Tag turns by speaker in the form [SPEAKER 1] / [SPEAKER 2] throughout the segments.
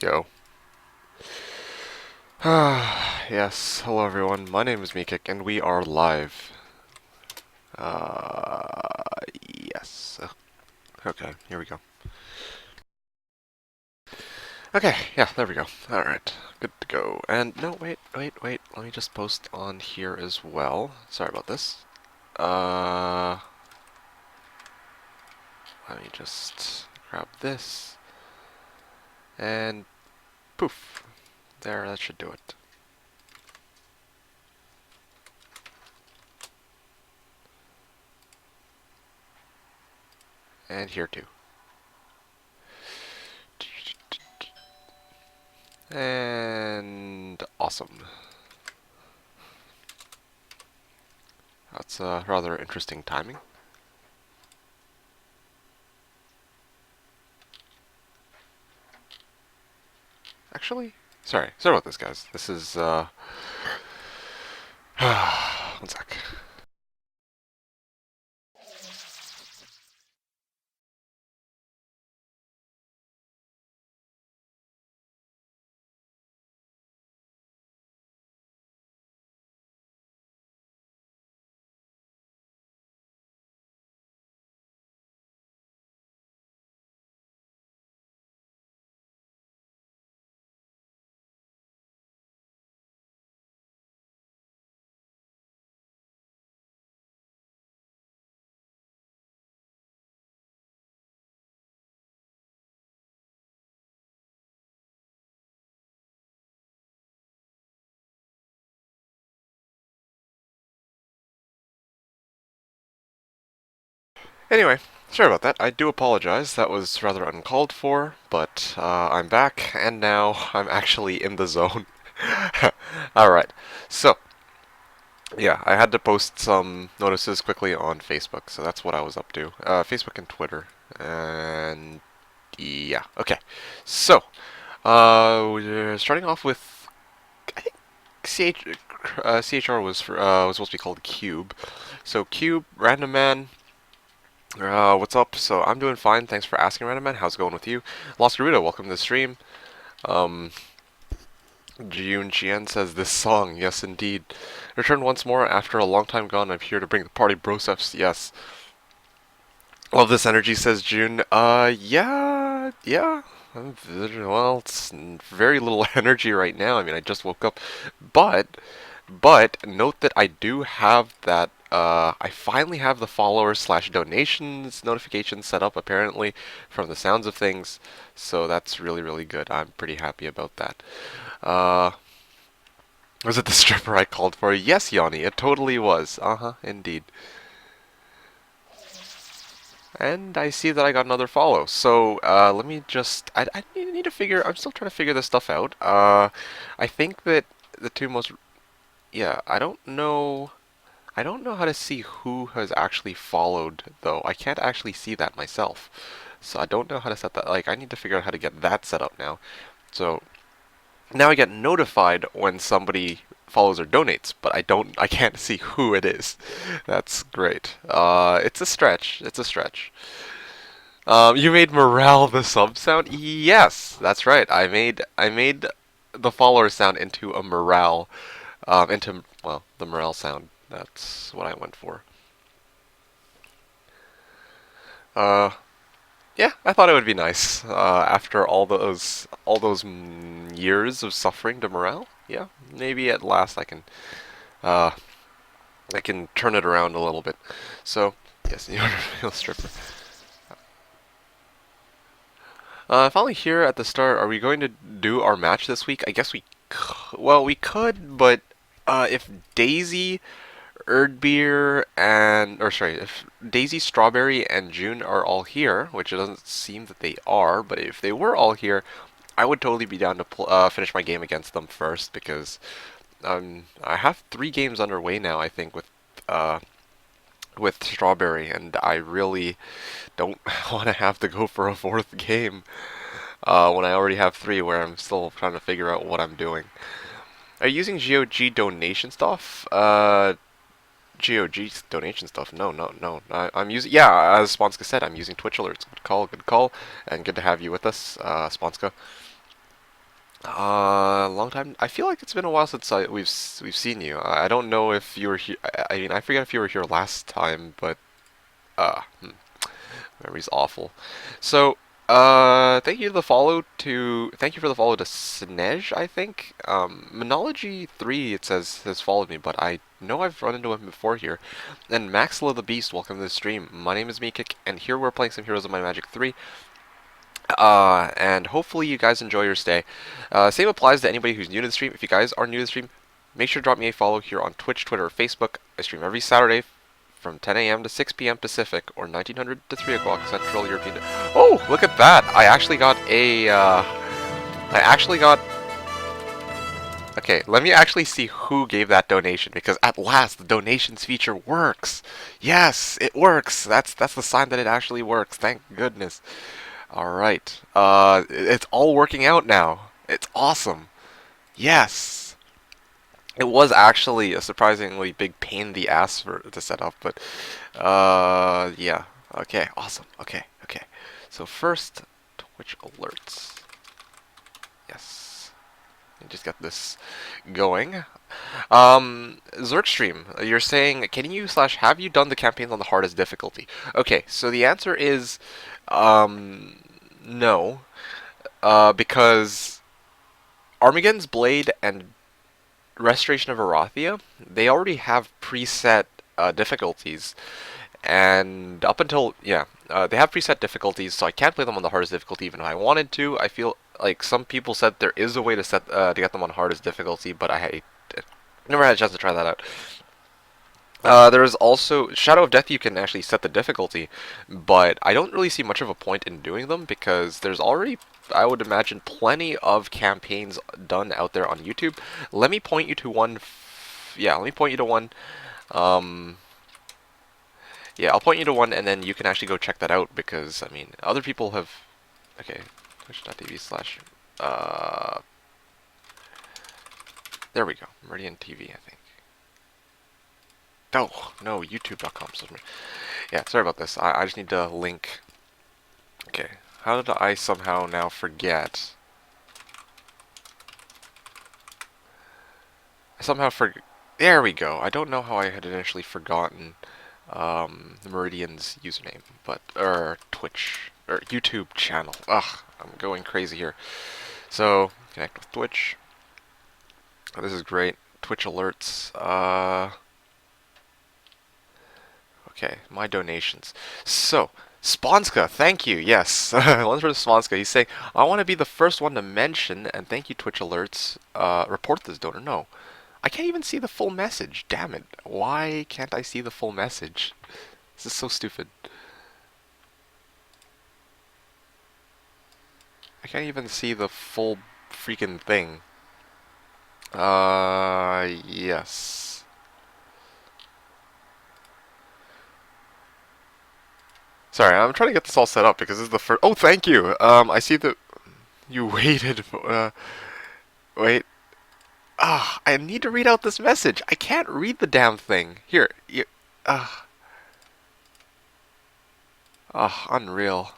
[SPEAKER 1] go. Yes, hello everyone, my name is Mikik and we are live. Yes. Okay, here we go. Okay, yeah, there we go. Alright, good to go. And no, wait, let me just post on here as well. Sorry about this. Let me just grab this. And poof. There, that should do it. And here too. And awesome. That's rather interesting timing. Actually, sorry about this, guys. This is one sec. Anyway, sorry about that. I do apologize. That was rather uncalled for, but I'm back, and now I'm actually in the zone. Alright, so, yeah, I had to post some notices quickly on Facebook, so that's what I was up to. Facebook and Twitter, and yeah, okay. So, we're starting off with, I think, CHR was supposed to be called Cube. So, Cube, Random Man, what's up? So I'm doing fine. Thanks for asking, Random Man. How's it going with you? Lost Garuda, welcome to the stream. Um, Jun Chien says this song. Yes, indeed. Return once more after a long time gone. I'm here to bring the party broceps. Yes. Love this energy, says June. Yeah. Well, it's very little energy right now. I mean, I just woke up. But note that I do have that. I finally have the followers slash donations notifications set up, apparently, from the sounds of things. So that's really good. I'm pretty happy about that. Uh, was it the stripper I called for? Yes, Yanni, it totally was. Indeed. And I see that I got another follow. So let me just. I need to figure. I'm still trying to figure this stuff out. I think that the two most. Yeah, I don't know. I don't know how to see who has actually followed, though. I can't actually see that myself. So I don't know how to set that. Like, I need to figure out how to get that set up now. So now I get notified when somebody follows or donates, but I can't see who it is. That's great. It's a stretch. It's a stretch. You made morale the sub sound? Yes, that's right. I made the follower sound into a morale, into, well, the morale sound. That's what I went for. Uh, yeah, I thought it would be nice after all those years of suffering to morale. Yeah, maybe at last uh, I can turn it around a little bit. So yes, you're a real stripper. Finally here at the start, are we going to do our match this week? I guess well, we could, but if Daisy, Erdbeer, if Daisy, Strawberry, and June are all here, which it doesn't seem that they are, but if they were all here, I would totally be down to finish my game against them first, because I have 3 games underway now, I think, with Strawberry, and I really don't want to have to go for a 4th game when I already have 3 where I'm still trying to figure out what I'm doing. Are you using GOG donation stuff? GOG donation stuff? No. I'm using, yeah, as Sponska said, I'm using Twitch alerts. Good call, and good to have you with us, Sponska. Long time. I feel like it's been a while since we've seen you. I don't know if you were here. I mean, I forget if you were here last time, but uh, hmm, memory's awful. So, thank you for the follow to Snej, I think. Monology3, it says, has followed me, but I know I've run into him before here. And Maxilla the Beast, welcome to the stream. My name is Meekik, and here we're playing some Heroes of Might and Magic 3. And hopefully you guys enjoy your stay. Same applies to anybody who's new to the stream. If you guys are new to the stream, make sure to drop me a follow here on Twitch, Twitter, or Facebook. I stream every Saturday from 10 a.m. to 6 p.m. Pacific, or 1900 to 3 o'clock Central European. Oh, look at that! I actually got a. I actually got. Okay, let me actually see who gave that donation, because at last the donations feature works. Yes, it works. That's the sign that it actually works. Thank goodness. All right. It's all working out now. It's awesome. Yes. It was actually a surprisingly big pain in the ass to set up, but yeah. Okay, awesome. Okay. So first, Twitch alerts. Yes. Just get this going. Zerkstream, you're saying, can you/have you done the campaigns on the hardest difficulty? Okay, so the answer is, no, because Armageddon's Blade and Restoration of Arathia, they already have preset difficulties, and up until, yeah, they have preset difficulties, so I can't play them on the hardest difficulty even if I wanted to. I feel like some people said there is a way to set to get them on hardest difficulty, but I never had a chance to try that out. There is also Shadow of Death. You can actually set the difficulty, but I don't really see much of a point in doing them because there's already, I would imagine, plenty of campaigns done out there on YouTube. Let me point you to one. Yeah, let me point you to one. Yeah, I'll point you to one, and then you can actually go check that out because I mean, other people have. Okay, twitch.tv/. There we go. Meridian TV, I think. No, youtube.com. Yeah, sorry about this. I just need to link. Okay, how did I somehow now forget? I somehow forgot. There we go. I don't know how I had initially forgotten the Meridian's username, but Twitch or YouTube channel. Ugh, I'm going crazy here. So connect with Twitch. Oh, this is great. Twitch alerts. Okay, my donations. So, Sponska, thank you. Yes, one's for Sponska. He's saying, I want to be the first one to mention, and thank you, Twitch alerts. Report this donor. No, I can't even see the full message. Damn it. Why can't I see the full message? This is so stupid. I can't even see the full freaking thing. Yes. Sorry, I'm trying to get this all set up because this is the first. Oh, thank you. I see that you waited for. Wait. Ah, I need to read out this message. I can't read the damn thing. Here, you. Unreal.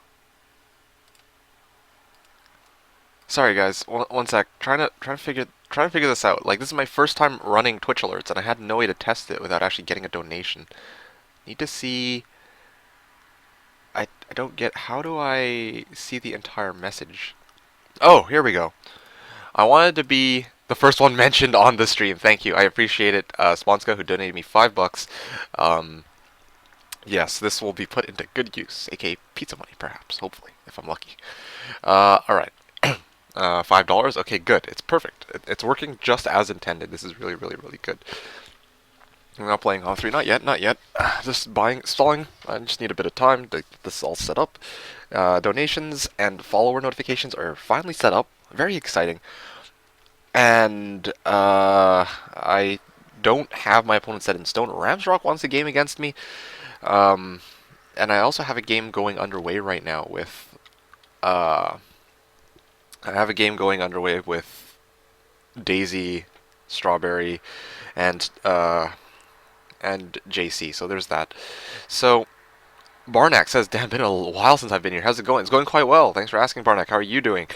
[SPEAKER 1] Sorry, guys. One sec. Trying to figure this out. Like, this is my first time running Twitch alerts, and I had no way to test it without actually getting a donation. Need to see. I don't get. How do I see the entire message? Oh, here we go. I wanted to be the first one mentioned on the stream. Thank you. I appreciate it. Sponska, who donated me $5. Yes, this will be put into good use, aka pizza money, perhaps, hopefully, if I'm lucky. Alright. $5? Okay, good. It's perfect. It's working just as intended. This is really, really, really good. I'm not playing on 3. Not yet. Just stalling. I just need a bit of time to get this all set up. Donations and follower notifications are finally set up. Very exciting. And I don't have my opponent set in stone. RamsRock wants a game against me. And I also have a game going underway right now with Daisy, Strawberry, and JC. So there's that. So Barnack says, "Damn, been a while since I've been here. How's it going?" It's going quite well. Thanks for asking, Barnack. How are you doing?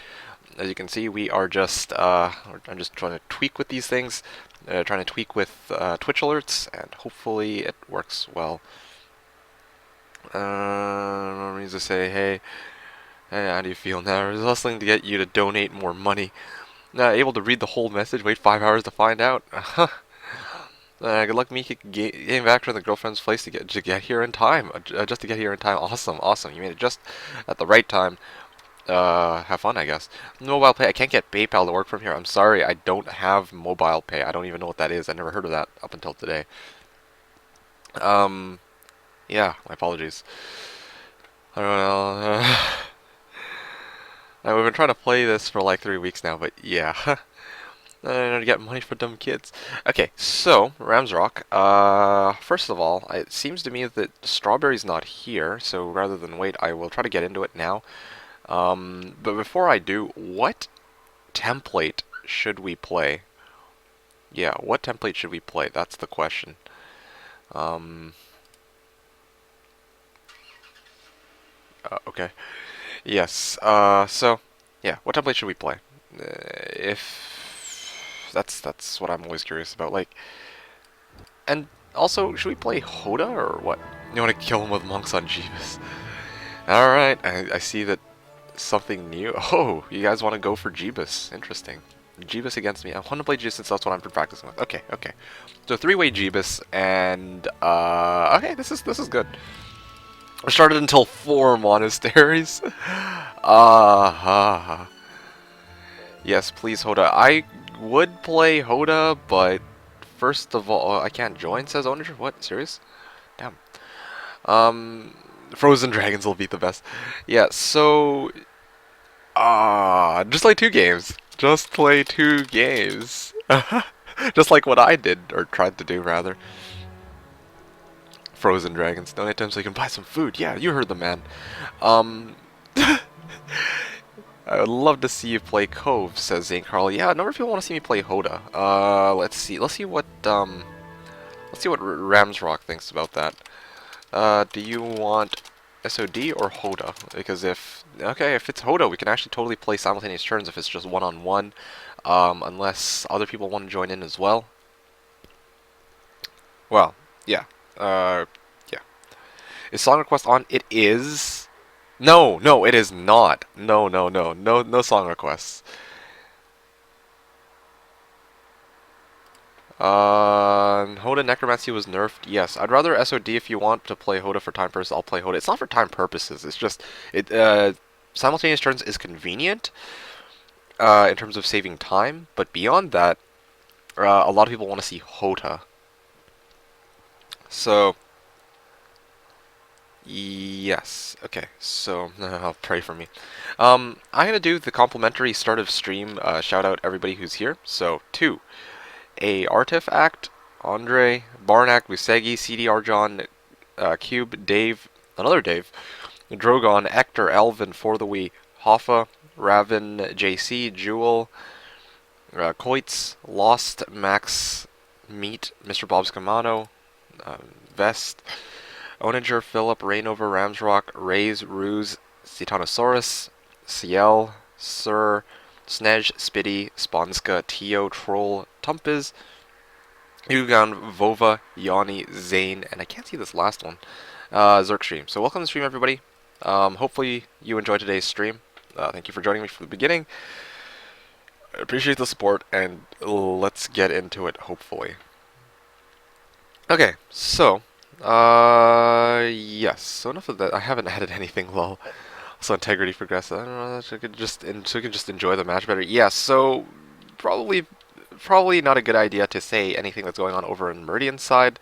[SPEAKER 1] as you can see, we are just, I'm just trying to tweak with these things, trying to tweak with Twitch alerts, and hopefully it works well. Means to say, hey, how do you feel now? I was hustling to get you to donate more money. Not able to read the whole message, wait 5 hours to find out. Good luck me getting back to the girlfriend's place to get here in time. Just to get here in time. Awesome, awesome. You made it just at the right time. Have fun, I guess. Mobile pay. I can't get PayPal to work from here. I'm sorry, I don't have mobile pay. I don't even know what that is. I never heard of that up until today. Yeah, my apologies. I don't know. We've been trying to play this for like 3 weeks now, but yeah. To get money for dumb kids. Okay, so, RamsRock. First of all, it seems to me that Strawberry's not here, so rather than wait, I will try to get into it now. But before I do, what template should we play? Yeah, what template should we play? That's the question. Okay. Yes, so, yeah, what template should we play? If... That's what I'm always curious about, like... And also, should we play Hoda, or what? You want to kill him with monks on Jebus? Alright, I see that something new. Oh, you guys want to go for Jebus. Interesting. Jebus against me. I want to play Jebus since that's what I'm practicing with. Okay, okay. So 3-way Jebus, and, okay, this is good. I started until 4 monasteries. Yes, please, Hoda. I would play Hoda, but first of all, I can't join, says owner. What? Serious? Damn. Frozen Dragons will be the best. Yeah, so... just play 2 games. Just play 2 games. Just like what I did, or tried to do, rather. Frozen Dragons. Donate them so you can buy some food. Yeah, you heard the man. I would love to see you play Cove, says Zane Carl. Yeah, a number of people want to see me play Hoda. Let's see what RamsRock thinks about that. Do you want SOD or Hoda? Because if it's Hoda, we can actually totally play simultaneous turns if it's just one-on-one, unless other people want to join in as well. Well, yeah. Yeah. Is song request on? It is. No, it is not. No song requests. Hoda Necromancy was nerfed. Yes, I'd rather SOD if you want to play Hoda for time purposes. I'll play Hoda. It's not for time purposes. It's just simultaneous turns is convenient in terms of saving time, but beyond that, a lot of people want to see Hoda. So. Yes. Okay. So I'll pray for me. I'm gonna do the complimentary start of stream. Shout out everybody who's here. So 2, a Artifact, Andre, Barnak, Busegi, CDR John, Cube, Dave, another Dave, Drogon, Ector, Elvin, For the Wii, Hoffa, Raven, JC, Jewel, Koitz, Lost, Max, Meat, Mr. Bob's Kamano, Vest. Oninger, Philip, Rainover, Ramsrock, Rays, Ruse, Cetanosaurus, Ciel, Sir, Snej, Spitty, Sponska, Tio, Troll, Tumpiz, Ugan, Vova, Yanni, Zane, and I can't see this last one, Zerkstream. So welcome to the stream, everybody. Hopefully you enjoyed today's stream. Thank you for joining me from the beginning. I appreciate the support, and let's get into it, hopefully. Okay, so... yes. So enough of that. I haven't added anything, lol. So integrity progressive. I don't know. So we could just enjoy the match better. Yeah. So probably not a good idea to say anything that's going on over in Meridian's side.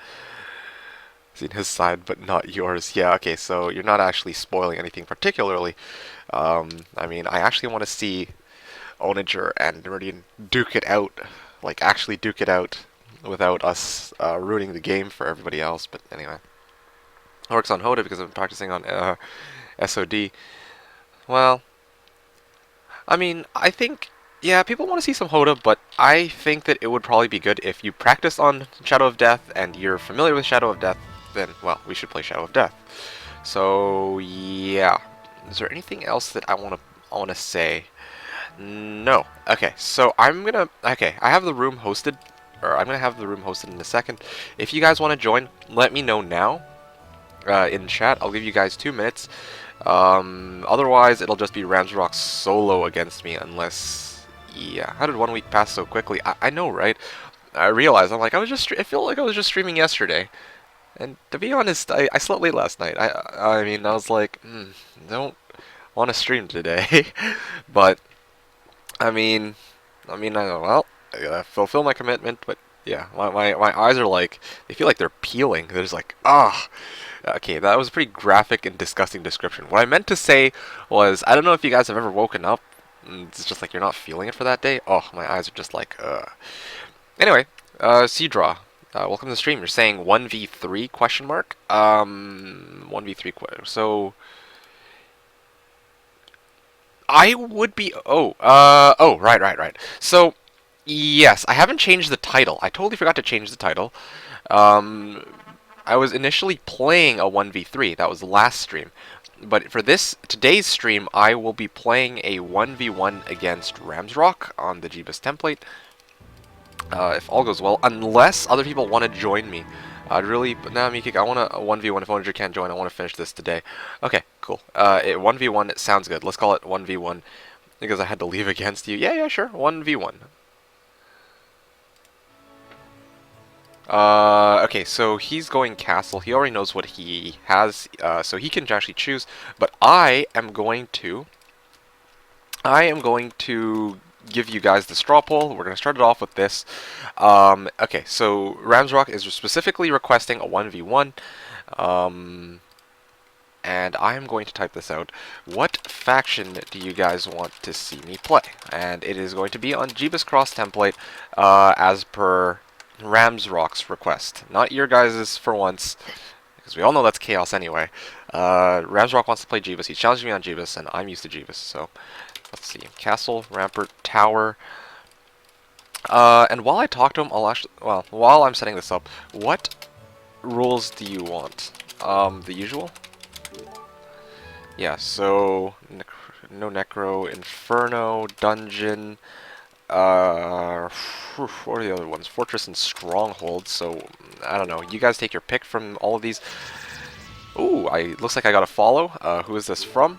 [SPEAKER 1] Seen his side, but not yours. Yeah. Okay. So you're not actually spoiling anything particularly. I mean, I actually want to see Onager and Meridian duke it out. Like actually duke it out. Without us ruining the game for everybody else, but anyway. It works on Hoda because I've been practicing on SOD. Well, I mean, I think, yeah, people want to see some Hoda, but I think that it would probably be good if you practice on Shadow of Death and you're familiar with Shadow of Death, then, well, we should play Shadow of Death. So, yeah. Is there anything else that I want to say? No. Okay, so okay, I have the room hosted, or I'm gonna have the room hosted in a second. If you guys want to join, let me know now in chat. I'll give you guys 2 minutes. Otherwise, it'll just be RamsRock solo against me unless... Yeah, how did 1 week pass so quickly? I know, right? I realized, I'm like, I feel like I was just streaming yesterday. And to be honest, I slept late last night. I mean, I was like, don't want to stream today. But, I mean, I know, well, I gotta fulfill my commitment, but yeah, my eyes are like, they feel like they're peeling. They're just like, ah. Okay, that was a pretty graphic and disgusting description. What I meant to say was, I don't know if you guys have ever woken up, and it's just like you're not feeling it for that day. Oh, my eyes are just like, ugh. Anyway, Cdraw, welcome to the stream. You're saying 1v3 question mark? 1v3 so I would be right. So yes, I haven't changed the title. I totally forgot to change the title. Um I was initially playing a 1v3. That was the last stream. But for today's stream, I will be playing a 1v1 against RamsRock on the Jebus template. If all goes well, unless other people want to join me. I'd really, nah, Mikik, I want a 1v1. If Onager can't join, I want to finish this today. Okay, cool. 1v1, it sounds good. Let's call it 1v1 because I had to leave against you. Yeah, sure, 1v1. Okay, so he's going castle. He already knows what he has, so he can actually choose. But I am going to give you guys the straw poll. We're going to start it off with this. Okay, so RamsRock is specifically requesting a 1v1. And I am going to type this out. What faction do you guys want to see me play? And it is going to be on Jebus Cross template, as per RamsRock's request. Not your guys's for once, because we all know that's chaos anyway. RamsRock wants to play Jebus. He's challenging me on Jebus, and I'm used to Jebus, so... Let's see. Castle, rampart, tower. And while I talk to him, while I'm setting this up, what rules do you want? The usual? Yeah, so no necro, inferno, dungeon, what are the other ones? Fortress and stronghold, so I don't know. You guys take your pick from all of these. Ooh, looks like I got a follow. Who is this from?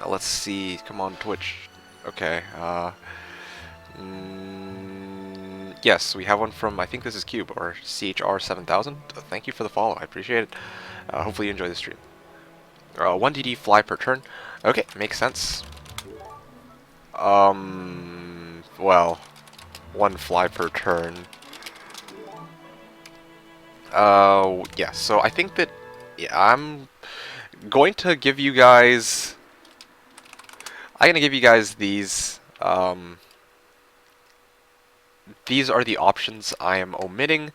[SPEAKER 1] Let's see. Come on, Twitch. Okay. Yes, we have one from, I think this is Cube, or CHR7000. Thank you for the follow. I appreciate it. Hopefully you enjoy the stream. 1 DD fly per turn. Okay, makes sense. Well, 1 fly per turn. Yeah, so I think that, yeah, I'm going to give you guys... I'm gonna give you guys these. These are the options I am omitting.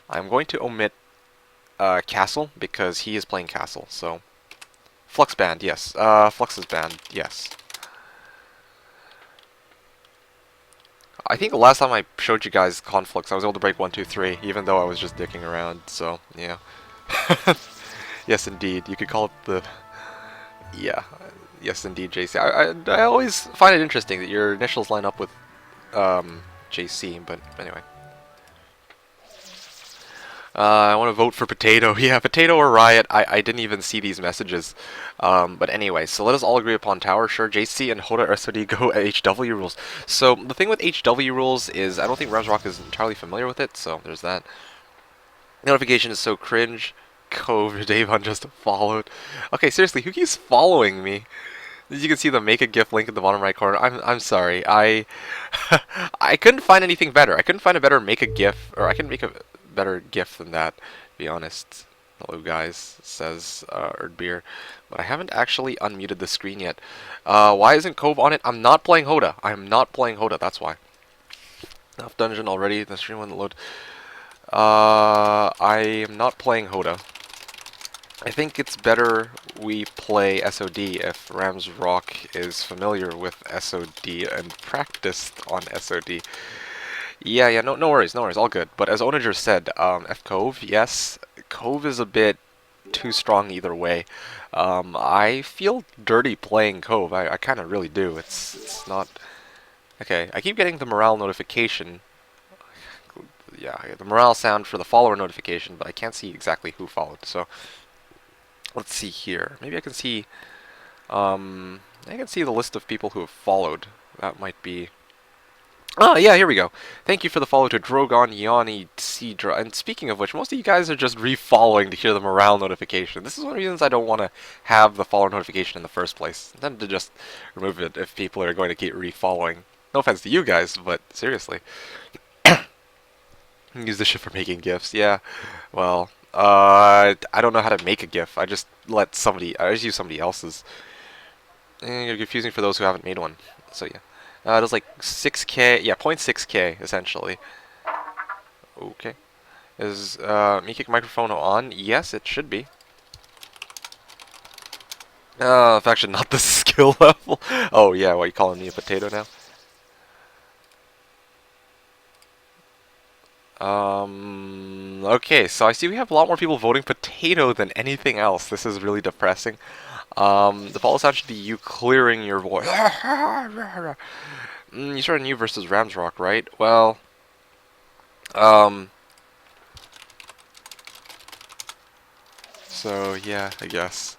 [SPEAKER 1] I'm going to omit Castle because he is playing Castle. So Flux banned, yes. Flux is banned, yes. I think the last time I showed you guys Conflux, I was able to break 1, 2, 3, even though I was just dicking around. So yeah. Yes, indeed. You could call it the. Yeah. Yes, indeed, JC. I always find it interesting that your initials line up with JC, but anyway. I want to vote for Potato. Yeah, Potato or Riot. I didn't even see these messages. But anyway, so let us all agree upon Tower. Sure, JC and Hoda SOD go HW rules. So the thing with HW rules is I don't think RamsRock is entirely familiar with it, so there's that. Notification is so cringe. Cove, Davon just followed. Okay, seriously, who keeps following me? As you can see the make a GIF link in the bottom right corner. I'm sorry. I couldn't find anything better. I couldn't find a better make a GIF, or I couldn't make a better GIF than that, to be honest. Hello guys, says Erdbeer. But I haven't actually unmuted the screen yet. Why isn't Cove on it? I'm not playing Hoda. I'm not playing Hoda, that's why. Enough dungeon already, the stream wouldn't load. I am not playing Hoda. I think it's better we play SOD if RamsRock is familiar with SOD and practiced on SOD. Yeah, no worries, all good. But as Onager said, F Cove, yes, Cove is a bit too strong either way. I feel dirty playing Cove. I kind of really do. It's not... Okay, I keep getting the morale notification. Yeah, I get the morale sound for the follower notification, but I can't see exactly who followed. So, let's see here. Maybe I can see... I can see the list of people who have followed. That might be... Ah, yeah, here we go. Thank you for the follow to Drogon, Yanni, Cedra. And speaking of which, most of you guys are just re-following to hear the morale notification. This is one of the reasons I don't want to have the follow notification in the first place. I tend to just remove it if people are going to keep re-following. No offense to you guys, but seriously. Use this shit for making GIFs, yeah. Well, I don't know how to make a GIF. I just use somebody else's. You're confusing for those who haven't made one. So yeah. It was like 6K, yeah, 0.6K essentially. Okay. Is Mikic microphone on? Yes, it should be. It's actually not the skill level. Oh yeah, what, you calling me a potato now? Okay, so I see we have a lot more people voting potato than anything else. This is really depressing. The follow sound should be you clearing your voice. You started new versus RamsRock, right? Well, so yeah, I guess.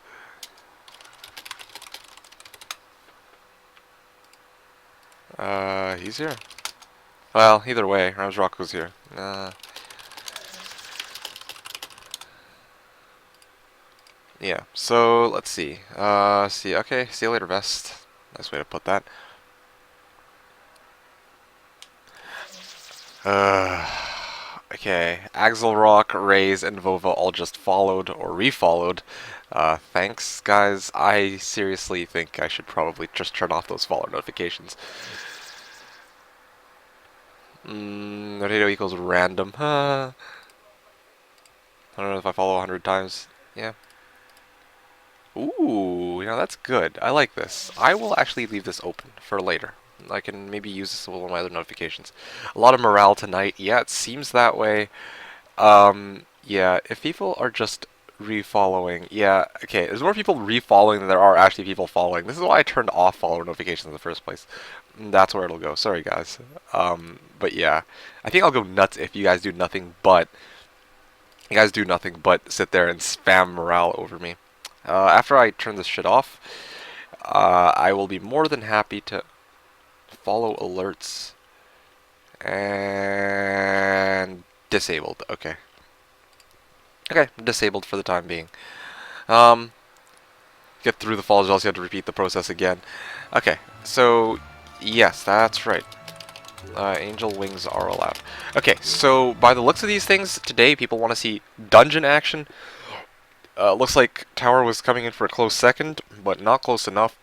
[SPEAKER 1] He's here. Well, either way, RamsRock was here. Yeah, so let's see. Okay, see you later, Vest. Nice way to put that. Okay, Axelrock, Raze, and Vova all just followed or refollowed. Thanks, guys. I seriously think I should probably just turn off those follower notifications. Potato equals random. I don't know if I follow 100 times. Yeah. Ooh, you know, that's good. I like this. I will actually leave this open for later. I can maybe use this with one of my other notifications. A lot of morale tonight. Yeah, it seems that way. Yeah, if people are just refollowing, yeah, okay, there's more people refollowing than there are actually people following. This is why I turned off follower notifications in the first place. That's where it'll go. Sorry, guys. But yeah, I think I'll go nuts if you guys do nothing but sit there and spam morale over me. After I turn this shit off, I will be more than happy to follow alerts and disabled. Okay. Okay, disabled for the time being. Get through the follows, also you have to repeat the process again. Okay, so yes, that's right. Angel wings are allowed. Okay, so by the looks of these things, today people want to see dungeon action. Looks like tower was coming in for a close second, but not close enough.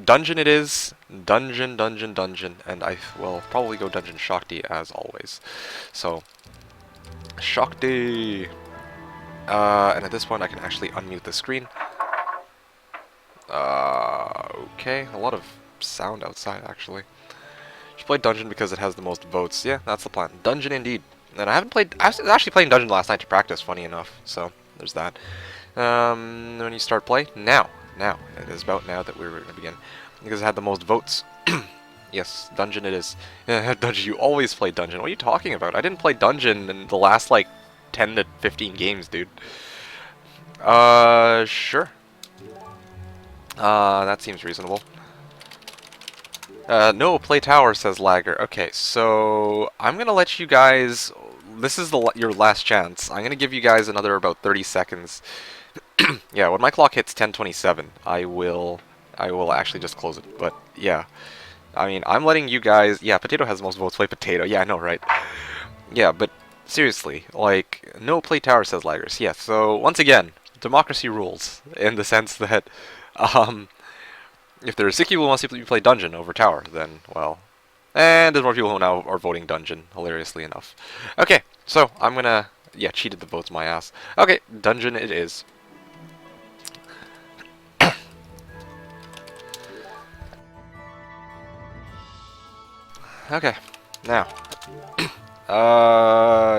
[SPEAKER 1] Dungeon it is. Dungeon, dungeon, dungeon. And I will probably go dungeon Shakti as always. So, Shakti! And at this point I can actually unmute the screen. Okay, a lot of sound outside actually. Should play dungeon because it has the most votes. Yeah, that's the plan. Dungeon indeed. And I was actually playing dungeon last night to practice, funny enough. So, there's that. When you start play? Now. It is about now that we're going to begin. Because it had the most votes. Yes, dungeon it is. Dungeon, you always play dungeon. What are you talking about? I didn't play dungeon in the last, like, 10 to 15 games, dude. Sure. That seems reasonable. No, play tower, says Lagger. Okay, so I'm gonna let you guys... This is your last chance. I'm gonna give you guys another about 30 seconds. Yeah, when my clock hits 10:27, I will actually just close it. But yeah, I mean, I'm letting you guys. Yeah, Potato has the most votes. Play Potato. Yeah, I know, right? Yeah, but seriously, like, no play tower, says Laggers. Yeah, so once again, democracy rules in the sense that, if there are 6 people who want to see you play dungeon over tower, then well, and there's more people who now are voting dungeon. Hilariously enough. Okay, so I'm gonna cheated the votes, my ass. Okay, dungeon it is. Okay, now,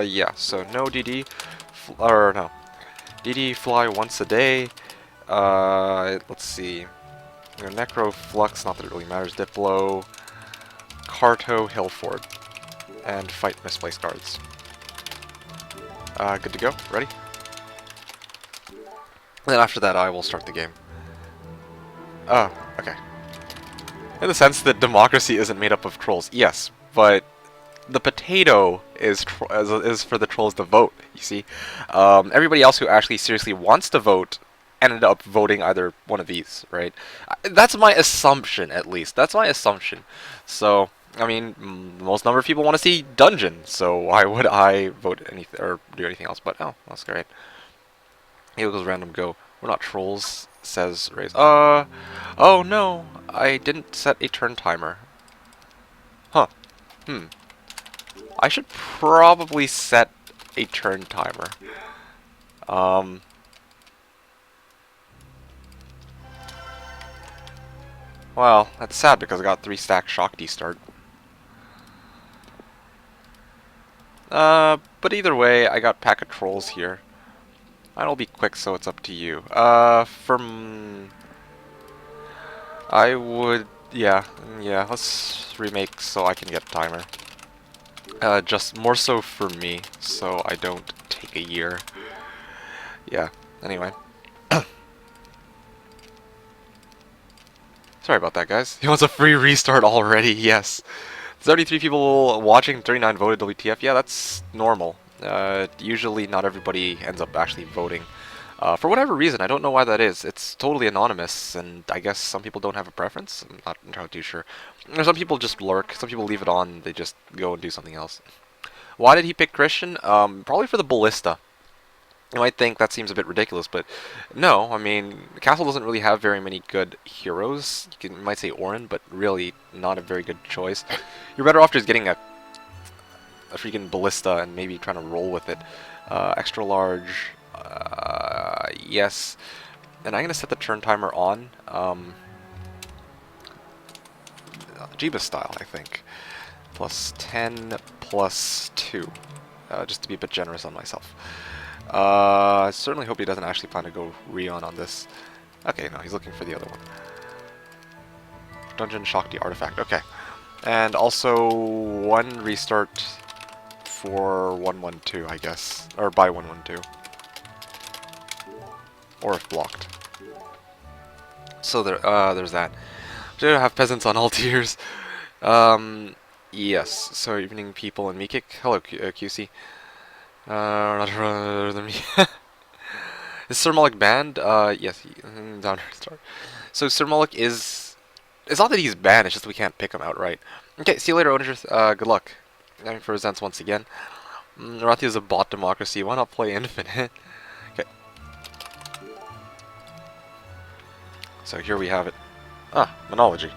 [SPEAKER 1] yeah, so no DD, or no, DD fly once a day. Let's see. Necro, Flux, not that it really matters. Diplo, Carto, Hillford, and fight misplaced cards. Good to go. Ready? And then after that, I will start the game. Okay. In the sense that democracy isn't made up of trolls, yes, but the potato is for the trolls to vote. You see, everybody else who actually seriously wants to vote ended up voting either one of these, right? That's my assumption, at least. That's my assumption. So, I mean, the most number of people want to see Dungeon, so why would I vote anything or do anything else? But oh, that's great. Here goes random go. We're not trolls, says Raze. Oh no, I didn't set a turn timer. Huh. I should probably set a turn timer. Well, that's sad because I got 3-stack Shock D start. But either way, I got pack of trolls here. I'll be quick, so it's up to you. I would, yeah, let's remake so I can get a timer. Just more so for me, so I don't take a year. Yeah, anyway. Sorry about that, guys. He wants a free restart already, yes. 33 people watching, 39 voted WTF. Yeah, that's normal. Usually not everybody ends up actually voting. For whatever reason, I don't know why that is. It's totally anonymous, and I guess some people don't have a preference. I'm not entirely too sure. Or some people just lurk, some people leave it on, they just go and do something else. Why did he pick Christian? Probably for the Ballista. You might think that seems a bit ridiculous, but no, I mean, the castle doesn't really have very many good heroes. You might say Orin, but really not a very good choice. You're better off just getting a freaking Ballista and maybe trying to roll with it. Extra large, yes. And I'm going to set the turn timer on, Jebus style, I think. Plus 10, plus 2, just to be a bit generous on myself. I certainly hope he doesn't actually plan to go Rion on this. Okay, no, he's looking for the other one. Dungeon Shock the Artifact, okay. And also, one restart for 112, I guess. Or by 112. Or if blocked. So there's that. Do have peasants on all tiers. Yes, so evening people and Meekick. Hello, QC. Not other than me. Is Sir Mullock banned? Yes, down start. So Sir Mullock is... It's not that he's banned, it's just we can't pick him outright. Okay, see you later, Owners. Good luck. Aiming for Resents once again. Rathi is a bot democracy. Why not play Infinite? Okay. So here we have it. Ah, Monology.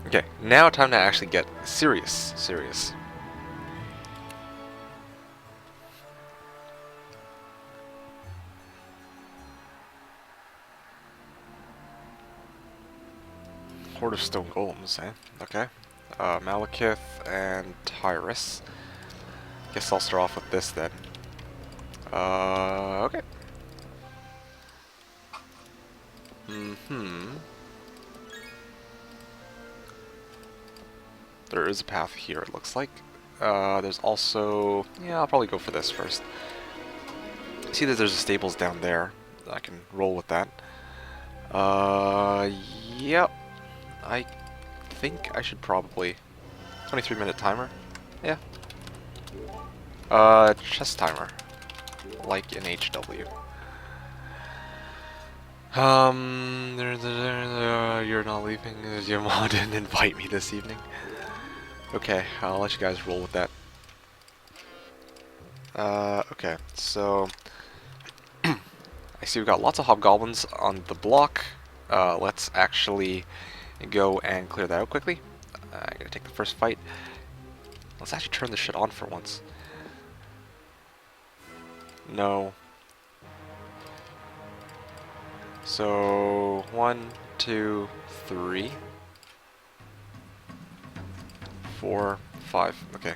[SPEAKER 1] Okay, now time to actually get serious. Horde of Stone Golems, eh? Okay. Malekith and Tyrus. Guess I'll start off with this then. Okay. There is a path here, it looks like. There's also... Yeah, I'll probably go for this first. See that there's a stables down there. I can roll with that. Yep. I think I should probably... 23-minute timer? Yeah. Chest timer. Like in HW. You're not leaving. Your mom didn't invite me this evening. Okay, I'll let you guys roll with that. Okay, so... I see we've got lots of hobgoblins on the block. Let's actually go and clear that out quickly. I'm gonna take the first fight. Let's actually turn this shit on for once. No. So, 1, 2, 3, 4, 5. Okay.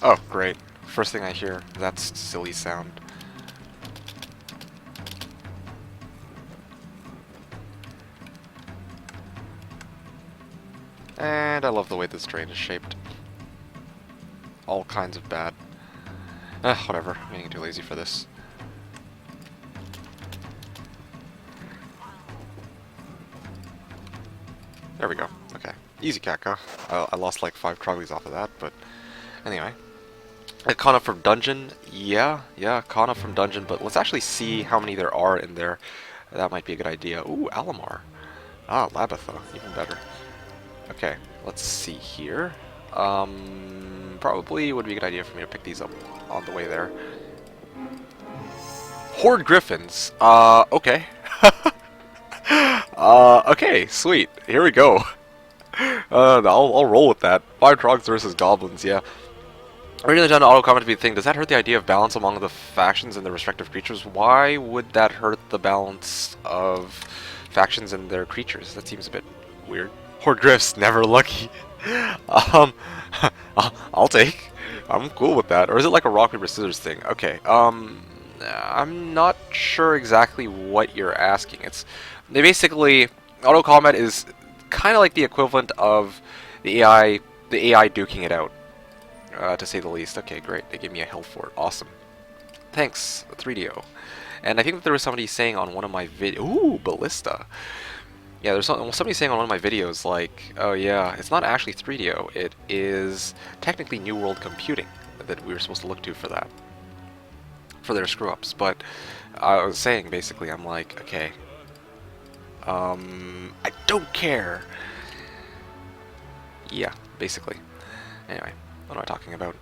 [SPEAKER 1] Oh, great. First thing I hear, that's silly sound. And I love the way this drain is shaped. All kinds of bad. Whatever. I'm getting too lazy for this. There we go. Okay. Easy Kaka. I lost like 5 trolleys off of that, but anyway. Kana from dungeon. Yeah, Kana from dungeon, but let's actually see how many there are in there. That might be a good idea. Ooh, Alamar. Ah, Labatha. Even better. Okay, let's see here. Probably would be a good idea for me to pick these up on the way there. Horde Griffins. Okay. Okay, sweet. Here we go. I'll roll with that. 5 Trogs versus Goblins, yeah. Originally done auto comment to be the thing. Does that hurt the idea of balance among the factions and their respective creatures? Why would that hurt the balance of factions and their creatures? That seems a bit weird. Horde Griffs, never lucky. I'll take. I'm cool with that. Or is it like a rock, paper, scissors thing? Okay, I'm not sure exactly what you're asking. They basically, auto combat is kind of like the equivalent of the AI duking it out, to say the least. Okay, great. They gave me a health fort. Awesome. Thanks, 3DO. And I think that there was somebody saying on one of my ooh, Ballista. Yeah, there's somebody saying on one of my videos, like, oh yeah, it's not actually 3DO, it is technically New World Computing that we were supposed to look to for that. For their screw-ups. But I was saying, basically, I'm like, okay, I don't care. Yeah, basically. Anyway, what am I talking about?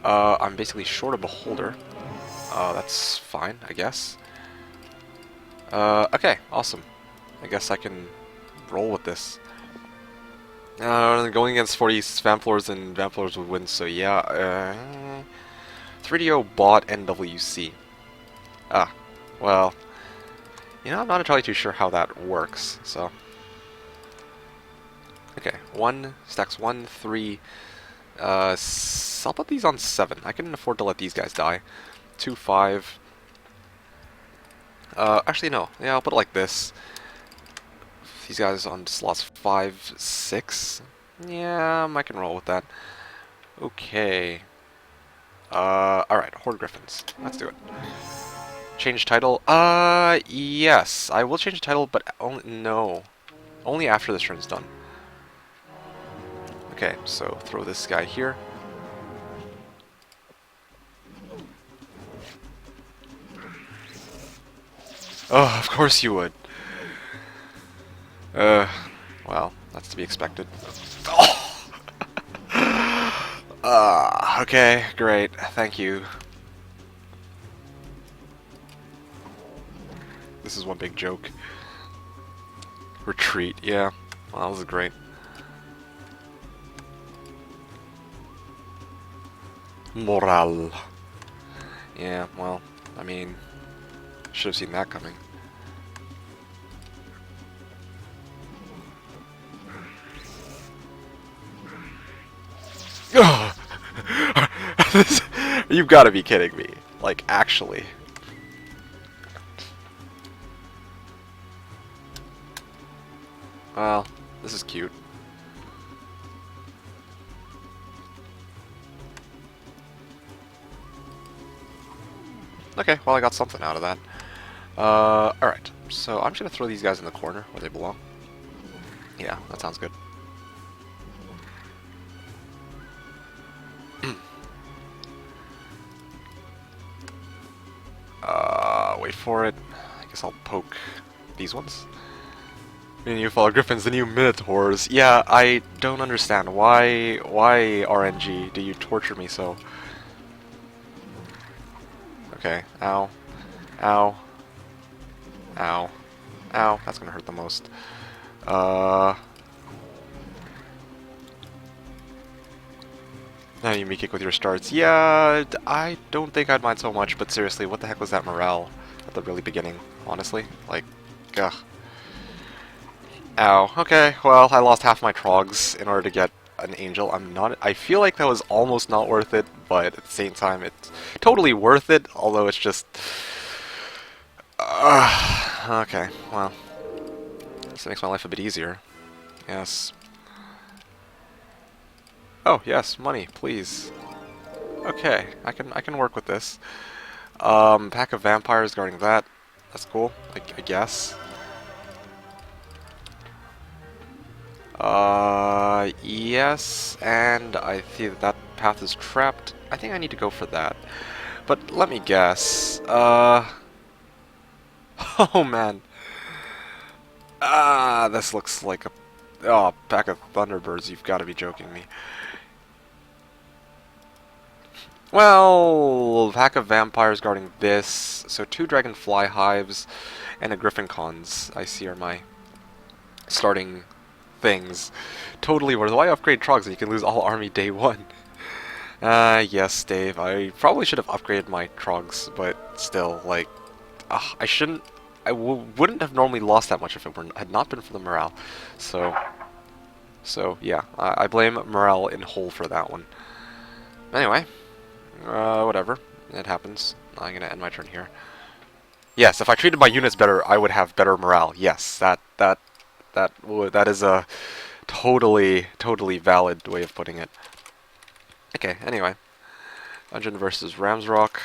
[SPEAKER 1] I'm basically short a beholder. That's fine, I guess. Okay, awesome. I guess I can roll with this. Going against 40 Vamploors and Vamploors would win, so yeah. 3DO bought NWC. Ah, well, you know, I'm not entirely too sure how that works, so. Okay, 1, stacks 1, 3. I'll put these on 7. I can afford to let these guys die. 2, 5. Actually, no. Yeah, I'll put it like this. These guys on slots 5, 6. Yeah, I can roll with that. Okay. Alright, Horde Griffins. Let's do it. Change title? Yes. I will change the title, but no. Only after this turn's done. Okay, so throw this guy here. Oh, of course you would. Well, that's to be expected. Oh! Okay, great. Thank you. This is one big joke. Retreat, yeah. Well, this is great. Morale. Yeah, well, I mean, should have seen that coming. You've got to be kidding me. Like, actually. Well, this is cute. Okay, well I got something out of that. Alright, so I'm just gonna throw these guys in the corner where they belong. Yeah, that sounds good. Wait for it. I guess I'll poke these ones. And you follow Griffins, the new Minotaurs. Yeah, I don't understand. Why RNG do you torture me so? Okay, ow. Ow. Ow. Ow, that's gonna hurt the most. Now you me kick with your starts. Yeah, I don't think I'd mind so much, but seriously, what the heck was that morale at the really beginning, honestly? Like, ugh. Ow. Okay, well, I lost half my trogs in order to get an angel. I'm not. I feel like that was almost not worth it, but at the same time, it's totally worth it. Although it's just. Okay, well, this makes my life a bit easier. Yes. Oh yes, money, please. Okay, I can work with this. Pack of vampires guarding that. That's cool. I guess. Yes, and I see that that path is trapped. I think I need to go for that. But let me guess. Oh man. This looks like a... Oh, pack of Thunderbirds, you've got to be joking me. Well, pack of vampires guarding this. So 2 dragonfly hives and a griffin cons, I see, are my starting things. Totally worth it. Why upgrade Trogs and you can lose all army day 1? Yes, Dave. I probably should have upgraded my Trogs, but still, like, I shouldn't... wouldn't have normally lost that much if it had not been for the morale. So yeah, I blame morale in whole for that one. Anyway, whatever. It happens. I'm gonna end my turn here. Yes, if I treated my units better, I would have better morale. Yes, that is a totally valid way of putting it. Okay, anyway. Dungeon versus Ramsrock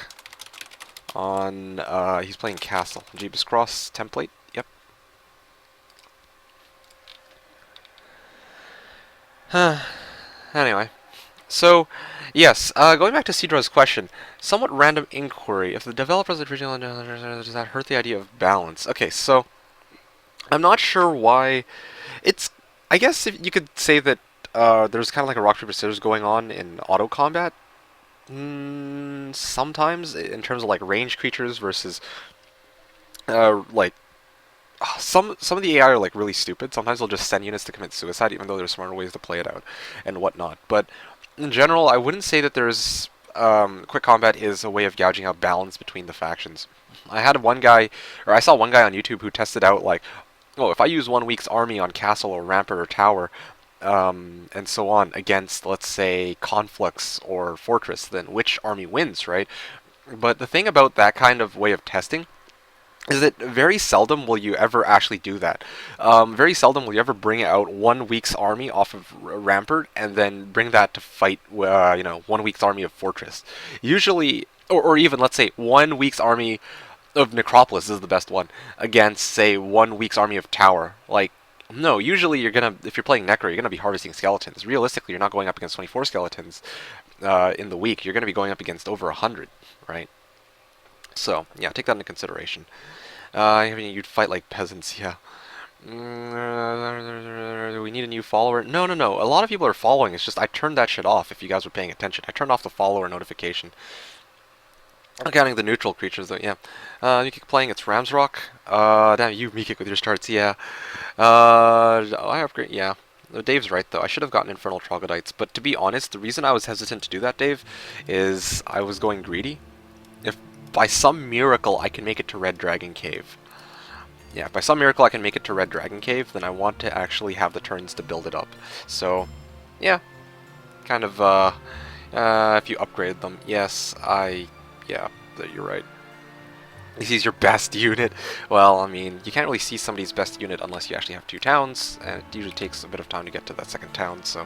[SPEAKER 1] on, he's playing Castle. Jebus Cross template, yep. Anyway. So, yes, going back to Cedra's question, somewhat random inquiry. If the developers original, does that hurt the idea of balance? Okay, so, I'm not sure why. It's, I guess if you could say that there's kind of like a rock, paper, scissors going on in auto combat. Sometimes, in terms of like range creatures versus like some of the AI are like really stupid. Sometimes they'll just send units to commit suicide, even though there's smarter ways to play it out and whatnot. But in general, I wouldn't say that there's quick combat is a way of gouging out balance between the factions. I saw one guy on YouTube who tested out like, oh, if I use 1 week's army on castle or rampart or tower, and so on against, let's say, conflicts or fortress, then which army wins, right? But the thing about that kind of way of testing is that very seldom will you ever actually do that. Very seldom will you ever bring out 1 week's army off of rampart and then bring that to fight, 1 week's army of fortress. Usually, or even let's say 1 week's army of necropolis is the best one against, say, 1 week's army of tower. Like, no, usually if you're playing Necro, you're gonna be harvesting skeletons. Realistically, you're not going up against 24 skeletons in the week. You're gonna be going up against over 100, right? So, yeah, take that into consideration. I mean, you'd fight like peasants, yeah. We need a new follower. No. A lot of people are following. It's just I turned that shit off, if you guys were paying attention. I turned off the follower notification. Not counting the neutral creatures, though, yeah. You keep playing, it's RamsRock. Damn, you me kick with your starts, yeah. I upgrade, yeah. Dave's right, though. I should have gotten Infernal Troglodytes, but to be honest, the reason I was hesitant to do that, Dave, is I was going greedy. If by some miracle I can make it to Red Dragon Cave. Yeah, if by some miracle I can make it to Red Dragon Cave, then I want to actually have the turns to build it up. So, yeah. Kind of, if you upgrade them, yes, yeah, you're right. He's your best unit. Well, I mean, you can't really see somebody's best unit unless you actually have 2 towns, and it usually takes a bit of time to get to that second town, so...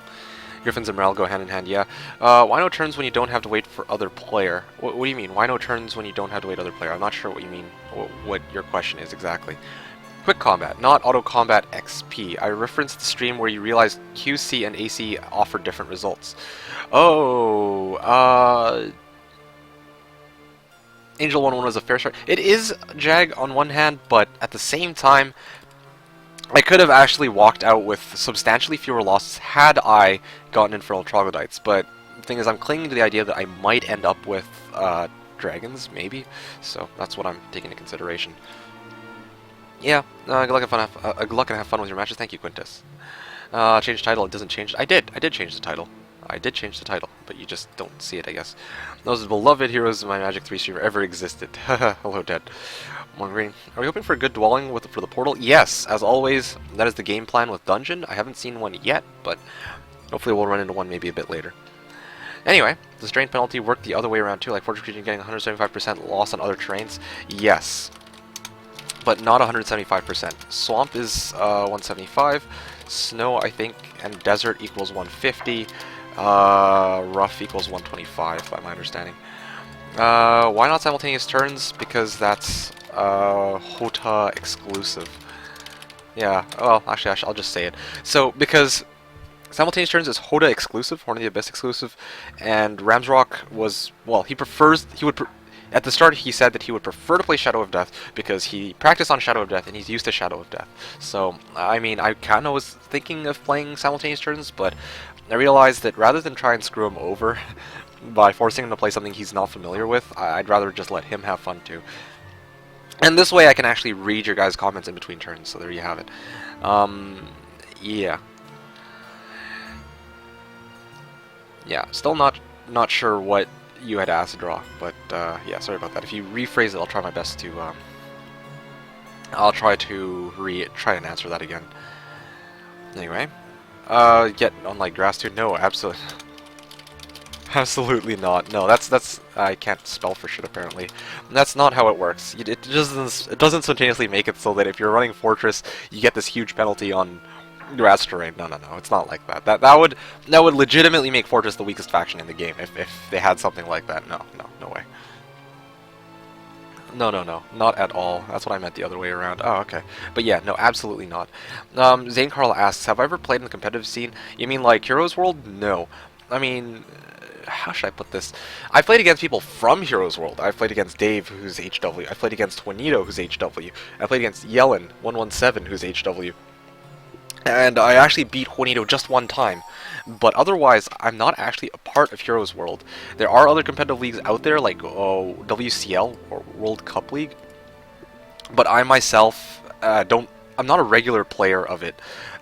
[SPEAKER 1] Griffins and morale go hand in hand, yeah. Why no turns when you don't have to wait for other player? What do you mean? Why no turns when you don't have to wait other player? I'm not sure what you mean, what your question is exactly. Quick combat, not auto combat XP. I referenced the stream where you realized QC and AC offer different results. Oh, Angel 1-1 was a fair start. It is, Jag, on one hand, but at the same time, I could have actually walked out with substantially fewer losses had I gotten Infernal Troglodytes, but the thing is I'm clinging to the idea that I might end up with dragons, maybe, so that's what I'm taking into consideration. Yeah, good luck and have fun with your matches. Thank you, Quintus. Change title, it doesn't change. I did change the title. I did change the title, but you just don't see it, I guess. Those are the beloved heroes of my Magic 3 streamer ever existed. Hello, Dead. One green. Are we hoping for a good dwelling for the portal? Yes, as always, that is the game plan with Dungeon. I haven't seen one yet, but Hopefully we'll run into one maybe a bit later. Anyway, the strain penalty worked the other way around too, like Fortress Region getting 175% loss on other terrains. Yes, but not 175%. Swamp is 175, Snow, I think, and Desert equals 150, Rough equals 125, by my understanding. Why not simultaneous turns? Because that's HOTA exclusive. Yeah, well, actually, I'll just say it. So, because simultaneous turns is HOTA exclusive, Horn of the Abyss exclusive, and RamsRock was, well, at the start he said that he would prefer to play Shadow of Death because he practiced on Shadow of Death and he's used to Shadow of Death. So, I mean, I kind of was thinking of playing simultaneous turns, but I realized that rather than try and screw him over by forcing him to play something he's not familiar with, I'd rather just let him have fun too. And this way I can actually read your guys' comments in between turns, so there you have it. Yeah. Yeah, still not sure what you had asked to draw, but yeah, sorry about that. If you rephrase it, I'll try my best to I'll try to try and answer that again. Anyway, yet unlike grass too, no, absolutely, absolutely not. No, that's I can't spell for shit apparently. That's not how it works. It doesn't spontaneously make it so that if you're running Fortress, you get this huge penalty on grass terrain. No, it's not like that. That would legitimately make Fortress the weakest faction in the game if they had something like that. No way. No, not at all. That's what I meant the other way around. Oh, okay. But yeah, no, absolutely not. Zane Carl asks, have I ever played in the competitive scene? You mean like Heroes World? No. I mean, how should I put this? I've played against people from Heroes World. I've played against Dave, who's HW. I've played against Juanito, who's HW. I've played against Yellen117, who's HW. And I actually beat Juanito just one time. But otherwise, I'm not actually a part of Heroes World. There are other competitive leagues out there, like WCL, or World Cup League. But I myself I'm not a regular player of it.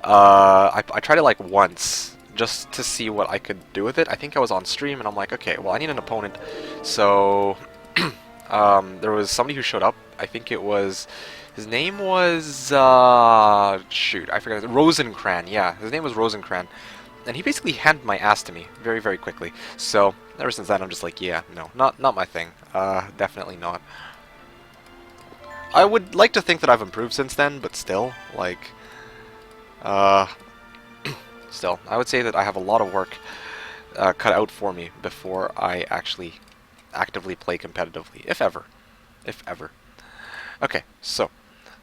[SPEAKER 1] I tried it like once, just to see what I could do with it. I think I was on stream, and I'm like, okay, well, I need an opponent. So, there was somebody who showed up. I think it was... His name was, shoot, I forgot. Rosencran, yeah. His name was Rosencran. And he basically handed my ass to me very, very quickly. So, ever since then, I'm just like, yeah, no, not my thing. Definitely not. I would like to think that I've improved since then, but still, like, still, I would say that I have a lot of work cut out for me before I actually actively play competitively, if ever. If ever. Okay, so...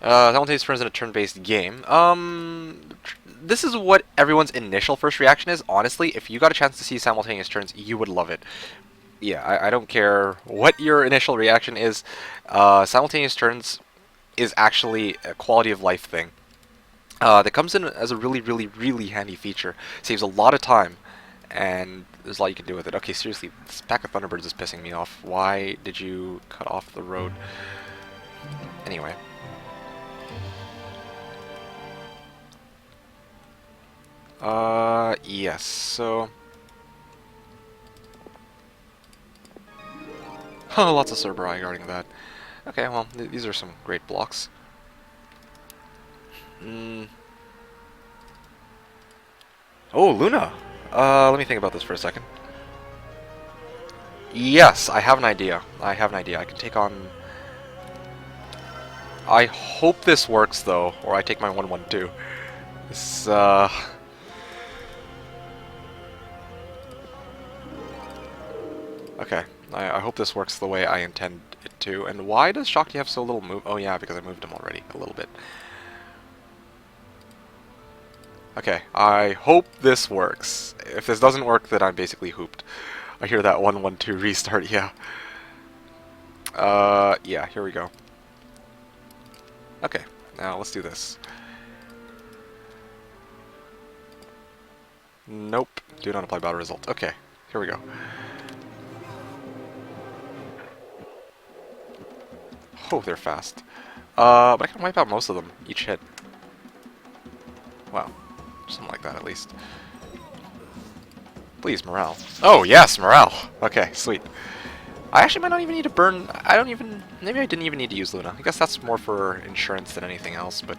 [SPEAKER 1] simultaneous turns in a turn-based game. This is what everyone's initial first reaction is. Honestly, if you got a chance to see simultaneous turns, you would love it. Yeah, I don't care what your initial reaction is. Simultaneous turns is actually a quality of life thing. That comes in as a really, really, really handy feature. Saves a lot of time, and there's a lot you can do with it. Okay, seriously, this pack of Thunderbirds is pissing me off. Why did you cut off the road? Anyway. Yes, so... Oh, lots of Cerberus regarding that. Okay, well, these are some great blocks. Oh, Luna! Let me think about this for a second. Yes, I have an idea. I can take on... I hope this works, though, or I take my 1-1-2. This, Okay, I hope this works the way I intend it to. And why does Shakti have so little move? Oh yeah, because I moved him already, a little bit. Okay, I hope this works. If this doesn't work, then I'm basically hooped. I hear that 1-1-2 restart, yeah. Yeah, here we go. Okay, now let's do this. Nope, do not apply battle result. Okay, here we go. Oh, they're fast. But I can wipe out most of them, each hit. Wow. Something like that, at least. Please, morale. Oh, yes, morale! Okay, sweet. I actually might not even need to burn... Maybe I didn't even need to use Luna. I guess that's more for insurance than anything else, but...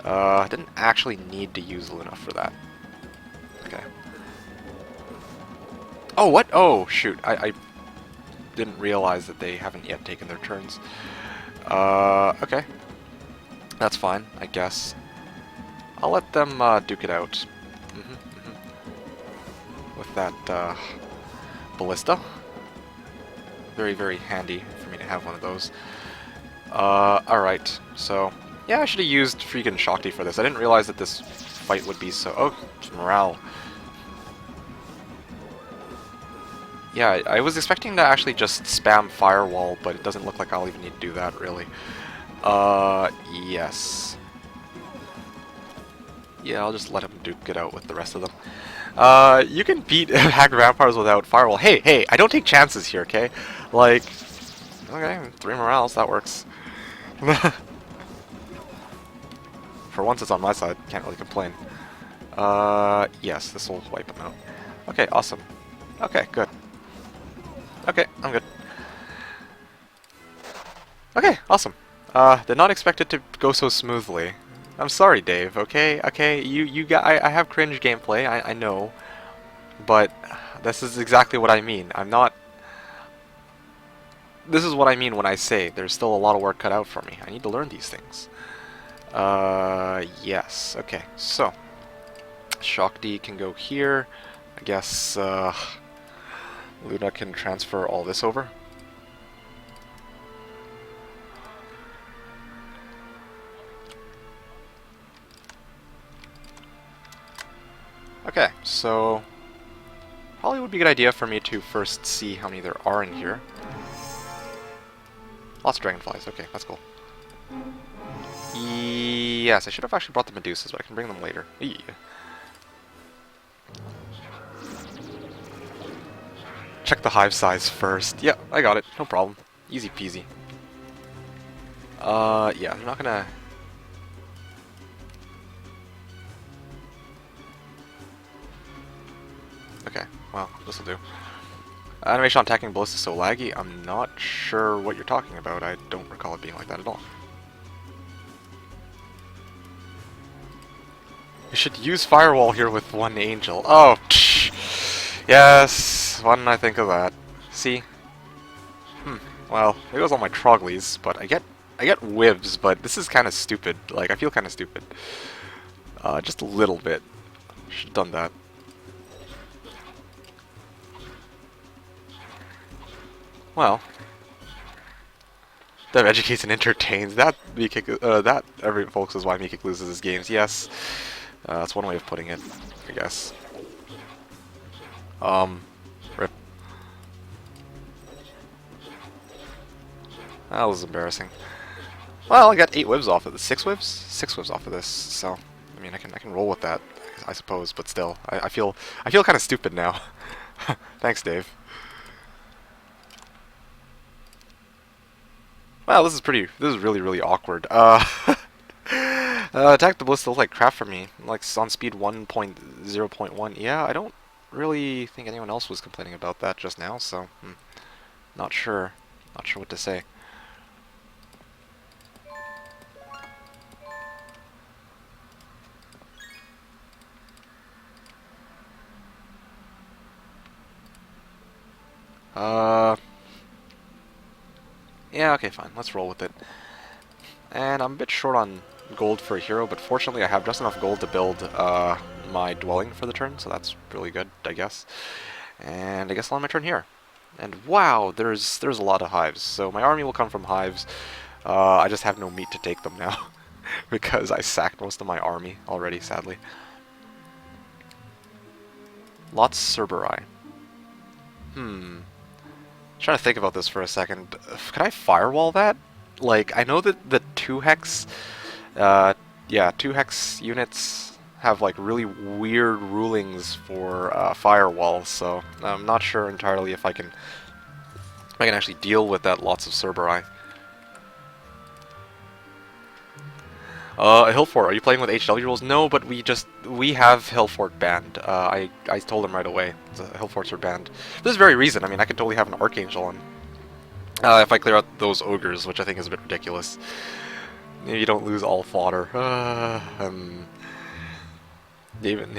[SPEAKER 1] I didn't actually need to use Luna for that. Okay. Oh, what? Oh, shoot. I didn't realize that they haven't yet taken their turns. Okay. That's fine, I guess. I'll let them duke it out. With that ballista. Very, very handy for me to have one of those. Alright, so... Yeah, I should have used freaking Shakti for this. I didn't realize that this fight would be so... Oh, morale. Yeah, I was expecting to actually just spam Firewall, but it doesn't look like I'll even need to do that, really. Yes. Yeah, I'll just let him duke it out with the rest of them. You can beat hacked vampires without Firewall. Hey, hey, I don't take chances here, okay? Like, okay, 3 morales, that works. For once it's on my side, can't really complain. Yes, this will wipe him out. Okay, awesome. Okay, good. Okay, I'm good. Okay, awesome. Did not expect it to go so smoothly. I'm sorry, Dave, okay? Okay, you got... I have cringe gameplay, I know. But this is exactly what I mean. I'm not... This is what I mean when I say there's still a lot of work cut out for me. I need to learn these things. Yes. Okay, so... Shakti can go here. I guess, Luna can transfer all this over. Okay, so... Probably would be a good idea for me to first see how many there are in here. Lots of dragonflies. Okay, that's cool. Yes, I should have actually brought the Medusas, but I can bring them later. Eee. Check the hive size first. Yeah, I got it. No problem. Easy peasy. Yeah, I'm not gonna... Okay, well, this'll do. Animation on attacking ballists is so laggy, I'm not sure what you're talking about. I don't recall it being like that at all. You should use Firewall here with one angel. Oh, yes, why didn't I think of that? See? Well, it was all my Troglies, but I get whivs, but this is kind of stupid. Like, I feel kind of stupid. Just a little bit. Should have done that. Well, Dev educates and entertains. That that every folks is why Meekick loses his games. Yes, that's one way of putting it, I guess. Rip. That was embarrassing. Well, I got 8 whivs off of this. 6 whivs? 6 whivs off of this. So, I mean, I can roll with that, I suppose. But still, I feel kind of stupid now. Thanks, Dave. Well, this is really awkward. Attack the Ballista looked like crap for me. Like, on speed 1.0.1. Yeah, I don't really think anyone else was complaining about that just now, so... Not sure. Not sure what to say. Yeah, okay, fine. Let's roll with it. And I'm a bit short on gold for a hero, but fortunately I have just enough gold to build my dwelling for the turn, so that's really good, I guess. And I guess I'll end my turn here. And wow, there's a lot of hives. So my army will come from hives. I just have no meat to take them now, because I sacked most of my army already, sadly. Lots of Cerberus. Trying to think about this for a second. Can I firewall that? Like, I know that the 2-hex, yeah, 2-hex units have like really weird rulings for firewalls, so I'm not sure entirely if I can actually deal with that. Lots of Cerberus. Hillfort, are you playing with HW rules? No, but we have Hillfort banned. I told him right away. Hillforts are banned. For this very reason. I mean, I could totally have an Archangel on. If I clear out those ogres, which I think is a bit ridiculous. Maybe you don't lose all fodder. Even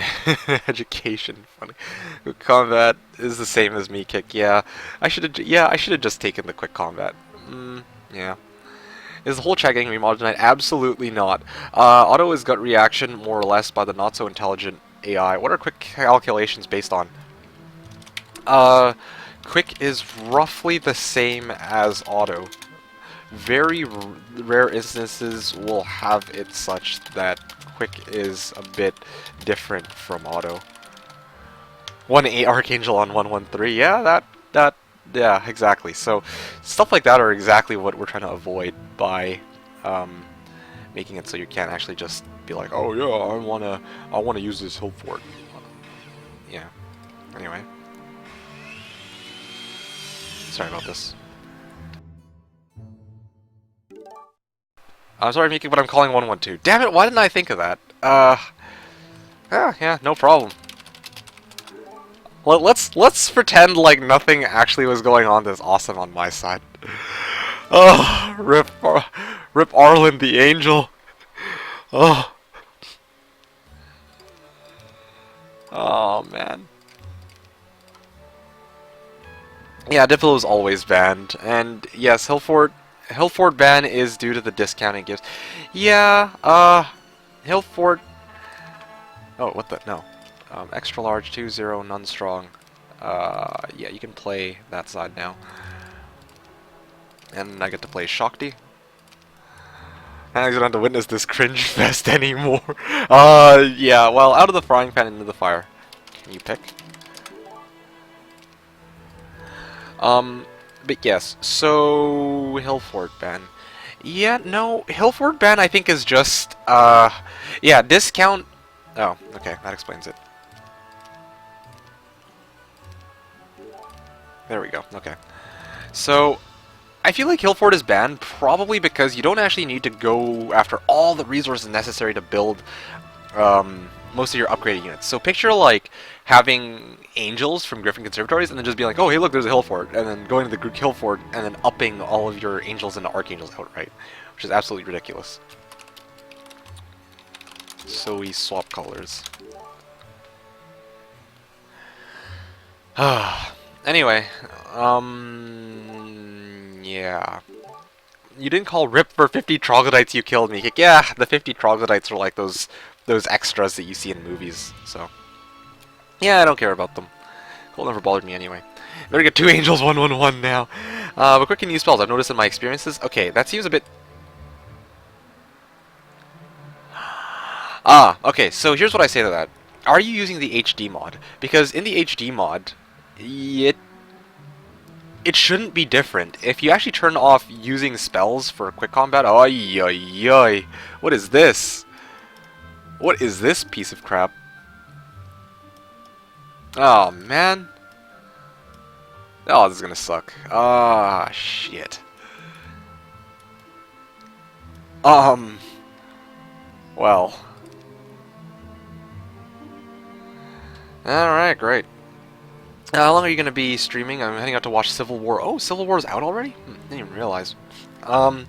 [SPEAKER 1] education, funny. Combat is the same as me kick. Yeah, I should have. Yeah, I should have just taken the quick combat. Yeah. Is the whole chat getting remodded tonight? Absolutely not. Auto is gut reaction, more or less, by the not so intelligent AI. What are quick calculations based on? Quick is roughly the same as auto. Very rare instances will have it such that quick is a bit different from auto. 1-8 Archangel on 113. Yeah, yeah, exactly. So stuff like that are exactly what we're trying to avoid by making it so you can't actually just be like, oh yeah, I wanna use this hill fort. Yeah. Anyway. Sorry about this. I'm sorry, Miki, but I'm calling 112. Damn it, why didn't I think of that? Yeah, no problem. Well, let's pretend like nothing actually was going on that's awesome on my side. Oh, rip Arlen the Angel. Oh. Oh, man. Yeah, Diplo is always banned, and yes, Hillfort ban is due to the discount it gives. Yeah, Hillfort. Oh, what the? No. Extra large, 2-0, none strong. Yeah, you can play that side now. And I get to play Shakti. And I don't have to witness this cringe fest anymore. Yeah, well, out of the frying pan into the fire. Can you pick? But yes, so Hillfort ban. Yeah, no, Hillfort ban I think is just, yeah, discount. Oh, okay, that explains it. There we go, okay. So, I feel like Hillfort is banned probably because you don't actually need to go after all the resources necessary to build most of your upgraded units. So picture like having angels from Griffin Conservatories and then just being like, oh hey look, there's a Hillfort, and then going to the Hillfort and then upping all of your angels into archangels outright, which is absolutely ridiculous. So we swap colors. Anyway, yeah. You didn't call RIP for 50 troglodytes you killed me. Yeah, the 50 troglodytes are like those extras that you see in movies, so. Yeah, I don't care about them. Cool never bothered me anyway. Better get 2 angels, 1/1/1 now. But quick can use spells, I've noticed in my experiences. Okay, that seems a bit... Okay, so here's what I say to that. Are you using the HD mod? Because in the HD mod, it shouldn't be different. If you actually turn off using spells for quick combat, ay. What is this? What is this piece of crap? Oh, man. Oh, this is gonna suck. Ah, shit. Well. Alright, great. How long are you going to be streaming? I'm heading out to watch Civil War. Oh, Civil War is out already? Didn't even realize. So I'm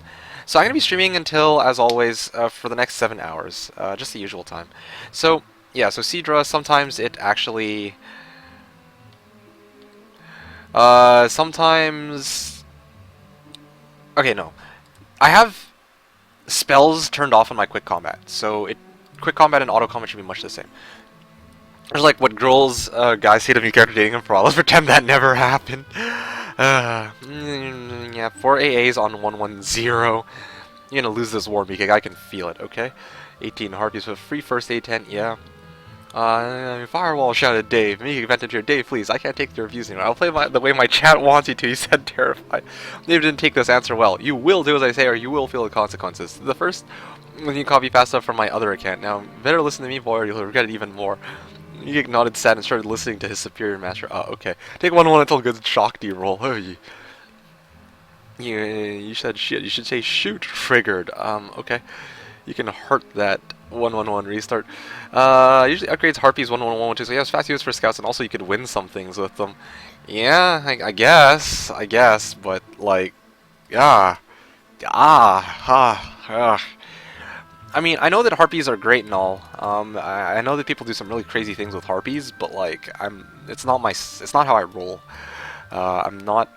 [SPEAKER 1] going to be streaming until, as always, for the next 7 hours. Just the usual time. So, yeah, so Sidra, sometimes it actually... sometimes... Okay, no. I have spells turned off on my quick combat. So, quick combat and auto combat should be much the same. There's like what girls, guys say to me after dating them for all. Let's pretend that never happened. Yeah, 4 AAs on 110. You're gonna lose this war, Mika. I can feel it, okay? 18 harpies with free first aid 10, yeah. Firewall shouted Dave. Mika vented here. Dave, please, I can't take the reviews anymore. I'll play the way my chat wants you to. He said terrified. Dave didn't take this answer well. You will do as I say or you will feel the consequences. The first, when you copy fast enough from my other account. Now, better listen to me, boy, or you'll regret it even more. He nodded sad and started listening to his superior master. Oh, okay. Take 1/1 until good Shakti roll. Oh, you said shit. You should say shoot triggered. Okay. You can hurt that 1/1/1 restart. Usually upgrades harpies 1/1/1 too. So he has fast use for scouts, and also you could win some things with them. Yeah, I guess, but like, yeah, I mean, I know that harpies are great and all. I know that people do some really crazy things with harpies, but like, it's not how I roll. I'm not.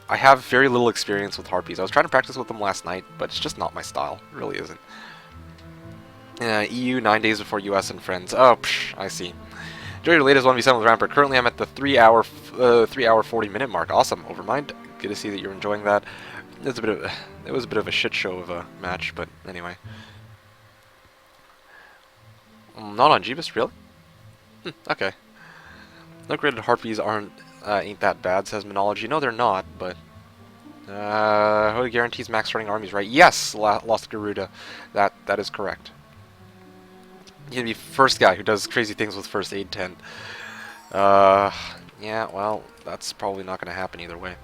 [SPEAKER 1] I have very little experience with harpies. I was trying to practice with them last night, but it's just not my style. It really isn't. EU 9 days before US and friends. Oh, psh, I see. Enjoy your latest 1v7 with Ramper. Currently, I'm at the 3-hour 40-minute mark. Awesome. Overmind. Good to see that you're enjoying that. It was a bit of a shit show of a match, but anyway. Not on Jebus, really? Okay. No-graded harpies ain't that bad, says Minology. No, they're not, but who guarantees max running armies, right? Yes, Lost Garuda. That is correct. You're gonna be first guy who does crazy things with first aid 10. Yeah, well, that's probably not gonna happen either way.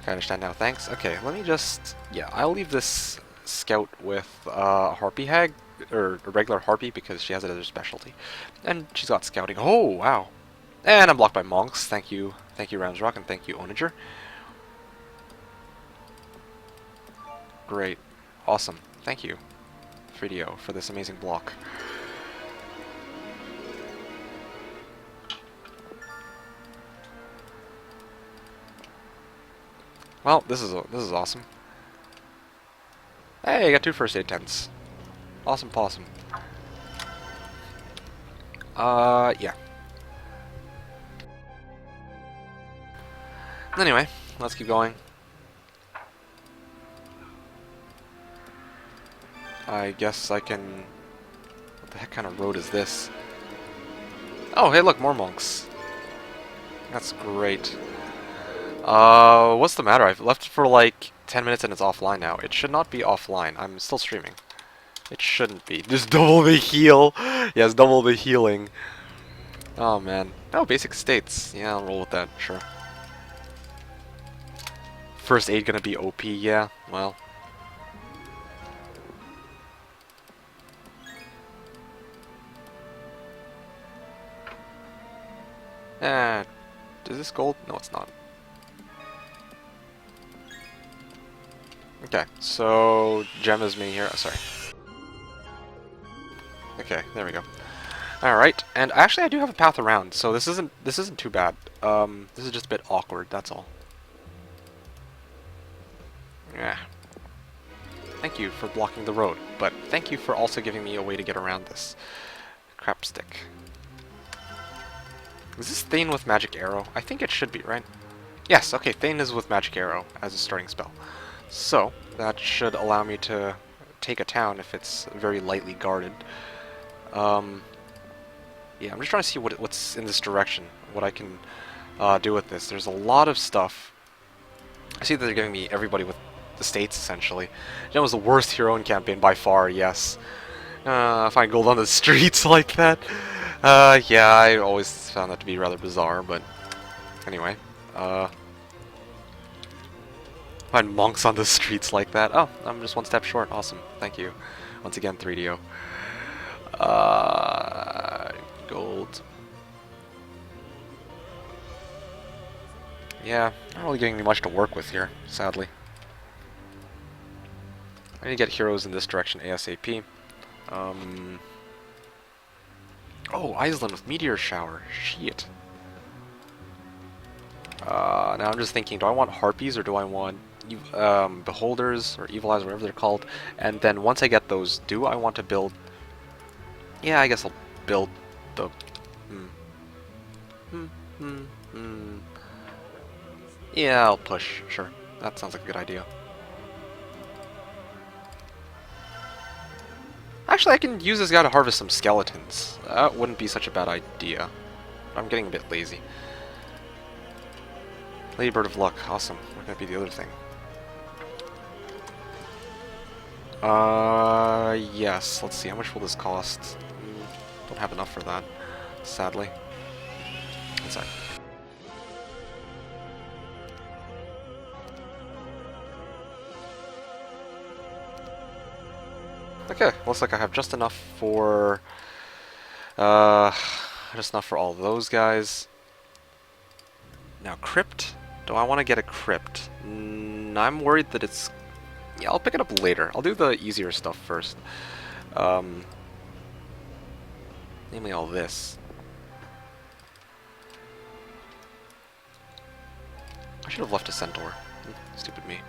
[SPEAKER 1] I understand now, thanks. Okay, let me just... Yeah, I'll leave this scout with Harpy Hag, or a regular Harpy, because she has it as her specialty. And she's got scouting. Oh, wow. And I'm blocked by monks. Thank you, RamsRock, and thank you, Onager. Great. Awesome. Thank you, Fridio, for this amazing block. Well, this is awesome. Hey, I got 2 first aid tents. Awesome possum. Yeah. Anyway, let's keep going. I guess I can... What the heck kind of road is this? Oh, hey, look, more monks. That's great. What's the matter? I've left it for like 10 minutes and it's offline now. It should not be offline. I'm still streaming. It shouldn't be. Just double the heal. Yes, double the healing. Oh, man. Oh, basic states. Yeah, I'll roll with that. Sure. First aid gonna be OP. Yeah, well. Is this gold? No, it's not. Okay, so gem is me here. Oh, sorry. Okay, there we go. All right, and actually I do have a path around, so this isn't too bad. This is just a bit awkward. That's all. Yeah. Thank you for blocking the road, but thank you for also giving me a way to get around this crap stick. Is this Thane with Magic Arrow? I think it should be, right? Yes, okay, Thane is with Magic Arrow as a starting spell. So, that should allow me to take a town if it's very lightly guarded. Yeah, I'm just trying to see what's in this direction, what I can do with this. There's a lot of stuff. I see that they're giving me everybody with the states, essentially. That was the worst hero in campaign by far, yes. Find gold on the streets like that. Yeah, I always found that to be rather bizarre, but anyway. Find monks on the streets like that. Oh, I'm just one step short. Awesome. Thank you. Once again, 3DO. Gold. Yeah, not really giving me much to work with here, sadly. I need to get heroes in this direction ASAP. Oh, Iceland with Meteor Shower. Shit. Now I'm just thinking, do I want Harpies or do I want Beholders or Evil Eyes, whatever they're called? And then once I get those, do I want to build... Yeah, I guess I'll build the... Yeah, I'll push. Sure. That sounds like a good idea. Actually, I can use this guy to harvest some skeletons. That wouldn't be such a bad idea. I'm getting a bit lazy. Ladybird of Luck. Awesome. What could be the other thing? Yes. Let's see. How much will this cost? Don't have enough for that, sadly. One sec. Okay, looks like I have just enough for all those guys. Now, crypt. Do I want to get a crypt? I'm worried that it's Yeah, I'll pick it up later. I'll do the easier stuff first. Um, namely all this. I should have left a centaur. Stupid me.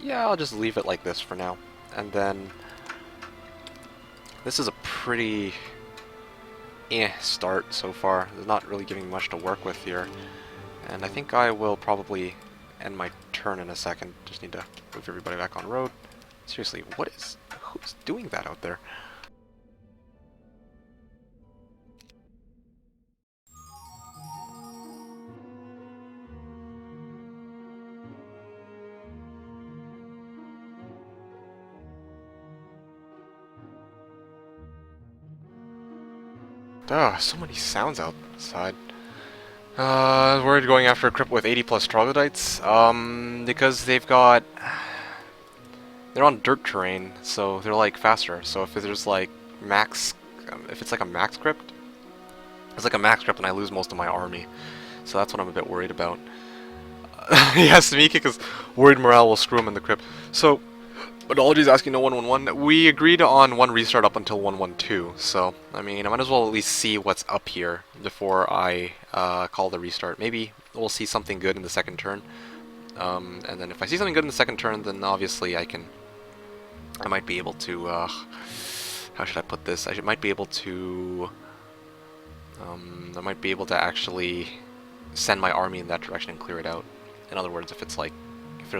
[SPEAKER 1] Yeah, I'll just leave it like this for now. And then... This is a pretty... start so far. There's not really giving much to work with here. And I think I will probably end my turn in a second. Just need to move everybody back on road. Seriously, who's doing that out there? Ah, so many sounds outside. We're going after a crypt with 80 plus troglodytes, because they've got... They're on dirt terrain, so they're like faster. So if there's like max... if it's like a max crypt, it's like a max crypt and I lose most of my army. So that's what I'm a bit worried about. Yes, Mika is worried morale will screw him in the crypt. So, Metology's asking no 111. We agreed on one restart up until 112, so, I mean, I might as well at least see what's up here before I call the restart. Maybe we'll see something good in the second turn. And then if I see something good in the second turn, then obviously I might be able to, how should I put this? Might be able to, I might be able to actually send my army in that direction and clear it out. In other words, if there's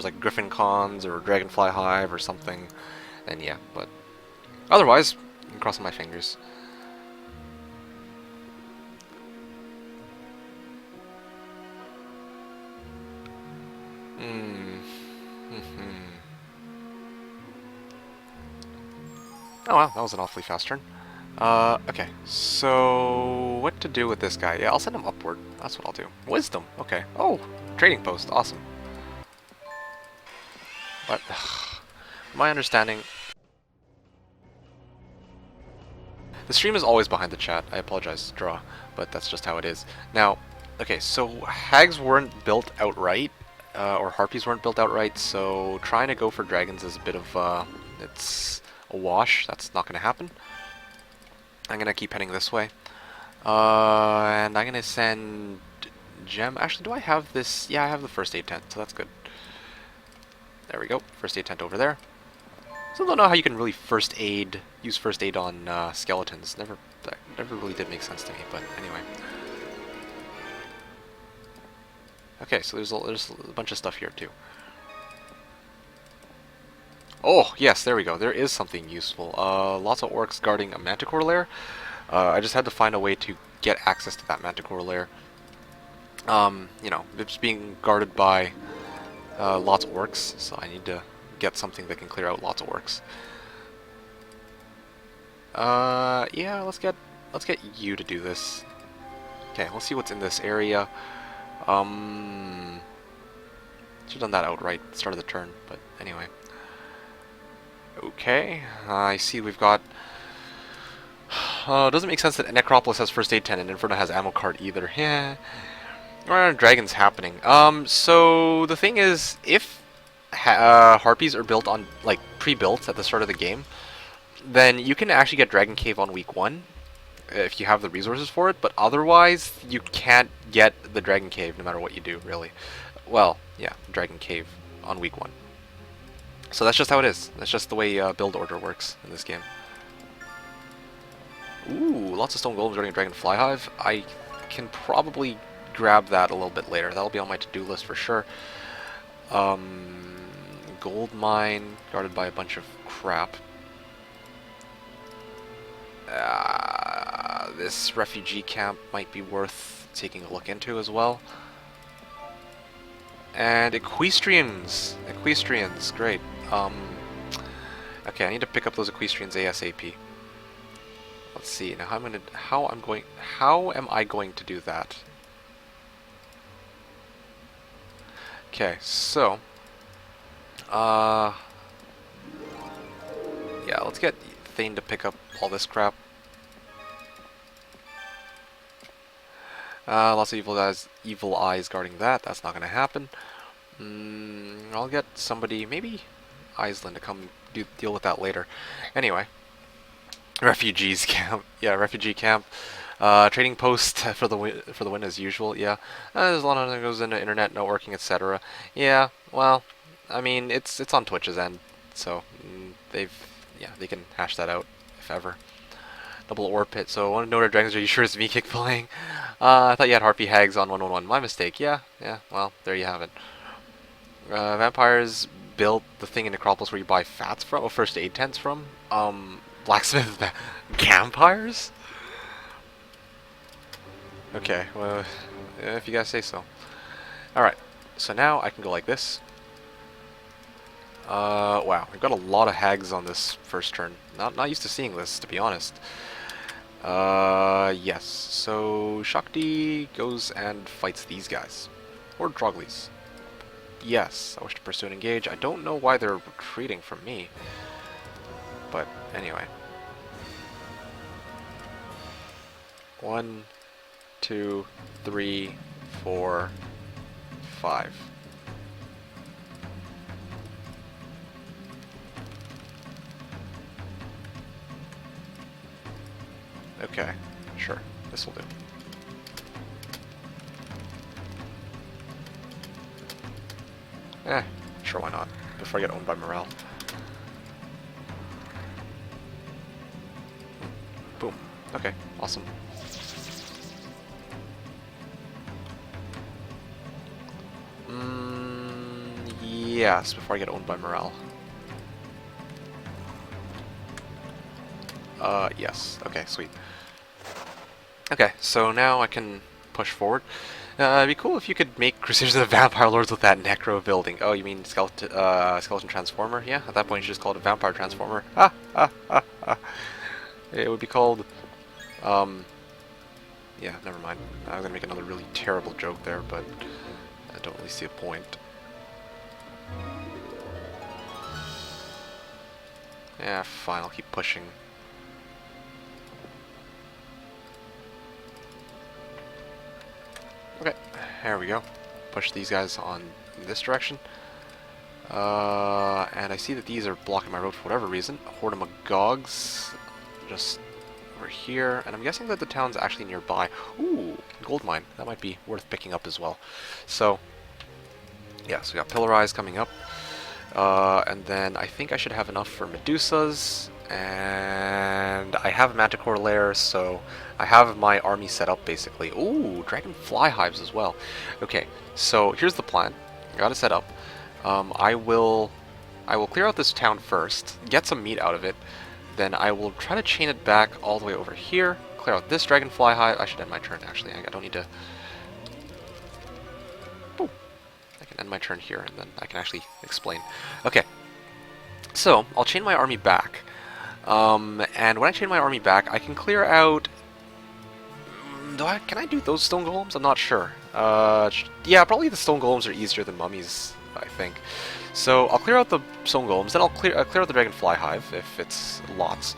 [SPEAKER 1] like Griffin Cons or Dragonfly Hive or something, then yeah, but otherwise, I'm crossing my fingers. Oh wow, that was an awfully fast turn. Okay, so what to do with this guy? Yeah, I'll send him upward. That's what I'll do. Wisdom, okay. Oh, trading post, awesome. But, my understanding... The stream is always behind the chat. I apologize, Draw, but that's just how it is. Now, okay, so hags weren't built outright, or harpies weren't built outright, so trying to go for dragons is a bit of, it's a wash. That's not going to happen. I'm going to keep heading this way. And I'm going to send gem. Actually, do I have this? Yeah, I have the first aid tent, so that's good. There we go. First aid tent over there. Still don't know how you can really use first aid on skeletons. That never really did make sense to me, but anyway. Okay, so there's a bunch of stuff here too. Oh, yes, there we go. There is something useful. Lots of orcs guarding a manticore lair. I just had to find a way to get access to that manticore lair. You know, it's being guarded by lots of orcs, so I need to get something that can clear out lots of orcs. Yeah, let's get you to do this. Okay, we'll see what's in this area. Should have done that outright at the start of the turn, but anyway. Okay, I see we've got... doesn't make sense that Necropolis has first aid tent and Inferno has ammo cart either. Yeah. Dragons happening. So the thing is, if harpies are built on, like, pre-built at the start of the game, then you can actually get Dragon Cave on week 1 if you have the resources for it, but otherwise you can't get the Dragon Cave no matter what you do, really. Well, yeah, Dragon Cave on week 1. So that's just how it is. That's just the way build order works in this game. Ooh, lots of stone golems running a Dragonfly Hive. I can probably grab that a little bit later. That'll be on my to-do list for sure. Gold mine guarded by a bunch of crap. This refugee camp might be worth taking a look into as well. And equestrians! Equestrians, great. Okay, I need to pick up those equestrians ASAP. Let's see, now how am I going to do that? Okay, so yeah, let's get Thane to pick up all this crap. Lots of evil eyes guarding that. That's not gonna happen. I'll get somebody, maybe Iceland, to come deal with that later. Anyway, refugees camp. Yeah, refugee camp. Trading post for the win as usual. Yeah, there's a lot of that goes into internet networking, etc. Yeah, well, I mean it's on Twitch's end, so they can hash that out if ever. Double ore pit. So I want to know, dragons, are you sure it's me kick playing? I thought you had Harpy Hags on 111. My mistake. Yeah. Well, there you have it. Vampires built the thing in Necropolis where you buy fats from, or first aid tents from. Blacksmith vampires? Okay, well, if you guys say so. Alright, so now I can go like this. Wow, we've got a lot of hags on this first turn. Not used to seeing this, to be honest. Yes. So Shakti goes and fights these guys. Or Drogleys. Yes, I wish to pursue and engage. I don't know why they're retreating from me. But anyway. 1, 2, 3, 4, 5. Okay, sure. This will do. Sure, why not? Before I get owned by Morale. Boom. Okay, awesome. Yes, before I get owned by Morale. Yes. Okay, sweet. Okay, so now I can push forward. It'd be cool if you could make Crusaders of the Vampire Lords with that Necro building. Oh, you mean Skeleton Transformer? Yeah, at that point you just call it a Vampire Transformer. It would be called, yeah, never mind. I was gonna make another really terrible joke there, but I don't really see a point. Yeah, fine, I'll keep pushing. Okay, there we go. Push these guys on this direction. And I see that these are blocking my road for whatever reason. Horde of Magogs just over here. And I'm guessing that the town's actually nearby. Ooh, gold mine. That might be worth picking up as well. So, yeah, so we got Pillar coming up. And then I think I should have enough for Medusas. And I have a Manticore lair, so I have my army set up basically. Ooh, Dragonfly hives as well. Okay, so here's the plan. I got it set up. I will clear out this town first, get some meat out of it, then I will try to chain it back all the way over here, clear out this Dragonfly hive. I should end my turn actually. I don't need to. Boom. I can end my turn here, and then I can actually explain. Okay, so I'll chain my army back. And when I chain my army back, I can clear out. Can I do those stone golems? I'm not sure. Yeah, probably the stone golems are easier than mummies, I think. So I'll clear out the stone golems, then I'll clear out the dragonfly hive if it's lots,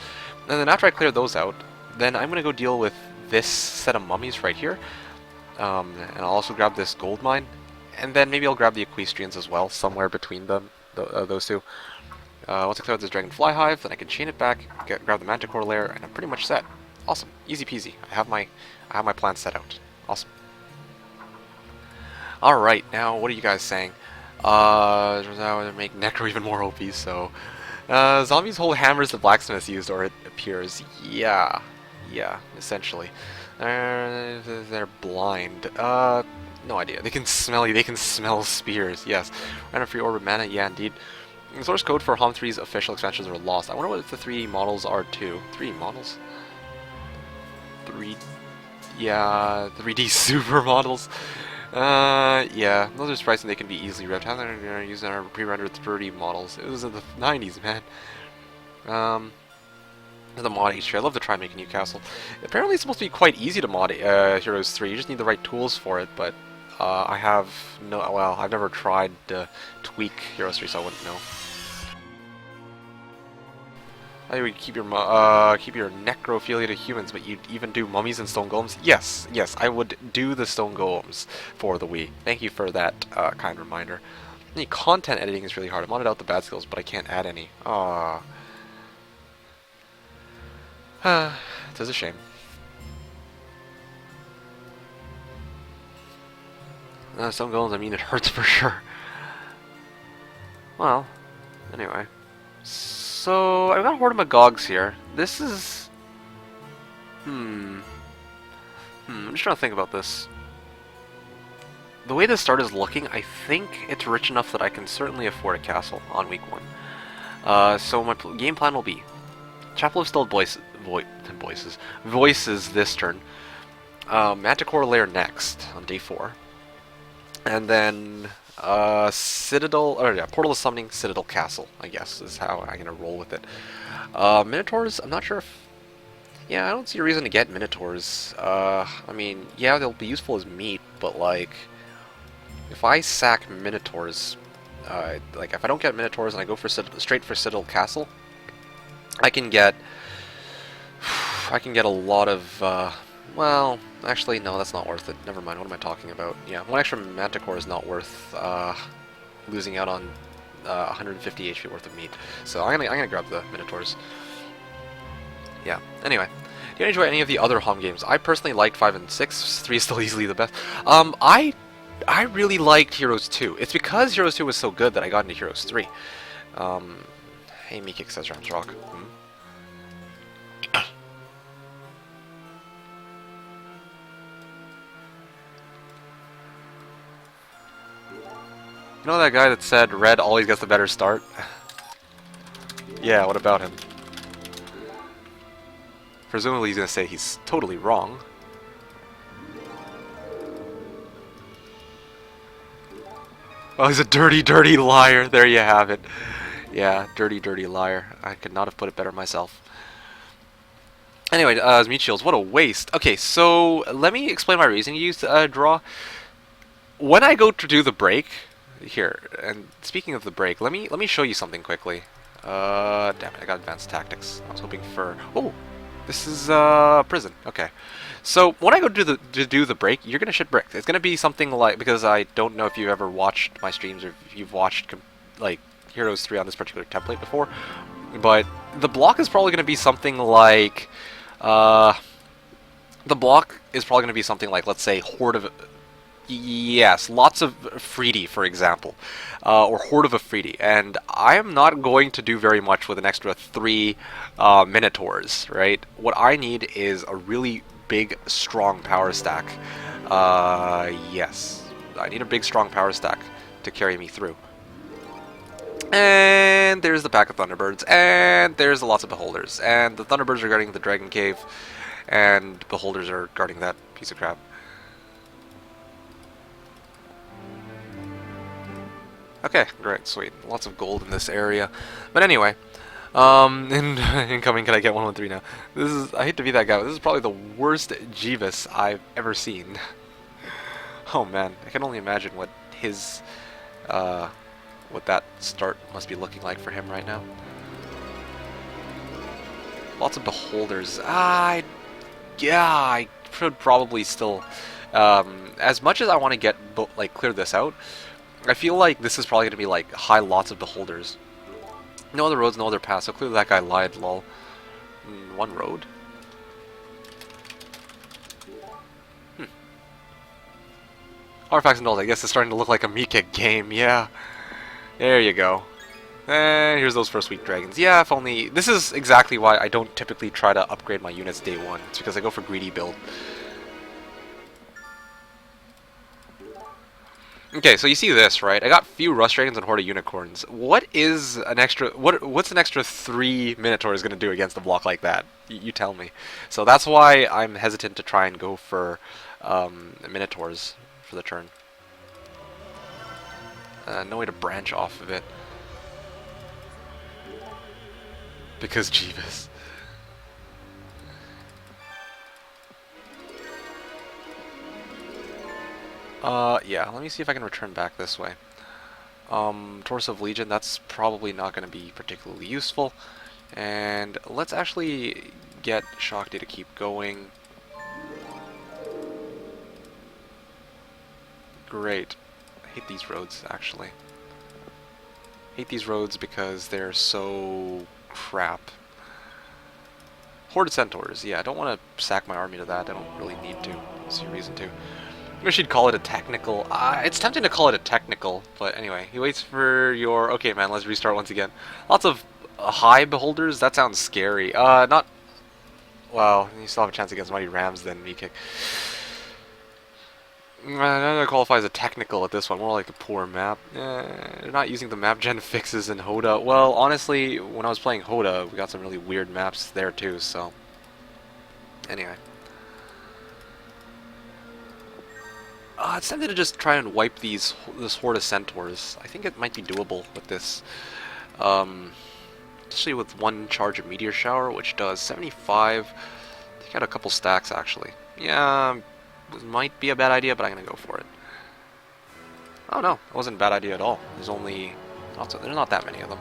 [SPEAKER 1] and then after I clear those out, then I'm gonna go deal with this set of mummies right here, and I'll also grab this gold mine, and then maybe I'll grab the equestrians as well, somewhere between them, those two. Once I clear out this dragonfly hive, then I can chain it back, grab the manticore lair, and I'm pretty much set. Awesome, easy peasy. I have my plan set out. Awesome. All right, now what are you guys saying? Make Necro even more OP. So, zombies hold hammers the blacksmiths used, or it appears. Yeah, essentially. They're blind. No idea. They can smell you. They can smell spears. Yes. Random free orb of mana. Yeah, indeed. Source code for Hom 3's official expansions are lost. I wonder what the 3 models are too. 3 models? 3... Yeah, 3D super models. Yeah, those are surprising they can be easily repped. How they're using our pre-rendered 3D models. It was in the 90s, man. The mod H3. I love to try and make a new castle. Apparently it's supposed to be quite easy to mod Heroes 3. You just need the right tools for it, but I have no... Well, I've never tried to tweak Heroes 3, so I wouldn't know. I would keep your necrophilia to humans, but you'd even do mummies and stone golems? Yes, yes, I would do the stone golems for the Wii. Thank you for that kind reminder. Any content editing is really hard. I wanted out the bad skills, but I can't add any. Ah, it is a shame. Stone golems, I mean, it hurts for sure. Well, anyway. So, I've got a Horde of Magogs here. This is... I'm just trying to think about this. The way this start is looking, I think it's rich enough that I can certainly afford a castle on week 1. So my game plan will be Chapel of Stilled Voices this turn, Manticore Lair next on day 4, and then Portal of Summoning, Citadel Castle, I guess, is how I'm going to roll with it. Minotaurs, I'm not sure if... Yeah, I don't see a reason to get Minotaurs. I mean, yeah, they'll be useful as meat, but, like, if I sack Minotaurs, like, if I don't get Minotaurs and I go for straight for Citadel Castle, I can get a lot of, well, actually, no, that's not worth it. Never mind, what am I talking about? Yeah, 1 extra Manticore is not worth losing out on 150 HP worth of meat. So I'm gonna grab the Minotaurs. Yeah, anyway. Do you enjoy any of the other HOM games? I personally liked 5 and 6. 3 is still easily the best. I really liked Heroes 2. It's because Heroes 2 was so good that I got into Heroes 3. Hey, Meekick says RamsRock. You know that guy that said red always gets the better start? Yeah, what about him? Presumably he's going to say he's totally wrong. Oh, he's a dirty, dirty liar. There you have it. Yeah, dirty, dirty liar. I could not have put it better myself. Anyway, meat shields, what a waste. Okay, so let me explain my reasoning to use draw. When I go to do the break, here, and speaking of the break, let me show you something quickly. Damn it, I got advanced tactics. I was hoping for... Oh, this is prison. Okay. So when I go to do the break, you're gonna shit bricks. It's gonna be something like, because I don't know if you've ever watched my streams or if you've watched like Heroes 3 on this particular template before, but the block is probably gonna be something like let's say Horde of... Yes, lots of Freedy, for example, or Horde of Afridi, and I am not going to do very much with an extra 3 Minotaurs, right? What I need is a really big, strong power stack. Yes, I need a big, strong power stack to carry me through. And there's the pack of Thunderbirds, and there's lots of Beholders, and the Thunderbirds are guarding the Dragon Cave, and Beholders are guarding that piece of crap. Okay, great, sweet. Lots of gold in this area. But anyway, incoming, can I get 113 now? This is, I hate to be that guy, but this is probably the worst Jebus I've ever seen. Oh man, I can only imagine what his, what that start must be looking like for him right now. Lots of Beholders. Yeah, I should probably still, as much as I want to get, like, clear this out, I feel like this is probably going to be like lots of Beholders. No other roads, no other paths, so clearly that guy lied, lol. 1 road? Artifacts and dolls, I guess it's starting to look like a Meekick game, yeah. There you go. And here's those first week dragons. Yeah, if only... This is exactly why I don't typically try to upgrade my units day 1. It's because I go for greedy build. Okay, so you see this, right? I got few Rust Dragons and Horde of Unicorns. What is an extra... What's an extra 3 Minotaurs going to do against a block like that? You tell me. So that's why I'm hesitant to try and go for Minotaurs for the turn. No way to branch off of it. Because Jebus. Yeah, let me see if I can return back this way. Torso of Legion, that's probably not going to be particularly useful. And let's actually get Shakti to keep going. Great. I hate these roads, actually. Hate these roads because they're so crap. Horde Centaurs, yeah, I don't want to sack my army to that. I don't really need to. See a reason to. I wish you'd call it a technical. It's tempting to call it a technical, but anyway. He waits for your... Okay, man, let's restart once again. Lots of high beholders? That sounds scary. Not... Well, you still have a chance against Mighty Rams then, V-Kick. None of that qualifies a technical at this one, more like a poor map. They're not using the map gen fixes in Hoda. Well, honestly, when I was playing Hoda, we got some really weird maps there too, so... Anyway. It's tempting to just try and wipe this horde of centaurs. I think it might be doable with this. Especially with one charge of Meteor Shower, which does 75. I think I had a couple stacks, actually. Yeah, it might be a bad idea, but I'm going to go for it. Oh no, it wasn't a bad idea at all. There's only... there's not that many of them.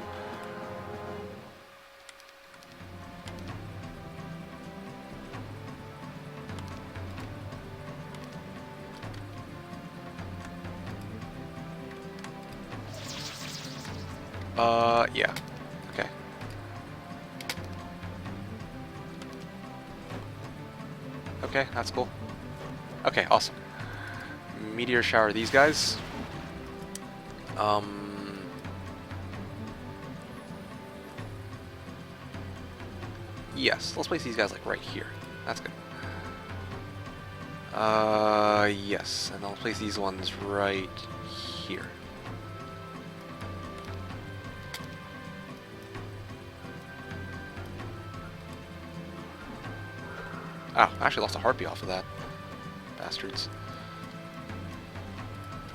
[SPEAKER 1] Yeah. Okay. Okay, that's cool. Okay, awesome. Meteor shower these guys. Yes, let's place these guys like right here. That's good. Yes, and I'll place these ones right here. Oh, I actually lost a harpy off of that. Bastards.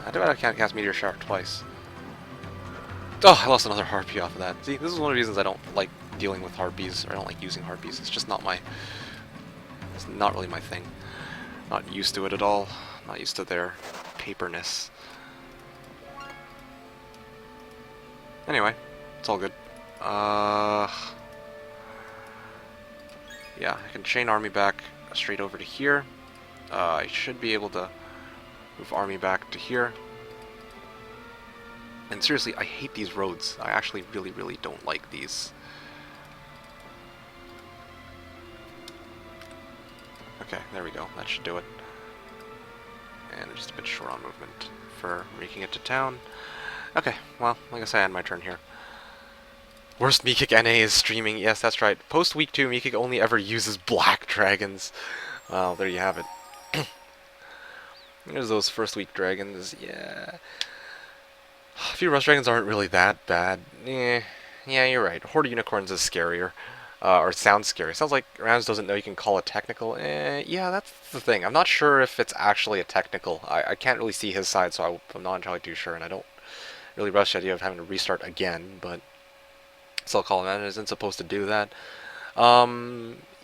[SPEAKER 1] I do. I can't cast Meteor Shower twice. Oh, I lost another harpy off of that. See, this is one of the reasons I don't like dealing with harpies, or I don't like using harpies. It's just not my... It's not really my thing. Not used to it at all. Not used to their paperness. Anyway, it's all good. Yeah, I can chain army back straight over to here. I should be able to move army back to here. And seriously, I hate these roads. I actually really, really don't like these. Okay, there we go. That should do it. And just a bit short on movement for making it to town. Okay, well, like I said, I had my turn here. Worst Meekick NA is streaming. Yes, that's right. Post week 2, Meekick only ever uses black dragons. Well, there you have it. There's those first week dragons. Yeah. A few Rust Dragons aren't really that bad. Yeah, you're right. Horde Unicorns is scarier. Or sounds scary. Sounds like Rams doesn't know you can call it technical. Yeah, that's the thing. I'm not sure if it's actually a technical. I can't really see his side, so I'm not entirely too sure, and I don't really rush the idea of having to restart again, but still call him. It isn't supposed to do that.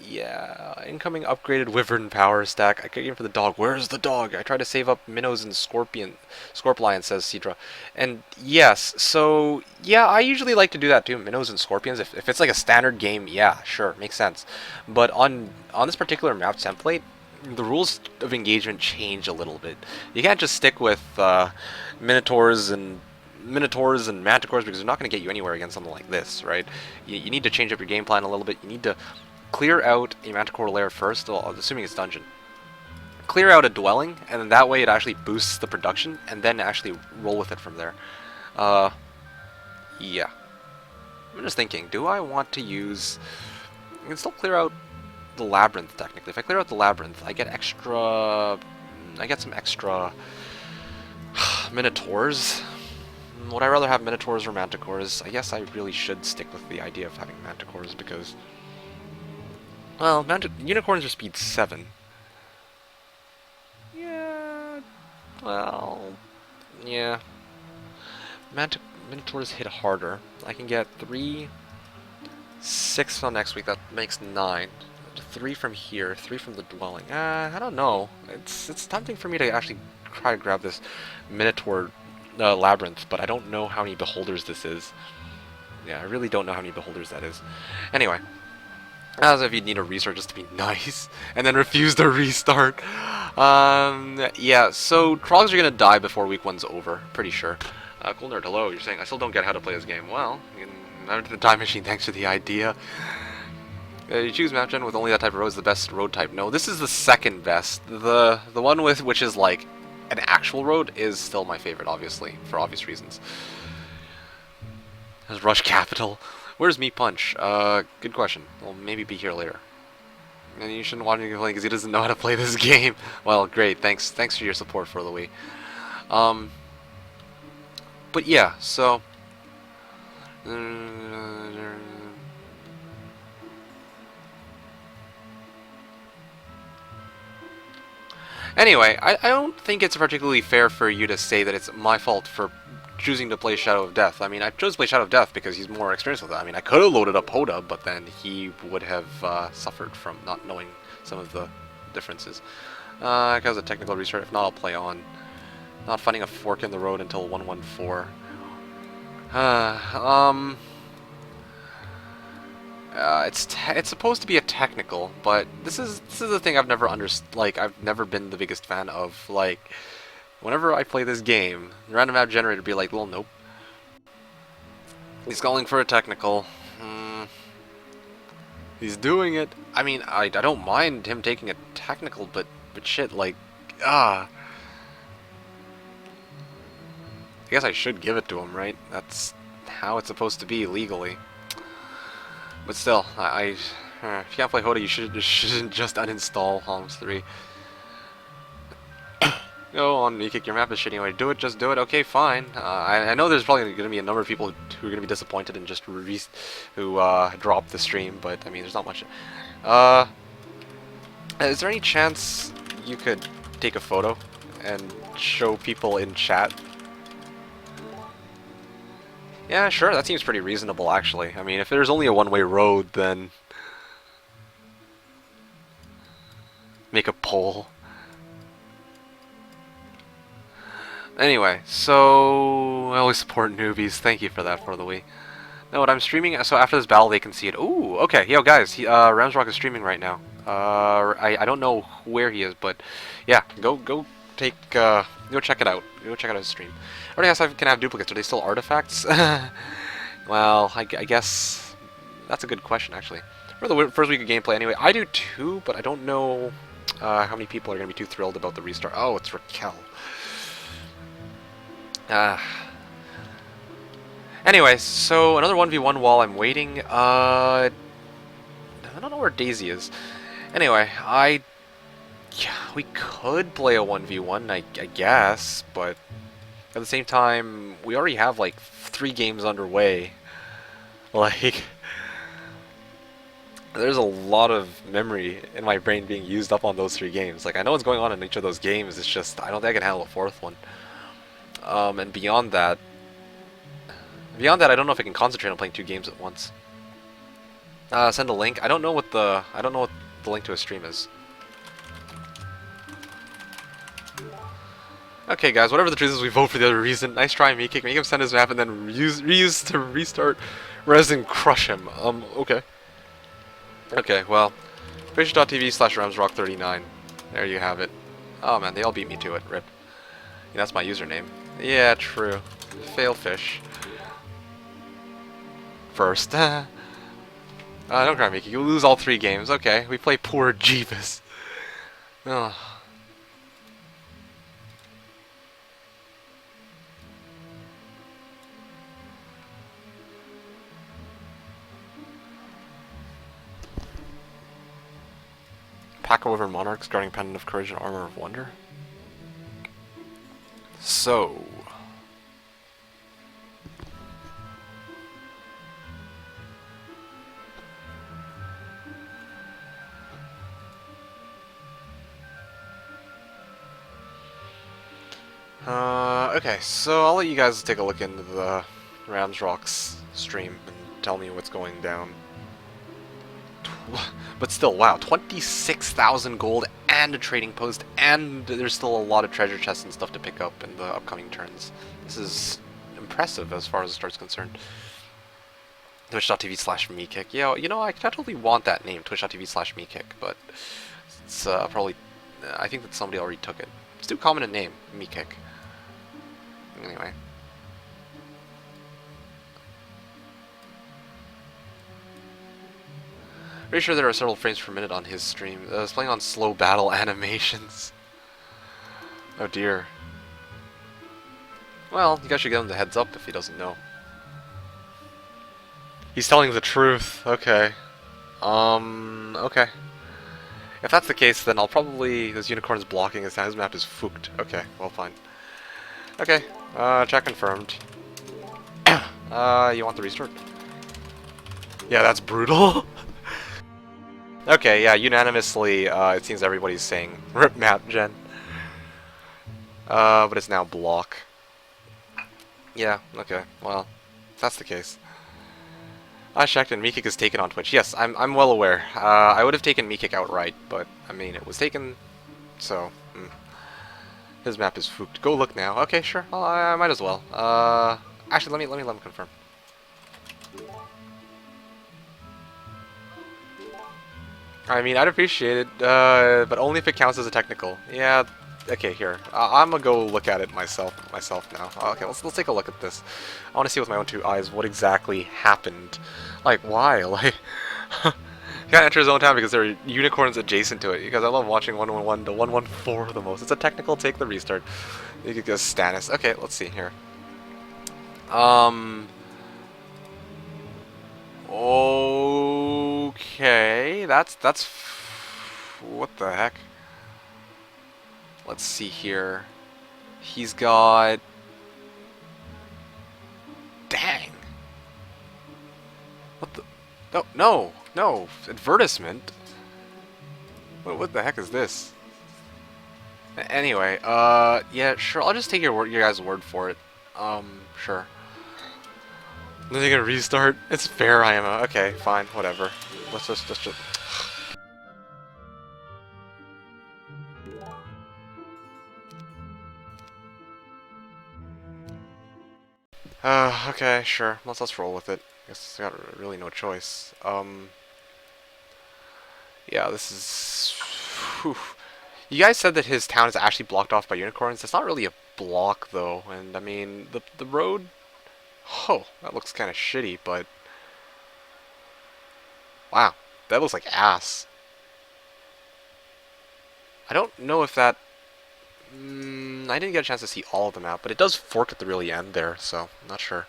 [SPEAKER 1] Yeah, incoming upgraded Wyvern power stack. I could aim for the dog. Where's the dog? I tried to save up minnows and Scorpion, says Cedra. And yes, so yeah, I usually like to do that too, minnows and scorpions. If it's like a standard game, yeah, sure, makes sense. But on this particular map template, the rules of engagement change a little bit. You can't just stick with Minotaurs and Manticores because they're not going to get you anywhere against something like this, right? You need to change up your game plan a little bit. You need to clear out a Manticore lair first, well, assuming it's dungeon. Clear out a dwelling, and then that way it actually boosts the production, and then actually roll with it from there. Yeah. I'm just thinking, do I want to use... I can still clear out the Labyrinth, technically. If I clear out the Labyrinth, I get extra... I get some extra... Minotaurs. Would I rather have Minotaurs or Manticores? I guess I really should stick with the idea of having Manticores because... Well, Unicorns are speed 7. Yeah... Well... Yeah... Minotaurs hit harder. I can get 3... 6 on next week, that makes 9. 3 from here, 3 from the dwelling. I don't know. It's tempting for me to actually try to grab this Minotaur Labyrinth, but I don't know how many beholders this is. Yeah, I really don't know how many beholders that is. Anyway, as if you'd need a restart just to be nice, and then refuse to restart. Yeah, so Trogs are gonna die before week 1's over, pretty sure. Cool Nerd, hello, you're saying, I still don't get how to play this game. Well, you can enter the time machine thanks for the idea. You choose map gen with only that type of road is the best road type. No, this is the second best. The one with which is like an actual road is still my favorite, obviously, for obvious reasons. There's Rush Capital. Where's Meat Punch? Good question. Well, maybe be here later. And you shouldn't watch him play because he doesn't know how to play this game. Well, great. Thanks for your support for the Wii. But yeah, so. Anyway, I don't think it's particularly fair for you to say that it's my fault for choosing to play Shadow of Death. I mean, I chose to play Shadow of Death because he's more experienced with it. I mean, I could have loaded up Hoda, but then he would have suffered from not knowing some of the differences. Because of technical restart, if not, I'll play on. Not finding a fork in the road until 114. It's supposed to be a technical, but this is the thing I've never I've never been the biggest fan of. Like, whenever I play this game, the random map generator would be like, well, nope. He's calling for a technical. He's doing it. I mean, I don't mind him taking a technical, but shit, like, I guess I should give it to him, right? That's how it's supposed to be legally. But still, if you can't play Hoda, you shouldn't just uninstall Homs 3. Go on, you kick your map is shitty anyway. Do it, just do it. Okay, fine. I know there's probably going to be a number of people who are going to be disappointed and just who drop the stream, but I mean, there's not much. Is there any chance you could take a photo and show people in chat? Yeah, sure, that seems pretty reasonable, actually. I mean, if there's only a one-way road, then make a poll. Anyway, so I always support newbies. Thank you for that, for the Wii. No, what I'm streaming, so after this battle they can see it. Ooh, okay, yo guys, RamsRock is streaming right now. I don't know where he is, but yeah, go check it out. Go check out his stream. I already asked if I can have duplicates. Are they still artifacts? Well, I guess that's a good question, actually. For the first week of gameplay, anyway, I do too, but I don't know how many people are going to be too thrilled about the restart. Oh, it's Raquel. Anyway, so another 1v1 while I'm waiting. I don't know where Daisy is. Anyway, we could play a 1v1, I guess, but at the same time, we already have like 3 games underway. Like, there's a lot of memory in my brain being used up on those 3 games. Like, I know what's going on in each of those games, it's just, I don't think I can handle a 4th one. And beyond that, I don't know if I can concentrate on playing 2 games at once. Send a link. I don't know what the link to a stream is. Okay, guys, whatever the truth is, we vote for the other reason. Nice try, Meek. Make him send his map and then reuse to restart Res and crush him. Okay. Okay, well, twitch.tv/RamsRock39. There you have it. Oh man, they all beat me to it. Rip. Yeah, that's my username. Yeah, true. Failfish. First. Don't cry, Mickey. You lose all 3 games. Okay, we play poor Jebus. Oh. Pack over Monarchs, guarding Pendant of Courage and Armor of Wonder. So. Okay, so I'll let you guys take a look into the RamsRock's stream and tell me what's going down. But still, wow, 26,000 gold and a trading post, and there's still a lot of treasure chests and stuff to pick up in the upcoming turns. This is impressive as far as the start's concerned. Twitch.tv/mekick. Yeah, you know, I totally want that name, Twitch.tv/mekick, but it's probably. I think that somebody already took it. It's too common a name, mekick. Anyway. Pretty sure there are several frames per minute on his stream. I was playing on slow battle animations. Oh dear. Well, you guys should give him the heads up if he doesn't know. He's telling the truth. Okay. Okay. If that's the case, then I'll probably... This unicorn's blocking his map is fooked. Okay, well, fine. Okay, chat confirmed. You want the restart? Yeah, that's brutal. Okay, yeah, unanimously, it seems everybody's saying rip map gen. But it's now block. Yeah, okay, well, if that's the case. I checked and Mekick is taken on Twitch. Yes, I'm well aware. I would have taken Mekick outright, but, I mean, it was taken, so, His map is fooked. Go look now. Okay, sure, I might as well. Actually, let me let him confirm. I mean, I'd appreciate it, but only if it counts as a technical. Yeah, okay, here. I'm gonna go look at it myself now. Okay, let's take a look at this. I want to see with my own two eyes what exactly happened. Like, why? Like, you can't enter his own town because there are unicorns adjacent to it. Because I love watching 111 to 114 the most. It's a technical, take the restart. You could go Stannis. Okay, let's see here. Okay, that's what the heck? Let's see here. He's got... Dang. What the... No, advertisement. What the heck is this? Anyway, yeah, sure. I'll just take your guys' word for it. Sure. Then you're gonna restart? It's fair, I am. Okay, fine, whatever. Let's just... Okay, sure. Let's roll with it. Guess I got really no choice. Yeah, this is... Whew. You guys said that his town is actually blocked off by unicorns. That's not really a block, though. And, I mean, the road... Oh, that looks kind of shitty, but... Wow, that looks like ass. I don't know if that... I didn't get a chance to see all of the map, but it does fork at the really end there, so not sure.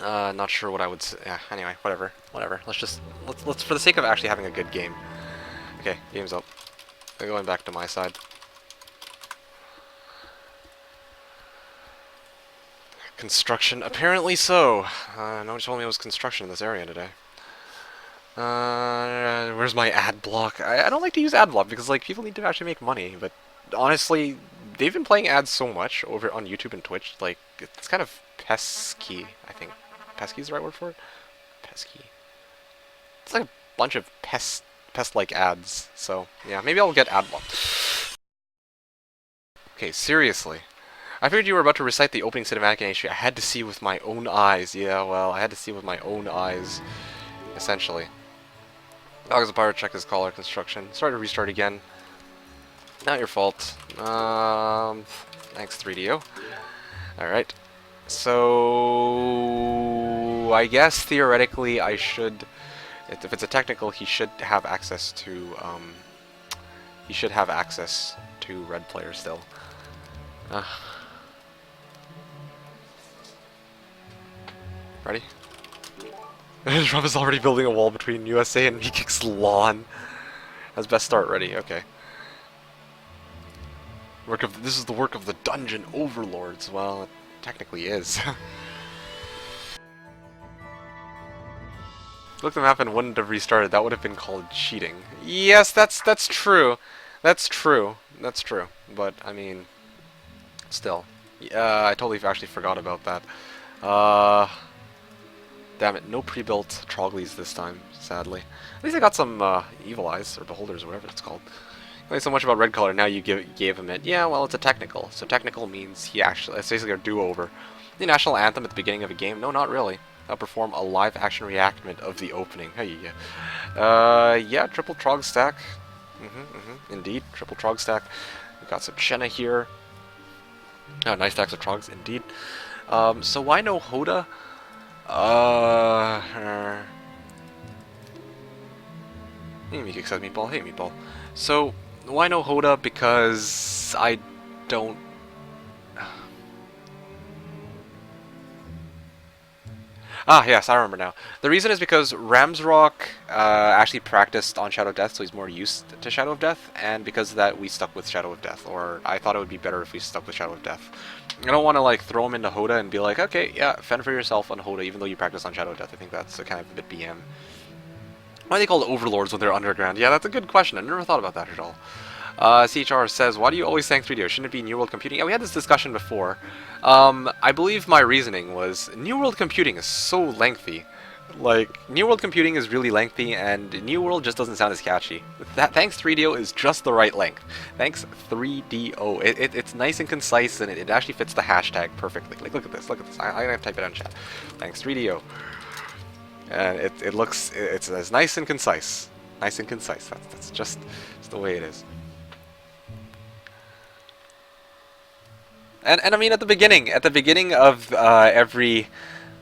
[SPEAKER 1] Not sure what I would say. Yeah, anyway, whatever. Let's for the sake of actually having a good game. Okay, game's up. Going back to my side. Construction, apparently so. No one told me it was construction in this area today. Where's my ad block? I don't like to use ad block because like people need to actually make money, but honestly, they've been playing ads so much over on YouTube and Twitch, like it's kind of pesky, I think. Pesky is the right word for it? Pesky. It's like a bunch of pest-like ads, so yeah, maybe I'll get ad blocked. Okay, seriously. I figured you were about to recite the opening cinematic in HD. I had to see with my own eyes. Yeah, well, I had to see with my own eyes, essentially. Dogs of Pirate, check his collar, construction. Sorry to restart again. Not your fault. Thanks, 3DO. Alright. So... I guess, theoretically, I should... If it's a technical, he should have access to, he should have access to red players still. Ready? Trump is already building a wall between USA and Mekick's lawn. That's best start ready, okay. This is the work of the dungeon overlords. Well, it technically is. Look at the map and wouldn't have restarted. That would have been called cheating. Yes, that's true. That's true. But I mean, still, I totally actually forgot about that. Damn it, no pre-built Trogleys this time, sadly. At least I got some Evil Eyes, or Beholders, or whatever it's called. Like so much about red color, now you gave him it. Yeah, well, it's a technical. So technical means he actually, it's basically a do-over. The national anthem at the beginning of a game? No, not really. perform a live-action reenactment of the opening. Hey, yeah, triple trog stack. Indeed, triple trog stack. We've got some Chenna here. Oh, nice stacks of trogs, indeed. So why no Hoda? Hey, Meek says Meatball. Hey, Meatball. So, why no Hoda? Because I don't... Ah, yes, I remember now. The reason is because RamsRock actually practiced on Shadow of Death, so he's more used to Shadow of Death, and because of that, we stuck with Shadow of Death, or I thought it would be better if we stuck with Shadow of Death. I don't want to like throw him into Hoda and be like, okay, yeah, fend for yourself on Hoda, even though you practice on Shadow of Death. I think that's kind of a bit BM. Why are they called overlords when they're underground? Yeah, that's a good question. I never thought about that at all. CHR says, why do you always thank 3DO? Shouldn't it be New World Computing? Yeah, we had this discussion before. I believe my reasoning was, New World Computing is so lengthy. Like, New World Computing is really lengthy, and New World just doesn't sound as catchy. Thanks 3DO is just the right length. Thanks 3DO. It's nice and concise, and it actually fits the hashtag perfectly. Like, look at this, I have to type it out in chat. Thanks 3DO. And it's as nice and concise. Nice and concise. That's just the way it is. And I mean, at the beginning of every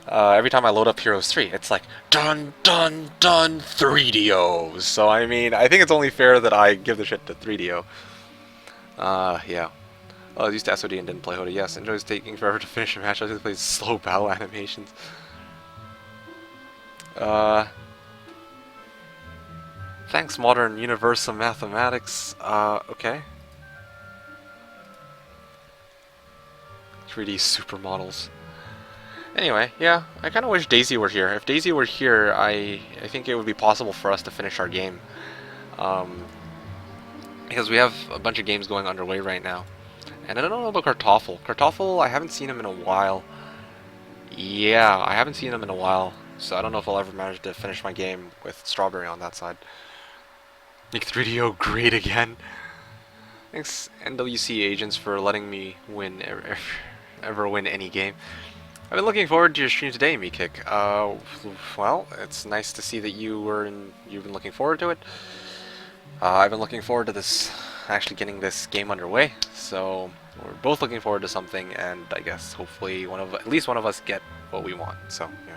[SPEAKER 1] time I load up Heroes 3, it's like dun dun dun 3DO. So I mean, I think it's only fair that I give the shit to 3DO. Yeah. Well, I used to SOD and didn't play Hoda. Yes, enjoys taking forever to finish a match. I just play slow battle animations. Thanks, Modern Universal Mathematics. Okay. 3D supermodels. Anyway, yeah, I kind of wish Daisy were here. If Daisy were here, I think it would be possible for us to finish our game. Because we have a bunch of games going underway right now. And I don't know about Kartoffel. Kartoffel, I haven't seen him in a while. Yeah, I haven't seen him in a while. So I don't know if I'll ever manage to finish my game with Strawberry on that side. Make 3DO great again. Thanks NWC agents for letting me win ever win any game. I've been looking forward to your stream today, Meekick. Well, it's nice to see that you've been looking forward to it. I've been looking forward to this, actually getting this game underway. So we're both looking forward to something, and I guess hopefully at least one of us get what we want. So yeah.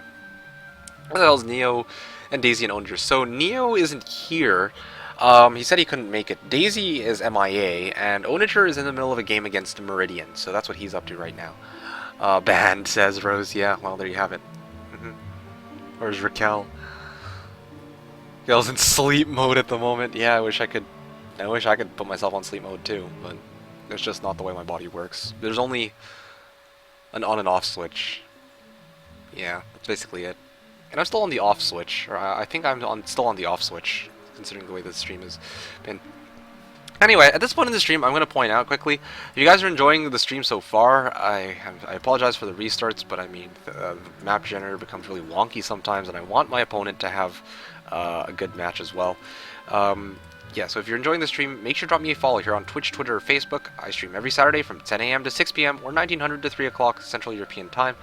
[SPEAKER 1] What the hell is Neo and Daisy and Oninger? So Neo isn't here. He said he couldn't make it. Daisy is MIA, and Oninger is in the middle of a game against Meridian, so that's what he's up to right now. Banned, says Rose. Yeah, well, there you have it. Where's Raquel? Raquel's in sleep mode at the moment. Yeah, I wish I could put myself on sleep mode too, but it's just not the way my body works. There's only an on and off switch. Yeah, that's basically it. And I'm still on the off switch, or I think I'm still on the off switch, considering the way the stream has been. Anyway, at this point in the stream, I'm going to point out quickly, if you guys are enjoying the stream so far, I apologize for the restarts, but I mean, the map generator becomes really wonky sometimes, and I want my opponent to have a good match as well. Yeah, so if you're enjoying the stream, make sure to drop me a follow here on Twitch, Twitter, or Facebook. I stream every Saturday from 10 AM to 6 PM, or 1900 to 3 o'clock Central European Time.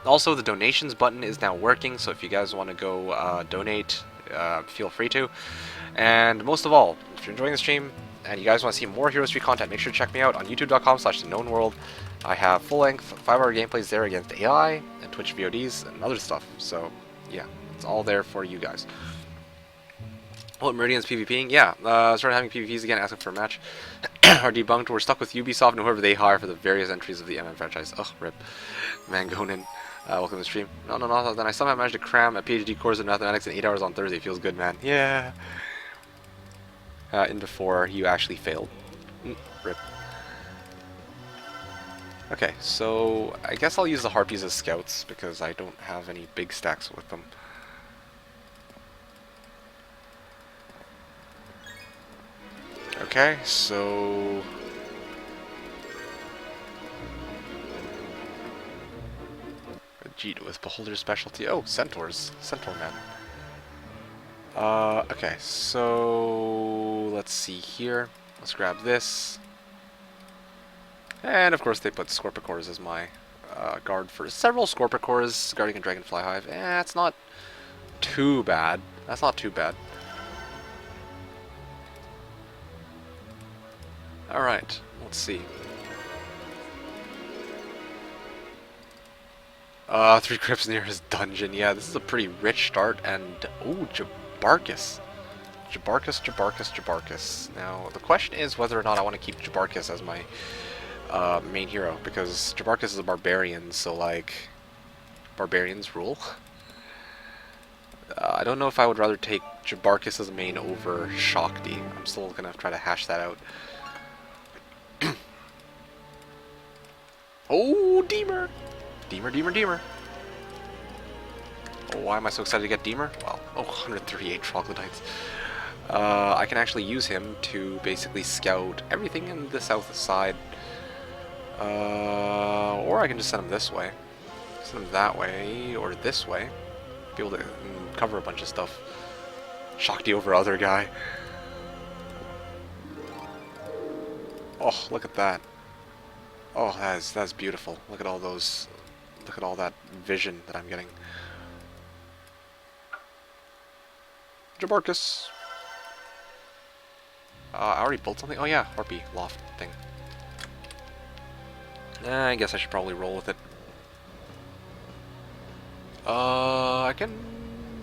[SPEAKER 1] Also, the donations button is now working, so if you guys want to go donate, feel free to. And most of all, if you're enjoying the stream and you guys want to see more Heroes 3 content, make sure to check me out on youtube.com/TheKnownWorld. I have full-length 5-hour gameplays there against AI and Twitch VODs and other stuff. So yeah, it's all there for you guys. Oh, Meridian's PvPing? Yeah, started having PvPs again, asking for a match. Are debunked. We're stuck with Ubisoft and whoever they hire for the various entries of the MM franchise. Ugh, rip. Mangonin. Welcome to the stream. No, then I somehow managed to cram a PhD course in mathematics in 8 hours on Thursday. Feels good, man. Yeah. In before you actually failed. Rip. Okay, so I guess I'll use the Harpies as scouts because I don't have any big stacks with them. Okay, so Jeet with Beholder's specialty. Oh, Centaurs. Centaur man. Okay, so let's see here. Let's grab this. And of course they put Scorpicores as my guard for several Scorpicores, guarding a Dragonfly Hive. It's not too bad. That's not too bad. Alright, let's see. 3 crypts near his dungeon. Yeah, this is a pretty rich start, and... oh, Jebarkus. Jebarkus. Now, the question is whether or not I want to keep Jebarkus as my main hero, because Jebarkus is a barbarian, so, like, barbarians rule. I don't know if I would rather take Jebarkus as a main over Shakti. I'm still gonna try to hash that out. Oh, Deemer! Deemer. Oh, why am I so excited to get Deemer? Well, 138 troglodytes. I can actually use him to basically scout everything in the south side. Or I can just send him this way. Send him that way, or this way. Be able to cover a bunch of stuff. Shakti over other guy. Oh, look at that. Oh, that's beautiful. Look at all those... look at all that vision that I'm getting. Jebarkus. I already built something. Oh yeah, Harpy loft thing. I guess I should probably roll with it. I can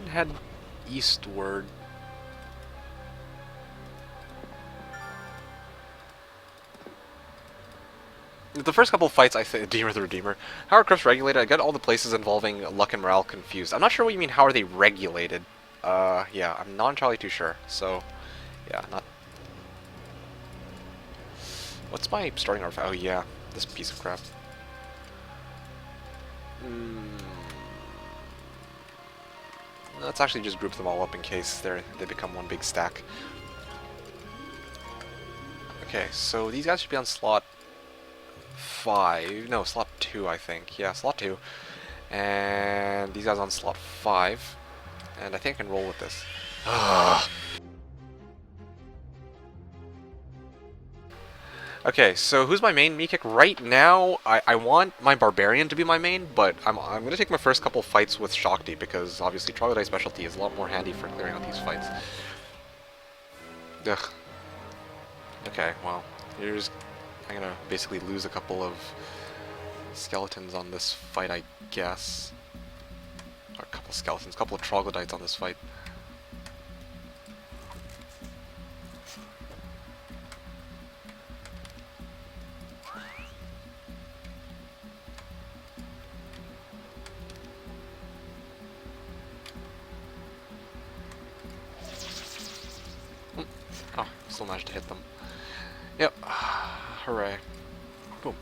[SPEAKER 1] head eastward. The first couple of fights, I think, Deemer the Redeemer. How are crypts regulated? I get all the places involving luck and morale confused. I'm not sure what you mean, how are they regulated? Yeah, I'm not entirely too sure. So, yeah, not... what's my starting artifact? Oh, yeah, this piece of crap. Let's actually just group them all up in case they become one big stack. Okay, so these guys should be on slot 5. No, slot 2, I think. Yeah, slot 2. And these guys on slot 5. And I think I can roll with this. Okay, so who's my main Meekick? Right now, I want my Barbarian to be my main, but I'm going to take my first couple fights with Shakti, because obviously Troglodyte specialty is a lot more handy for clearing out these fights. Ugh. Okay, well, I'm going to basically lose a couple of skeletons on this fight, I guess. Or a couple skeletons, a couple of Troglodytes on this fight. Oh, still managed to hit them. Yep. Hooray. Boom.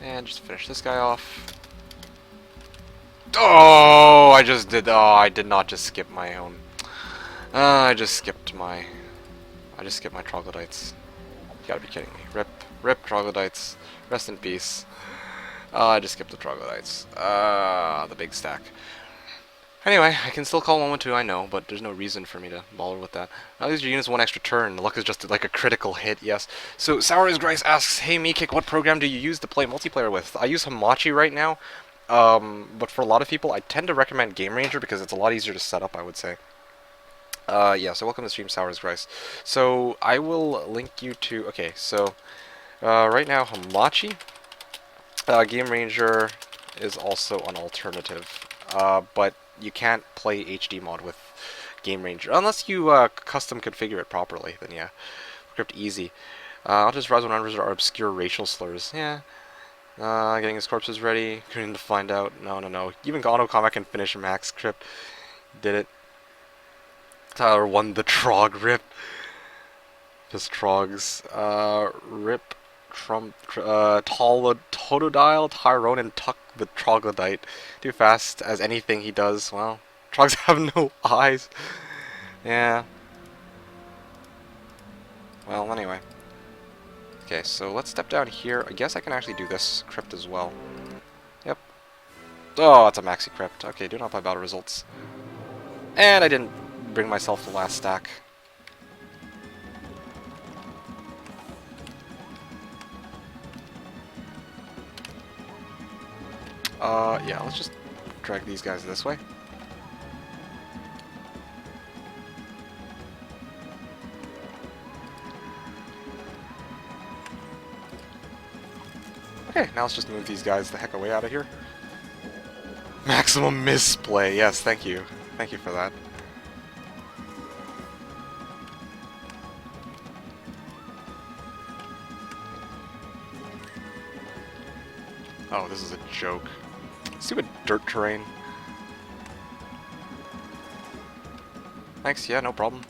[SPEAKER 1] And just finish this guy off. Oh, I did not just skip my own. I just skipped my troglodytes. You gotta be kidding me. Rip troglodytes. Rest in peace. I just skipped the troglodytes. The big stack. Anyway, I can still call 1-1-2, I know, but there's no reason for me to bother with that. Now these are units 1 extra turn. The luck is just like a critical hit, yes. So Sour as Grice asks, hey Meekick, what program do you use to play multiplayer with? I use Hamachi right now, but for a lot of people, I tend to recommend Game Ranger because it's a lot easier to set up, I would say. Yeah, so welcome to stream, Sour as Grice. So I will link you to... okay, so right now Hamachi, Game Ranger is also an alternative, but you can't play HD mod with Game Ranger unless you custom configure it properly. Then yeah, script easy. I'll just rise when numbers are obscure racial slurs. Yeah. Getting his corpses ready. Couldn't to find out. No. Even auto combat can finish max script. Did it. Tyler won the Trog rip. Just Trogs. Rip. Trump. Totodile. Tyrone and Tuck the Troglodyte. Too fast as anything he does. Well, Trogs have no eyes. Yeah. Well, anyway. Okay, so let's step down here. I guess I can actually do this crypt as well. Yep. Oh, it's a maxi crypt. Okay, do not buy battle results. And I didn't bring myself the last stack. Yeah, let's just drag these guys this way. Okay, now let's just move these guys the heck away out of here. Maximum misplay. Yes, thank you. Thank you for that. Oh, this is a joke. Stupid dirt terrain. Thanks, yeah, no problem.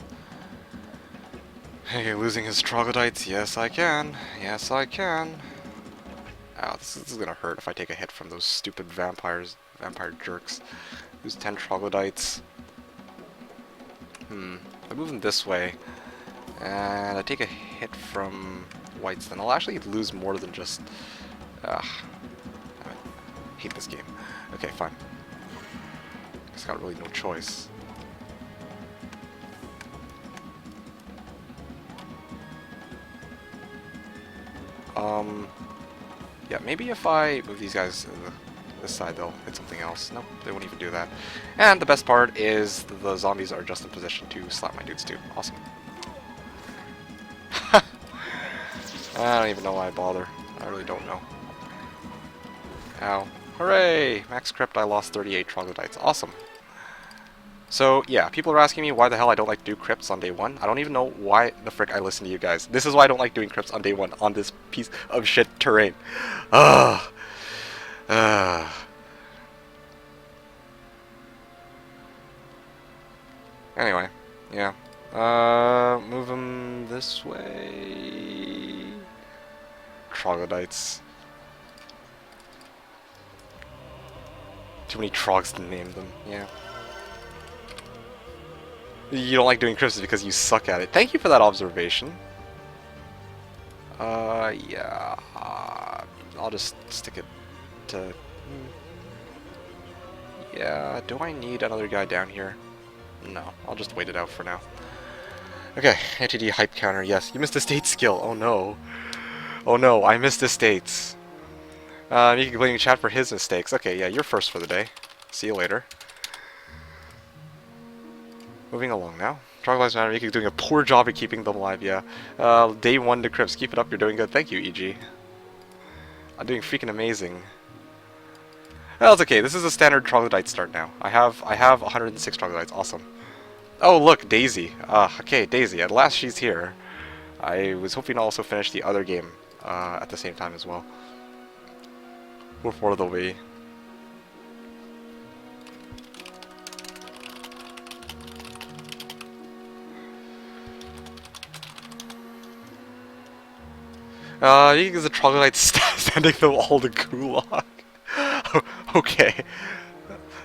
[SPEAKER 1] Hey, losing his troglodytes? Yes, I can. Yes, I can. Ow, this is gonna hurt if I take a hit from those stupid vampire jerks. Lose 10 troglodytes. I move them this way, and I take a hit from whites, then I'll actually lose more than just... I hate this game. Okay, fine. Guess I got really no choice. Yeah, maybe if I move these guys to this side, they'll hit something else. Nope, they won't even do that. And the best part is the zombies are just in position to slap my dudes too. Awesome. I don't even know why I bother. I really don't know. Ow. Hooray! Max crypt, I lost 38 troglodytes. Awesome. So, yeah, people are asking me why the hell I don't like to do crypts on day 1. I don't even know why the frick I listen to you guys. This is why I don't like doing crypts on day 1 on this piece of shit terrain. Ugh. Anyway, yeah. Move them this way. Troglodytes. Too many trogs to name them, yeah. You don't like doing crypts because you suck at it. Thank you for that observation. Yeah. I'll just stick it to... Yeah, do I need another guy down here? No, I'll just wait it out for now. Okay, ATD hype counter, yes. You missed a state skill, oh no. Oh no, I missed the states. You can blame chat for his mistakes. Okay, yeah, you're first for the day. See you later. Moving along now. Troglodytes matter, you're doing a poor job at keeping them alive, yeah. Day 1 to crypts. Keep it up, you're doing good. Thank you, EG. I'm doing freaking amazing. Well, it's okay. This is a standard troglodyte start now. I have 106 troglodytes. Awesome. Oh, look, Daisy. Okay, Daisy. At last she's here. I was hoping to also finish the other game at the same time as well. Before the Wii. You can use a troglodyte standing the wall to gulag. Okay.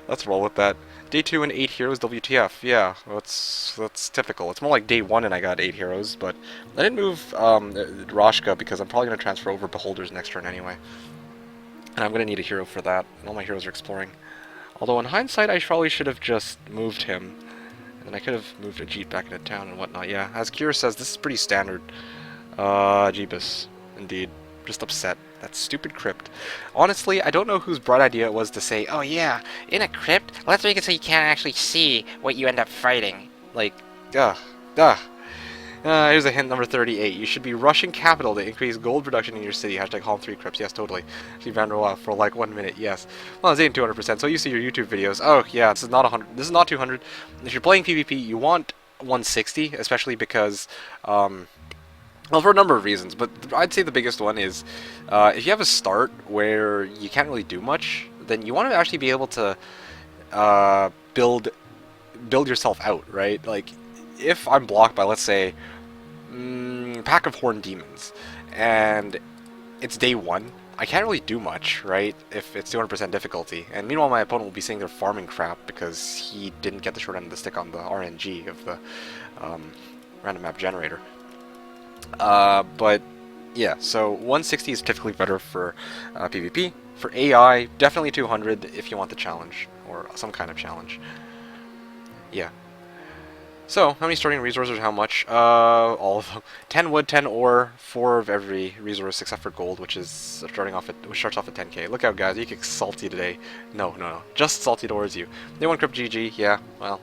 [SPEAKER 1] Let's roll with that. Day 2 and 8 heroes, WTF. Yeah, that's typical. It's more like day 1 and I got 8 heroes, but I didn't move Roshka because I'm probably going to transfer over Beholders next turn anyway. And I'm going to need a hero for that, and all my heroes are exploring. Although in hindsight, I probably should have just moved him. And then I could have moved Ajit back into town and whatnot. Yeah, as Kira says, this is pretty standard. Jebus. Indeed. Just upset. That stupid crypt. Honestly, I don't know whose bright idea it was to say, oh yeah, in a crypt, let's make it so you can't actually see what you end up fighting. Like, here's a hint number 38. You should be rushing capital to increase gold production in your city. Hashtag Home 3 crypts. Yes, totally. She Vanderwall for like 1 minute. Yes. Well, it's 200%. So you see your YouTube videos. Oh yeah, this is not 100. This is not 200. If you're playing PvP, you want 160, especially because well, for a number of reasons, but I'd say the biggest one is if you have a start where you can't really do much, then you want to actually be able to build yourself out, right? Like, if I'm blocked by, let's say, Pack of Horned Demons, and it's day 1, I can't really do much, right, if it's 200% difficulty. And meanwhile, my opponent will be sitting there farming crap because he didn't get the short end of the stick on the RNG of the random map generator. But Yeah, so 160 is typically better for PvP. For AI, definitely 200 if you want the challenge, or some kind of challenge. Yeah. So, how many starting resources, how much? All of them. 10 wood, 10 ore, 4 of every resource except for gold, which is which starts off at 10k. Look out, guys, you get salty today. No. Just salty towards you. They want Crypt GG, yeah, well.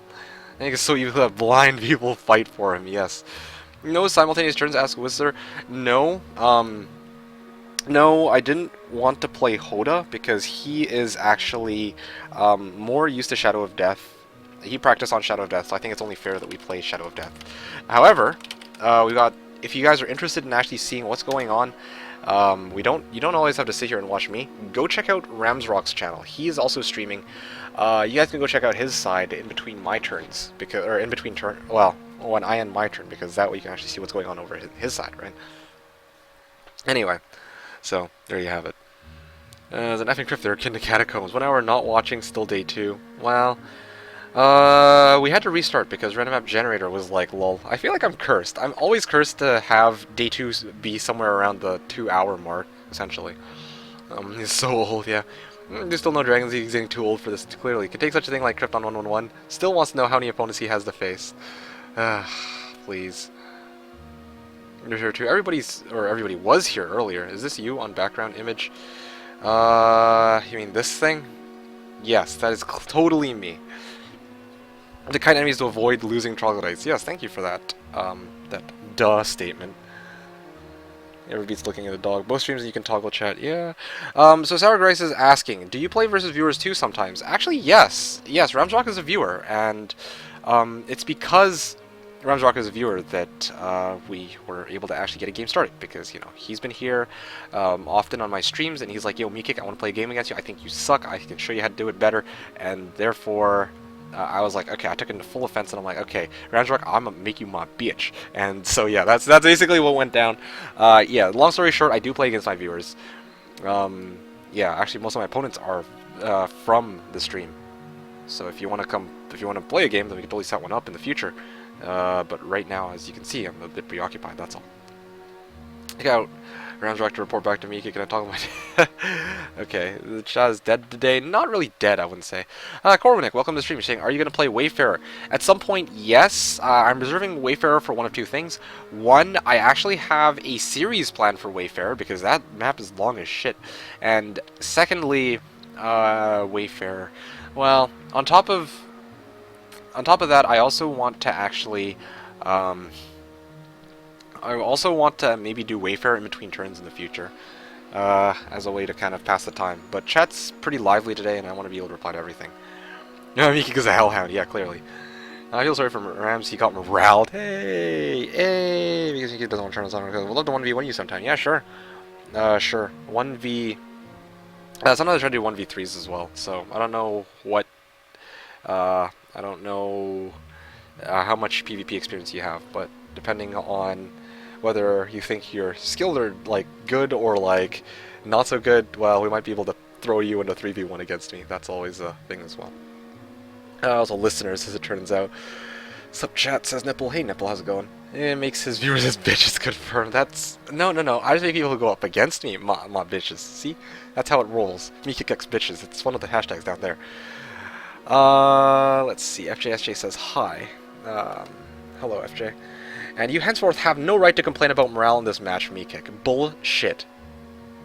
[SPEAKER 1] I think it's so evil that blind people fight for him, yes. No simultaneous turns, ask Whistler. No, no, I didn't want to play Hoda because he is actually more used to Shadow of Death. He practiced on Shadow of Death, so I think it's only fair that we play Shadow of Death. However, we got. If you guys are interested in actually seeing what's going on, you don't always have to sit here and watch me. Go check out RamsRock's channel. He is also streaming. You guys can go check out his side in between my turns, in between when I end my turn, because that way you can actually see what's going on over his side, right? Anyway. So, there you have it. There's an effing crypt there, akin to Catacombs. 1 hour not watching, still day 2. Well, we had to restart because random map generator was like, lol. I feel like I'm cursed. I'm always cursed to have day 2 be somewhere around the 2-hour mark, essentially. He's so old, yeah. There's still no dragons, he's getting too old for this, clearly. Could take such a thing like Crypt on 111. Still wants to know how many opponents he has to face. Please. Here too. Everybody was here earlier. Is this you on background image? You mean this thing? Yes, that is totally me. The kind of enemies to avoid losing troglodytes. Yes, thank you for that. That duh statement. Everybody's looking at a dog. Both streams you can toggle chat. Yeah. So Sour Grace is asking, do you play versus viewers too sometimes? Actually, yes. Yes, RamsRock is a viewer, and it's because RamsRock is a viewer that we were able to actually get a game started, because, you know, he's been here often on my streams, and he's like, yo, Meekick, I want to play a game against you. I think you suck. I can show you how to do it better. And therefore, I was like, okay, I took it into full offense, and I'm like, okay, RamsRock, I'm gonna make you my bitch. And so, yeah, that's basically what went down. Yeah, long story short, I do play against my viewers. Yeah, actually, most of my opponents are from the stream. So if you want to play a game, then we can totally set one up in the future. But right now, as you can see, I'm a bit preoccupied, that's all. Check out RamsRock to report back to me. Can I talk about Okay, the chat is dead today. Not really dead, I wouldn't say. Corwinick, welcome to the stream. You're saying, are you going to play Wayfarer? At some point, yes. I'm reserving Wayfarer for one of two things. One, I actually have a series planned for Wayfarer, because that map is long as shit. And secondly, Wayfarer. Well, on top of that, I also want to actually, I also want to maybe do Wayfarer in between turns in the future, as a way to kind of pass the time. But chat's pretty lively today, and I want to be able to reply to everything. No, Miki's a hellhound, yeah, clearly. I feel sorry for Rams, he got moraled. Hey, because he doesn't want to turn us on. We'd love to 1v1 you sometime. Yeah, sure. Sure. 1v... sometimes I try to do 1v3s as well, so I don't know what... I don't know how much PvP experience you have, but depending on whether you think you're skilled or, like, good or, like, not so good, well, we might be able to throw you into 3v1 against me. That's always a thing as well. Also listeners, as it turns out. Sup chat, says Nipple. Hey Nipple, how's it going? It makes his viewers his bitches confirmed. That's... No. I just make people who go up against me my bitches. See? That's how it rolls. Me kick X bitches. It's one of the hashtags down there. Let's see. FJSJ says hi. Hello, FJ. And you henceforth have no right to complain about morale in this match, Meekick. Bullshit.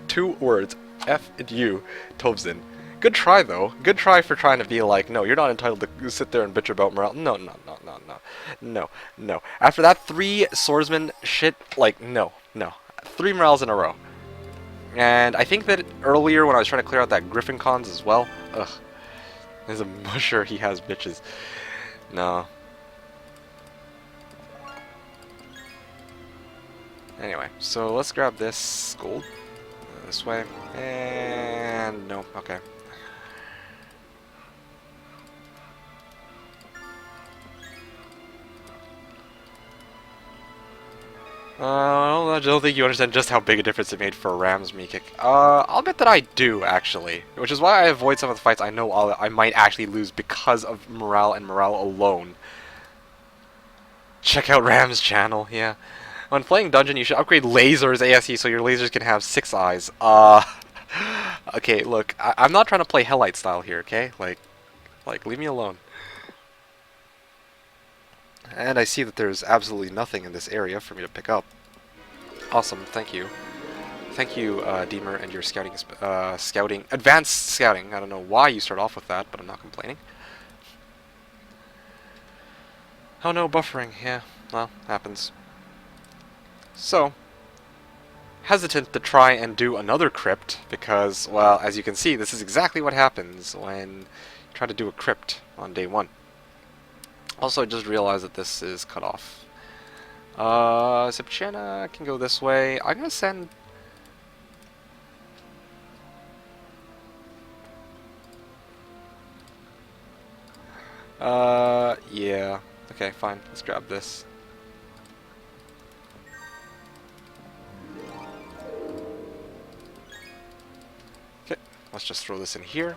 [SPEAKER 1] 2 words. F and you, Tovzin. Good try, though. Good try for trying to be like, no, you're not entitled to sit there and bitch about morale. No. After that 3 swordsman shit, like, no. 3 morales in a row. And I think that earlier when I was trying to clear out that Griffin cons as well, ugh. There's a musher, he has bitches. No. Anyway, so let's grab this gold. This way. And no, okay. I don't think you understand just how big a difference it made for Rams Meekick. I'll bet that I do, actually. Which is why I avoid some of the fights I know I might actually lose because of morale and morale alone. Check out Ram's channel, yeah. When playing dungeon, you should upgrade lasers ASE so your lasers can have 6 eyes. Okay, look, I'm not trying to play Hellite style here, okay? Like, leave me alone. And I see that there's absolutely nothing in this area for me to pick up. Awesome, thank you. Thank you, Deemer, and your advanced scouting. I don't know why you start off with that, but I'm not complaining. Oh no, buffering. Yeah, well, happens. So, hesitant to try and do another crypt because, well, as you can see, this is exactly what happens when you try to do a crypt on day 1. Also, I just realized that this is cut off. Zipchena can go this way. I'm gonna send... yeah. Okay, fine. Let's grab this. Okay, let's just throw this in here.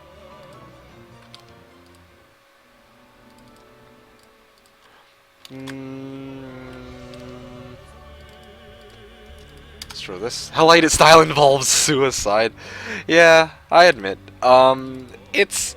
[SPEAKER 1] Let's throw this. Hellite style involves suicide. Yeah, I admit. It's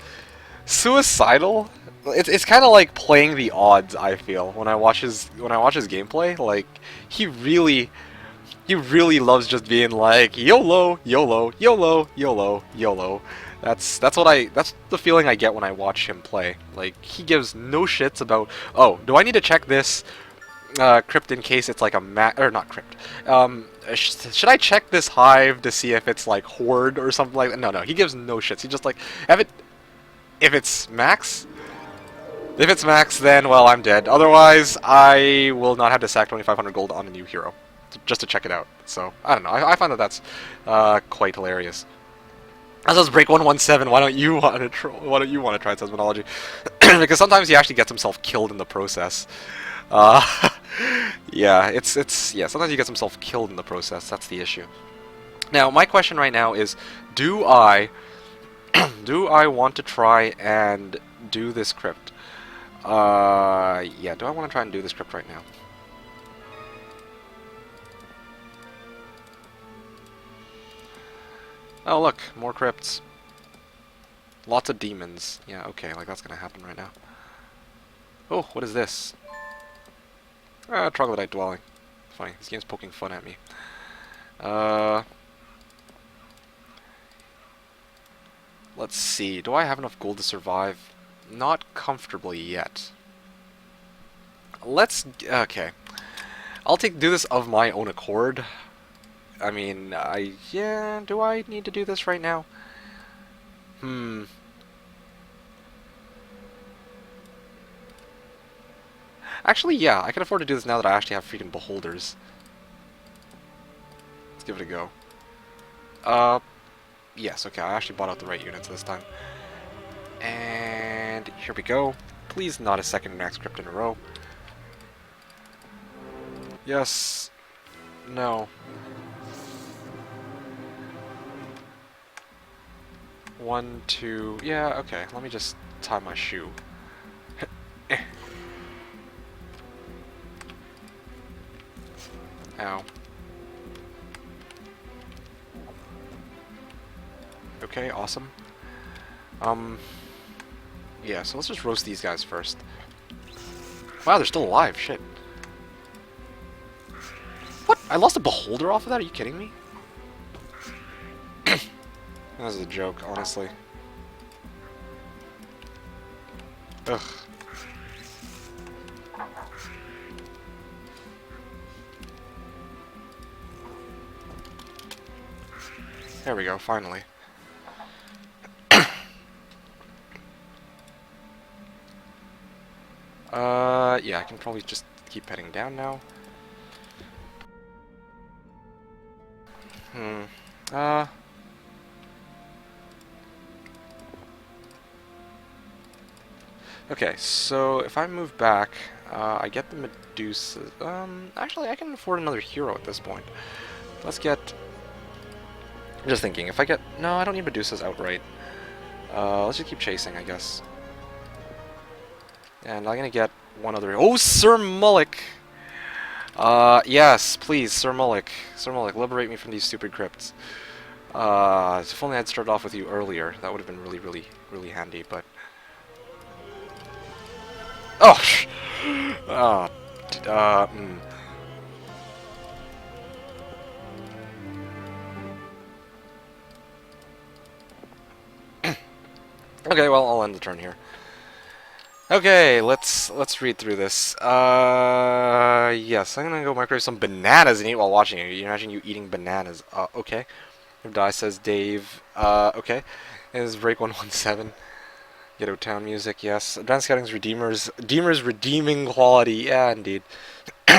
[SPEAKER 1] suicidal. It's kind of like playing the odds. I feel when I watch his gameplay, like he really loves just being like YOLO, YOLO, YOLO, YOLO, YOLO. That's the feeling I get when I watch him play. Like he gives no shits about, oh, do I need to check this crypt in case it's like a or not crypt. Should I check this hive to see if it's like horde or something like that? No, he gives no shits. He just like if it's max. If it's max, then, well, I'm dead. Otherwise, I will not have to sack 2,500 gold on a new hero, just to check it out. So, I don't know. I find that that's quite hilarious. As let's break 117. Why don't you want to try seismology? Because sometimes he actually gets himself killed in the process. Yeah, yeah. Sometimes he gets himself killed in the process. That's the issue. Now, my question right now is, do I want to try and do this crypt? Yeah, do I want to try and do this crypt right now? Oh, look, more crypts. Lots of demons. Yeah, okay, like that's gonna happen right now. Oh, what is this? Troglodyte dwelling. Funny, this game's poking fun at me. Let's see, do I have enough gold to survive? Not comfortably yet. Okay. I'll do this of my own accord. I mean, yeah, do I need to do this right now? Actually, yeah, I can afford to do this now that I actually have freaking beholders. Let's give it a go. Yes, okay, I actually bought out the right units this time. And here we go. Please not a second max crypt in a row. Yes. No. 1, 2... Yeah, okay, let me just tie my shoe. Ow. Okay, awesome. Yeah, so let's just roast these guys first. Wow, they're still alive, shit. What? I lost a beholder off of that? Are you kidding me? That was a joke, honestly. Ugh. There we go, finally. Yeah, I can probably just keep heading down now. Okay, so if I move back, I get the Medusa. Actually, I can afford another hero at this point. Let's get... I'm just thinking, if I get... No, I don't need Medusas outright. Let's just keep chasing, I guess. And I'm gonna get one other... Oh, Sir Mullick! Yes, please, Sir Mullick. Sir Mullick, liberate me from these stupid crypts. If only I'd started off with you earlier, that would have been really, really, really handy, but... Oh! uh, uh, mm. Okay, well, I'll end the turn here. Okay, let's read through this. Yes, I'm gonna go microwave some bananas and eat while watching it. You imagine you eating bananas. Okay. Die says Dave. Okay. Is break 117. Ghetto Town music, yes. Advanced Scouting's Redeemer's redeeming quality. Yeah, indeed.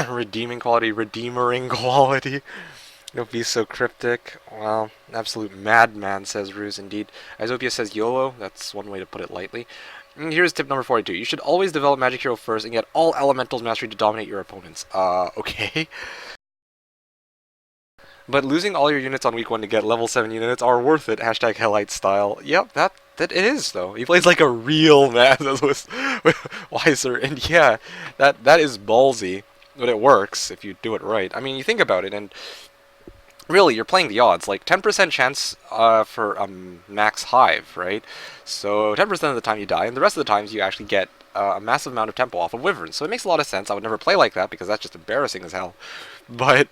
[SPEAKER 1] Redeeming quality, redeemering quality. Don't be so cryptic. Well, absolute madman, says Ruse, indeed. Isopia says YOLO. That's one way to put it lightly. And here's tip number 42. You should always develop Magic Hero first and get all Elementals mastery to dominate your opponents. Okay. But losing all your units on week 1 to get level 7 units are worth it. Hashtag Hellite style. Yep, that it is, though. He plays like a real man with Wiser. And yeah, that is ballsy. But it works if you do it right. I mean, you think about it, and really, you're playing the odds. Like, 10% chance for max Hive, right? So 10% of the time you die, and the rest of the times you actually get a massive amount of tempo off of Wyverns. So it makes a lot of sense. I would never play like that, because that's just embarrassing as hell. But,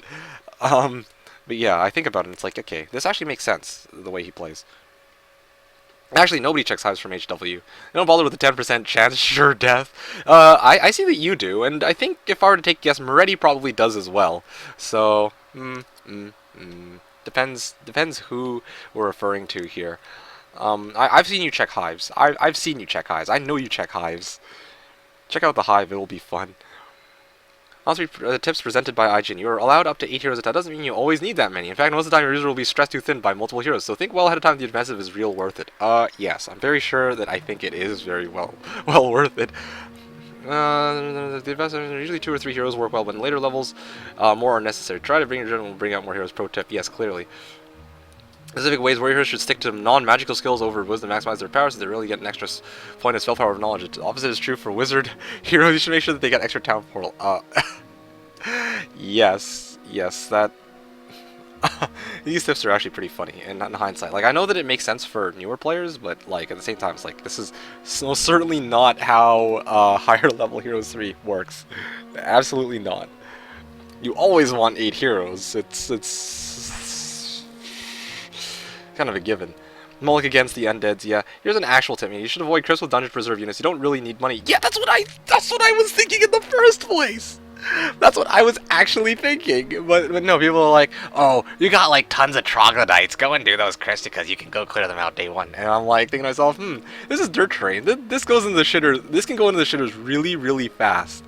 [SPEAKER 1] but yeah, I think about it, and it's like, okay, this actually makes sense, the way he plays. Actually, nobody checks Hives from HW. They don't bother with the 10% chance, sure death. I see that you do, and I think if I were to take a guess, Moretti probably does as well. So, depends who we're referring to here. I've seen you check Hives. I've seen you check Hives. I know you check Hives. Check out the Hive, it will be fun. Also, tips presented by IGN. You are allowed up to 8 heroes at a time. Doesn't mean you always need that many. In fact, most of the time your user will be stressed too thin by multiple heroes. So think well ahead of time if the advantage is real worth it. Yes, I'm very sure that I think it is very well worth it. The advantage, usually 2 or 3 heroes work well, but in later levels, more are necessary. Try to bring your general, bring out more heroes. Pro tip, yes, clearly. Specific ways warriors should stick to non-magical skills over wisdom to maximize their power so they really get an extra point of spell power of knowledge. The opposite is true for wizard heroes. You should make sure that they get extra town portal. Yes, that... These tips are actually pretty funny, and in hindsight. Like, I know that it makes sense for newer players, but, like, at the same time, it's like, this is most certainly not how higher level Heroes 3 works. Absolutely not. You always want 8 heroes. It's kind of a given. Mullick against the undeads, yeah. Here's an actual tip. You should avoid crisps with dungeon preserve units. You don't really need money. Yeah, that's what I was thinking in the first place. That's what I was actually thinking. But no, people are like, oh, you got like tons of troglodytes. Go and do those crisps because you can go clear them out day 1. And I'm like thinking to myself, this is dirt terrain. This goes into the shitter. This can go into the shitters really, really fast.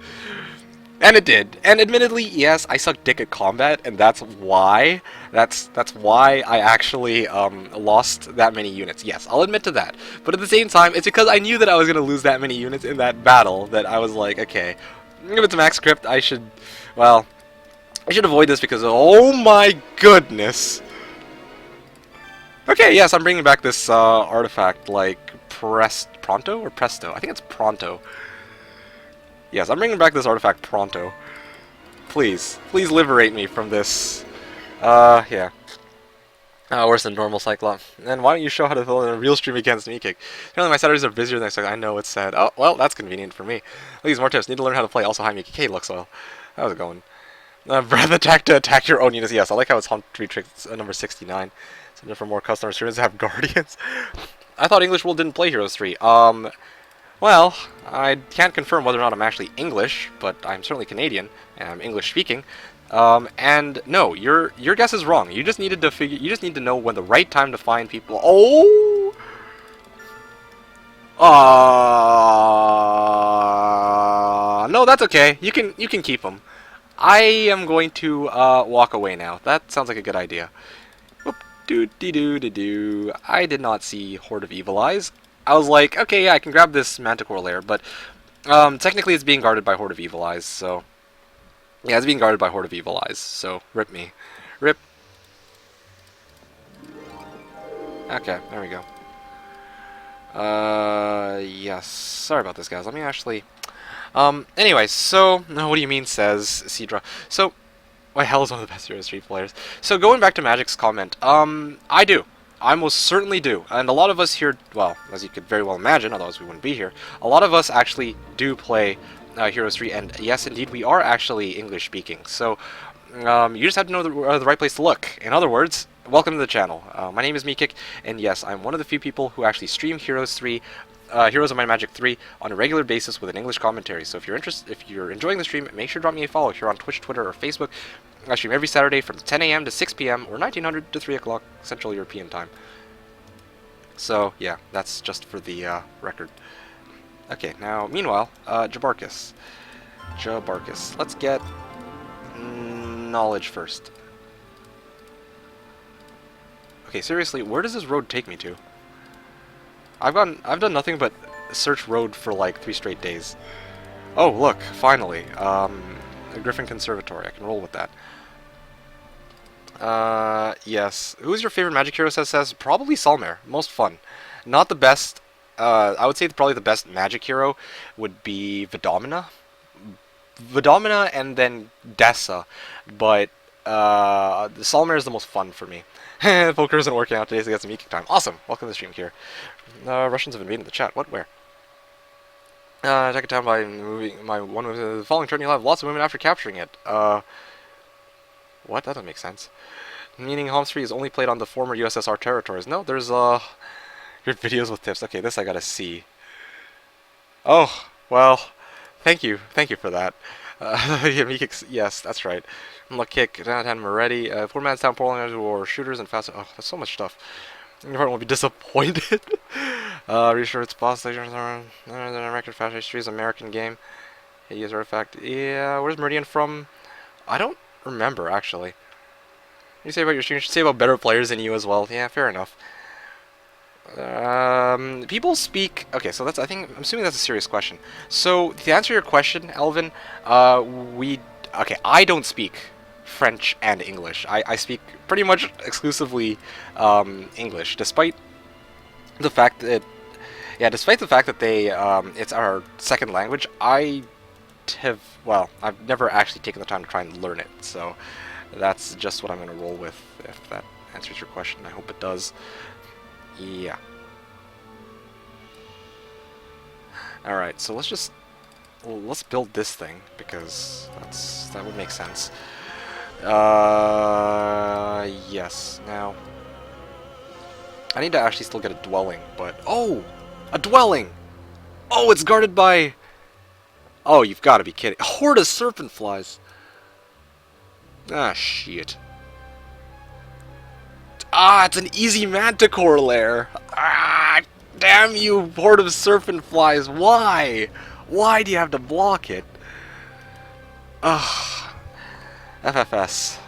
[SPEAKER 1] And it did. And admittedly, yes, I suck dick at combat, and that's why. That's why I actually lost that many units. Yes, I'll admit to that. But at the same time, it's because I knew that I was going to lose that many units in that battle that I was like, okay, if it's a max script, I should avoid this because, oh my goodness. Okay, yes, I'm bringing back this artifact, like, Pronto or Presto? I think it's Pronto. Yes, I'm bringing back this artifact pronto. Please liberate me from this. Yeah. Worse than normal Cyclop. And why don't you show how to fill in a real stream against me kick? Apparently my Saturdays are busier than I know, it's sad. Oh, well, that's convenient for me. Please, more tips. Need to learn how to play. Also, hi, Mickey K looks well. How's it going? Breath attack to attack your own units. Yes, I like how it's Haunt Tree Trick number 69. Something for more customer service to have guardians. I thought English World didn't play Heroes 3. Well, I can't confirm whether or not I'm actually English, but I'm certainly Canadian, and I'm English speaking. And no, your guess is wrong. You just needed to you just need to know when the right time to find people. Oh! No, that's okay. You can keep them. I am going to walk away now. That sounds like a good idea. Whoop, doo-dee-doo-dee-doo. I did not see Horde of Evil Eyes. I was like, okay, yeah, I can grab this Manticore lair, but technically it's being guarded by Horde of Evil Eyes, so... Yeah, it's being guarded by Horde of Evil Eyes, so rip me. Rip. Okay, there we go. Yes. Sorry about this, guys. Let me actually... Anyway, so, no, what do you mean, says Cedra. So, my hell is one of the best Heroes 3 players. So, going back to Magic's comment, I do. I most certainly do. And a lot of us here, well, as you could very well imagine, otherwise we wouldn't be here, a lot of us actually do play Heroes 3, and yes, indeed, we are actually English speaking. So, you just have to know the right place to look. In other words, welcome to the channel. My name is Meekik, and yes, I'm one of the few people who actually stream Heroes 3, Heroes of Might and Magic 3 on a regular basis with an English commentary. So if you're enjoying the stream, make sure to drop me a follow here on Twitch, Twitter, or Facebook. I stream every Saturday from 10 a.m. to 6 p.m. or 1900 to 3 o'clock Central European Time. So yeah, that's just for the record. Okay, now meanwhile, Jebus. Let's get knowledge first. Okay, seriously, where does this road take me to? I've done nothing but search road for like 3 straight days. Oh, look, finally. A Griffin Conservatory. I can roll with that. Yes. Who's your favorite Magic hero, says? Probably Solmare. Most fun. Not the best. I would say probably the best Magic hero would be Vidomina. And then Dessa. But, Solmare is the most fun for me. Poker isn't working out today, so get some Meekik time. Awesome. Welcome to the stream here. Russians have invaded the chat. What? Where? Attack a town by moving my one move. The following turn, you'll have lots of women after capturing it. What? That doesn't make sense. Meaning Homs 3 is only played on the former USSR territories. No, there's, good videos with tips. Okay, this I gotta see. Oh, well, thank you for that. Yeah, yes, that's right. Look, kick, downtown Moretti, 4-man's town, Poland, or shooters and fast. Oh, that's so much stuff. Your partner will be disappointed. Reassure its boss stations are record fast history is American game. Hey, use artifact. Yeah, where's Meridian from? I don't remember actually. You say about your stream, you should say about better players than you as well. Yeah, fair enough. People speak. Okay, so I'm assuming that's a serious question. So to answer your question, Elvin, I don't speak French and English. I speak pretty much exclusively English, despite the fact that it's our second language. I've never actually taken the time to try and learn it, so that's just what I'm going to roll with, if that answers your question. I hope it does. Yeah. Alright, so let's build this thing, because that would make sense. Yes. Now, I need to actually still get a dwelling, but... Oh! A dwelling! Oh, it's guarded by... Oh, you've got to be kidding. A horde of serpent flies! Ah, shit. Ah, it's an easy manticore lair! Ah, damn you, horde of serpent flies! Why? Why do you have to block it? Ugh. FFS.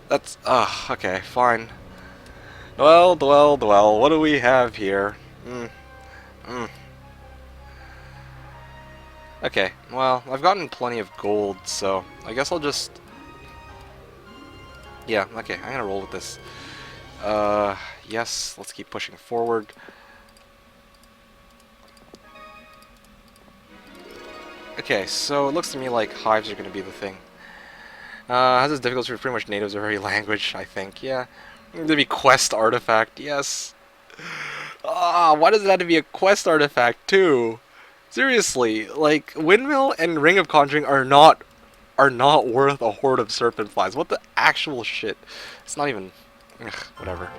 [SPEAKER 1] That's... okay, fine. Well, what do we have here? Okay, well, I've gotten plenty of gold, so I guess I'll just... Yeah, okay, I'm gonna roll with this. Yes, let's keep pushing forward. Okay, so it looks to me like hives are gonna be the thing. Has its difficulty with pretty much natives of every language, I think, yeah. There'd be quest artifact, yes. Why does it have to be a quest artifact, too? Seriously, like, Windmill and Ring of Conjuring are not worth a horde of serpent flies. What the actual shit? It's not even... Ugh, whatever.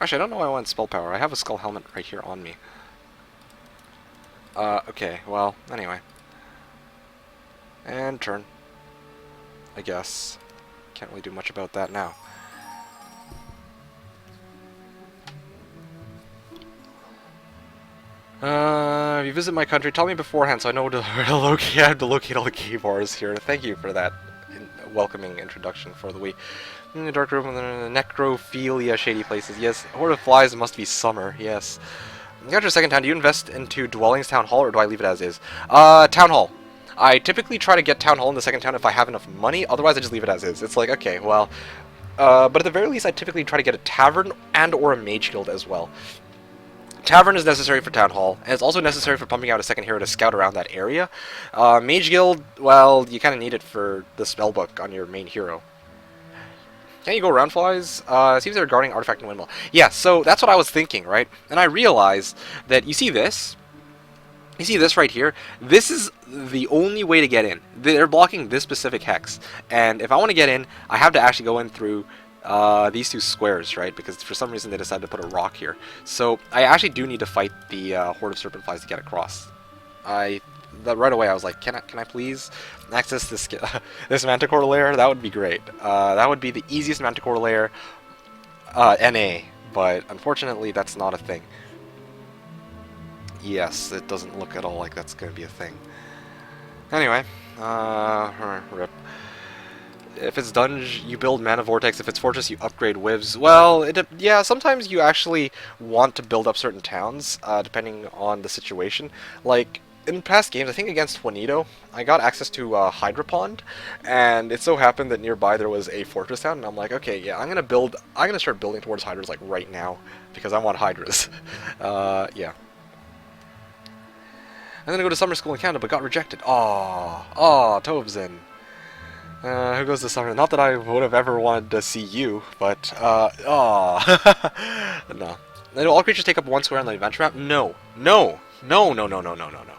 [SPEAKER 1] Actually, I don't know why I want spell power. I have a skull helmet right here on me. Okay, well, anyway. And turn. I guess. Can't really do much about that now. If you visit my country, tell me beforehand so I know where to locate. I have to locate all the key bars here. Thank you for that welcoming introduction for the week. In the dark room, the necrophilia, shady places. Yes, horde of flies must be summer. Yes. After your second town, do you invest into Dwellings Town Hall or do I leave it as is? Town Hall. I typically try to get Town Hall in the second town if I have enough money. Otherwise, I just leave it as is. It's like, okay, well, but at the very least, I typically try to get a tavern and or a mage guild as well.
[SPEAKER 2] Tavern is necessary for Town Hall, and it's also necessary for pumping out a second hero to scout around that area. Mage Guild, well, you kind of need it for the spellbook on your main hero. Can you go around flies? Seems they're guarding artifact and windmill. Yeah, so that's what I was thinking, right? And I realized that you see this? You see this right here? This is the only way to get in. They're blocking this specific hex. And if I want to get in, I have to actually go in through these two squares, right? Because for some reason they decided to put a rock here. So I actually do need to fight the Horde of Serpent Flies to get across. Right away I was like, can I please access this this Manticore lair? That would be great. That would be the easiest Manticore lair NA, but unfortunately that's not a thing. Yes, it doesn't look at all like that's going to be a thing. Anyway, rip. If it's Dunge, you build Mana Vortex. If it's Fortress, you upgrade Wivs. Well, yeah, sometimes you actually want to build up certain towns, depending on the situation. Like, in past games, I think against Juanito, I got access to Hydra Pond, and it so happened that nearby there was a Fortress town, and I'm like, okay, yeah, I'm gonna start building towards Hydras, like, right now, because I want Hydras. Yeah. I'm gonna go to summer school in Canada, but got rejected. Aw, Tobzen. Who goes to summer? Not that I would have ever wanted to see you, but, aw. No. Do all creatures take up one square on the adventure map? No. No. No, no, no, no, no, no, no.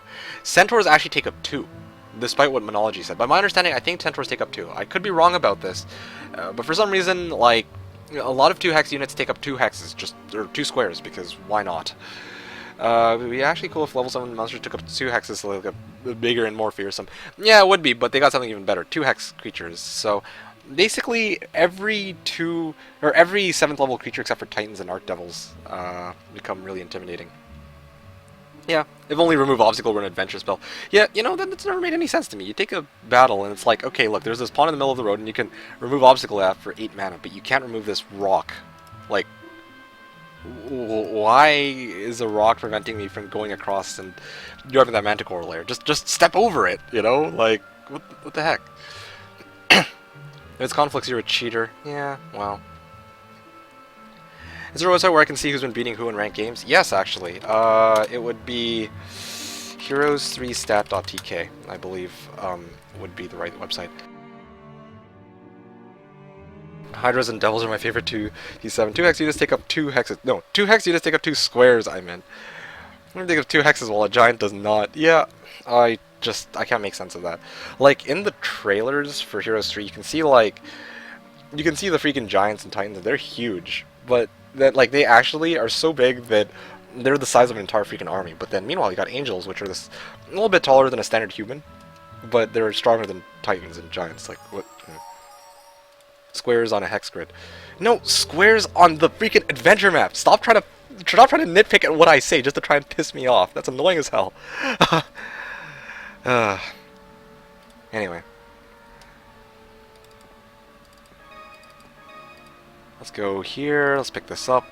[SPEAKER 2] Centaurs actually take up 2, despite what Monology said. By my understanding, I think Centaurs take up 2. I could be wrong about this, but for some reason, like, a lot of 2-hex units take up 2 hexes, or 2 squares, because why not? It would be actually cool if level 7 monsters took up 2 hexes so they got bigger and more fearsome. Yeah, it would be, but they got something even better. 2 hex creatures. So basically every 7th level creature except for Titans and Archdevils become really intimidating. Yeah, if only remove obstacle were an adventure spell. Yeah, you know, that's never made any sense to me. You take a battle and it's like, okay, look, there's this pond in the middle of the road and you can remove obstacle at for 8 mana, but you can't remove this rock. Like, why is a rock preventing me from going across and driving that Manticore lair? Just step over it, you know? Like, what the heck? If it's conflicts, you're a cheater. Yeah, well. Is there a website where I can see who's been beating who in ranked games? Yes, actually. It would be heroes3stat.tk, I believe, would be the right website. Hydras and Devils are my favorite 2d7. 2-hex units take up 2 hexes. No, 2-hex units take up 2 squares, I meant. I'm gonna take up 2 hexes while a giant does not. Yeah, I can't make sense of that. Like, in the trailers for Heroes 3, you can see, like, the freaking giants and titans, and they're huge. But, that like, they actually are so big that they're the size of an entire freaking army. But then, meanwhile, you got angels, which are this a little bit taller than a standard human. But they're stronger than titans and giants. Like, what? Squares on a hex grid. No, squares on the freaking adventure map. Stop trying to nitpick at what I say just to try and piss me off. That's annoying as hell. Anyway. Let's go here. Let's pick this up.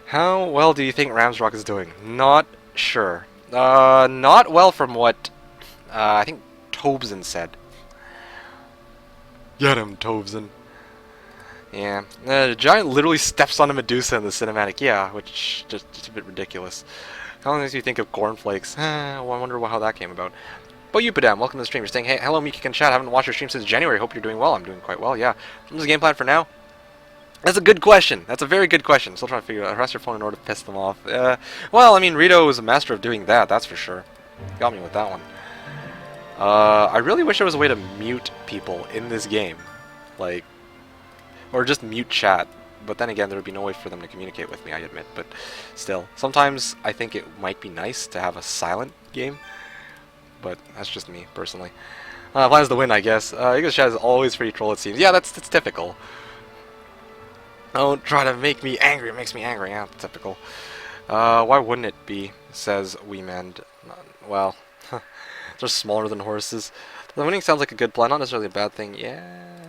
[SPEAKER 2] How well do you think RamsRock is doing? Not sure. Not well from what I think Tobzen said. Get him, Tobzen. Yeah. The giant literally steps on a Medusa in the cinematic. Yeah, which just a bit ridiculous. How long makes you think of cornflakes? Well, I wonder how that came about. But Yupadam, welcome to the stream. You're saying, hey, hello, Miki can chat. I haven't watched your stream since January. Hope you're doing well. I'm doing quite well, yeah. What's the game plan for now? That's a good question. That's a very good question. Still trying to figure out. Arrest your phone in order to piss them off. Well, I mean, Rito is a master of doing that. That's for sure. Got me with that one. I really wish there was a way to mute people in this game. Like, or just mute chat. But then again, there would be no way for them to communicate with me, I admit. But still, sometimes I think it might be nice to have a silent game. But that's just me, personally. Plans to win, I guess. Eagle's chat is always pretty troll, it seems. Yeah, that's typical. Don't try to make me angry. It makes me angry. Yeah, typical. Why wouldn't it be? Says Weemand. Well, they're smaller than horses. The winning sounds like a good plan, not necessarily a bad thing. Yeah.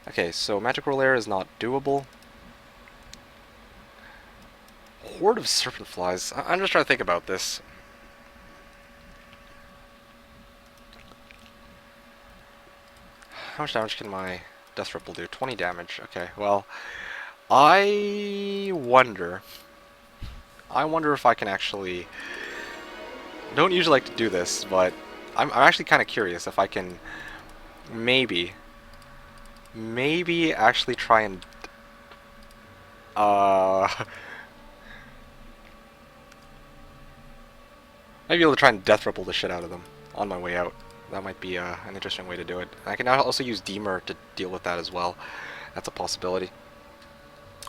[SPEAKER 2] Okay, so Magic Lair is not doable. Horde of Serpent Flies. I'm just trying to think about this. How much damage can my Death Ripple do? 20 damage. Okay, well, I wonder if I can actually... Don't usually like to do this, but I'm actually kind of curious if I can maybe actually try and maybe be able to try and Death Ripple the shit out of them on my way out. That might be an interesting way to do it. I can also use Deemer to deal with that as well. That's a possibility.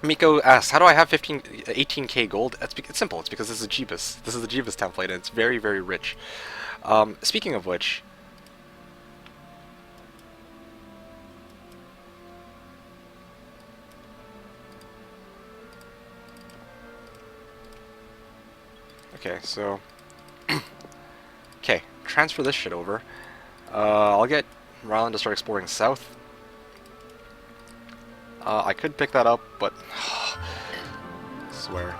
[SPEAKER 2] Miko asks, how do I have 18k gold? It's simple. It's because this is Jebus. This is the Jebus template, and it's very, very rich. Speaking of which... Okay, so... Okay, transfer this shit over. I'll get Ryland to start exploring south. I could pick that up, but... I swear.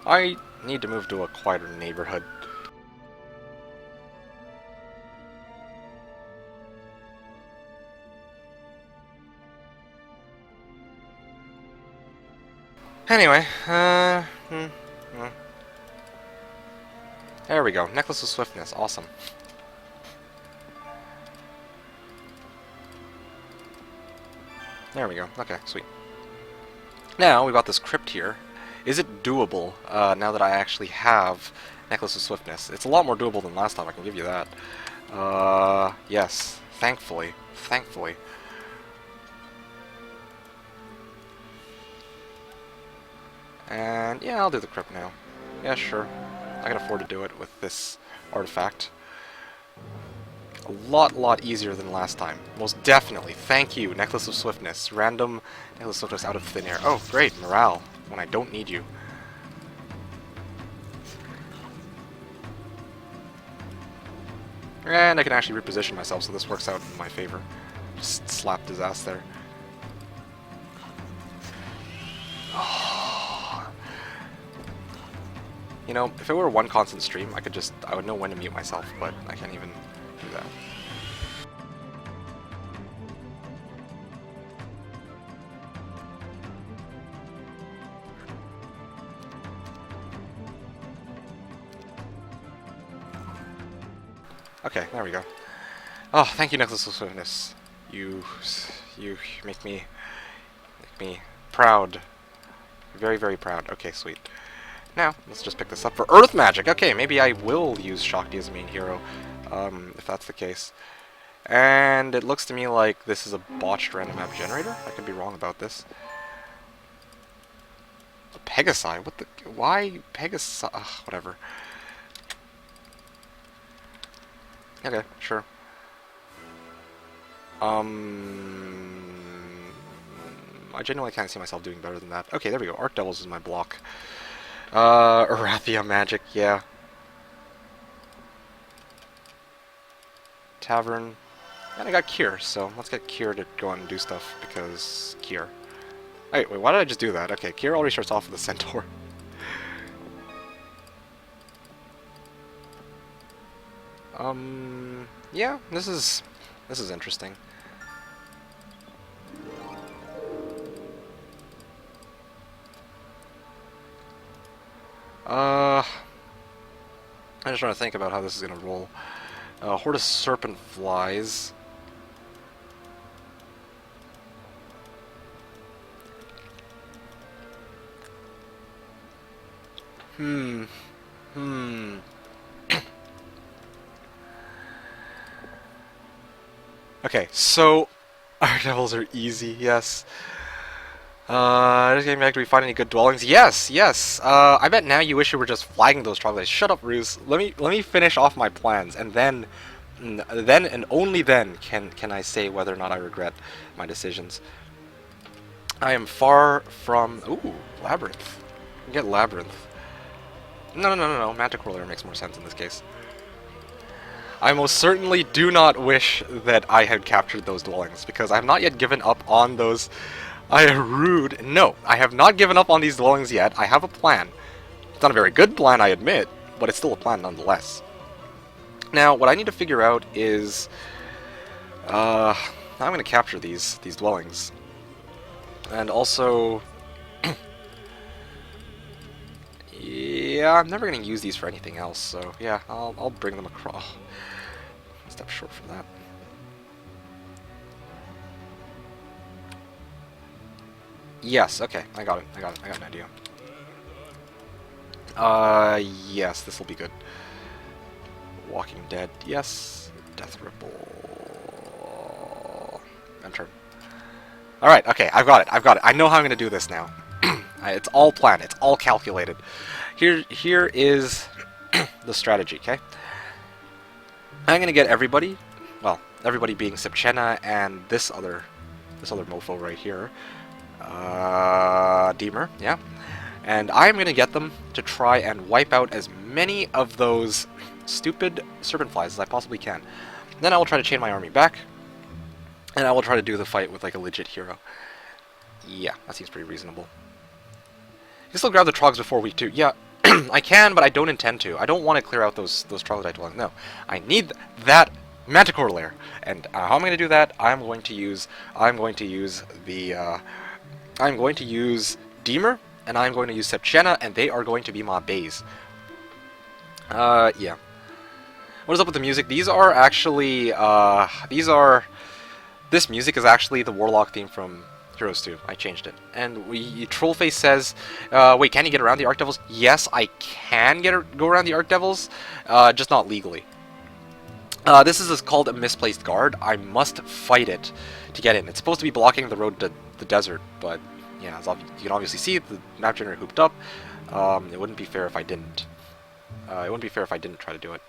[SPEAKER 2] I need to move to a quieter neighborhood. Anyway, there we go. Necklace of Swiftness. Awesome. There we go. Okay, sweet. Now, we've got this crypt here. Is it doable, now that I actually have Necklace of Swiftness? It's a lot more doable than last time, I can give you that. Yes. Thankfully. Thankfully. And, yeah, I'll do the crypt now. Yeah, sure. I can afford to do it with this artifact. A lot easier than last time. Most definitely. Thank you, Necklace of Swiftness. Random Necklace of Swiftness out of thin air. Oh, great, morale. When I don't need you. And I can actually reposition myself, so this works out in my favor. Just slapped his ass there. You know, if it were one constant stream, I would know when to mute myself, but I can't even do that. Okay, there we go. Oh, thank you, Necklace of Swiftness. You make me proud. Very, very proud. Okay, sweet. Now, let's just pick this up for Earth Magic. Okay, maybe I will use Shakti as a main hero, if that's the case. And it looks to me like this is a botched random map generator. I could be wrong about this. Pegasi? What the... Why Pegasi? Ugh, whatever. Okay, sure. I genuinely can't see myself doing better than that. Okay, there we go. Arc Devils is my block. Arathia Magic, yeah. Tavern. And I got Cure, so let's get Cure to go on and do stuff, because Cure. Wait, why did I just do that? Okay, Cure already starts off with the Centaur. Yeah, this is interesting. I'm just trying to think about how this is gonna roll. Horde of Serpent Flies. Okay, so Arc Devils are easy, yes. Just getting back, do we find any good dwellings? Yes, yes. I bet now you wish you were just flagging those troglodytes. Shut up, Ruse. Let me finish off my plans, and then and only then can I say whether or not I regret my decisions. I am far from... Ooh, Labyrinth. Get Labyrinth. No. Manticore Lair makes more sense in this case. I most certainly do not wish that I had captured those dwellings, because I have not yet given up on those... I am rude. No, I have not given up on these dwellings yet. I have a plan. It's not a very good plan, I admit, but it's still a plan nonetheless. Now, what I need to figure out is... I'm going to capture these dwellings. And also... yeah, I'm never going to use these for anything else, so yeah, I'll bring them across. Step short from that. Yes, okay, I got it, I got an idea. Yes, this will be good. Walking Dead, yes. Death Ripple. And turn. Alright, okay, I've got it. I know how I'm going to do this now. It's all planned, it's all calculated. Here is the strategy, okay? I'm going to get everybody, well, everybody being Sipchena and this other mofo right here. Deemer, yeah. And I'm going to get them to try and wipe out as many of those stupid serpent flies as I possibly can. Then I will try to chain my army back, and I will try to do the fight with like a legit hero. Yeah, that seems pretty reasonable. You can still grab the trogs before week 2. Yeah, I can, but I don't intend to. I don't want to clear out those troglodyte dwellings. No, I need that manticore lair. And how am I going to do that? I'm going to use Deemer, and I'm going to use Sepchena, and they are going to be my bays. Yeah. What is up with the music? These are actually, this music is actually the Warlock theme from Heroes 2. I changed it. And Trollface says, wait, can you get around the Archdevils? Yes, I can go around the Archdevils, just not legally. This is called a misplaced guard. I must fight it to get in. It's supposed to be blocking the road to the desert, but yeah, as you can obviously see, the map generator hooped up. It wouldn't be fair if I didn't. It wouldn't be fair if I didn't try to do it.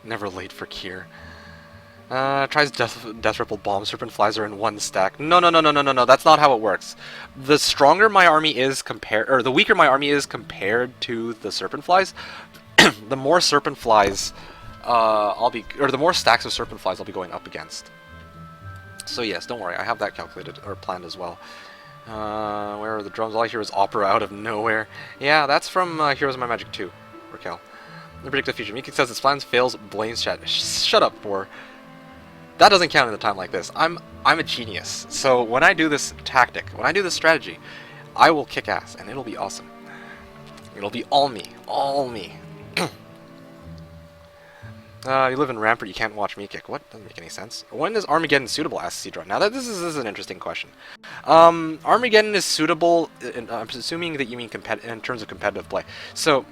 [SPEAKER 2] Never late for Kier. Tries Death Ripple Bomb. Serpent Flies are in one stack. No, that's not how it works. The stronger my army is or the weaker my army is compared to the Serpent Flies, the more Serpent Flies the more stacks of Serpent Flies I'll be going up against. So yes, don't worry, I have that calculated, or planned as well. Where are the drums? All I hear is opera out of nowhere. Yeah, that's from Heroes of My Magic 2, Raquel. The predictive future. Mika says his plans fails, blames chat. Shut up, for that doesn't count in a time like this. I'm a genius. So when I do this tactic, when I do this strategy, I will kick ass, and it'll be awesome. It'll be all me. All me. You live in Rampart, you can't watch me kick. What? Doesn't make any sense. When is Armageddon suitable? Asks Cedron. Now, this is an interesting question. Armageddon is suitable, I'm assuming that you mean in terms of competitive play. So,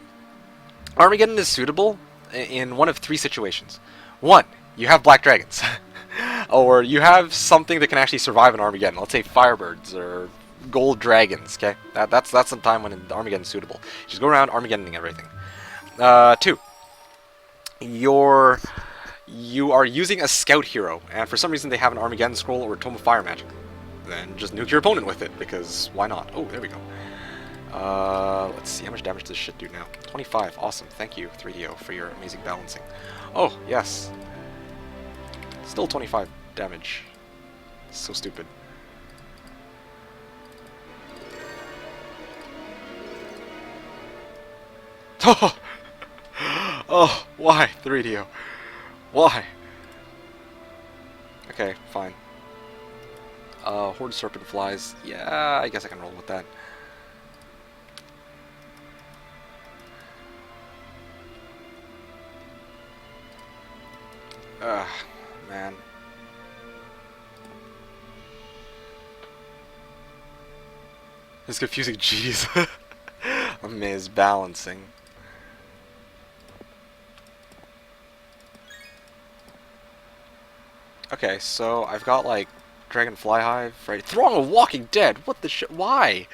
[SPEAKER 2] Armageddon is suitable in one of 3 situations. 1, you have black dragons. Or you have something that can actually survive an Armageddon. Let's say firebirds or gold dragons, okay? That's some time when Armageddon is suitable. You just go around Armageddoning everything. 2, you are using a scout hero, and for some reason they have an Armageddon scroll or a Tome of Fire magic. Then just nuke your opponent with it, because why not? Oh, there we go. Let's see, how much damage does this shit do now? 25, awesome. Thank you, 3DO, for your amazing balancing. Oh, yes. Still 25 damage. So stupid. Oh, why, 3DO? Why? Okay, fine. Horde Serpent Flies. Yeah, I guess I can roll with that. Man. It's confusing, jeez. Amaze balancing. Okay, so I've got like Dragonfly Hive, right? Throng of Walking Dead! What the shit? Why?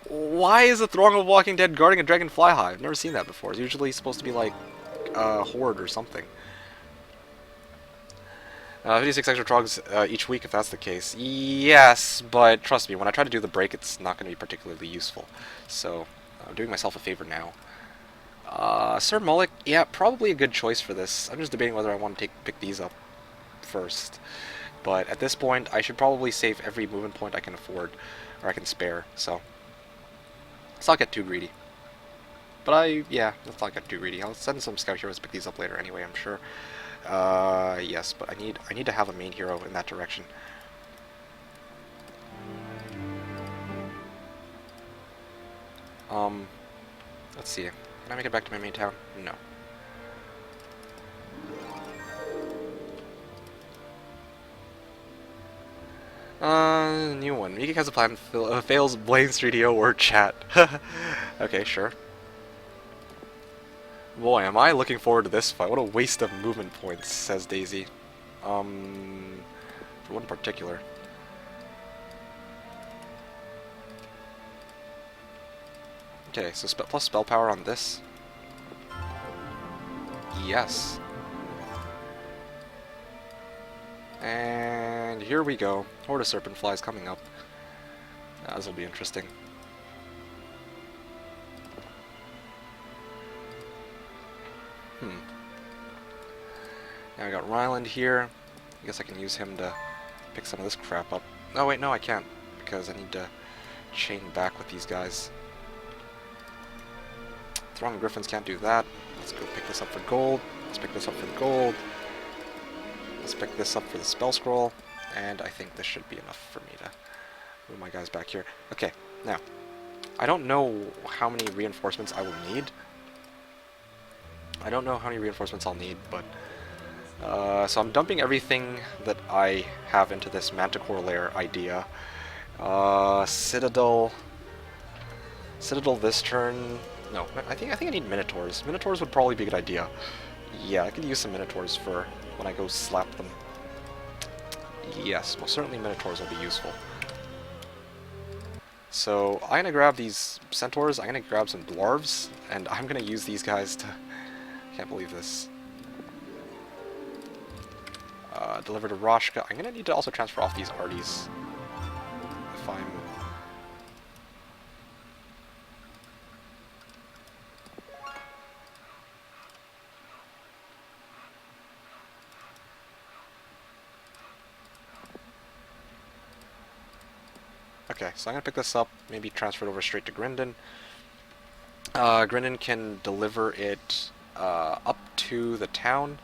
[SPEAKER 2] Why is a Throng of Walking Dead guarding a Dragonfly Hive? I've never seen that before. It's usually supposed to be like Horde or something. 56 extra trogs each week if that's the case. Yes, but trust me, when I try to do the break, it's not going to be particularly useful. So, I'm doing myself a favor now. Sir Mullick, yeah, probably a good choice for this. I'm just debating whether I want to pick these up first. But at this point, I should probably save every movement point I can afford, or I can spare, so let's not get too greedy. But yeah, let's not get too greedy. I'll send some scout heroes to pick these up later anyway, I'm sure. Yes, but I need to have a main hero in that direction. Let's see. Can I make it back to my main town? No. New one. Meek has a plan, fails Blaine's 3DO word chat. Okay, sure. Boy, am I looking forward to this fight. What a waste of movement points, says Daisy. For one in particular. Okay, so plus spell power on this. Yes. And here we go. Horde of Serpent Flies coming up. This will be interesting. Now I got Ryland here. I guess I can use him to pick some of this crap up. Oh wait, no I can't, because I need to chain back with these guys. Throng Griffins can't do that. Let's go pick this up for gold. Let's pick this up for the gold. Let's pick this up for the spell scroll. And I think this should be enough for me to move my guys back here. Okay, now, I don't know how many reinforcements I will need. I don't know how many reinforcements I'll need, but... so I'm dumping everything that I have into this Manticore lair idea. Citadel this turn... No, I think I need Minotaurs. Minotaurs would probably be a good idea. Yeah, I could use some Minotaurs for when I go slap them. Yes, most certainly Minotaurs will be useful. So I'm gonna grab these Centaurs, I'm gonna grab some Dwarves, and I'm gonna use these guys to... Can't believe this. Deliver to Roshka. I'm gonna need to also transfer off these Arties. If I'm... Okay, so I'm gonna pick this up, maybe transfer it over straight to Grindon. Grindon can deliver it up to the town,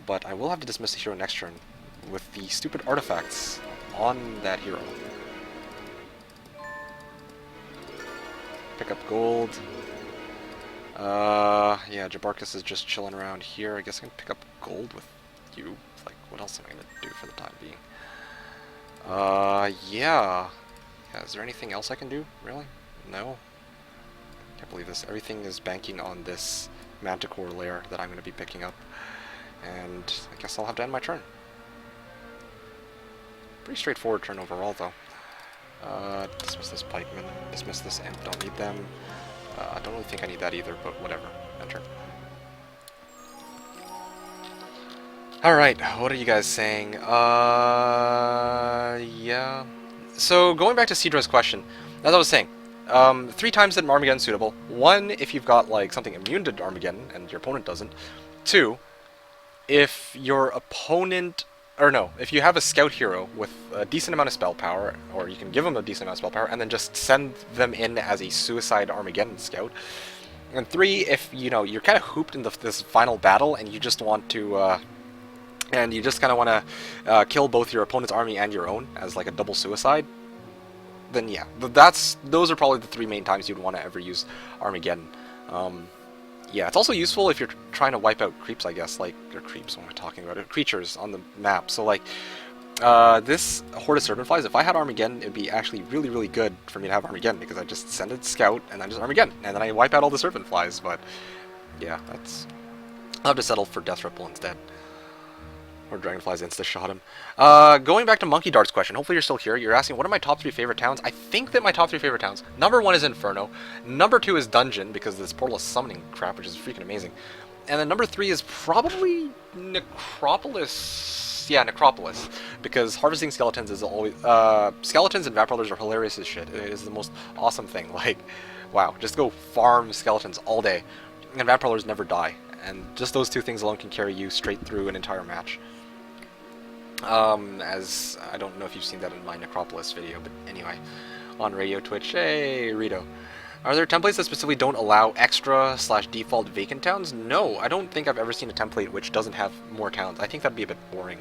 [SPEAKER 2] but I will have to dismiss the hero next turn with the stupid artifacts on that hero. Pick up gold. Yeah, Jabarkus is just chilling around here. I guess I can pick up gold with you. Like, what else am I gonna do for the time being? Yeah. Is there anything else I can do, really? No? Can't believe this. Everything is banking on this Manticore lair that I'm going to be picking up. And I guess I'll have to end my turn. Pretty straightforward turn overall, though. Dismiss this pikeman. Dismiss this imp. Don't need them. I don't really think I need that either, but whatever. Enter. Alright, what are you guys saying? Yeah. So, going back to Cedra's question, as I was saying, 3 times that Armageddon's suitable. 1, if you've got, like, something immune to Armageddon, and your opponent doesn't. 2, if your opponent... Or no, if you have a scout hero with a decent amount of spell power, or you can give them a decent amount of spell power, and then just send them in as a suicide Armageddon scout. And 3, if, you know, you're kind of hooped in this final battle, and you just want to, and you just kind of want to kill both your opponent's army and your own as like a double suicide, then yeah, those are probably the 3 main times you'd want to ever use Armageddon. Yeah, it's also useful if you're trying to wipe out creeps, I guess, like, or creeps, what am I talking about? Creatures on the map. So like, this Horde of Serpent Flies, if I had Armageddon, it'd be actually really, really good for me to have Armageddon, because I just send a scout, and then just Armageddon, and then I wipe out all the Serpent Flies, but yeah, I'll have to settle for Death Ripple instead. Or Dragonflies insta-shot him. Going back to Monkey Dart's question, hopefully you're still here. You're asking, what are my top 3 favorite towns? I think that my top 3 favorite towns, number 1 is Inferno, number 2 is Dungeon, because this portal summoning crap, which is freaking amazing, and then number 3 is probably Necropolis. Yeah, Necropolis, because harvesting skeletons is always... skeletons and Vaporilers are hilarious as shit. It is the most awesome thing. Like, wow, just go farm skeletons all day, and Vaporilers never die, and just those 2 things alone can carry you straight through an entire match. As I don't know if you've seen that in my Necropolis video, but anyway, on Radio Twitch, hey Rito. Are there templates that specifically don't allow extra slash default vacant towns? No, I don't think I've ever seen a template which doesn't have more towns. I think that'd be a bit boring.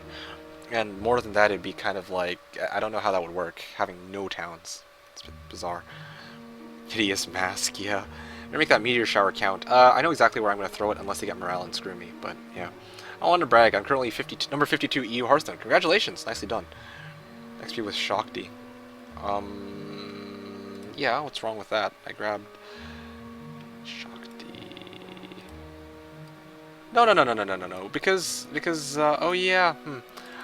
[SPEAKER 2] And more than that, it'd be kind of like, I don't know how that would work, having no towns. It's a bit bizarre. Hideous mask, yeah. I'm gonna make that meteor shower count. I know exactly where I'm gonna throw it unless they get morale and screw me, but yeah. I want to brag, I'm currently number 52 EU Hearthstone. Congratulations, nicely done. XP with Shakti. Yeah, what's wrong with that? I grabbed Shakti. No, because, oh yeah,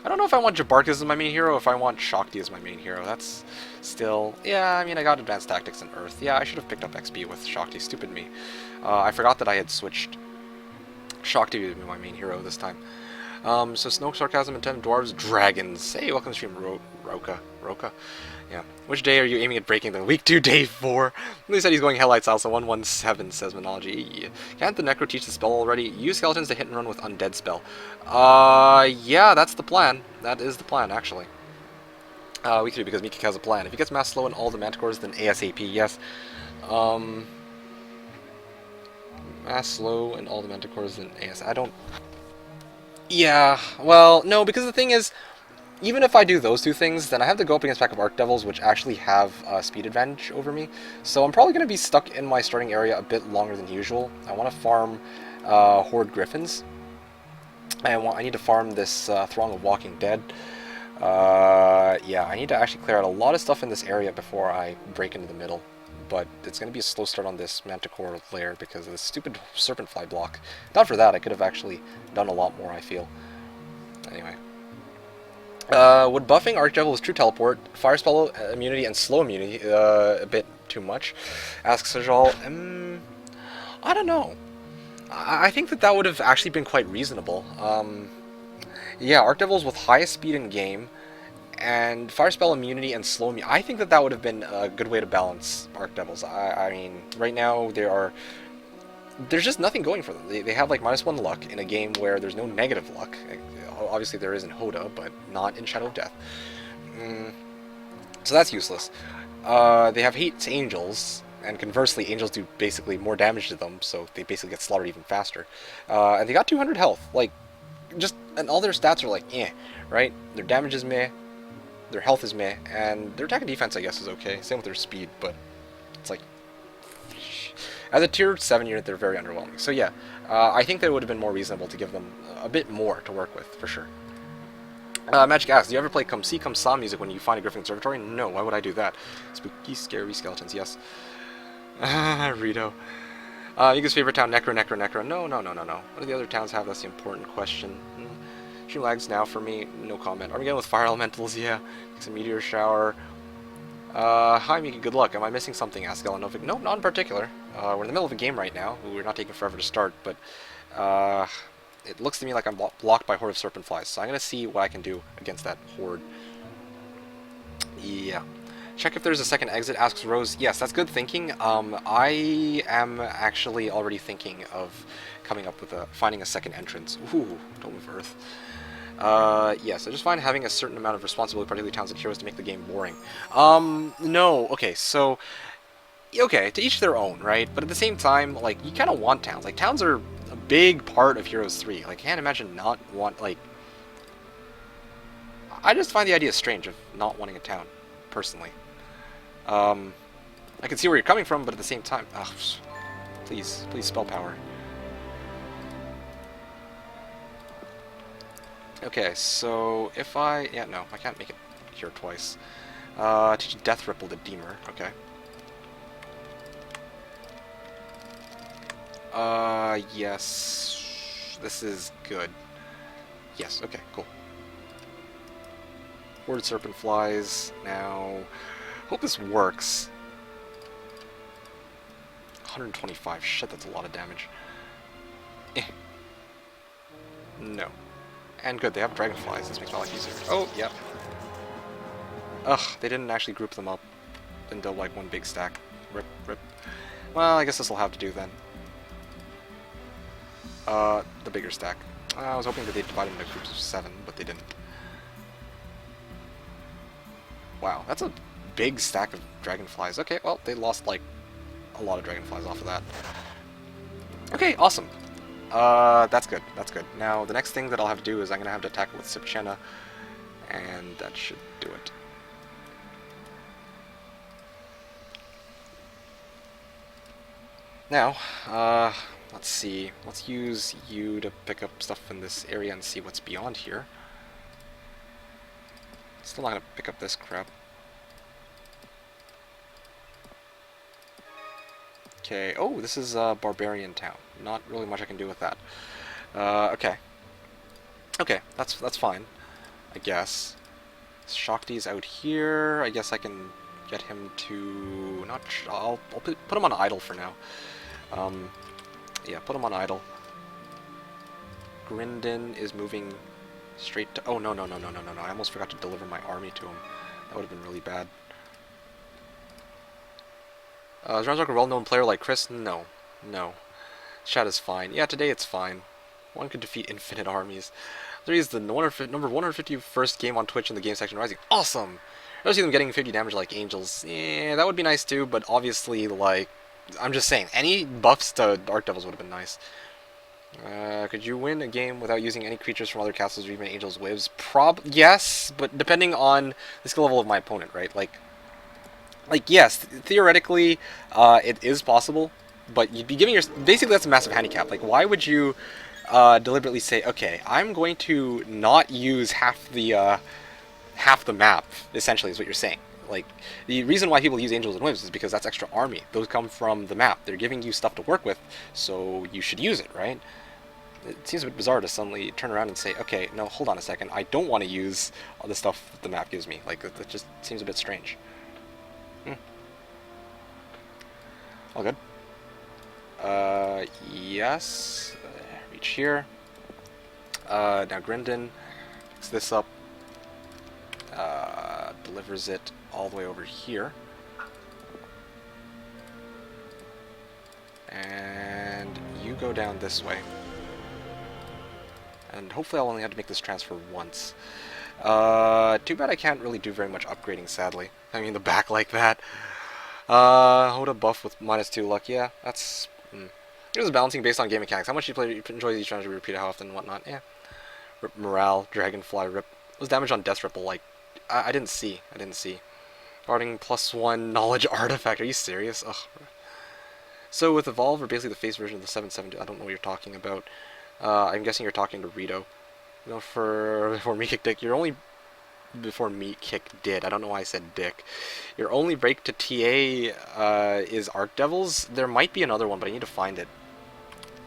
[SPEAKER 2] I don't know if I want Jabarkas as my main hero or if I want Shakti as my main hero. That's still, yeah, I mean, I got Advanced Tactics and Earth. Yeah, I should have picked up XP with Shakti, stupid me. I forgot that I had switched Shakti to be my main hero this time. So Snow, Sarcasm, and 10 Dwarves, Dragons. Hey, welcome to stream, Roka. Yeah. Which day are you aiming at breaking them? Week 2, day 4. They said he's going Hellite Style, so 117 says Monology. Can't the Necro teach the spell already? Use skeletons to hit and run with Undead spell. Yeah, that's the plan. That is the plan, actually. Week 3, because Mikik has a plan. If he gets Mass Slow and all the Manticores, then ASAP, yes. Mass Slow and all the Manticores, then AS. I don't... Yeah, well, no, because the thing is, even if I do those two things, then I have to go up against a pack of Archdevils, which actually have speed advantage over me. So I'm probably going to be stuck in my starting area a bit longer than usual. I want to farm Horde Griffins. I need to farm this Throng of Walking Dead. Yeah, I need to actually clear out a lot of stuff in this area before I break into the middle. But it's going to be a slow start on this Manticore lair because of this stupid Serpentfly block. Not for that, I could have actually done a lot more, I feel. Anyway. Would buffing Archdevil with True Teleport, Fire Spell immunity, and Slow immunity a bit too much? Asks Sajal. I don't know. I think that would have actually been quite reasonable. Yeah, Archdevils with highest speed in game, and Fire Spell immunity and Slow immunity. I think that would have been a good way to balance Archdevils. I mean, right now there's just nothing going for them. They have like -1 luck in a game where there's no negative luck. Obviously there is in Hoda, but not in Shadow of Death. So that's useless. They have hate to Angels, and conversely, Angels do basically more damage to them, so they basically get slaughtered even faster. And they got 200 health. Like, and all their stats are like, right? Their damage is meh, their health is meh, and their attack and defense, I guess, is okay. Same with their speed, but it's like... As a tier 7 unit, they're very underwhelming. So yeah, I think that it would have been more reasonable to give them a bit more to work with, for sure. Magic asks, do you ever play Come See, Come Saw music when you find a Griffin Observatory? No, why would I do that? Spooky, scary skeletons, yes. Rito. Yuga's favorite town, Necro. No. What do the other towns have? That's the important question. Stream lags now for me, no comment. Armageddon with Fire Elementals, yeah. It's a Meteor Shower. Hi Mika, good luck. Am I missing something? Asked Galanovic. Nope, not in particular. We're in the middle of a game right now. We're not taking forever to start, but it looks to me like I'm blocked by Horde of Serpentflies, so I'm going to see what I can do against that Horde. Yeah. Check if there's a second exit, asks Rose. Yes, that's good thinking. I am actually already thinking of coming up with finding a second entrance. Ooh, Dome of Earth. Yes, I just find having a certain amount of responsibility, particularly towns and heroes, to make the game boring. No, okay, so... Okay, to each their own, right? But at the same time, like, you kind of want towns. Like, towns are a big part of Heroes 3. Like, I can't imagine not like... I just find the idea strange of not wanting a town, personally. I can see where you're coming from, but at the same time... Ugh, please spell power. Okay, so if I... Yeah, no, I can't make it cure twice. Teach Death Ripple to Deemer. Okay. Yes. This is good. Yes, okay, cool. Horde Serpent Flies. Now... Hope this works. 125. Shit, that's a lot of damage. No. And good, they have dragonflies. This makes my life easier. Oh, yep. Ugh, they didn't actually group them up into, like, one big stack. Rip. Well, I guess this will have to do then. The bigger stack. I was hoping that they'd divide them into groups of 7, but they didn't. Wow, that's a big stack of dragonflies. Okay, well, they lost, like, a lot of dragonflies off of that. Okay, awesome. That's good. That's good. Now, the next thing that I'll have to do is I'm going to have to attack with Sipchena, and that should do it. Now, let's see. Let's use you to pick up stuff in this area and see what's beyond here. Still not going to pick up this crap. Okay. Oh, this is Barbarian Town. Not really much I can do with that. Okay. Okay, that's fine, I guess. Shakti's out here. I guess I can get him to... Not... I'll put him on idle for now. Yeah, put him on idle. Grindin is moving straight to... Oh, no. I almost forgot to deliver my army to him. That would have been really bad. Is RamsRock a well-known player like Chris? No. No. Chat is fine. Yeah, today it's fine. One could defeat infinite armies. 3 is the number 151st game on Twitch in the game section rising. Awesome! I don't see them getting 50 damage like angels. Yeah, that would be nice too, but obviously, like, I'm just saying, any buffs to Arc Devils would have been nice. Could you win a game without using any creatures from other castles or even angels' waves? Yes, but depending on the skill level of my opponent, right? Like yes, theoretically, it is possible, but you'd be giving your... Basically, that's a massive handicap. Like, why would you deliberately say, okay, I'm going to not use half the map, essentially, is what you're saying. Like, the reason why people use Angels and Whims is because that's extra army. Those come from the map. They're giving you stuff to work with, so you should use it, right? It seems a bit bizarre to suddenly turn around and say, okay, no, hold on a second, I don't want to use all the stuff the map gives me. Like, that just seems a bit strange. All good. Yes. Reach here. Now Grindin picks this up. Delivers it all the way over here. And you go down this way. And hopefully I'll only have to make this transfer once. Too bad I can't really do very much upgrading, sadly. I mean, the back like that. Hoda buff with -2 luck. Yeah, that's... Here's a balancing based on game mechanics. How much you play enjoy each round, you repeat it how often and whatnot. Yeah. Rip morale, dragonfly, rip. Was damage on Death Ripple like... I didn't see. Guarding +1 knowledge artifact. Are you serious? Ugh. So with Evolve, or basically the face version of the 772, I don't know what you're talking about. I'm guessing you're talking to Rito. You know, before me kick dick, you're only... Before me kick did. I don't know why I said dick. Your only break to TA is Arc Devils. There might be another one, but I need to find it.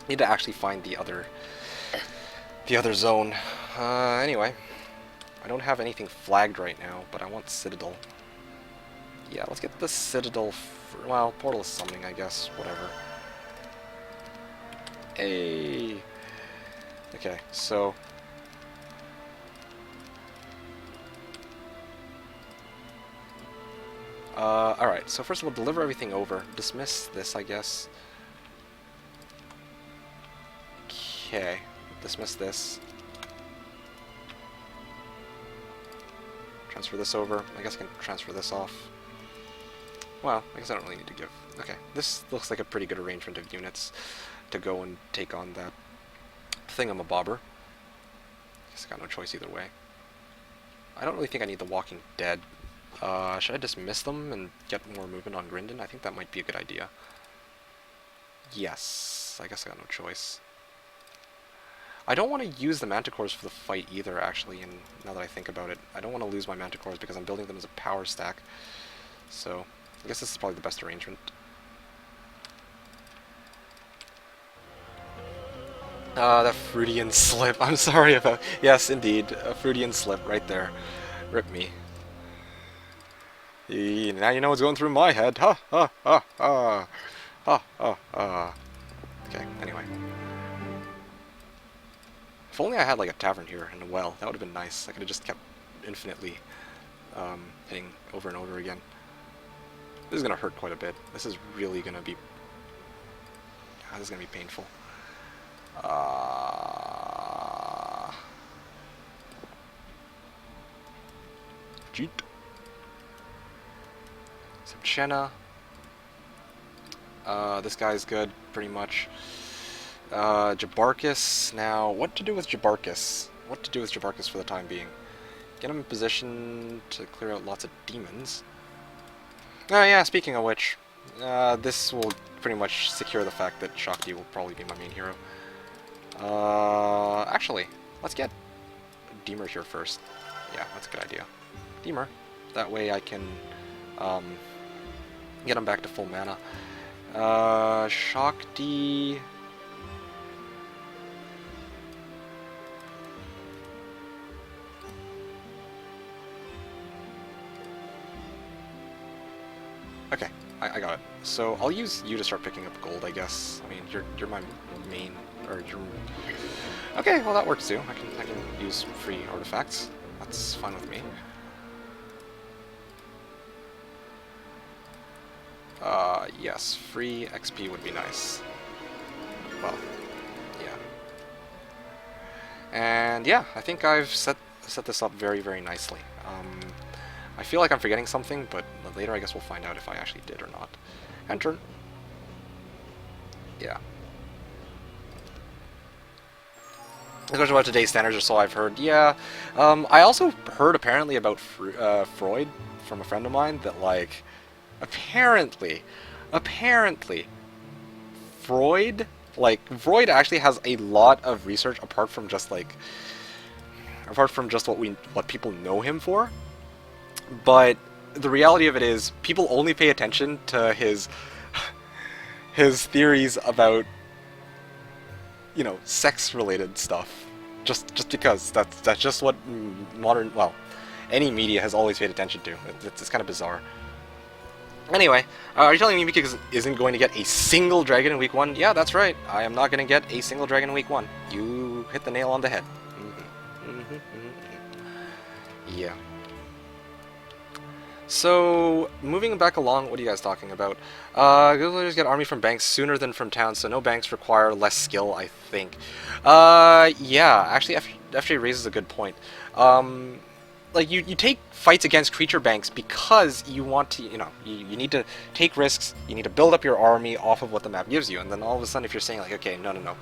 [SPEAKER 2] I need to actually find the other zone. Anyway, I don't have anything flagged right now, but I want Citadel. Yeah, let's get the Citadel. Well, Portal is summoning, I guess. Whatever. Hey. Okay, so. Alright, so first of all, deliver everything over. Dismiss this, I guess. Okay, dismiss this. Transfer this over. I guess I can transfer this off. Well, I guess I don't really need to give... Okay, this looks like a pretty good arrangement of units to go and take on that thingamabobber. Guess I got no choice either way. I don't really think I need the Walking Dead. Should I dismiss them and get more movement on Grindin? I think that might be a good idea. Yes, I guess I got no choice. I don't want to use the Manticores for the fight either, actually, and now that I think about it. I don't want to lose my Manticores because I'm building them as a power stack. So, I guess this is probably the best arrangement. That Freudian slip. I'm sorry about... Yes, indeed. A Freudian slip right there. Rip me. Now you know what's going through my head. Ha ha ha ha. Ha ha ha. Okay, anyway. If only I had like a tavern here and a well, that would have been nice. I could have just kept infinitely hitting over and over again. This is gonna hurt quite a bit. This is really gonna be... this is gonna be painful. Cheat. Shenna. This guy's good, pretty much. Jabarkis, now, what to do with Jabarkis? What to do with Jabarkis for the time being? Get him in position to clear out lots of demons. Oh yeah, speaking of which, this will pretty much secure the fact that Shakti will probably be my main hero. Actually, let's get Deemer here first. Yeah, that's a good idea. Deemer. That way I can get him back to full mana. Shakti... Okay, I got it. So I'll use you to start picking up gold, I guess. I mean, you're my main, or you're... Okay, well that works too. I can use free artifacts. That's fine with me. Yes, free XP would be nice. Well, yeah. And yeah, I think I've set this up very, very nicely. I feel like I'm forgetting something, but later I guess we'll find out if I actually did or not. And turn. Yeah. Especially about today's standards, or so I've heard. Yeah. I also heard apparently about Freud from a friend of mine that, like, apparently, Freud actually has a lot of research apart from just what people know him for. But the reality of it is, people only pay attention to his theories about, you know, sex-related stuff, just because that's just what any media has always paid attention to. It's kind of bizarre. Anyway, are you telling me Mika isn't going to get a single dragon in week 1? Yeah, that's right. I am not going to get a single dragon in week 1. You hit the nail on the head. Yeah. So, moving back along, what are you guys talking about? Good leaders get army from banks sooner than from towns, so no banks require less skill, I think. Yeah, actually, FJ raises a good point. Like, you take fights against creature banks because you want to, you know, you need to take risks, you need to build up your army off of what the map gives you, and then all of a sudden if you're saying, like, okay, no,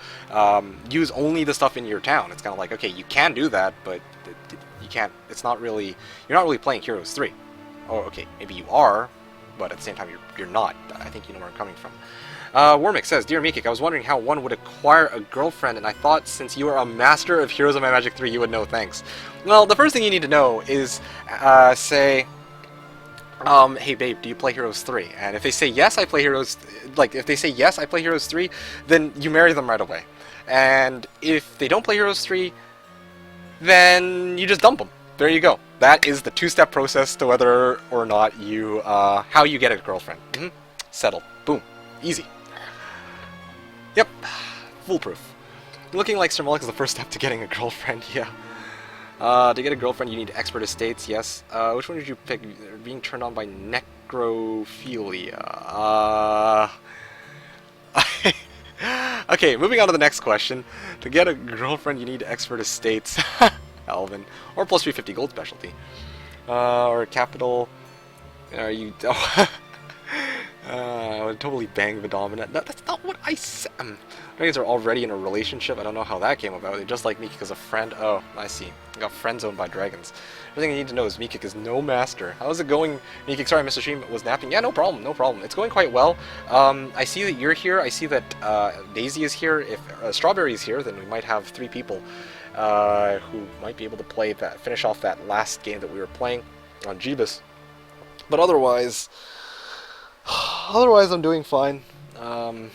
[SPEAKER 2] use only the stuff in your town, it's kind of like, okay, you can do that, but you can't, it's not really, you're not really playing Heroes 3. Oh, okay, maybe you are, but at the same time you're not. I think you know where I'm coming from. Warmick says, Dear Mikik, I was wondering how one would acquire a girlfriend, and I thought since you are a master of Heroes of My Magic 3, you would know, thanks. Well, the first thing you need to know is, say, hey babe, do you play Heroes 3? And if they say yes, I play Heroes, if they say yes, I play Heroes 3, then you marry them right away. And if they don't play Heroes 3, then you just dump them. There you go. That is the two-step process to whether or not you, how you get a girlfriend. Settled. Boom. Easy. Yep. Foolproof. Looking like Sir Malik is the first step to getting a girlfriend, yeah. To get a girlfriend, you need expert estates, yes. Which one did you pick? Being turned on by necrophilia. Okay, moving on to the next question. To get a girlfriend, you need expert estates. Alvin. Or plus 350 gold specialty. Or capital. Are you... I would totally bang the dominant. That's not what I said. Dragons are already in a relationship. I don't know how that came about. They just like Mikik as a friend. Oh, I see. I got friend-zoned by dragons. Everything you need to know is Mikik is no master. How's it going, Mikik? Sorry, Mr. Stream was napping. Yeah, no problem, no problem. It's going quite well. I see that you're here. I see that Daisy is here. If Strawberry is here, then we might have 3 people who might be able to play that, finish off that last game that we were playing on Jebus. But otherwise, I'm doing fine. I'm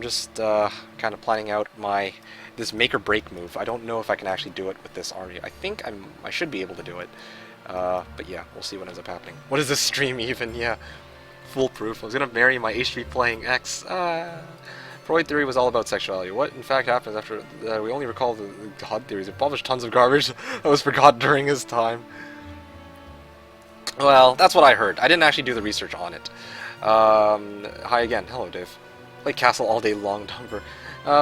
[SPEAKER 2] just kind of planning out this make or break move. I don't know if I can actually do it with this army. I think I should be able to do it. But yeah, we'll see what ends up happening. What is this stream even? Yeah, foolproof. I was gonna marry my H3 playing X. Freud theory was all about sexuality. What in fact happens after we only recall the God theories. He published tons of garbage that was forgotten during his time. Well, that's what I heard. I didn't actually do the research on it. Hi again. Hello, Dave. Play Castle all day long, Dumper.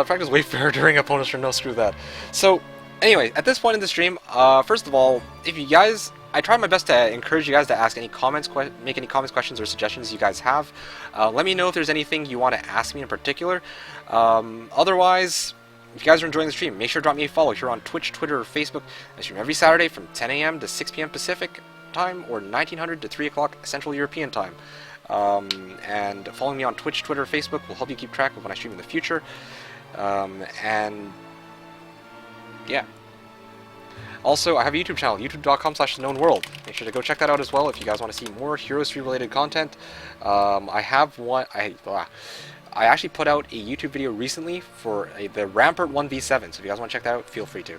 [SPEAKER 2] Practice Wayfarer during opponent's turn. No, screw that. So, anyway, at this point in the stream, first of all, if you guys I tried my best to encourage you guys to ask any comments, make any comments, questions, or suggestions you guys have. Let me know if there's anything you want to ask me in particular. Otherwise, if you guys are enjoying the stream, make sure to drop me a follow here on Twitch, Twitter, or Facebook. I stream every Saturday from 10 a.m. to 6 p.m. Pacific time, or 1900 to 3 o'clock Central European time. And following me on Twitch, Twitter, Facebook will help you keep track of when I stream in the future. And yeah. Also, I have a YouTube channel, youtube.com/TheKnownWorld. Make sure to go check that out as well if you guys want to see more Heroes 3 related content. I have one. I actually put out a YouTube video recently for the Rampart 1v7. So if you guys want to check that out, feel free to.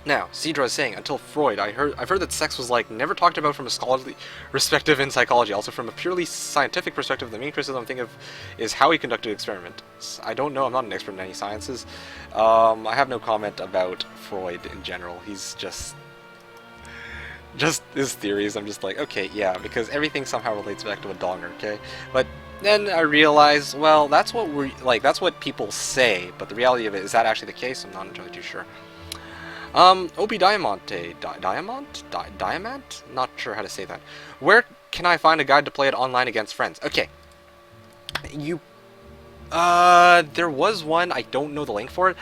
[SPEAKER 2] Now, Cedra is saying, until Freud, I've heard that sex was like never talked about from a scholarly perspective in psychology. Also, from a purely scientific perspective, the main criticism I'm thinking of is how he conducted experiments. I don't know. I'm not an expert in any sciences. I have no comment about Freud in general. He's just his theories. I'm just like, okay, yeah, because everything somehow relates back to a donger. Okay, but then I realized, well, that's what that's what people say, but the reality of it, is that actually the case? I'm not entirely too sure. Obi Diamante, Diamant? Not sure how to say that. Where can I find a guide to play it online against friends? Okay. There was one, I don't know the link for it.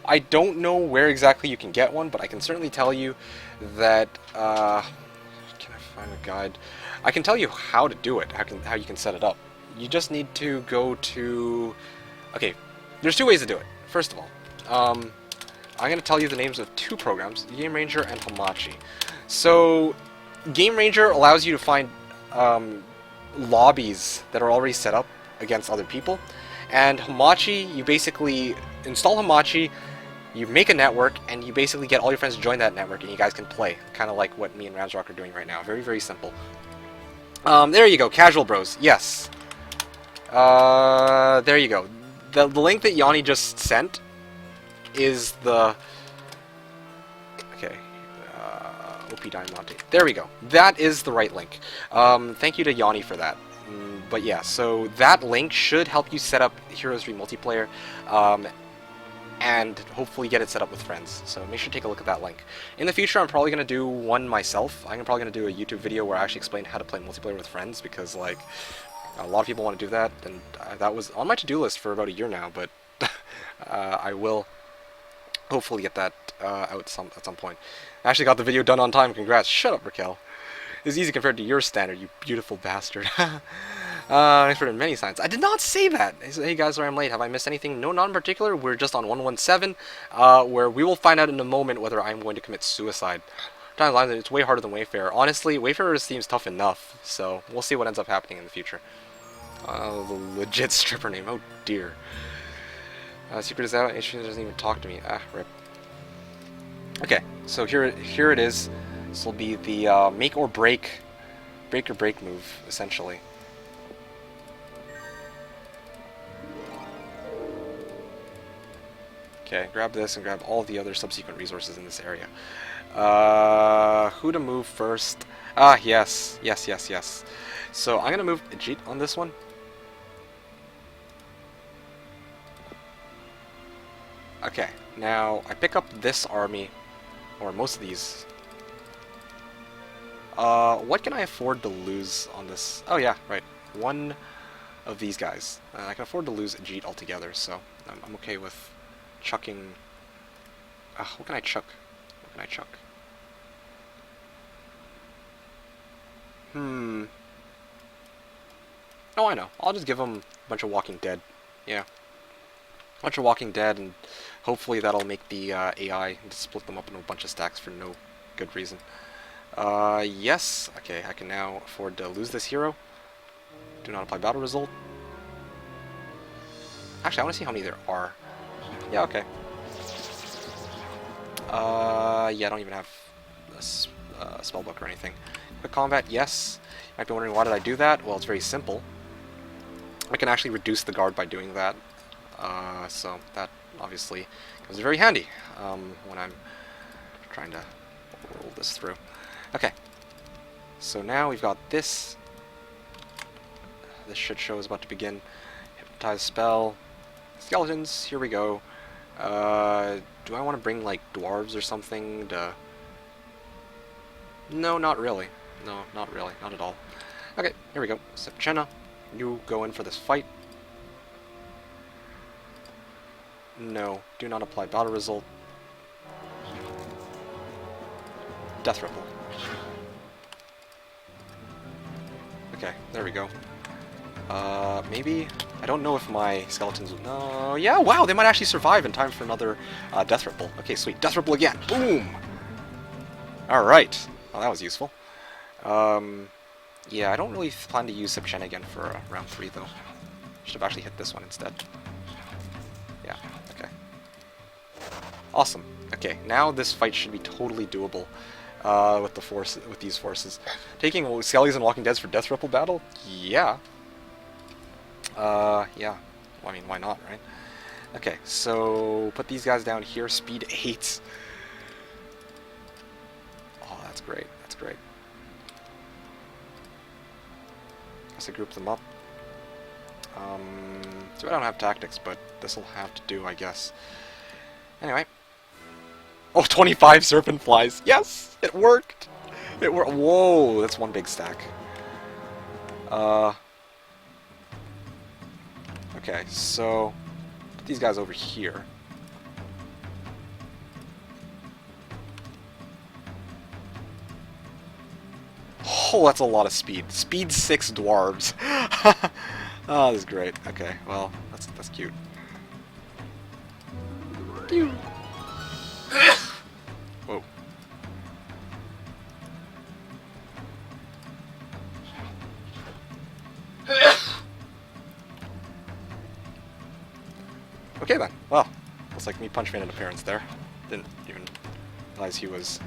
[SPEAKER 2] I don't know where exactly you can get one, but I can certainly tell you that, can I find a guide? I can tell you how to do it, how you can set it up. You just need to go to, okay, there's two ways to do it. First of all, I'm going to tell you the names of two programs, Game Ranger and Hamachi. So, Game Ranger allows you to find lobbies that are already set up against other people. And Hamachi, you basically install Hamachi, you make a network, and you basically get all your friends to join that network, and you guys can play. Kind of like what me and RamsRock are doing right now. Very, very simple. There you go, Casual Bros. Yes. There you go. The link that Yanni just sent is the... Okay. OP Diamante. There we go. That is the right link. Thank you to Yanni for that. But yeah, so that link should help you set up Heroes 3 multiplayer, and hopefully get it set up with friends. So make sure to take a look at that link. In the future, I'm probably going to do one myself. I'm probably going to do a YouTube video where I actually explain how to play multiplayer with friends, because like a lot of people want to do that, and that was on my to-do list for about a year now, but I will hopefully get that out at some point. I actually got the video done on time. Congrats. Shut up, Raquel. It's easy compared to your standard, you beautiful bastard. Expert in many science. I did not say that. Hey guys, sorry I'm late. Have I missed anything? No, not in particular. We're just on 117, where we will find out in a moment whether I'm going to commit suicide. It's way harder than Wayfarer. Honestly, Wayfarer seems tough enough, so we'll see what ends up happening in the future. The legit stripper name. Oh dear. Secret is out. She doesn't even talk to me. Ah, rip. Okay, so here it is. This will be the make or break move, essentially. Okay, grab this and grab all the other subsequent resources in this area. Who to move first? Ah, yes. So I'm gonna move Ajit on this one. Okay, now I pick up this army, or most of these. What can I afford to lose on this? Oh yeah, right. One of these guys. I can afford to lose Ajit altogether, so I'm okay with chucking... what can I chuck? Oh, I know. I'll just give him a bunch of Walking Dead. Yeah. A bunch of Walking Dead, and hopefully that'll make the AI split them up into a bunch of stacks for no good reason. Yes. Okay, I can now afford to lose this hero. Do not apply battle result. Actually, I want to see how many there are. Yeah, okay. Yeah, I don't even have a spellbook or anything. Quick combat, yes. You might be wondering, why did I do that? Well, it's very simple. I can actually reduce the guard by doing that. So that obviously comes very handy when I'm trying to roll this through. Okay. So now we've got this. This shit show is about to begin. Hypnotize spell. Skeletons, here we go. Do I want to bring like dwarves or something to... No, not really. No, not really. Not at all. Okay, here we go. Sepchena, you go in for this fight. No, do not apply battle result. Death Ripple. Okay, there we go. Maybe? I don't know if my skeletons will... No, yeah, wow, they might actually survive in time for another Death Ripple. Okay, sweet. Death Ripple again. Boom! Alright. Well, that was useful. Yeah, I don't really plan to use Sepchen again for round 3, though. Should have actually hit this one instead. Yeah, okay. Awesome. Okay, now this fight should be totally doable with these forces. Taking Skellies and Walking Deads for Death Ripple battle? Yeah. Yeah. Well, I mean, why not, right? Okay, so put these guys down here. Speed 8. Oh, that's great. That's great. Guess I group them up. So I don't have tactics, but this will have to do, I guess. Anyway. Oh, 25 Serpent Flies. Yes! It worked! It worked. Whoa, that's one big stack. Okay, so put these guys over here. Oh, that's a lot of speed. Speed 6 dwarves. Oh, this is great. Okay, well, that's cute. Whoa. Okay then. Well, looks like me Punch made an appearance there. Didn't even realize he was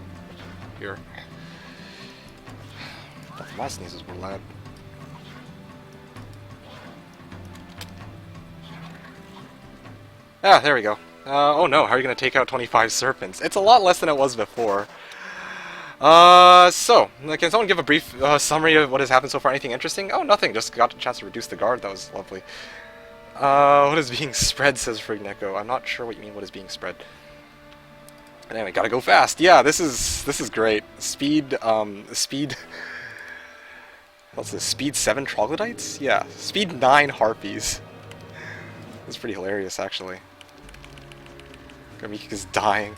[SPEAKER 2] here. My sneezes were loud. Ah, there we go. Oh no, how are you going to take out 25 serpents? It's a lot less than it was before. So, can someone give a brief summary of what has happened so far? Anything interesting? Oh, nothing. Just got a chance to reduce the guard. That was lovely. What is being spread, says Frignecko. I'm not sure what you mean, what is being spread. But anyway, gotta go fast. Yeah, this is great. Speed, speed... What's this? Speed 7 troglodytes? Yeah, speed 9 harpies. That's pretty hilarious, actually. Gamika's dying.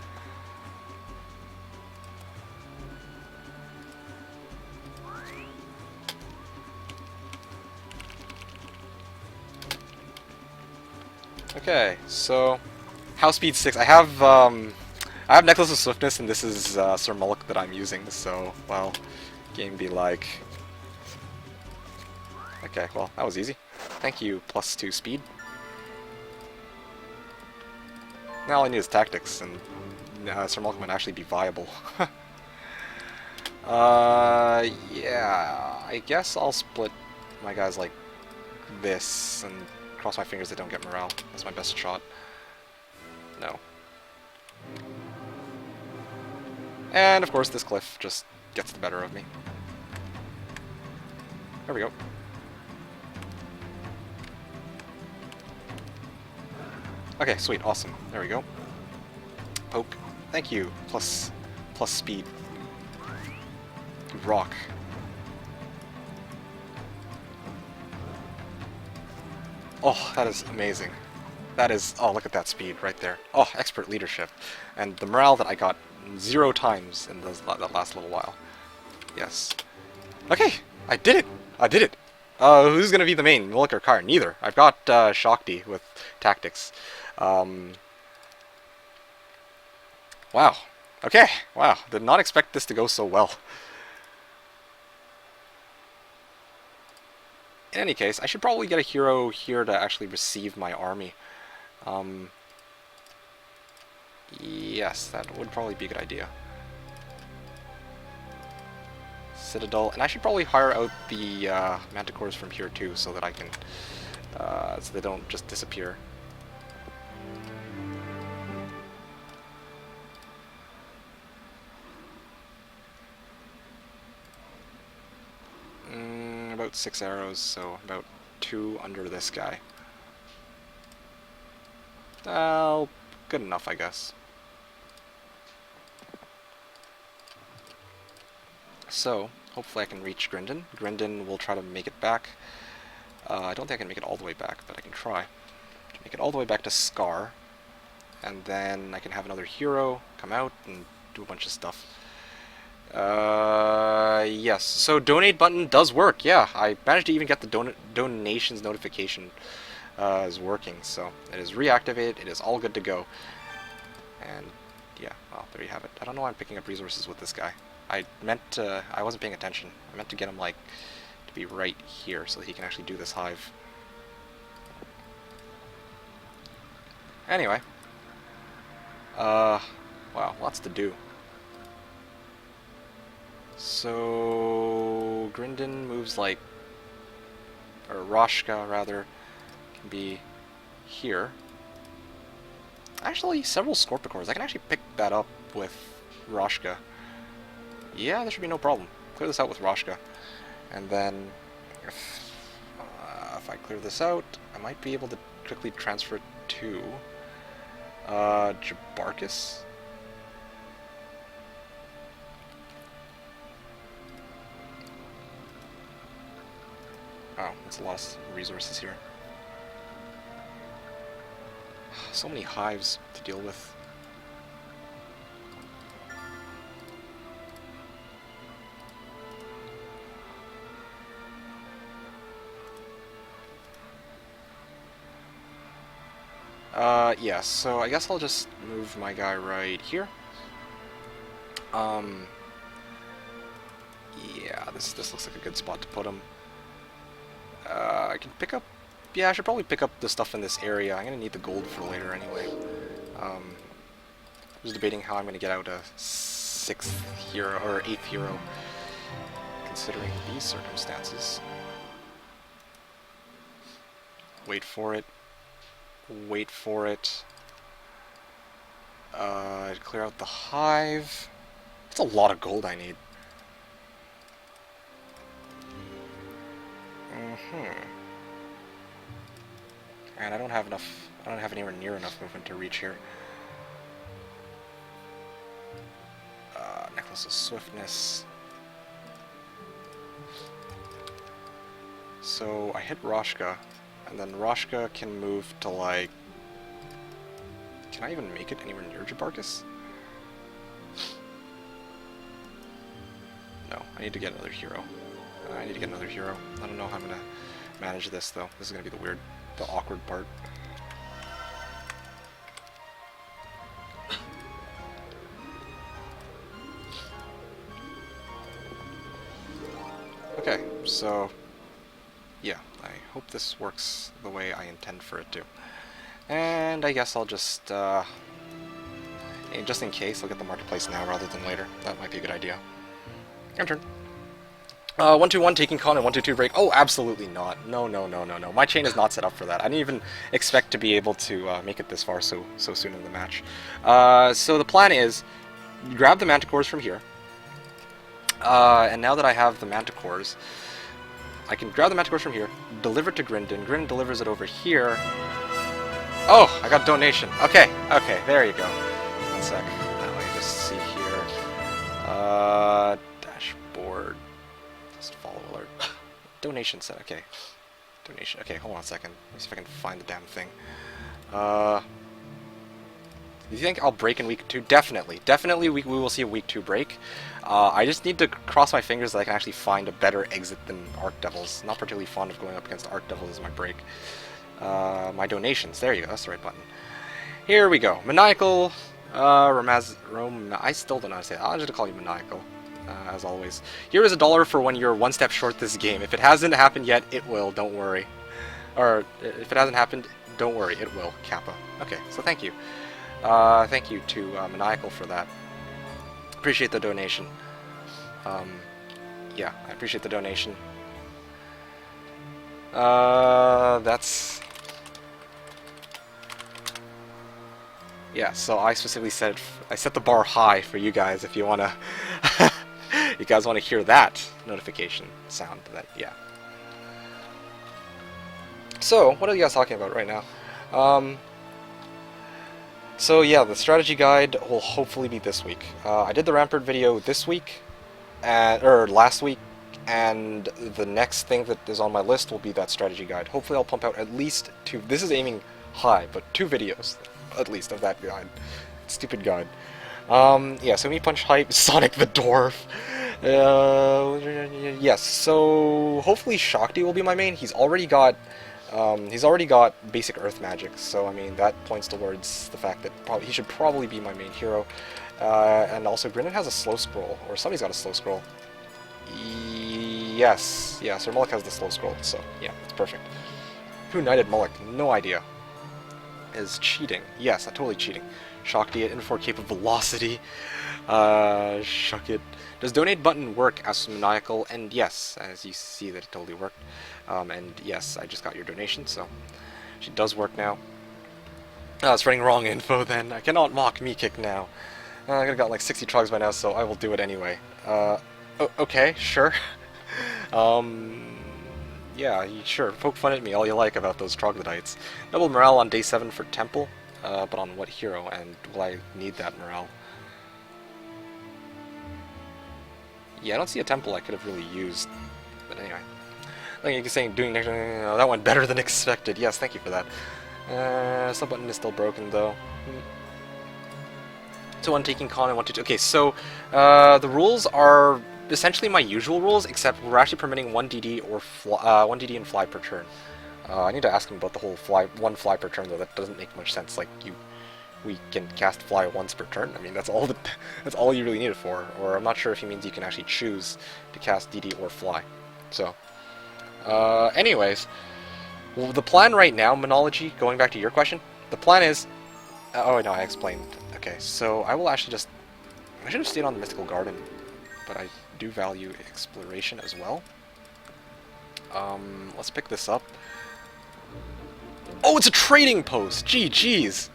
[SPEAKER 2] Okay, so House Speed 6. I have Necklace of Swiftness, and this is Sir Mullock that I'm using. So, well, game be like. Okay, well, that was easy. Thank you, +2 speed. Now all I need is tactics, and Sir Mullock might actually be viable. Yeah, I guess I'll split my guys like this, and cross my fingers they don't get morale. That's my best shot. No. And, of course, this cliff just gets the better of me. There we go. Okay, sweet, awesome. There we go. Poke. Thank you. Plus speed. Rock. Oh, that is amazing. That is... Oh, look at that speed right there. Oh, expert leadership. And the morale that I got 0 times in that last little while. Yes. Okay, I did it! I did it! Who's gonna be the main, Mullock or Kyr? Neither. I've got Shakti with tactics. Wow. Okay, wow. Did not expect this to go so well. In any case, I should probably get a hero here to actually receive my army. Yes, that would probably be a good idea. Citadel, and I should probably hire out the Manticores from here too, so that I can, so they don't just disappear. About 6 arrows, so about 2 under this guy. Well, good enough, I guess. So, hopefully I can reach Grindon. Grindon will try to make it back. I don't think I can make it all the way back, but I can try to make it all the way back to Scar. And then I can have another hero come out and do a bunch of stuff. Yes. So donate button does work. Yeah, I managed to even get the donations notification is working. So it is reactivated. It is all good to go. And yeah, well, there you have it. I don't know why I'm picking up resources with this guy. I wasn't paying attention. I meant to get him like to be right here so that he can actually do this hive. Anyway. Wow, lots to do. So Grindon moves like, or Roshka rather, can be here. Actually, several Scorpicores. I can actually pick that up with Roshka. Yeah, there should be no problem. Clear this out with Roshka. And then, if I clear this out, I might be able to quickly transfer it to Jebarkus. Oh, that's a lot of resources here. So many hives to deal with. Yeah, so I guess I'll just move my guy right here. Yeah, this looks like a good spot to put him. I can pick up... Yeah, I should probably pick up the stuff in this area. I'm gonna need the gold for later anyway. I was debating how I'm gonna get out a 6th hero, or 8th hero, considering these circumstances. Wait for it. Wait for it. Clear out the hive. That's a lot of gold I need. And I don't have enough. I don't have anywhere near enough movement to reach here. Necklace of Swiftness. So I hit Roshka, and then Roshka can move to like... Can I even make it anywhere near Jebarkus? No, I need to get another hero. I need to get another hero. I don't know how I'm gonna manage this though. This is gonna be the awkward part. Okay, so yeah, I hope this works the way I intend for it to. And I guess I'll just, just in case, I'll get the marketplace now rather than later. That might be a good idea. Your turn. 1-2-1 taking con and 1-2-2 break. Oh, absolutely not. No, no, no, no, no. My chain is not set up for that. I didn't even expect to be able to make it this far so soon in the match. So the plan is, grab the Manticores from here. And now that I have the Manticores, I can grab the Manticores from here, deliver it to Grindon. Grindon delivers it over here. Oh, I got donation. Okay, okay, there you go. 1 sec. Now let me just see here. Dashboard. Just follow alert. Donation set. Okay. Donation. Okay, hold on a second. Let me see if I can find the damn thing. Do you think I'll break in week 2? Definitely. Definitely we will see a week 2 break. I just need to cross my fingers that I can actually find a better exit than Arc Devils. Not particularly fond of going up against Arc Devils as my break. My donations. There you go. That's the right button. Here we go. Maniacal. I still don't know how to say that. I'll just call you Maniacal. As always. Here is $1 for when you're 1 step short this game. If it hasn't happened yet, it will. Don't worry. Or, if it hasn't happened, don't worry. It will. Kappa. Okay, so thank you. Thank you to Maniacal for that. Appreciate the donation. Yeah, I appreciate the donation. That's... Yeah, so I specifically said, I set the bar high for you guys if you wanna... you guys wanna hear that notification sound, then yeah. So, what are you guys talking about right now? So yeah, the strategy guide will hopefully be this week. I did the Rampart video this week. or last week, and the next thing that is on my list will be that strategy guide. Hopefully I'll pump out at least 2, this is aiming high, but 2 videos, at least, of that guide. Stupid guide. Yeah, so me punch hype, Sonic the Dwarf. Yes, so hopefully Shakti will be my main. He's already got basic Earth magic, so I mean that points towards the fact that he should probably be my main hero. And also Grinnin has a slow scroll, or somebody's got a slow scroll. Yes, Sir Mullock has the slow scroll, so yeah, it's perfect. Who knighted Mullock? No idea. Is cheating? Yes, totally cheating. Shakti at Infor Cape of Velocity. Shuck it. Does donate button work as maniacal? And yes, as you see that it totally worked. And yes, I just got your donation, so she does work now. It's running wrong info then. I cannot mock me kick now. I could have got like 60 trogs by now, so I will do it anyway. Okay, sure. Yeah, sure, poke fun at me all you like about those troglodytes. Double morale on day 7 for Temple, but on what hero, and will I need that morale? Yeah, I don't see a temple I could have really used, but anyway. Like you can say, doing next, that went better than expected. Yes, thank you for that. Sub button is still broken though. So one taking con and one to okay, so the rules are essentially my usual rules, except we're actually permitting 1 DD or 1 DD and fly per turn. I need to ask him about the whole one fly per turn though. That doesn't make much sense. Like we can cast fly once per turn. I mean that's all you really need it for. Or I'm not sure if he means you can actually choose to cast DD or fly. So, anyways, well, the plan right now, Monology. Going back to your question, the plan is. Oh no, I explained. Okay, so I will actually just. I should have stayed on the Mystical Garden, but I do value exploration as well. Let's pick this up. Oh, it's a trading post! GG's!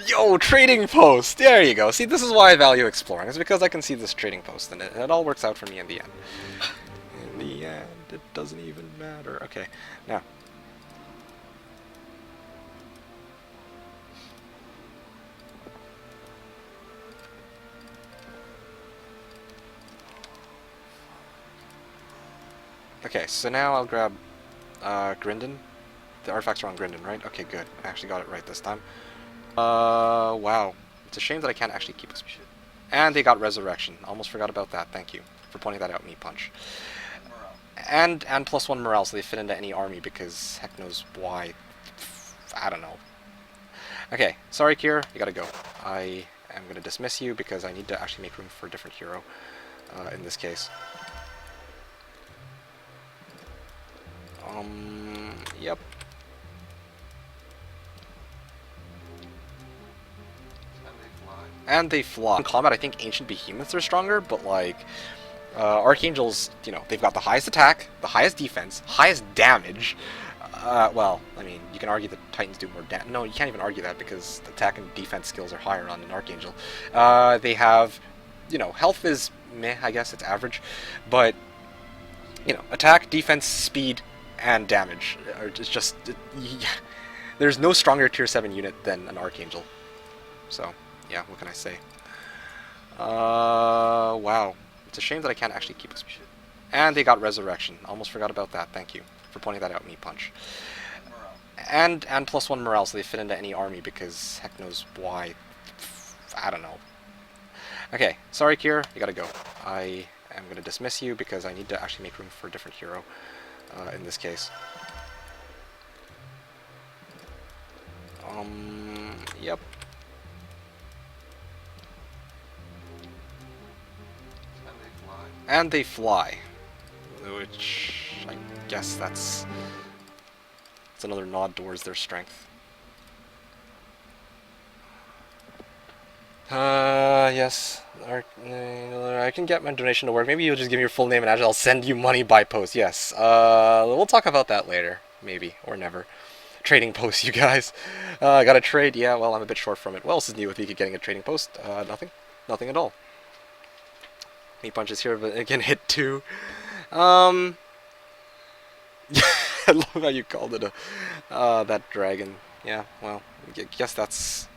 [SPEAKER 2] Yo, trading post! There you go. See, this is why I value exploring. It's because I can see this trading post, and it all works out for me in the end. In the end, it doesn't even matter. Okay, now. Okay, so now I'll grab Grindon. The artifacts are on Grindon, right? Okay, good. I actually got it right this time. Wow. It's a shame that I can't actually keep this. And they got Resurrection. Almost forgot about that. Thank you for pointing that out, me punch. And +1 morale, so they fit into any army, because heck knows why. I don't know. Okay, sorry, Kier. You gotta go. I am gonna dismiss you, because I need to actually make room for a different hero in this case. Yep. And they fly. In combat, I think Ancient Behemoths are stronger, but like, Archangels, you know, they've got the highest attack, the highest defense, highest damage. Well, I mean, you can argue that Titans do more damage. No, you can't even argue that, because attack and defense skills are higher on an Archangel. They have, you know, health is meh, I guess, it's average, but, you know, attack, defense, speed, and damage. It's just, there's no stronger tier 7 unit than an Archangel. So, yeah, what can I say? Wow. It's a shame that I can't actually keep this. And they got Resurrection. Almost forgot about that. Thank you for pointing that out, me punch. And +1 morale, so they fit into any army, because heck knows why. I don't know. Okay, sorry, Kier. You gotta go. I am gonna dismiss you, because I need to actually make room for a different hero in this case. Yep. And they fly. Which, I guess that's another nod towards their strength. Yes. I can get my donation to work. Maybe you'll just give me your full name and address. I'll send you money by post. Yes. We'll talk about that later. Maybe. Or never. Trading post, you guys. Got a trade? Yeah, well, I'm a bit short from it. What else is new with you getting a trading post? Nothing. Nothing at all. Me punches here, but again, hit 2. I love how you called it that dragon. Yeah, well, I guess that's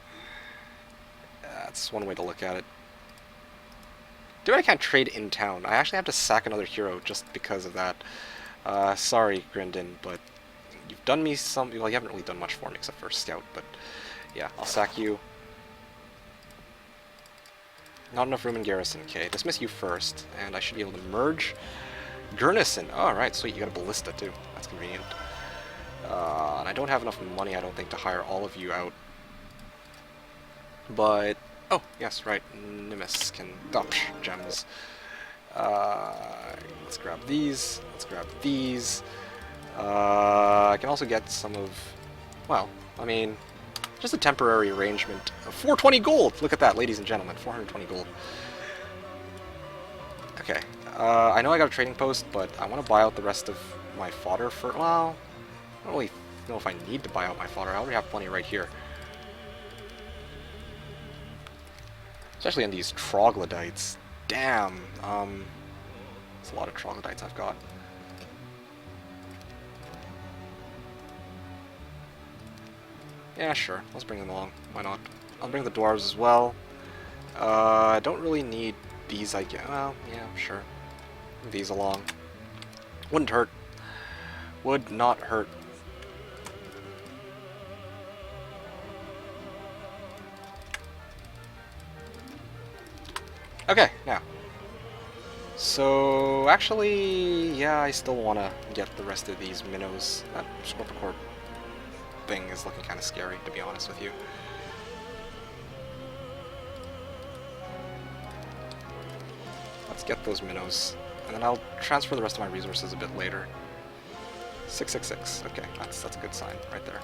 [SPEAKER 2] one way to look at it. Dude, I can't trade in town. I actually have to sack another hero just because of that. Sorry, Grindin, but you've done me some... Well, you haven't really done much for me except for Scout, but yeah, I'll sack you. Not enough room in Garrison. Okay, dismiss you first, and I should be able to merge. Gurnison. Oh, alright, sweet, you got a Ballista too. That's convenient. And I don't have enough money, I don't think, to hire all of you out. But... Oh, yes, right. Nimbus can... Oh, gems. Let's grab these. Let's grab these. I can also get some of... Well, I mean... Just a temporary arrangement of 420 gold! Look at that, ladies and gentlemen. 420 gold. Okay. I know I got a trading post, but I want to buy out the rest of my fodder for... Well... I don't really know if I need to buy out my fodder. I already have plenty right here. Especially on these troglodytes. Damn. It's a lot of troglodytes I've got. Yeah, sure. Let's bring them along. Why not? I'll bring the dwarves as well. I don't really need these, I guess. Well, yeah, sure. Bring these along. Wouldn't hurt. Would not hurt. Okay, now. So, actually, yeah, I still want to get the rest of these minnows. That Scorpicord thing is looking kind of scary, to be honest with you. Let's get those minnows, and then I'll transfer the rest of my resources a bit later. 666, okay, that's a good sign right there.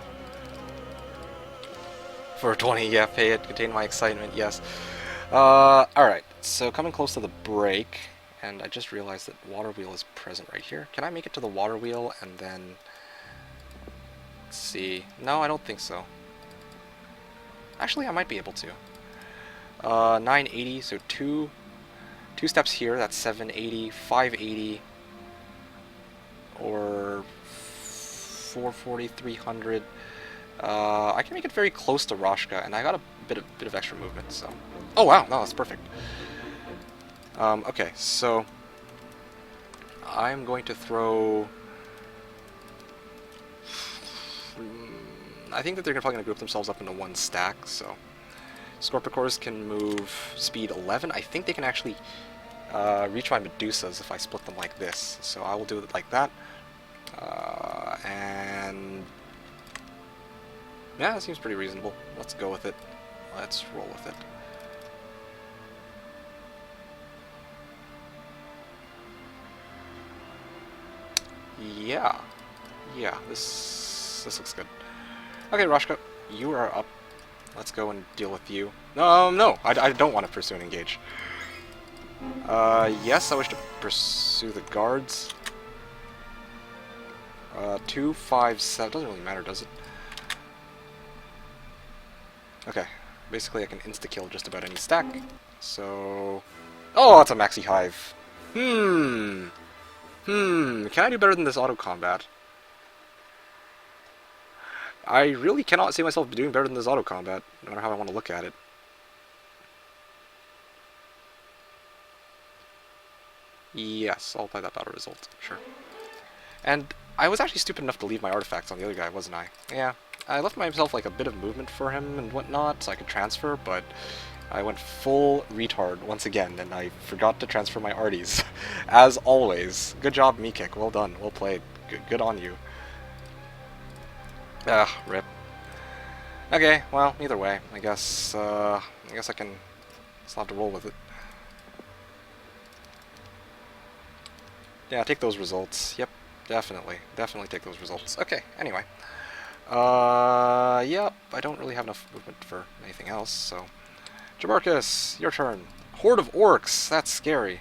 [SPEAKER 2] For 20, yeah, pay it, contain my excitement, yes. Alright, so coming close to the break, and I just realized that water wheel is present right here. Can I make it to the water wheel and then... Let's see. No, I don't think so. Actually, I might be able to. 980, so two steps here, that's 780, 580, or 440, 300. I can make it very close to Roshka, and I got a bit of extra movement, so... Oh wow, no, that's perfect. Okay, so... I'm going to throw... I think that they're probably going to group themselves up into one stack, so... Scorpicors can move speed 11. I think they can actually reach my Medusas if I split them like this, so I will do it like that. And... yeah, that seems pretty reasonable. Let's go with it. Let's roll with it. Yeah. Yeah, this looks good. Okay, Roshka, you are up. Let's go and deal with you. No, I don't want to pursue and engage. Yes, I wish to pursue the guards. 2, 5, 7, doesn't really matter, does it? Okay, basically I can insta-kill just about any stack, so... Oh, that's a maxi hive. Can I do better than this auto-combat? I really cannot see myself doing better than this auto-combat, no matter how I want to look at it. Yes, I'll apply that battle result, sure. And I was actually stupid enough to leave my artifacts on the other guy, wasn't I? Yeah, I left myself like a bit of movement for him and whatnot, so I could transfer, but I went full retard once again, and I forgot to transfer my arties. As always. Good job, Meekick. Well done. Well played. Good on you. Ah, rip. Okay, well, either way, I guess I can still have to roll with it. Yeah, take those results. Yep, definitely take those results. Okay, anyway. Yep, I don't really have enough movement for anything else, so... Jabarkus, your turn. Horde of orcs, that's scary.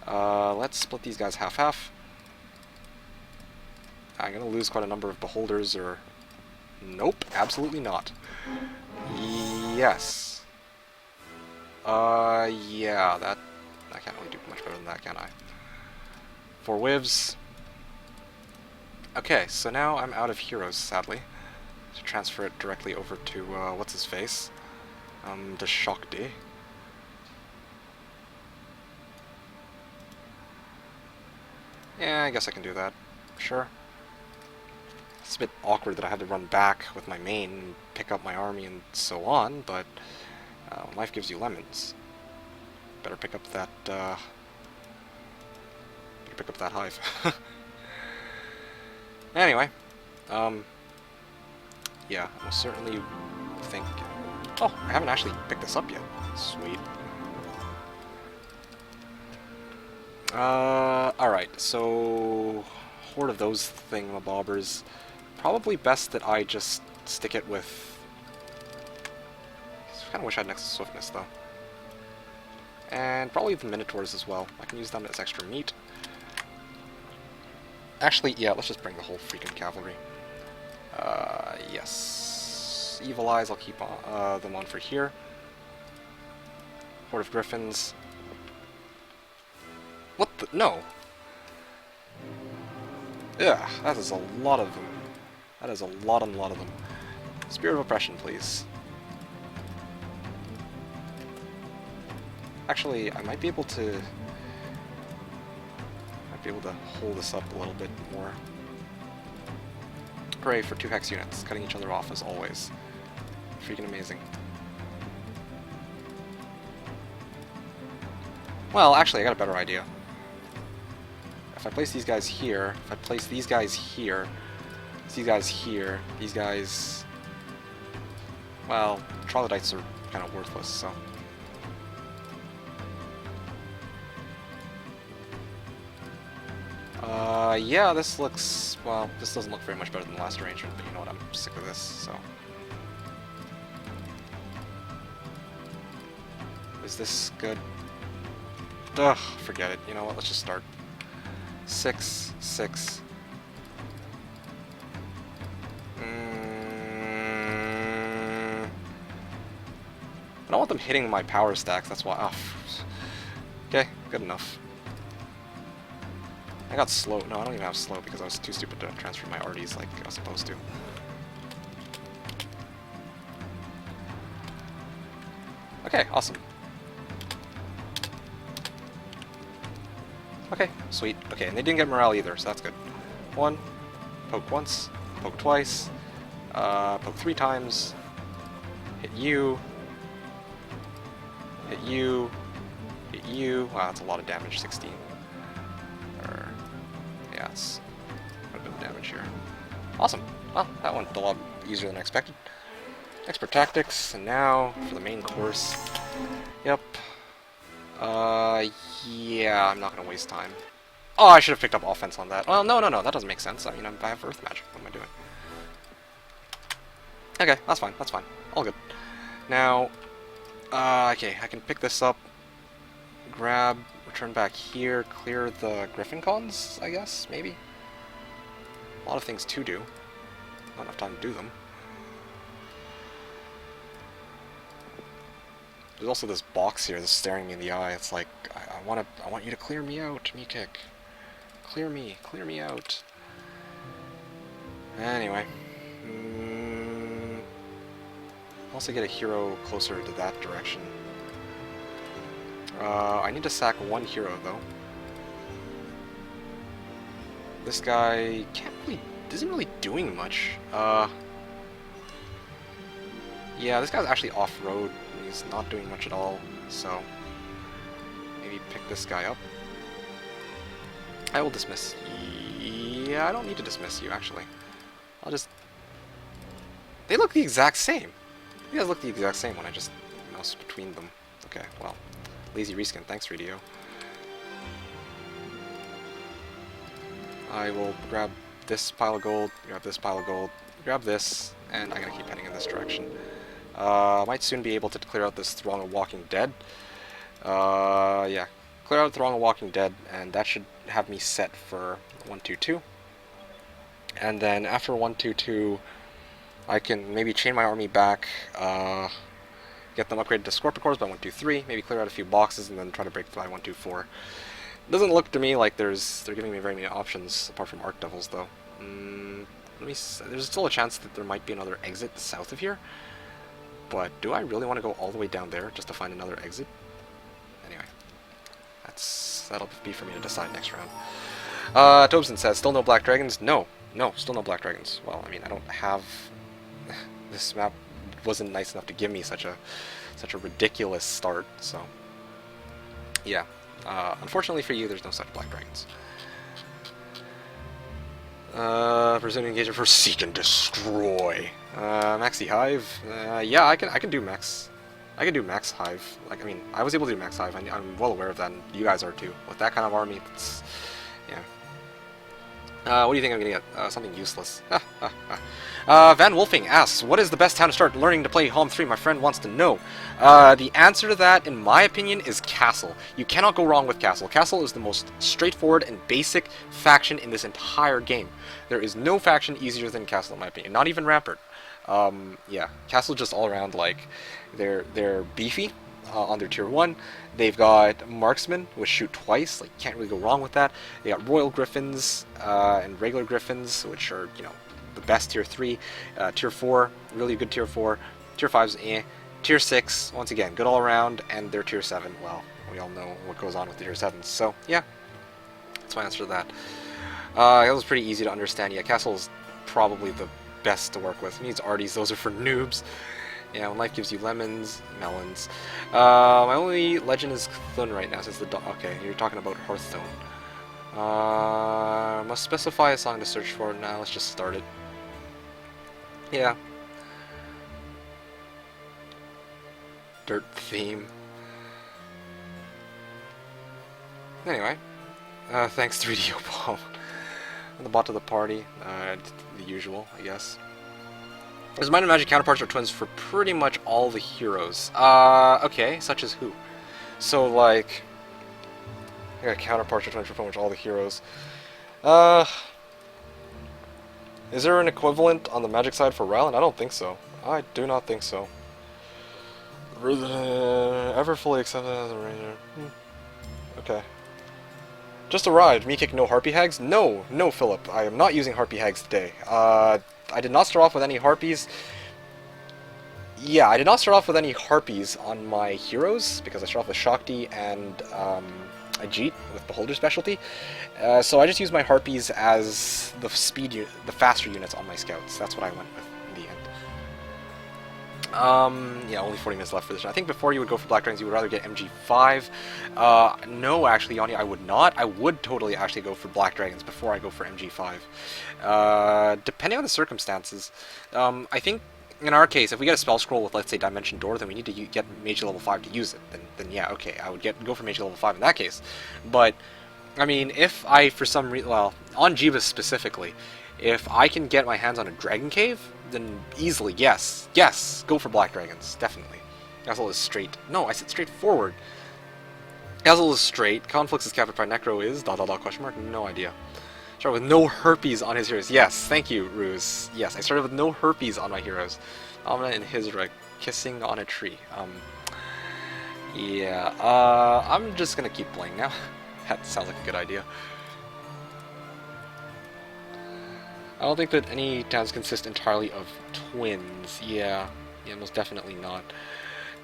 [SPEAKER 2] Let's split these guys half-half. I'm gonna lose quite a number of beholders, or... Nope, absolutely not. Yes. Yeah, that... I can't really do much better than that, can I? 4 whivs. Okay, so now I'm out of heroes, sadly. To transfer it directly over to, what's-his-face? To Shakti. Yeah, I guess I can do that. Sure. It's a bit awkward that I had to run back with my main and pick up my army and so on, but when life gives you lemons, better pick up that, hive. Anyway, yeah, I will certainly think... Oh, I haven't actually picked this up yet. Sweet. Alright, so... Horde of those thingamabobbers. Probably best that I just stick it with... I kind of wish I had Nexus Swiftness, though. And probably the Minotaurs as well. I can use them as extra meat. Actually, yeah, let's just bring the whole freaking cavalry. Yes. Evil Eyes, I'll keep on, them on for here. Horde of Griffins. What the? No! Yeah, that is a lot of them. That is a lot of them. Spirit of Oppression, please. Actually, I might be able to... hold this up a little bit more. Hooray for 2 hex units, cutting each other off as always. Freaking amazing. Well, actually, I got a better idea. If I place these guys here, if I place these guys here, these guys here, these guys... Well, Troglodytes are kind of worthless, so... Yeah, this looks... Well, this doesn't look very much better than the last arrangement, but you know what, I'm sick of this, so... Is this good? Ugh, forget it. You know what, let's just start. 6, 6. I don't want them hitting my power stacks, that's why... Oh. Okay, good enough. I got slow. No, I don't even have slow because I was too stupid to transfer my RDs like I was supposed to. Okay, awesome. Okay, sweet. Okay, and they didn't get morale either, so that's good. 1, poke once, poke twice, poke 3 times, hit you, hit you, hit you. Wow, that's a lot of damage, 16. Yeah, it's quite a bit of damage here. Awesome. Well, that went a lot easier than I expected. Expert tactics, and now for the main course. Yep. Yeah, I'm not gonna waste time. Oh, I should have picked up offense on that. Well, no, that doesn't make sense. I mean, I have Earth Magic. What am I doing? Okay, that's fine, all good. Now, okay, I can pick this up, grab, return back here, clear the Griffin cons, I guess, maybe? A lot of things to do. Not enough time to do them. There's also this box here that's staring me in the eye. It's like, I want you to clear me out, Meekick. Clear me out. Anyway. Also get a hero closer to that direction. I need to sack 1 hero, though. This guy isn't really doing much. Yeah, this guy's actually off-road. He's not doing much at all, so maybe pick this guy up. I will dismiss. Yeah, I don't need to dismiss you, actually. I'll just... They look the exact same. You guys look the exact same when I just mouse between them. Okay, well, lazy reskin. Thanks, Radio. I will grab this pile of gold, grab this pile of gold, grab this, and I'm gonna keep heading in this direction. Might soon be able to clear out this Throng of Walking Dead. Yeah, clear out Throng of Walking Dead, and that should have me set for 122. And then after 122, I can maybe chain my army back, get them upgraded to Scorpion Cores by 123, maybe clear out a few boxes, and then try to break by 124. It doesn't look to me like they're giving me very many options, apart from Arc Devils, though. There's still a chance that there might be another exit south of here. But do I really want to go all the way down there just to find another exit? Anyway, that'll be for me to decide next round. Tobson says, still no Black Dragons? No, still no Black Dragons. Well, I mean, I don't have... this map wasn't nice enough to give me such a ridiculous start, so... yeah. Unfortunately for you, there's no such Black Dragons. Presuming engagement for Seek and Destroy. Maxi Hive? Yeah, I can do Max. I can do Max Hive. Like, I mean, I was able to do Max Hive. I'm well aware of that, and you guys are too. With that kind of army, it's... yeah. What do you think I'm gonna get? Something useless. Van Wolfing asks, what is the best town to start learning to play Hom 3? My friend wants to know. The answer to that, in my opinion, is Castle. You cannot go wrong with Castle. Castle is the most straightforward and basic faction in this entire game. There is no faction easier than Castle, in my opinion. Not even Rampart. Yeah, Castle just all around, like, they're beefy on their tier 1. They've got Marksmen, which shoot twice, like, can't really go wrong with that. They got Royal Griffins and regular Griffins, which are, you know, the best tier 3. Tier 4, really good tier 4. Tier 5's eh. Tier 6, once again, good all around, and their tier 7, well, we all know what goes on with the tier 7s. So, yeah, that's my answer to that. That was pretty easy to understand. Yeah, Castle's probably the best to work with. It needs arties, those are for noobs. Yeah, when life gives you lemons, melons. My only legend is Thun right now, since the okay, you're talking about Hearthstone. Must specify a song to search for. Now let's just start it. Yeah. Dirt theme. Anyway, thanks 3D Opal. And the bot to the party, the usual, I guess. There's Might and Magic counterparts are twins for pretty much all the heroes. Okay, such as who? So, like, I got counterparts are twins for pretty much all the heroes. Is there an equivalent on the Magic side for Ryland? I don't think so. I do not think so. Ever fully accepted as a ranger. Okay. Just a ride. Me kicking no Harpy Hags? No, Philip. I am not using Harpy Hags today. I did not start off with any Harpies. Yeah, I did not start off with any Harpies on my heroes, because I started off with Shakti and Ajit with Beholder specialty. So I just used my Harpies as the the faster units on my scouts. That's what I went with in the end. Yeah, only 40 minutes left for this. I think before you would go for Black Dragons, you would rather get MG5. No, actually, Yanni, I would not. I would totally actually go for Black Dragons before I go for MG5. Depending on the circumstances, I think in our case, if we get a spell scroll with, let's say, Dimension Door, then we need to get Mage level 5 to use it. Then yeah, okay, I would go for Mage level 5 in that case. But, I mean, if I, for some reason, well, on Jebus specifically, if I can get my hands on a Dragon Cave, then easily, yes, go for Black Dragons, definitely. Castle is straight. No, I said straightforward. Castle is straight. Conflicts is captured by Necro is ... question mark? No idea. Started with no herpes on his heroes. Yes, thank you, Ruse. Yes, I started with no herpes on my heroes. Omna and Hizra kissing on a tree. Yeah, I'm just gonna keep playing now. That sounds like a good idea. I don't think that any towns consist entirely of twins. Yeah, most definitely not.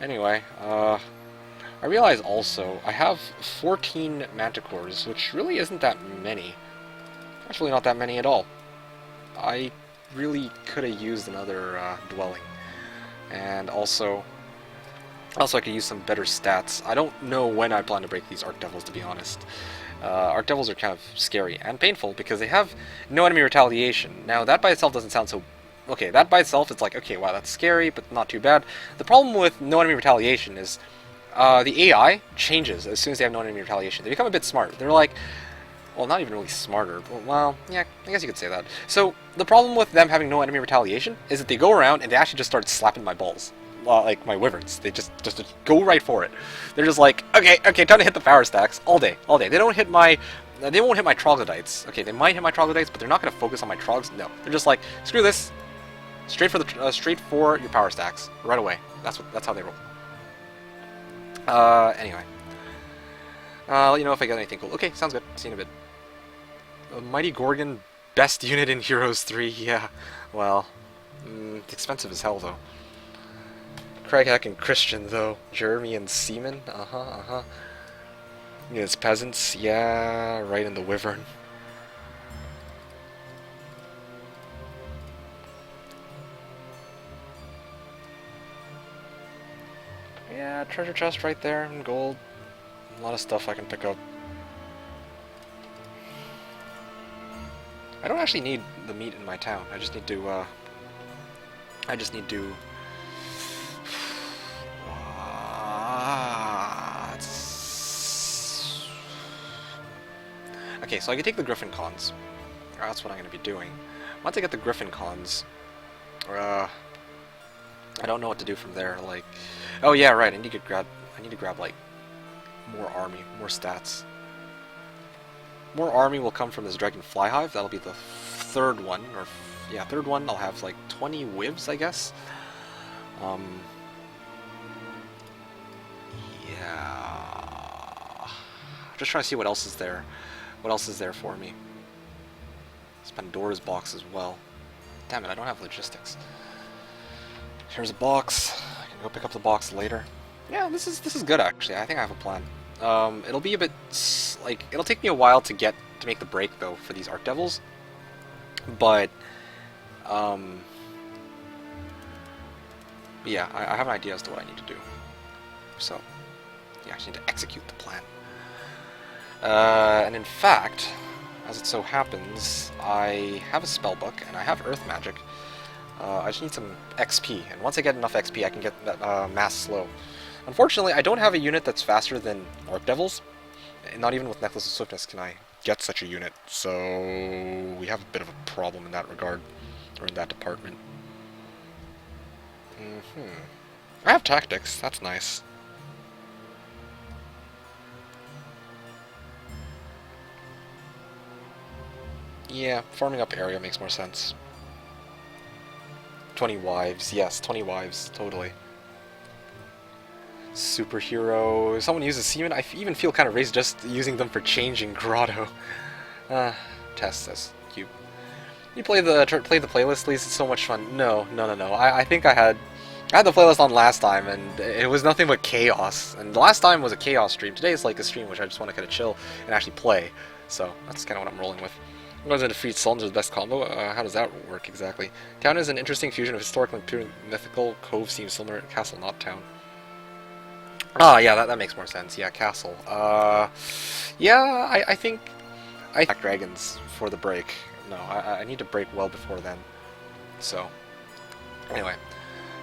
[SPEAKER 2] Anyway, I realize also I have 14 Manticores, which really isn't that many. Actually, not that many at all. I really could have used another dwelling, and also I could use some better stats. I don't know when I plan to break these Arc Devils, to be honest. Arc Devils are kind of scary and painful because they have no enemy retaliation. Now, that by itself doesn't sound so... okay, that by itself, it's like, okay, wow, that's scary, but not too bad. The problem with no enemy retaliation is the AI changes as soon as they have no enemy retaliation. They become a bit smart. They're like... well, not even really smarter, but, well, yeah, I guess you could say that. So, the problem with them having no enemy retaliation is that they go around and they actually just start slapping my balls. Like my wyverns, they just go right for it. They're just like, okay, time to hit the power stacks all day. They won't hit my troglodytes. Okay, they might hit my troglodytes, but they're not going to focus on my trogs. No, they're just like, screw this, straight for your power stacks right away. That's how they roll. Anyway, let you know if I get anything cool. Okay, sounds good. See you in a bit. Mighty Gorgon, best unit in Heroes 3. Yeah, well, it's expensive as hell though. Craighack and Christian, though. Jeremy and Seaman? Yeah, it's peasants. Yeah, right in the Wyvern. treasure chest right there in gold. A lot of stuff I can pick up. I don't actually need the meat in my town. I just need to, okay, so I can take the Griffin cons. That's what I'm going to be doing. Once I get the Griffin cons, I don't know what to do from there. Like, oh yeah, right. I need to grab like more army, more stats. More army will come from this Dragonfly Hive. That'll be the third one, or yeah, third one. I'll have like 20 wivs, I guess. Yeah. Just trying to see what else is there. What else is there for me? It's Pandora's box as well. Damn it, I don't have logistics. Here's a box. I can go pick up the box later. Yeah, this is good actually. I think I have a plan. It'll be a bit like it'll take me a while to make the break though for these Arc Devils, but yeah, I have an idea as to what I need to do. So yeah, I just need to execute the plan. And in fact, as it so happens, I have a spell book and I have Earth Magic. I just need some XP, and once I get enough XP, I can get that Mass Slow. Unfortunately, I don't have a unit that's faster than Arc Devils. Not even with Necklace of Swiftness can I get such a unit, so we have a bit of a problem in that regard, or in that department. I have Tactics, that's nice. Yeah, farming up area makes more sense. 20 wives, yes, 20 wives, totally. Superhero. Someone uses semen. I even feel kind of raised just using them for changing Grotto. Test this. Cute. You play the playlist, please. It's so much fun. No. I think I had the playlist on last time, and it was nothing but chaos. And the last time was a chaos stream. Today is like a stream which I just want to kind of chill and actually play. So that's kind of what I'm rolling with. I'm going to defeat Sultan's best combo. How does that work exactly? Town is an interesting fusion of historical and pure mythical. Cove seems similar to Castle, not town. Ah, yeah, that makes more sense. Yeah, castle. Yeah, I think I attack dragons for the break. No, I need to break well before then. So, anyway,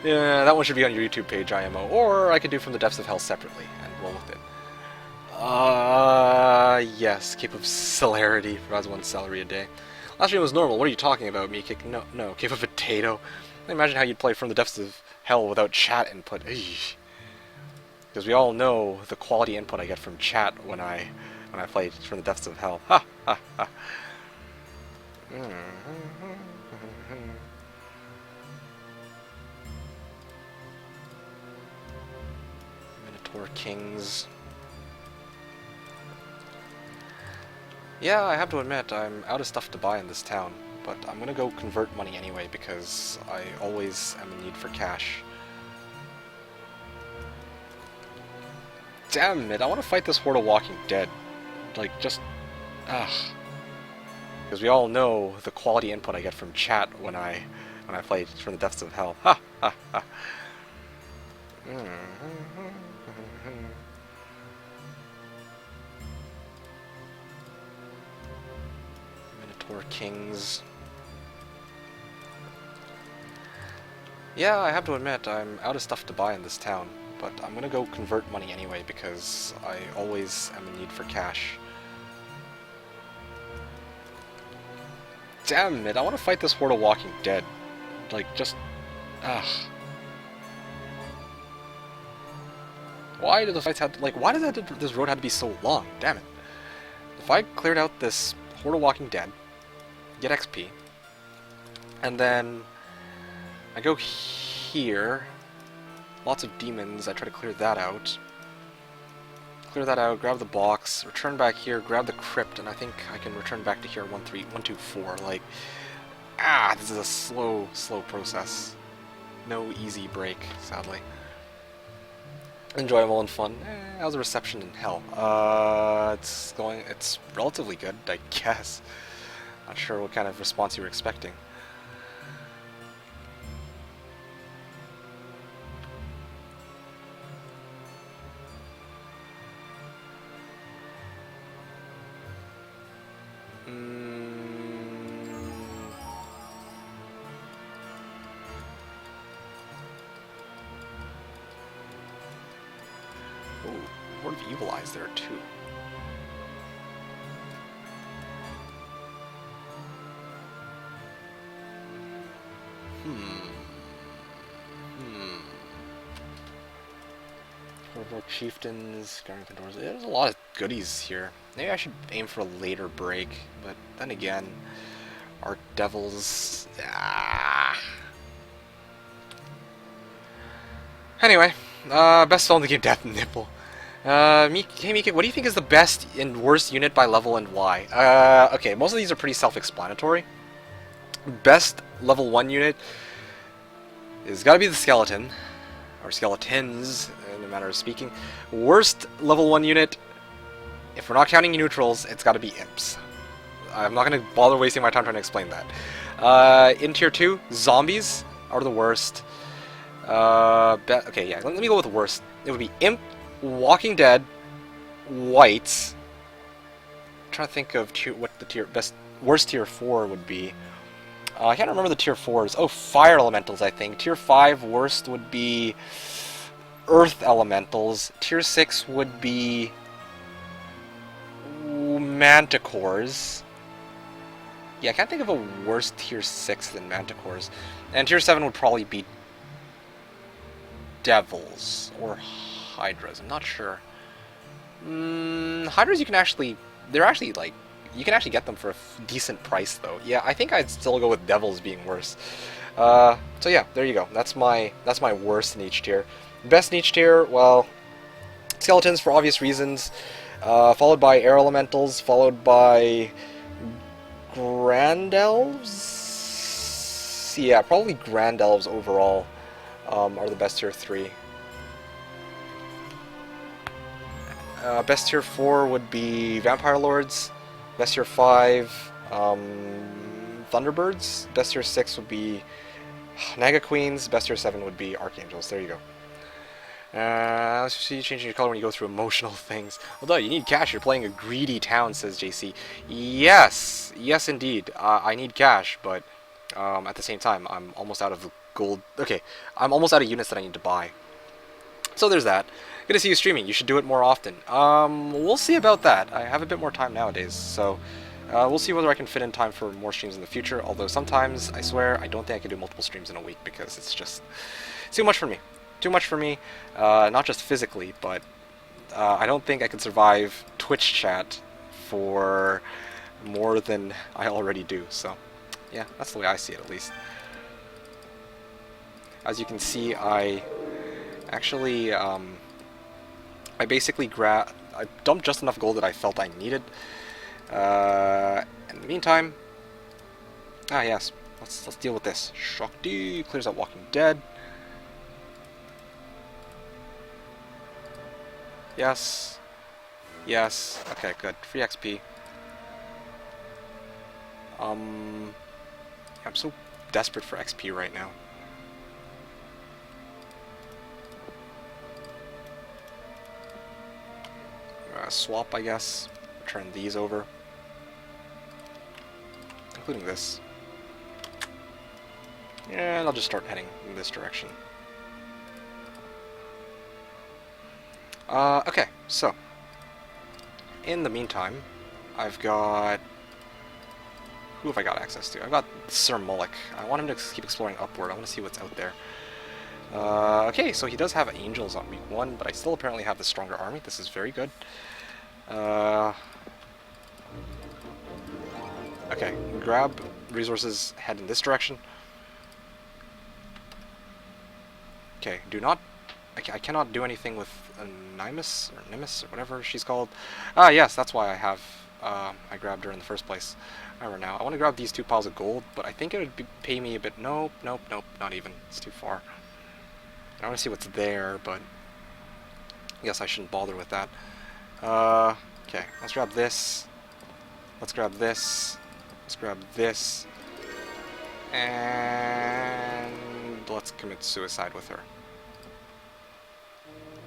[SPEAKER 2] yeah, that one should be on your YouTube page, IMO, or I could do from the depths of hell separately and roll with it. Yes, Cape of Celerity provides 1 celery a day. Last stream was normal. What are you talking about, me? No, Cape of Potato. Imagine how you'd play from the depths of hell without chat input. Eesh. Because we all know the quality input I get from chat when I play from the depths of hell. Ha ha ha. Minotaur Kings. Yeah, I have to admit, I'm out of stuff to buy in this town, but I'm gonna go convert money anyway because I always am in need for cash. Damn it, I want to fight this Horde of Walking Dead. Like, just... ugh. Because we all know the quality input I get from chat when I play from the depths of hell. Ha ha ha. Minotaur Kings. Yeah, I have to admit, I'm out of stuff to buy in this town. But I'm gonna go convert money anyway because I always am in need for cash. Damn it, I want to fight this Horde of Walking Dead. Like, just... ugh. Why do the fights have to, like, why does this road have to be so long? Damn it. If I cleared out this Horde of Walking Dead, get XP, and then I go here... Lots of demons, I try to clear that out. Grab the box, return back here, grab the crypt, and I think I can return back to here 124. Like, this is a slow process. No easy break, sadly. Enjoyable and fun. How's the reception in hell? It's relatively good, I guess. Not sure what kind of response you were expecting. Mm. Ooh, Word of Evil Eyes there too. Warlord Chieftains, Guardian Doors. There's a lot of goodies here. Maybe I should aim for a later break, but then again, Arch Devils. Anyway, best spell in the game, Death Nipple. Hey Mika, what do you think is the best and worst unit by level and why? Okay, most of these are pretty self-explanatory. Best level 1 unit is gotta be the Skeleton, or Skeletons, in a manner of speaking. Worst level 1 unit, if we're not counting neutrals, it's gotta be Imps. I'm not gonna bother wasting my time trying to explain that. In tier 2, Zombies are the worst. Okay, yeah, let me go with the worst. It would be Imp, Walking Dead, Whites. I'm trying to think of what the worst tier 4 would be. I can't remember the tier 4s. Oh, Fire Elementals, I think. Tier 5 worst would be Earth Elementals. Tier 6 would be Manticores. Yeah, I can't think of a worse tier 6 than Manticores. And tier 7 would probably be Devils or Hydras. I'm not sure. Hydras, they're actually like, you can actually get them for a decent price though. Yeah, I think I'd still go with Devils being worse. So yeah, there you go. That's my worst in each tier. Best in each tier, well, Skeletons for obvious reasons, followed by Air Elementals, followed by Grand Elves. Yeah, probably Grand Elves overall are the best tier 3. Best tier 4 would be Vampire Lords. Best tier 5, Thunderbirds. Best tier 6 would be Naga Queens. Best tier 7 would be Archangels. There you go. Let's see you changing your color when you go through emotional things. Although you need cash, you're playing a greedy town, says JC. Yes, yes indeed. I need cash, but at the same time, I'm almost out of gold. Okay, I'm almost out of units that I need to buy. So there's that. Good to see you streaming. You should do it more often. We'll see about that. I have a bit more time nowadays, so we'll see whether I can fit in time for more streams in the future. Although sometimes, I swear, I don't think I can do multiple streams in a week because it's just too much for me. Too much for me, not just physically, but I don't think I could survive Twitch chat for more than I already do. So, yeah, that's the way I see it, at least. As you can see, I actually, I basically I dumped just enough gold that I felt I needed. In the meantime, yes, let's deal with this. Shakti clears out Walking Dead. Yes. Yes. Okay, good. Free XP. I'm so desperate for XP right now. Swap, I guess. Turn these over. Including this. And I'll just start heading in this direction. Okay, so, in the meantime, I've got... Who have I got access to? I've got Sir Mullock. I want him to keep exploring upward. I want to see what's out there. Okay, so he does have angels on week 1, but I still apparently have the stronger army. This is very good. Okay, grab resources, head in this direction. Okay, do not... I cannot do anything with Nimus, or Nimus, or whatever she's called. Yes, that's why I grabbed her in the first place. However, now, I want to grab these 2 piles of gold, but I think it would pay me a bit... Nope, nope, nope, not even. It's too far. I want to see what's there, but I guess I shouldn't bother with that. Okay, let's grab this. Let's grab this. Let's grab this. And let's commit suicide with her.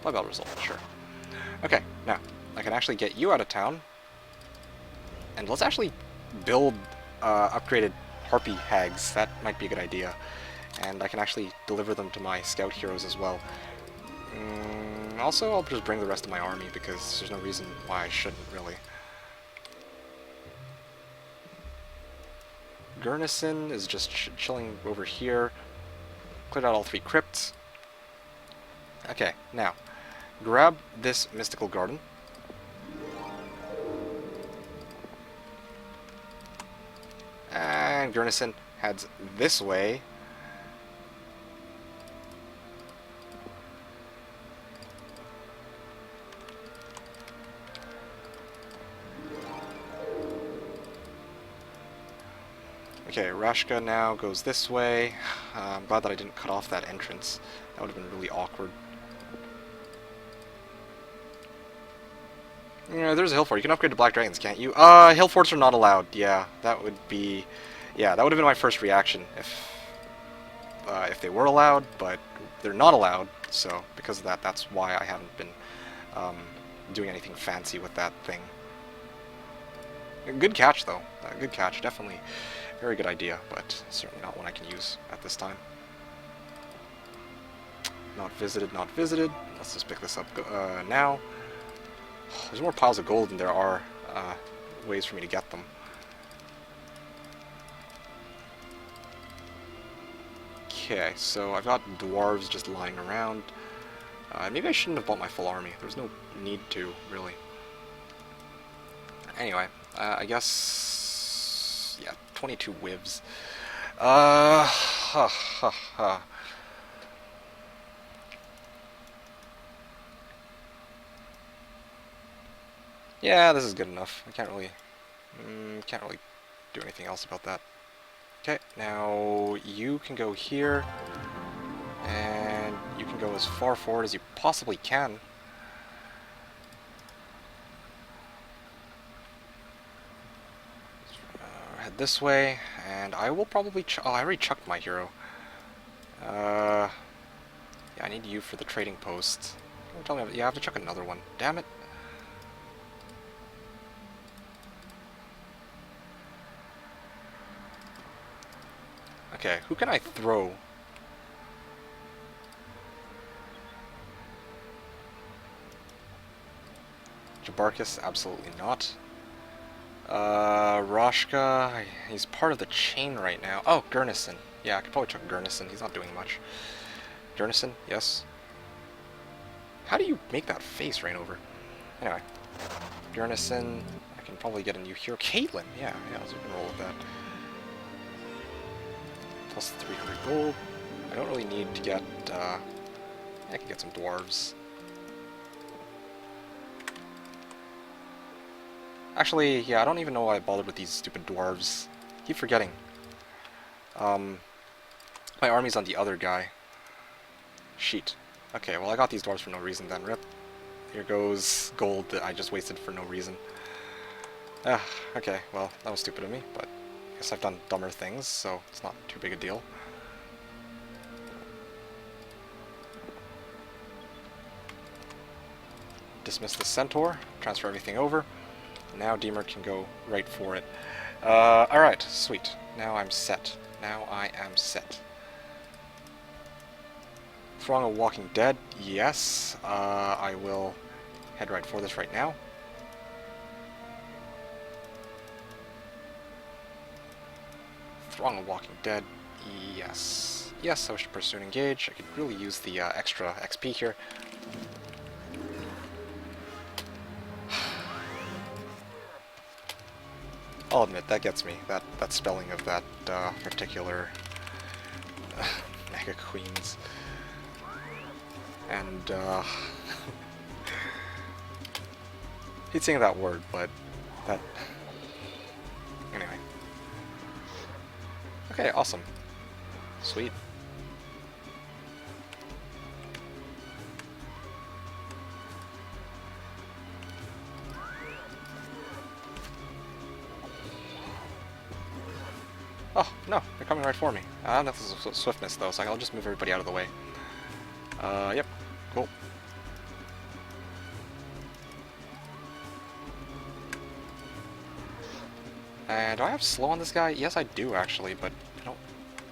[SPEAKER 2] Play bell result, sure. Okay, now, I can actually get you out of town. And let's actually build upgraded harpy hags. That might be a good idea. And I can actually deliver them to my scout heroes as well. Also, I'll just bring the rest of my army because there's no reason why I shouldn't, really. Gurnison is just chilling over here. Cleared out all 3 crypts. Okay, now, grab this mystical garden. And Gurnison heads this way. Okay, Rashka now goes this way. I'm glad that I didn't cut off that entrance. That would have been really awkward. Yeah, there's a hill fort. You can upgrade to black dragons, can't you? Hill forts are not allowed. Yeah, that would be... Yeah, that would have been my first reaction if they were allowed, but they're not allowed, so because of that, that's why I haven't been doing anything fancy with that thing. Good catch, though. Good catch, definitely. Very good idea, but certainly not one I can use at this time. Not visited, not visited. Let's just pick this up now. There's more piles of gold than there are ways for me to get them. Okay, so I've got dwarves just lying around. Maybe I shouldn't have bought my full army. There's no need to, really. Anyway, I guess... Yeah, 22 whivs. Yeah, this is good enough. I can't really do anything else about that. Okay, now you can go here, and you can go as far forward as you possibly can. Head this way, and I will probably... oh, I already chucked my hero. Yeah, I need you for the trading post. Tell me, yeah, I have to chuck another one. Damn it. Okay, who can I throw? Jebus, absolutely not. Roshka, he's part of the chain right now. Oh, Gurnison. Yeah, I could probably chuck Gurnison. He's not doing much. Gurnison, yes. How do you make that face right over? Anyway, Gurnison. I can probably get a new hero. Caitlyn, yeah, let's roll with that. Plus 300 gold. I don't really need to get, I can get some dwarves. Actually, yeah, I don't even know why I bothered with these stupid dwarves. Keep forgetting. My army's on the other guy. Sheet. Okay, well I got these dwarves for no reason then, rip. Here goes gold that I just wasted for no reason. Okay, well, that was stupid of me, but I guess I've done dumber things, so it's not too big a deal. Dismiss the centaur, transfer everything over. Now Deemer can go right for it. Alright, sweet. Now I'm set. Now I am set. Throng of Walking Dead, yes. I will head right for this right now. Throng of Walking Dead, yes. Yes, I wish to pursue and engage. I could really use the extra XP here. I'll admit, that gets me, that spelling of that particular Mega Queens. And, he'd saying that word, but that... Anyway. Okay, awesome. Sweet. Oh, no, they're coming right for me. That's swiftness, though, so I'll just move everybody out of the way. Yep, cool. And do I have slow on this guy? Yes, I do actually, but I don't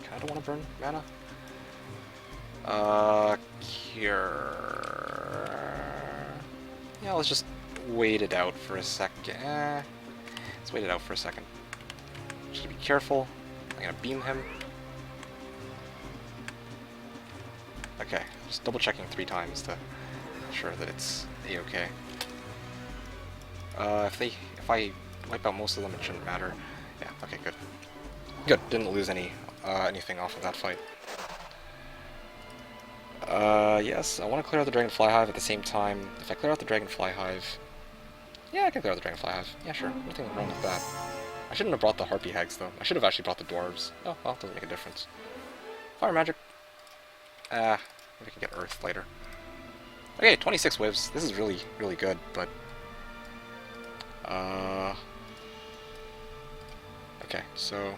[SPEAKER 2] kind of want to burn mana. Cure. Yeah, let's just wait it out for a second. Let's wait it out for a second. Just be careful. I'm gonna beam him. Okay, just double checking 3 times to ensure that it's a-okay. If I wipe out most of them, it shouldn't matter. Yeah, okay, good. Good, didn't lose anything off of that fight. Yes, I want to clear out the Dragonfly Hive at the same time. If I clear out the Dragonfly Hive... Yeah, I can clear out the Dragonfly Hive. Yeah, sure, nothing wrong with that. I shouldn't have brought the Harpy Hags, though. I should have actually brought the Dwarves. Oh, well, it doesn't make a difference. Fire Magic. Maybe I can get Earth later. Okay, 26 whiffs. This is really, really good, but... Okay, so...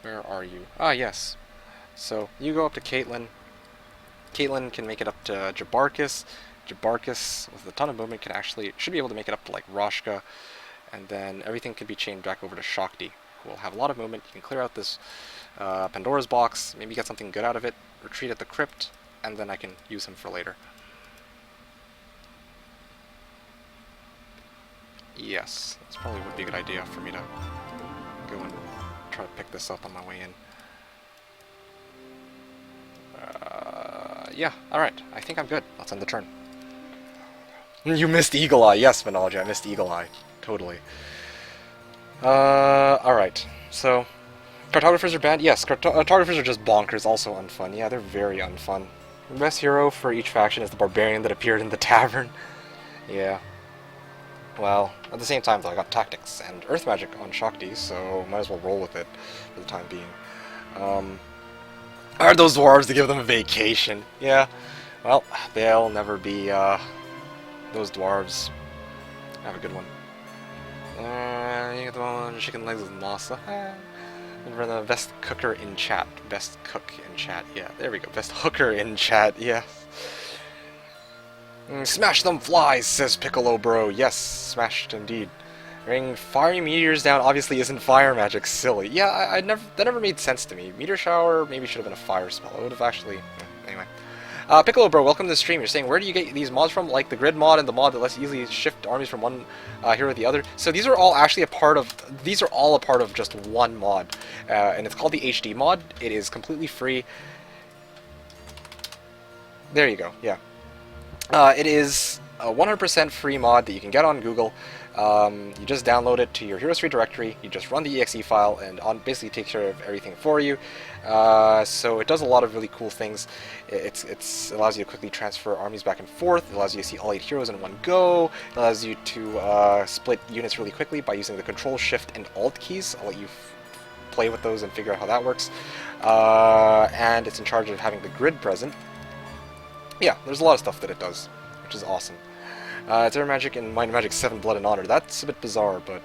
[SPEAKER 2] Where are you? Ah, yes. So, you go up to Caitlyn. Caitlyn can make it up to Jebarkus. Jebarkus, with a ton of movement, should be able to make it up to, like, Roshka. And then everything can be chained back over to Shakti, who will have a lot of movement. You can clear out this Pandora's box, maybe get something good out of it, retreat at the crypt, and then I can use him for later. Yes, that's probably would be a good idea for me to go and try to pick this up on my way in. Yeah, alright. I think I'm good. Let's end the turn. You missed Eagle Eye. Yes, Phenology, I missed Eagle Eye. Totally. Alright. So, cartographers are bad? Yes, cartographers are just bonkers, also unfun. Yeah, they're very unfun. The best hero for each faction is the barbarian that appeared in the tavern. Yeah. Well, at the same time, though, I got tactics and earth magic on Shakti, so might as well roll with it for the time being. Are those dwarves to give them a vacation? Yeah. Well, they'll never be, those dwarves. Have a good one. You get the one, chicken legs with masa. Remember the best cooker in chat. Best cook in chat. Yeah, there we go. Best hooker in chat. Yes. Smash them flies, says Piccolo Bro. Yes, smashed indeed. Raining fiery meteors down obviously isn't fire magic. Silly. Yeah, that never made sense to me. Meteor shower maybe should have been a fire spell. It would have actually... Anyway. Piccolo Bro, welcome to the stream. You're saying, where do you get these mods from? Like the grid mod and the mod that lets you easily shift armies from one hero to the other. So these are all actually these are all a part of just one mod. And it's called the HD mod. It is completely free. There you go, yeah. It is a 100% free mod that you can get on Google. You just download it to your Heroes Free directory, you just run the exe file, and basically takes care of everything for you. So it does a lot of really cool things. It allows you to quickly transfer armies back and forth, it allows you to see all 8 heroes in one go, it allows you to split units really quickly by using the Control, Shift, and Alt keys. I'll let you play with those and figure out how that works. And it's in charge of having the grid present. Yeah, there's a lot of stuff that it does, which is awesome. It's Air Magic and Mind Magic 7 Blood and Honor. That's a bit bizarre, but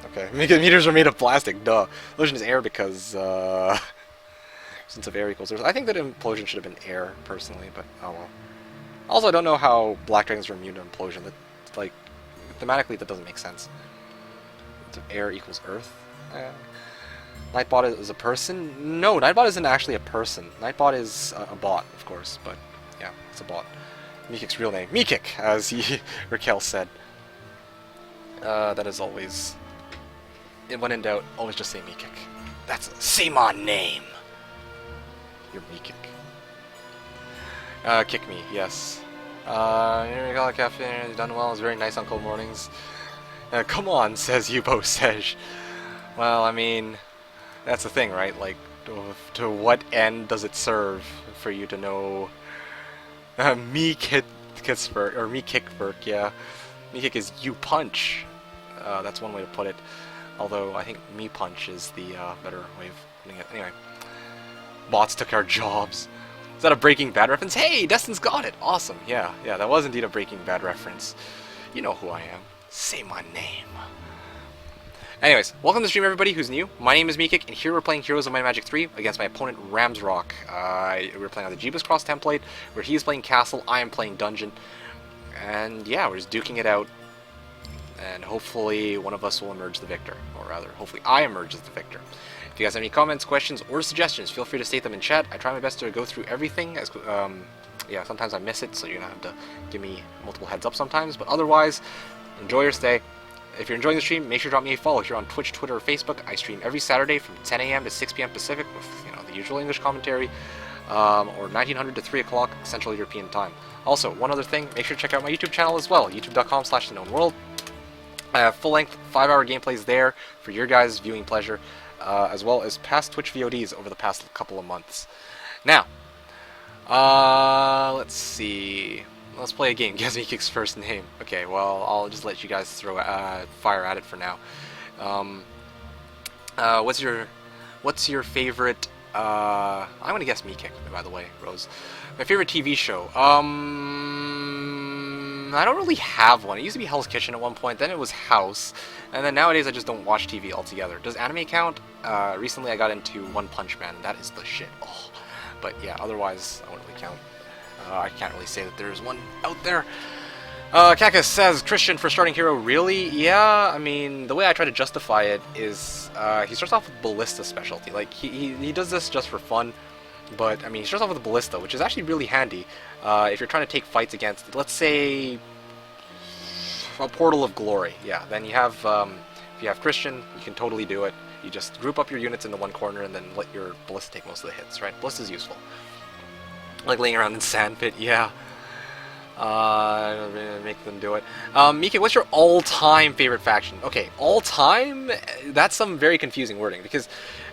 [SPEAKER 2] okay. Meteors are made of plastic, duh. Illusion is air because since of air equals earth. I think that Implosion should have been air, personally, but oh well. Also, I don't know how Black Dragons are immune to Implosion. That, like, thematically, that doesn't make sense. So air equals earth. Nightbot is a person? No, Nightbot isn't actually a person. Nightbot is a bot, of course, but yeah, it's a bot. Meekik's real name. Meekik, as Raquel said. That is always... When in doubt, always just say Meekik. Say my name! You're Meekik. Kick me, yes. Cafe, done well, it's very nice on cold mornings. Come on, says Yubo Sej. Well, I mean, that's the thing, right? Like, to what end does it serve for you to know... me kickvert, yeah. Me kick is you punch. That's one way to put it. Although I think me punch is the better way of putting it. Anyway, bots took our jobs. Is that a Breaking Bad reference? Hey, Destin's got it. Awesome. Yeah, that was indeed a Breaking Bad reference. You know who I am. Say my name. Anyways, welcome to the stream, everybody who's new. My name is Meekik, and here we're playing Heroes of Might and Magic 3 against my opponent, RamsRock. We're playing on the Jebus Cross template, where he's playing Castle, I am playing Dungeon. And yeah, we're just duking it out, and hopefully one of us will emerge the victor, or rather, hopefully I emerge as the victor. If you guys have any comments, questions, or suggestions, feel free to state them in chat. I try my best to go through everything. Yeah, sometimes I miss it, so you're gonna have to give me multiple heads up sometimes. But otherwise, enjoy your stay. If you're enjoying the stream, make sure to drop me a follow here on Twitch, Twitter, or Facebook. I stream every Saturday from 10 a.m. to 6 p.m. Pacific with the usual English commentary, or 1900 to 3 o'clock Central European time. Also, one other thing, make sure to check out my YouTube channel as well, youtube.com/TheKnownWorld. I have full-length 5-hour gameplays there for your guys' viewing pleasure, as well as past Twitch VODs over the past couple of months. Now, let's see. Let's play a game. Guess me Kick's first name. Okay, well, I'll just let you guys throw fire at it for now. What's your favorite? I'm gonna guess me Kick, by the way, Rose. My favorite TV show. I don't really have one. It used to be Hell's Kitchen at one point. Then it was House, and then nowadays I just don't watch TV altogether. Does anime count? Recently I got into One Punch Man. That is the shit. Oh. But yeah, otherwise I wouldn't really count. I can't really say that there's one out there. Cactus says, Christian for starting hero, really? Yeah, I mean, the way I try to justify it is, he starts off with Ballista specialty. Like, he does this just for fun, but, I mean, he starts off with a Ballista, which is actually really handy, if you're trying to take fights against, let's say, a Portal of Glory. Yeah, then you have, if you have Christian, you can totally do it. You just group up your units into one corner and then let your Ballista take most of the hits, right? Ballista's useful. Like laying around in Sandpit, yeah. Make them do it. Mika, what's your all-time favorite faction? Okay, all-time? That's some very confusing wording, because,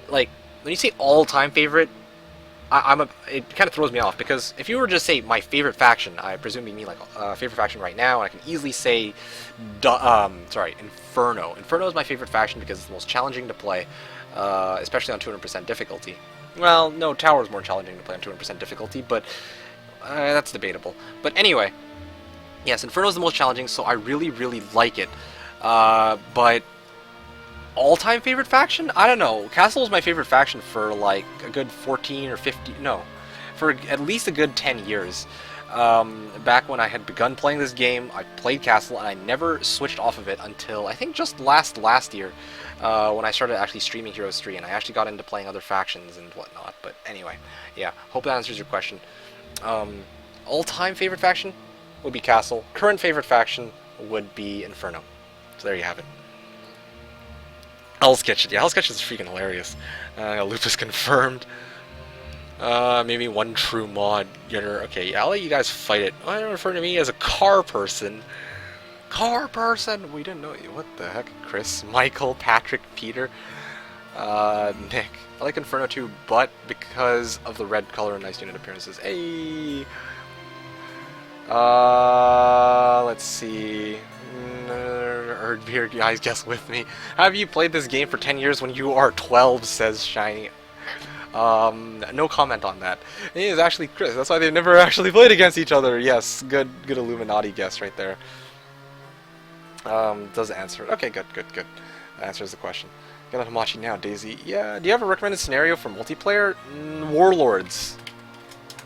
[SPEAKER 2] like, when you say all-time favorite, it kind of throws me off, because if you were to just say my favorite faction, I presume you mean, like, favorite faction right now, and I can easily say, Inferno. Inferno is my favorite faction because it's the most challenging to play, especially on 200% difficulty. Well, no, Tower is more challenging to play on 200% difficulty, but that's debatable. But anyway, yes, Inferno is the most challenging, so I really, really like it. But all-time favorite faction? I don't know. Castle is my favorite faction for like a good 14 or 15, no, for at least a good 10 years. Back when I had begun playing this game, I played Castle, and I never switched off of it until I think just last year, when I started actually streaming Heroes 3, and I actually got into playing other factions and whatnot. But anyway, yeah, hope that answers your question. All-time favorite faction would be Castle. Current favorite faction would be Inferno. So there you have it. Hell's Kitchen. Yeah, Hell's Kitchen is freaking hilarious. Lupus confirmed. Maybe one true mod. Okay, yeah, I'll let you guys fight it. I don't refer to me as a car person. Car person? We didn't know you. What the heck? Chris, Michael, Patrick, Peter, Nick. I like Inferno too, but because of the red color and nice unit appearances. Hey! Let's see. Erdbeard, guys, guess with me. Have you played this game for 10 years when you are 12, says Shiny. No comment on that. It is actually Chris. That's why they've never actually played against each other. Yes, good Illuminati guess right there. Does answer it. Okay, good. That answers the question. Get on Hamachi now, Daisy. Yeah, do you have a recommended scenario for multiplayer? Warlords.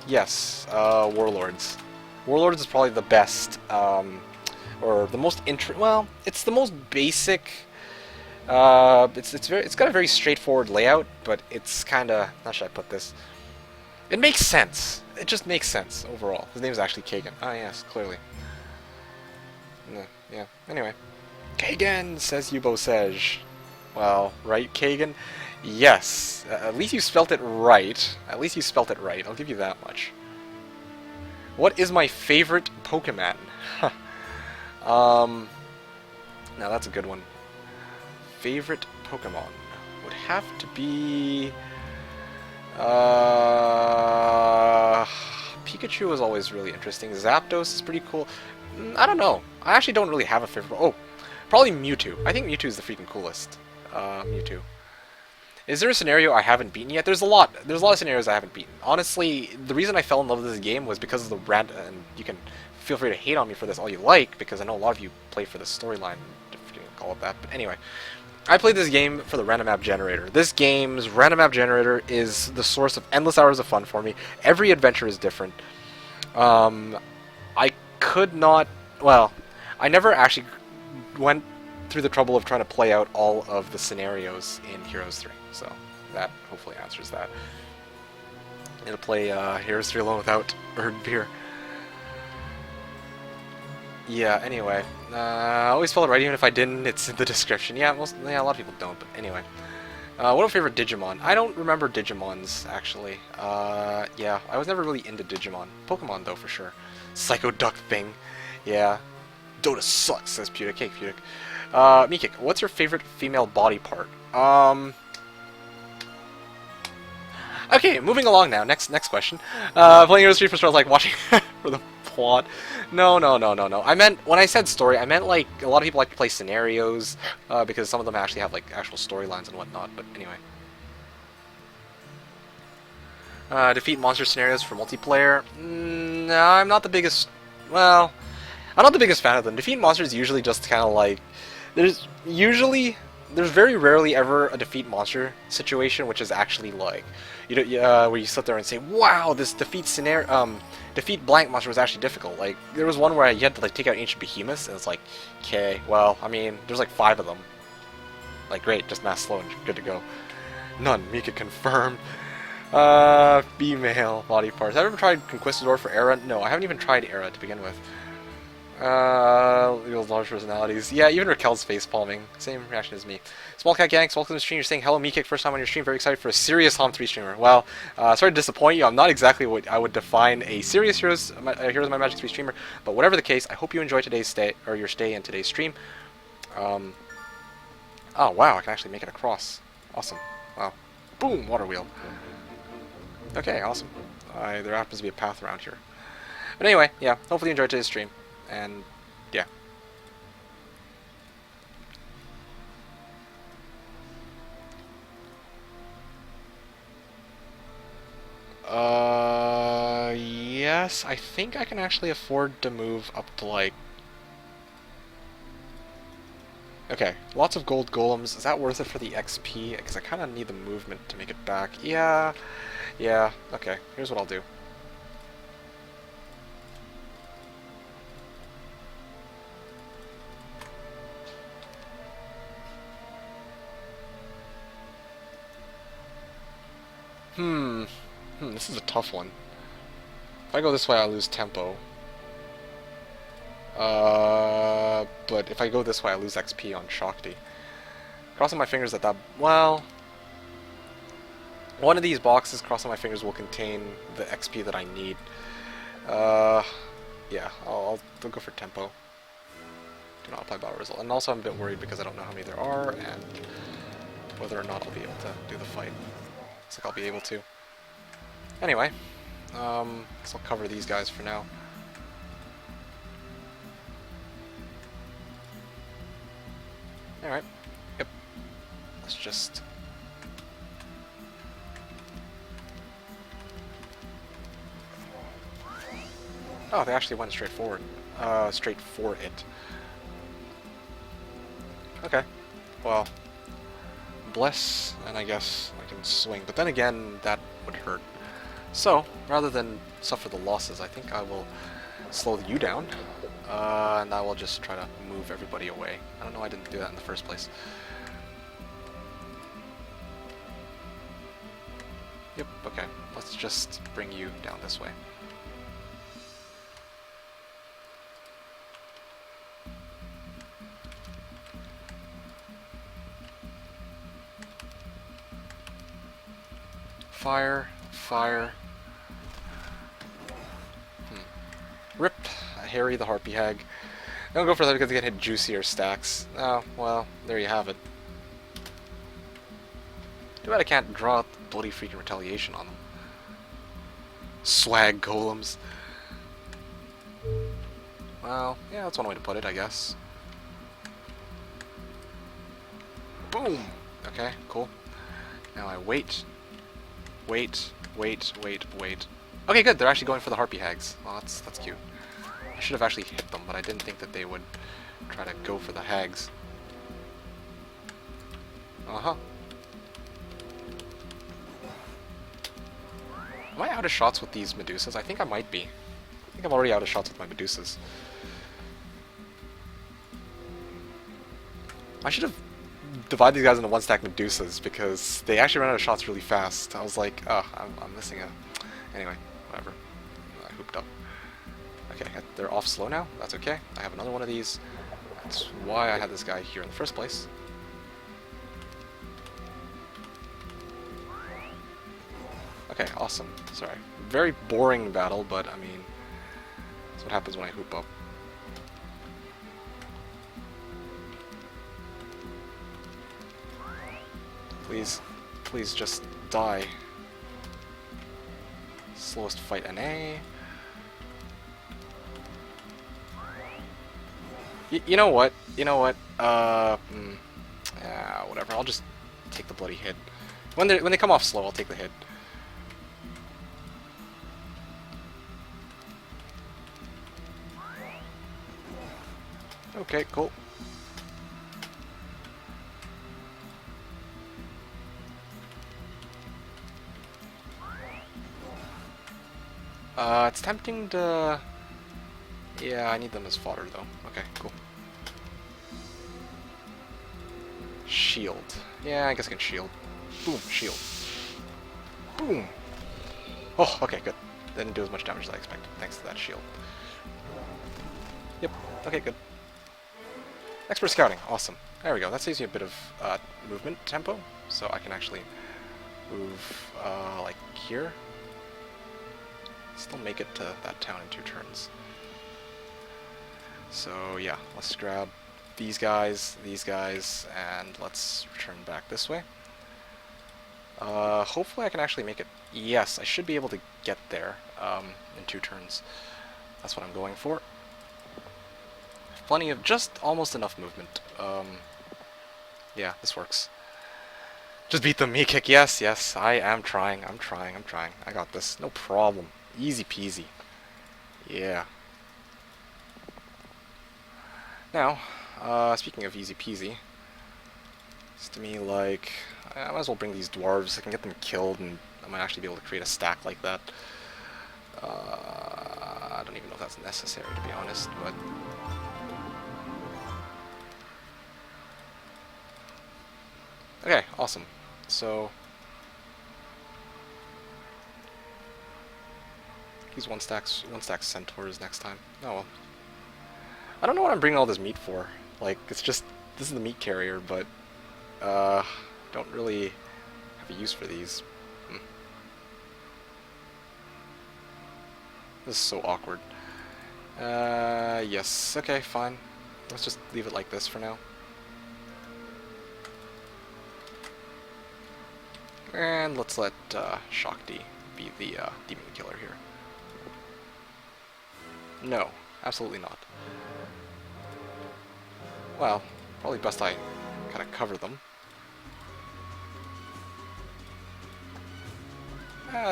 [SPEAKER 2] Yes, Warlords. Warlords is probably the best, or the most well, it's the most basic. It's got a very straightforward layout, but it's kind of, how should I put this? It makes sense. It just makes sense overall. His name is actually Kagan. Ah, yes, clearly. Yeah. Anyway, Kagan, says Yubo Sej. Well, right, Kagan? Yes. At least you spelt it right. I'll give you that much. What is my favorite Pokemon? Now that's a good one. Favorite Pokemon would have to be Pikachu is always really interesting. Zapdos is pretty cool. I don't know. I actually don't really have a favorite. Oh, probably Mewtwo. I think Mewtwo is the freaking coolest. Mewtwo. Is there a scenario I haven't beaten yet? There's a lot of scenarios I haven't beaten. Honestly, the reason I fell in love with this game was because of the and you can feel free to hate on me for this all you like, because I know a lot of you play for the storyline, if you can call it that. But anyway, I played this game for the random map generator. This game's random map generator is the source of endless hours of fun for me. Every adventure is different. I could not well, I never actually went through the trouble of trying to play out all of the scenarios in Heroes 3. So that hopefully answers that. To play Heroes 3 alone without earned beer. Yeah, anyway. I always felt it right, even if I didn't, it's in the description. Yeah, a lot of people don't, but anyway. What are favorite Digimon? I don't remember Digimons, actually. Yeah, I was never really into Digimon. Pokemon, though, for sure. Psycho Duck thing. Yeah. Dota sucks, says Pudic. Hey, Pudic. Mikik, what's your favorite female body part? Okay, moving along now. Next question. Playing Heroes 3 for Stars, like watching for the plot. No. I meant, when I said story, I meant like a lot of people like to play scenarios because some of them actually have like actual storylines and whatnot. But anyway, defeat monster scenarios for multiplayer. No, I'm not the biggest. Well, I'm not the biggest fan of them. Defeat monsters usually just kind of like there's very rarely ever a defeat monster situation which is actually like where you sit there and say, wow, this defeat blank monster was actually difficult. Like there was one where you had to like take out ancient behemoths, and it's like, okay, well, I mean, there's like 5 of them. Like great, just mass slow and good to go. None. Mika confirmed. Female body parts. Have I ever tried Conquistador for Era? No, I haven't even tried Era to begin with. Those large personalities. Yeah, even Raquel's face palming. Same reaction as me. Small Cat Gangs, welcome to the stream. You're saying hello, Meekick, first time on your stream. Very excited for a serious HOM 3 streamer. Well, sorry to disappoint you. I'm not exactly what I would define a serious Heroes of My Magic 3 streamer, but whatever the case, I hope you enjoy today's stay, or your stay in today's stream. Oh wow, I can actually make it across. Awesome. Wow. Boom, water wheel. Okay, awesome. There happens to be a path around here. But anyway, yeah, hopefully you enjoyed today's stream. And yeah. Yes, I think I can actually afford to move up to like... Okay, lots of gold golems. Is that worth it for the XP? Because I kind of need the movement to make it back. Yeah, okay, here's what I'll do. This is a tough one. If I go this way, I lose tempo. But if I go this way, I lose XP on Shakti. Crossing my fingers that well... One of these boxes, crossing my fingers, will contain the XP that I need. Yeah, I'll go for tempo. Do not apply battle result. And also I'm a bit worried because I don't know how many there are, and whether or not I'll be able to do the fight. Looks like I'll be able to. Anyway, guess I'll cover these guys for now. Alright, yep. Let's just... Oh, they actually went straight forward. Straight for it. Okay. Well, bless, and I guess I can swing. But then again, that would hurt. So, rather than suffer the losses, I think I will slow you down. And I will just try to move everybody away. I don't know why I didn't do that in the first place. Yep, okay. Let's just bring you down this way. Fire, fire. Rip Harry the Harpy Hag. Don't go for that because they can hit juicier stacks. Oh, well, there you have it. Too bad I can't draw bloody freaking retaliation on them. Swag golems. Well, yeah, that's one way to put it, I guess. Boom! Okay, cool. Now I wait. Wait. Okay, good. They're actually going for the Harpy Hags. Well, that's cute. I should have actually hit them, but I didn't think that they would try to go for the Hags. Uh-huh. Am I out of shots with these Medusas? I think I might be. I think I'm already out of shots with my Medusas. I should have divided these guys into one-stack Medusas, because they actually run out of shots really fast. I was like, oh, I'm missing a... Anyway, whatever. I hooped up. Okay, they're off slow now. That's okay. I have another one of these. That's why I had this guy here in the first place. Okay, awesome. Sorry. Very boring battle, but I mean, that's what happens when I hoop up. Please, please just die. Slowest fight NA. You know what? You know what? Whatever. I'll just take the bloody hit. When they come off slow, I'll take the hit. Okay, cool. It's tempting to... Yeah, I need them as fodder, though. Okay, cool. Shield. Yeah, I guess I can shield. Boom, shield. Boom! Oh, okay, good. Didn't do as much damage as I expected, thanks to that shield. Yep, okay, good. Expert scouting, awesome. There we go, that saves me a bit of movement tempo, so I can actually move, like here. Still make it to that town in 2 turns. So yeah, let's grab these guys, and let's return back this way. Hopefully I can actually make it. Yes, I should be able to get there in 2 turns. That's what I'm going for. Plenty of, just almost enough movement. Yeah, this works. Just beat the me kick. Yes, yes, I am trying. I'm trying. I got this. No problem. Easy peasy. Yeah. Now, speaking of easy peasy, it's to me like, I might as well bring these dwarves. I can get them killed, and I might actually be able to create a stack like that. I don't even know if that's necessary, to be honest, but... Okay, awesome. So... These one stack centaurs next time. Oh well. I don't know what I'm bringing all this meat for. Like, it's just, this is the meat carrier, but don't really have a use for these. This is so awkward. Yes, okay, fine. Let's just leave it like this for now. And let's let Shakti be the demon killer here. No, absolutely not. Well, probably best I kind of cover them.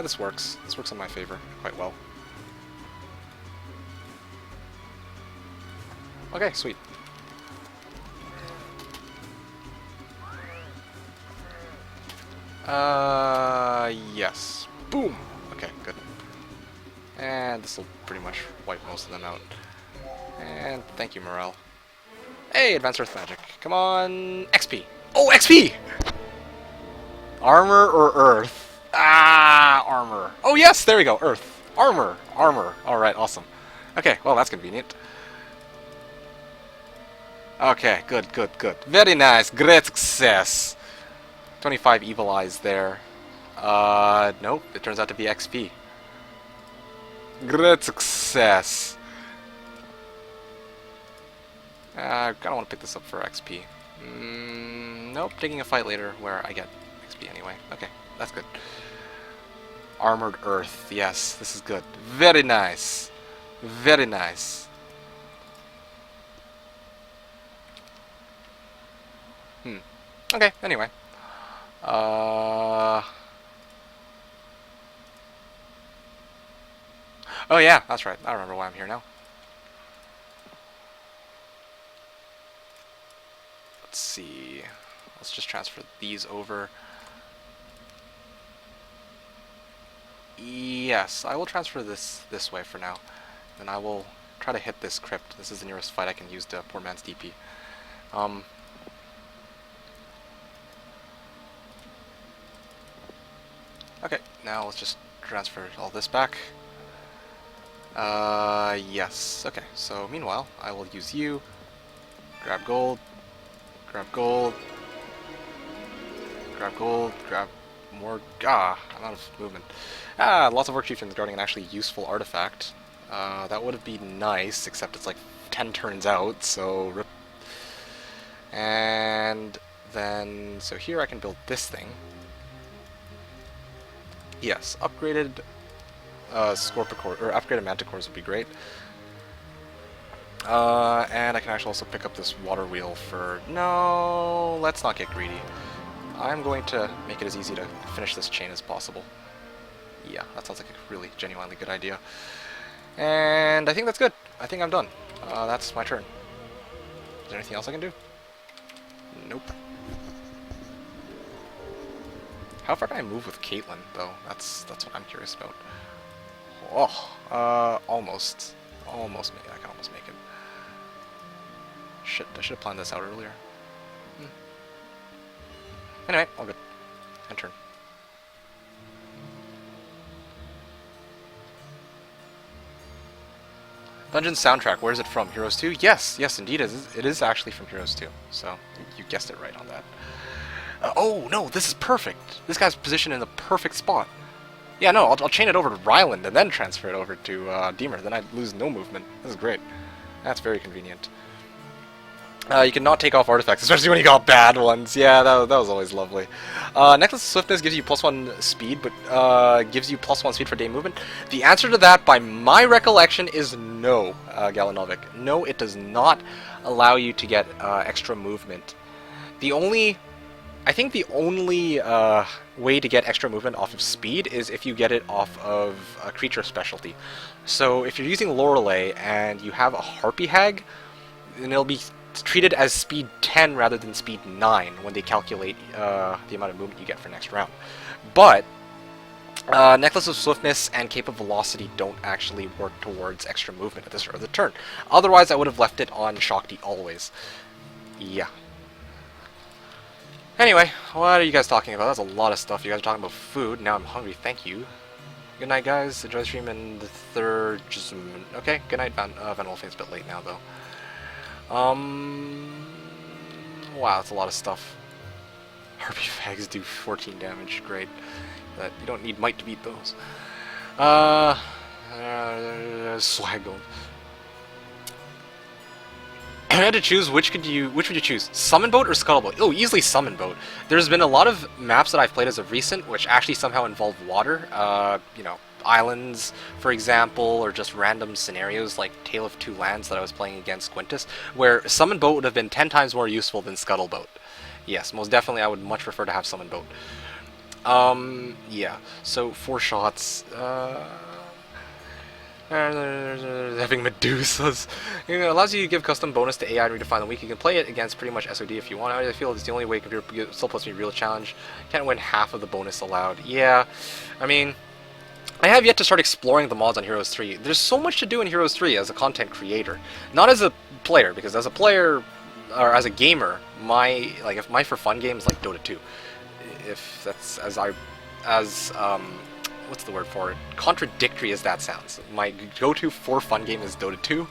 [SPEAKER 2] This works. This works in my favor quite well. Okay, sweet. Yes. Boom! Okay, good. And this will pretty much wipe most of them out. And thank you, Morel. Hey, Advanced Earth Magic. Come on, XP. Oh, XP! Armor or Earth? Ah, armor. Oh yes, there we go, Earth. Armor. Alright, awesome. Okay, well that's convenient. Okay, good. Very nice, great success. 25 evil eyes there. Nope, it turns out to be XP. Great success. I kinda want to pick this up for XP. Nope, taking a fight later where I get XP anyway. Okay, that's good. Armored Earth, yes, this is good. Very nice. Very nice. Okay, anyway. Oh yeah, that's right. I remember why I'm here now. Let's see. Let's just transfer these over. Yes, I will transfer this way for now. Then I will try to hit this crypt. This is the nearest fight I can use to poor man's DP. Okay, now let's just transfer all this back. Yes. Okay, so meanwhile, I will use you. Grab gold. Grab gold. Grab gold. Grab more. I'm out of movement. Lots of work chieftains guarding an actually useful artifact. That would be nice, except it's like 10 turns out, so rip. And then, so here I can build this thing. Yes, upgraded Scorpicore, or upgraded Manticores would be great. And I can actually also pick up this water wheel for... No, let's not get greedy. I'm going to make it as easy to finish this chain as possible. Yeah, that sounds like a really genuinely good idea. And I think that's good. I think I'm done. That's my turn. Is there anything else I can do? Nope. How far can I move with Caitlyn, though? That's what I'm curious about. Oh, almost. Almost, I can almost make it. Shit, I should have planned this out earlier. Anyway, all good. End turn. Dungeon soundtrack, where is it from? Heroes 2? Yes, yes, indeed, it is actually from Heroes 2. So, you guessed it right on that. Oh, no, this is perfect. This guy's positioned in the perfect spot. Yeah, no, I'll chain it over to Ryland and then transfer it over to Deemer. Then I lose no movement. This is great. That's very convenient. You can not take off artifacts, especially when you got bad ones. Yeah, that was always lovely. Necklace of Swiftness gives you +1 speed, but gives you +1 speed for day movement. The answer to that, by my recollection, is no, Galanovic. No, it does not allow you to get extra movement. I think the only way to get extra movement off of speed is if you get it off of a creature specialty. So if you're using Lorelei and you have a Harpy Hag, then it'll be treated as speed 10 rather than speed 9 when they calculate the amount of movement you get for next round. But Necklace of Swiftness and Cape of Velocity don't actually work towards extra movement at the start of the turn. Otherwise, I would have left it on Shakti always. Yeah. Anyway, what are you guys talking about? That's a lot of stuff. You guys are talking about food. Now I'm hungry. Thank you. Good night, guys. Enjoy the stream in the third... Okay, good night, Van Wolfing. It's a bit late now, though. Wow, that's a lot of stuff. Harpy Fags do 14 damage. Great. But you don't need might to beat those. Swag gold. If you had to choose, which would you choose? Summon Boat or Scuttle Boat? Oh, easily Summon Boat. There's been a lot of maps that I've played as of recent which actually somehow involve water. You know, islands, for example, or just random scenarios like Tale of Two Lands that I was playing against Quintus, where Summon Boat would have been 10 times more useful than Scuttle Boat. Yes, most definitely I would much prefer to have Summon Boat. Yeah, so 4 shots, having Medusas. You know, allows you to give custom bonus to AI and redefine the weak. You can play it against pretty much SOD if you want. I feel it's the only way computer still puts me real challenge. Can't win half of the bonus allowed. Yeah, I mean, I have yet to start exploring the mods on Heroes 3. There's so much to do in Heroes 3 as a content creator. Not as a player, because as a player, or as a gamer, my for fun game is like Dota 2. If that's what's the word for it? Contradictory as that sounds. My go-to for fun game is Dota 2.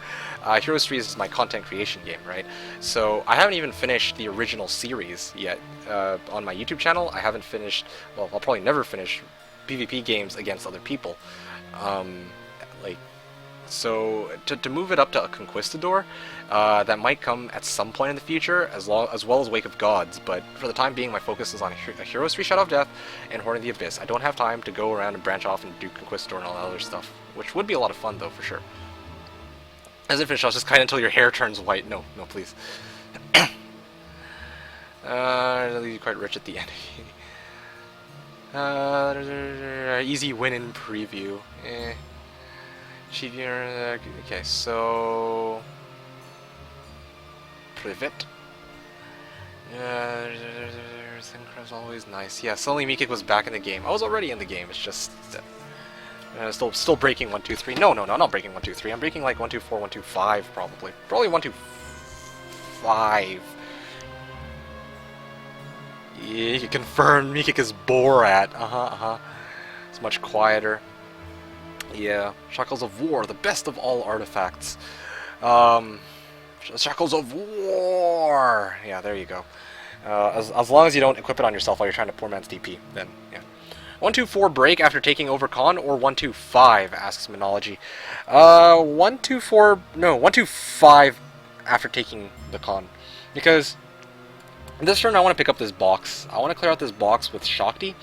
[SPEAKER 2] Heroes 3 is my content creation game, right? So I haven't even finished the original series yet on my YouTube channel. I haven't finished, well, I'll probably never finish PvP games against other people. So to move it up to a Conquistador, that might come at some point in the future, as well as Wake of Gods, but for the time being my focus is on a Heroes 3 Shadow of Death and Horn of the Abyss. I don't have time to go around and branch off and do Conquistador and all that other stuff, which would be a lot of fun though, for sure. As if finish, I'll just kite until your hair turns white. No, no, please. It'll leave you quite rich at the end. Easy win in preview. Okay, so Privet. Synchro's always nice. Yeah, suddenly Mikik was back in the game. I was already in the game. It's just still breaking 1, 2, 3. No, I'm not breaking 1, 2, 3. I'm breaking like 1, 2, 4, 1, 2, 5 probably. Probably 1, 2, 5. Yeah, you confirmed Mikik is Borat. It's much quieter. Yeah, Shackles of War, the best of all artifacts. Shackles of War! Yeah, there you go. As long as you don't equip it on yourself while you're trying to poor man's DP, then, yeah. 124 break after taking over con, or 125, asks Minology. 124, no, 125 after taking the con. Because this turn I want to pick up this box. I want to clear out this box with Shakti.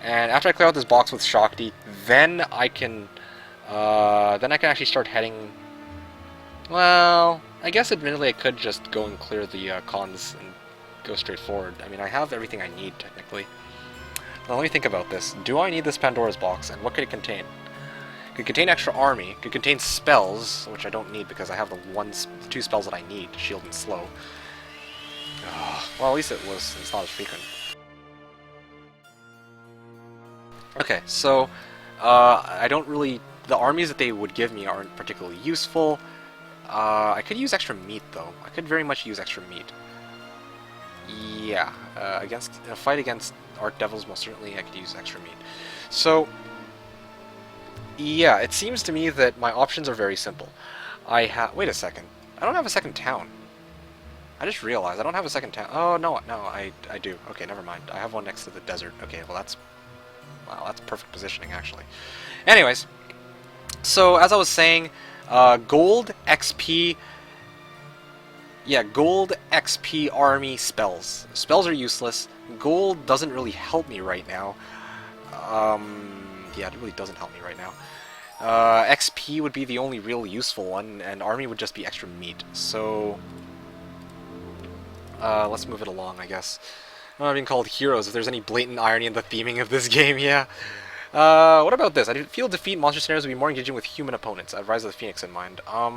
[SPEAKER 2] And after I clear out this box with Shakti, then I can actually start heading... Well, I guess admittedly I could just go and clear the cons and go straight forward. I mean, I have everything I need, technically. Now let me think about this. Do I need this Pandora's box, and what could it contain? It could contain extra army, it could contain spells, which I don't need because I have the two spells that I need, Shield and Slow. Well, at least it's not as frequent. Okay, so, I don't really... The armies that they would give me aren't particularly useful. I could use extra meat, though. I could very much use extra meat. Yeah, in a fight against Archdevils, most certainly I could use extra meat. So, yeah, it seems to me that my options are very simple. Wait a second. I don't have a second town. I just realized I don't have a second town. Oh, no, I do. Okay, never mind. I have one next to the desert. Okay, well, that's perfect positioning, actually. Anyways, so, as I was saying, gold, XP... Yeah, gold, XP, army, spells. Spells are useless. Gold doesn't really help me right now. Yeah, it really doesn't help me right now. XP would be the only real useful one, and army would just be extra meat. So, let's move it along, I guess. I'm not being called heroes if there's any blatant irony in the theming of this game, yeah. What about this? I feel defeat monster scenarios would be more engaging with human opponents. I have Rise of the Phoenix in mind. I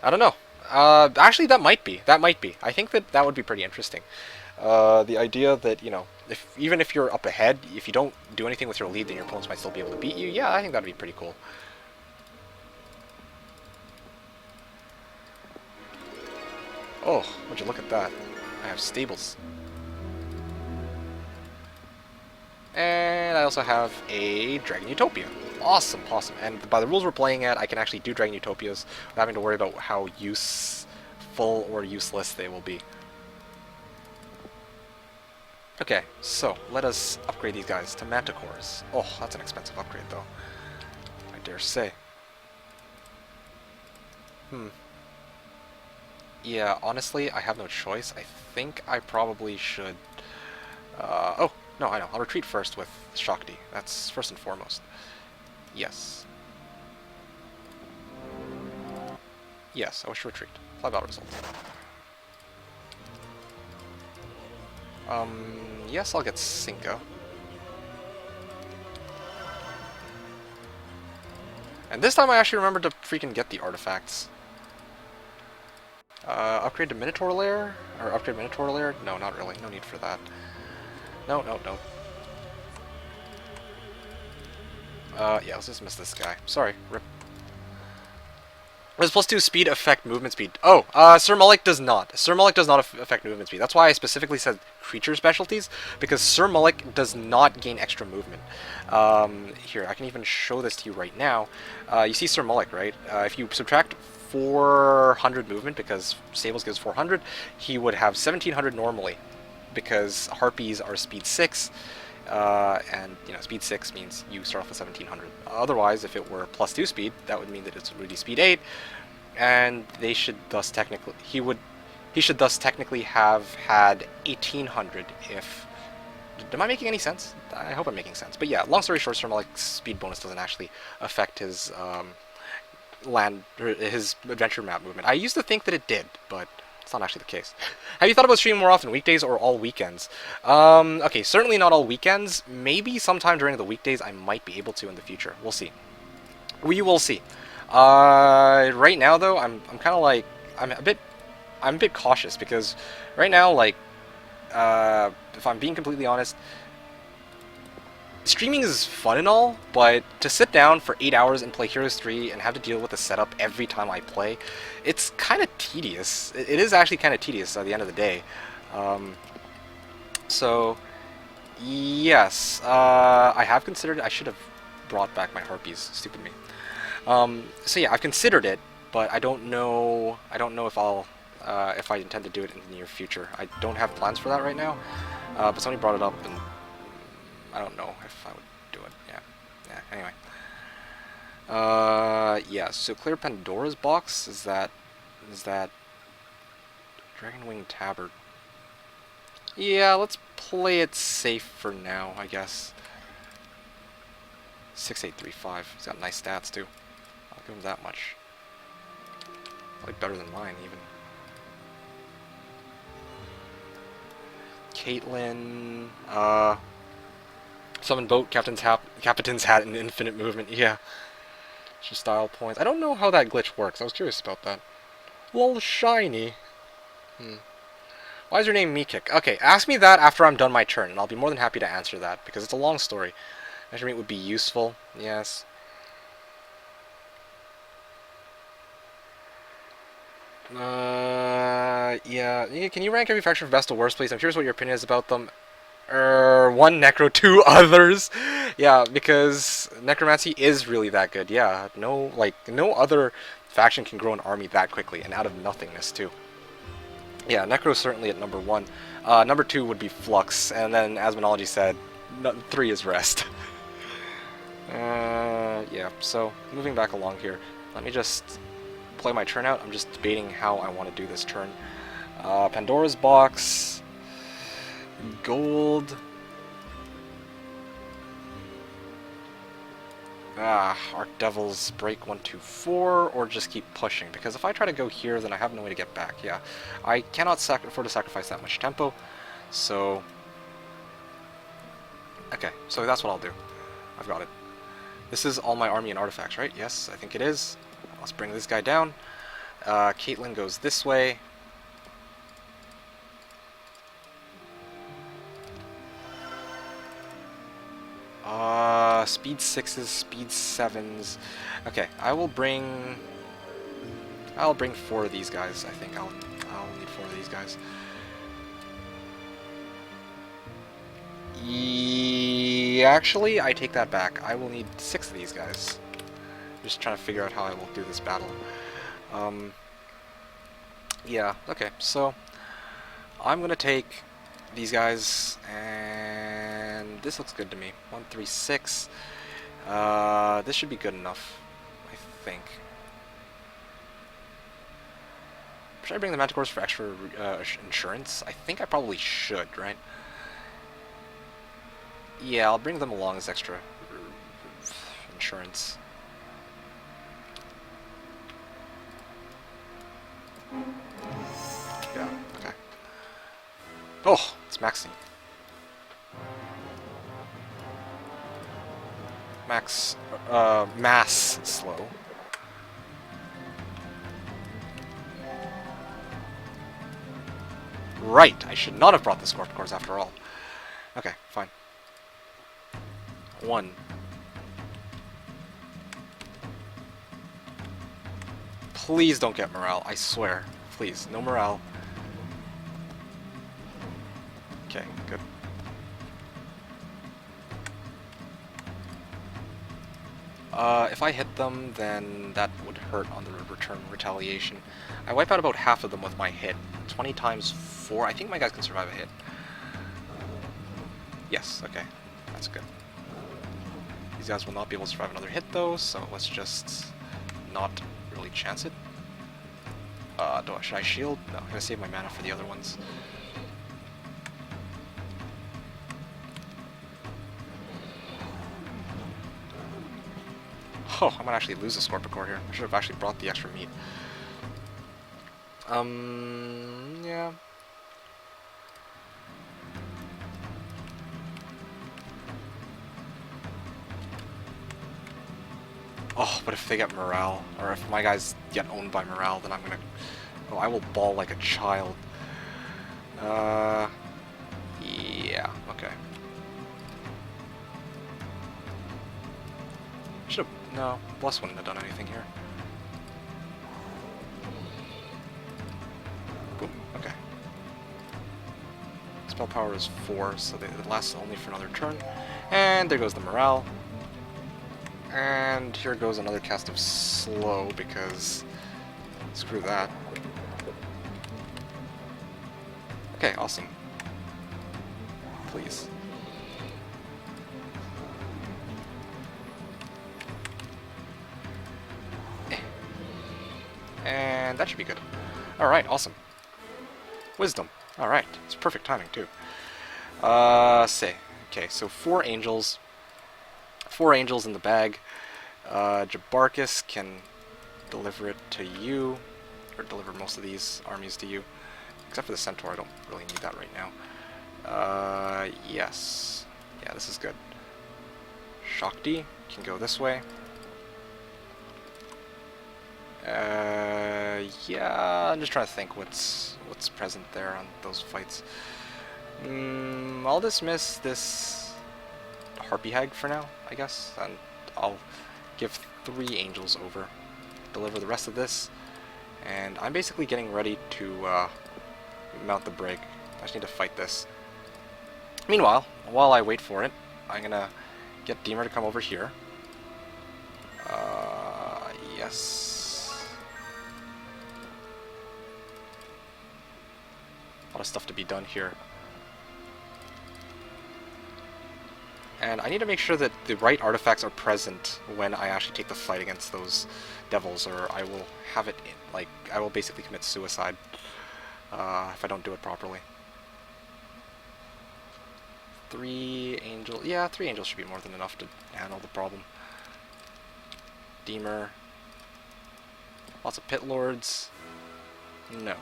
[SPEAKER 2] don't know. Actually, that might be. I think that would be pretty interesting. The idea that, you know, even if you're up ahead, if you don't do anything with your lead, then your opponents might still be able to beat you. Yeah, I think that'd be pretty cool. Oh, would you look at that? I have stables. And I also have a Dragon Utopia. Awesome, awesome. And by the rules we're playing at, I can actually do Dragon Utopias without having to worry about how useful or useless they will be. Okay, so let us upgrade these guys to Manticores. Oh, that's an expensive upgrade, though. I dare say. Yeah, honestly, I have no choice. I think I probably should... oh, no, I know. I'll retreat first with Shakti. That's first and foremost. Yes. Yes, I wish to retreat. 5-hour result. Yes, I'll get Cinco. And this time I actually remembered to freaking get the artifacts. Upgrade to Minotaur Lair? Or upgrade Minotaur Lair? No, not really. No need for that. No. Yeah, let's just miss this guy. Sorry, rip. Does +2 speed affect movement speed? Oh, Sir Mullick does not. Sir Mullick does not affect movement speed. That's why I specifically said creature specialties, because Sir Mullick does not gain extra movement. Here, I can even show this to you right now. You see Sir Mullick, right? If you subtract 400 movement, because Stables gives 400, he would have 1700 normally, because Harpies are speed 6, and, you know, speed 6 means you start off with 1700. Otherwise, if it were +2 speed, that would mean that it's already speed 8, and they should thus technically, he should thus technically have had 1800 if... Am I making any sense? I hope I'm making sense. But yeah, long story short, Sir Mullick's speed bonus doesn't actually affect his, his adventure map movement. I used to think that it did, but it's not actually the case. Have you thought about streaming more often, weekdays or all weekends? Okay, certainly not all weekends. Maybe sometime during the weekdays I might be able to in the future. We'll see. We will see. Right now though, I'm kind of like, I'm a bit cautious, because right now, like, if I'm being completely honest, streaming is fun and all, but to sit down for 8 hours and play Heroes 3 and have to deal with the setup every time I play, it's kind of tedious. It is actually kind of tedious at the end of the day. So, Yes, I have considered it. I should have brought back my harpies. Stupid me. So yeah, I've considered it, but I don't know. I don't know if I intend to do it in the near future. I don't have plans for that right now. But somebody brought it up, and I don't know if I would do it. Yeah. Yeah. Anyway. Yeah. So clear Pandora's box. Is that Dragonwing Tabard? Yeah. Let's play it safe for now, I guess. 6835. He's got nice stats too. I'll give him that much. Probably better than mine, even. Caitlyn, summon boat, captain's hat, and infinite movement. Yeah, just style points. I don't know how that glitch works. I was curious about that. Lol, shiny. Why is your name Meekick? Okay, ask me that after I'm done my turn, and I'll be more than happy to answer that because it's a long story. Measurement would be useful. Yes. Yeah. Can you rank every faction from best to worst, please? I'm curious what your opinion is about them. One Necro, two others. Yeah, because Necromancy is really that good. Yeah, no other faction can grow an army that quickly and out of nothingness too. Yeah, Necro's certainly at number one. Number two would be Flux, and then as Monology said, three is Rest. Yeah. So moving back along here, let me just play my turn out. I'm just debating how I want to do this turn. Pandora's box. Gold. Arc Devils break 1, 2, 4, or just keep pushing. Because if I try to go here, then I have no way to get back. Yeah, I cannot afford to sacrifice that much tempo. So, okay, so that's what I'll do. I've got it. This is all my army and artifacts, right? Yes, I think it is. Let's bring this guy down. Caitlyn goes this way. Speed 6s, speed 7s. Okay, I'll bring 4 of these guys, I think. I'll need 4 of these guys. Actually, I take that back. I will need 6 of these guys. I'm just trying to figure out how I will do this battle. Yeah, okay, so I'm gonna take these guys, and this looks good to me. 1, 3, 6. This should be good enough, I think. Should I bring the Manticores for extra insurance? I think I probably should, right? Yeah, I'll bring them along as extra insurance. Yeah, okay. Oh, it's maxing. Mass slow. Right, I should not have brought the Scorpicores after all. Okay, fine. 1. Please don't get morale, I swear. Please, no morale. Okay, good. If I hit them, then that would hurt on the return retaliation. I wipe out about half of them with my hit. 20 times 4. I think my guys can survive a hit. Yes, okay. That's good. These guys will not be able to survive another hit, though, so let's just not really chance it. Should I shield? No, I'm gonna save my mana for the other ones. Oh, I might actually lose a Scorpicore here. I should have actually brought the extra meat. Yeah. Oh, but if they get morale, or if my guys get owned by morale, then I'm gonna... Oh, I will bawl like a child. Yeah, okay. Should've... No, Bless wouldn't have done anything here. spell power is 4, so it lasts only for another turn. And there goes the morale. And here goes another cast of slow, because screw that. Okay, awesome. Please. And that should be good. Alright, awesome. Wisdom. Alright, it's perfect timing too. Say. Okay, so 4 angels. 4 angels in the bag. Jebarkus can deliver it to you, or deliver most of these armies to you. Except for the Centaur, I don't really need that right now. Yes. Yeah, this is good. Shakti can go this way. Yeah, I'm just trying to think what's present there on those fights. I'll dismiss this Harpy Hag for now, I guess, and I'll give 3 angels over. Deliver the rest of this, and I'm basically getting ready to mount the brig. I just need to fight this. Meanwhile, while I wait for it, I'm gonna get Deemer to come over here. Yes. A lot of stuff to be done here. And I need to make sure that the right artifacts are present when I actually take the fight against those devils, or I will have it, like, I will basically commit suicide if I don't do it properly. 3 angels, yeah, 3 angels should be more than enough to handle the problem. Deemer. Lots of pit lords. No.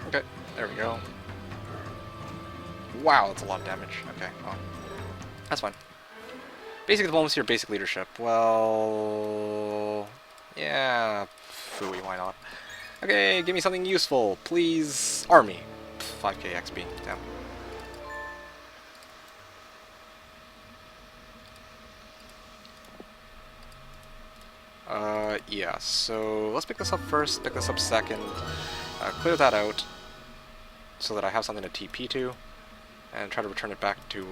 [SPEAKER 2] Okay, there we go. Wow, that's a lot of damage. Okay, well, that's fine. Basic diplomacy or basic leadership? Well, yeah, phooey, why not? Okay, give me something useful, please. Army. 5k XP, damn. Yeah, so let's pick this up first, pick this up second, clear that out so that I have something to TP to, and try to return it back to,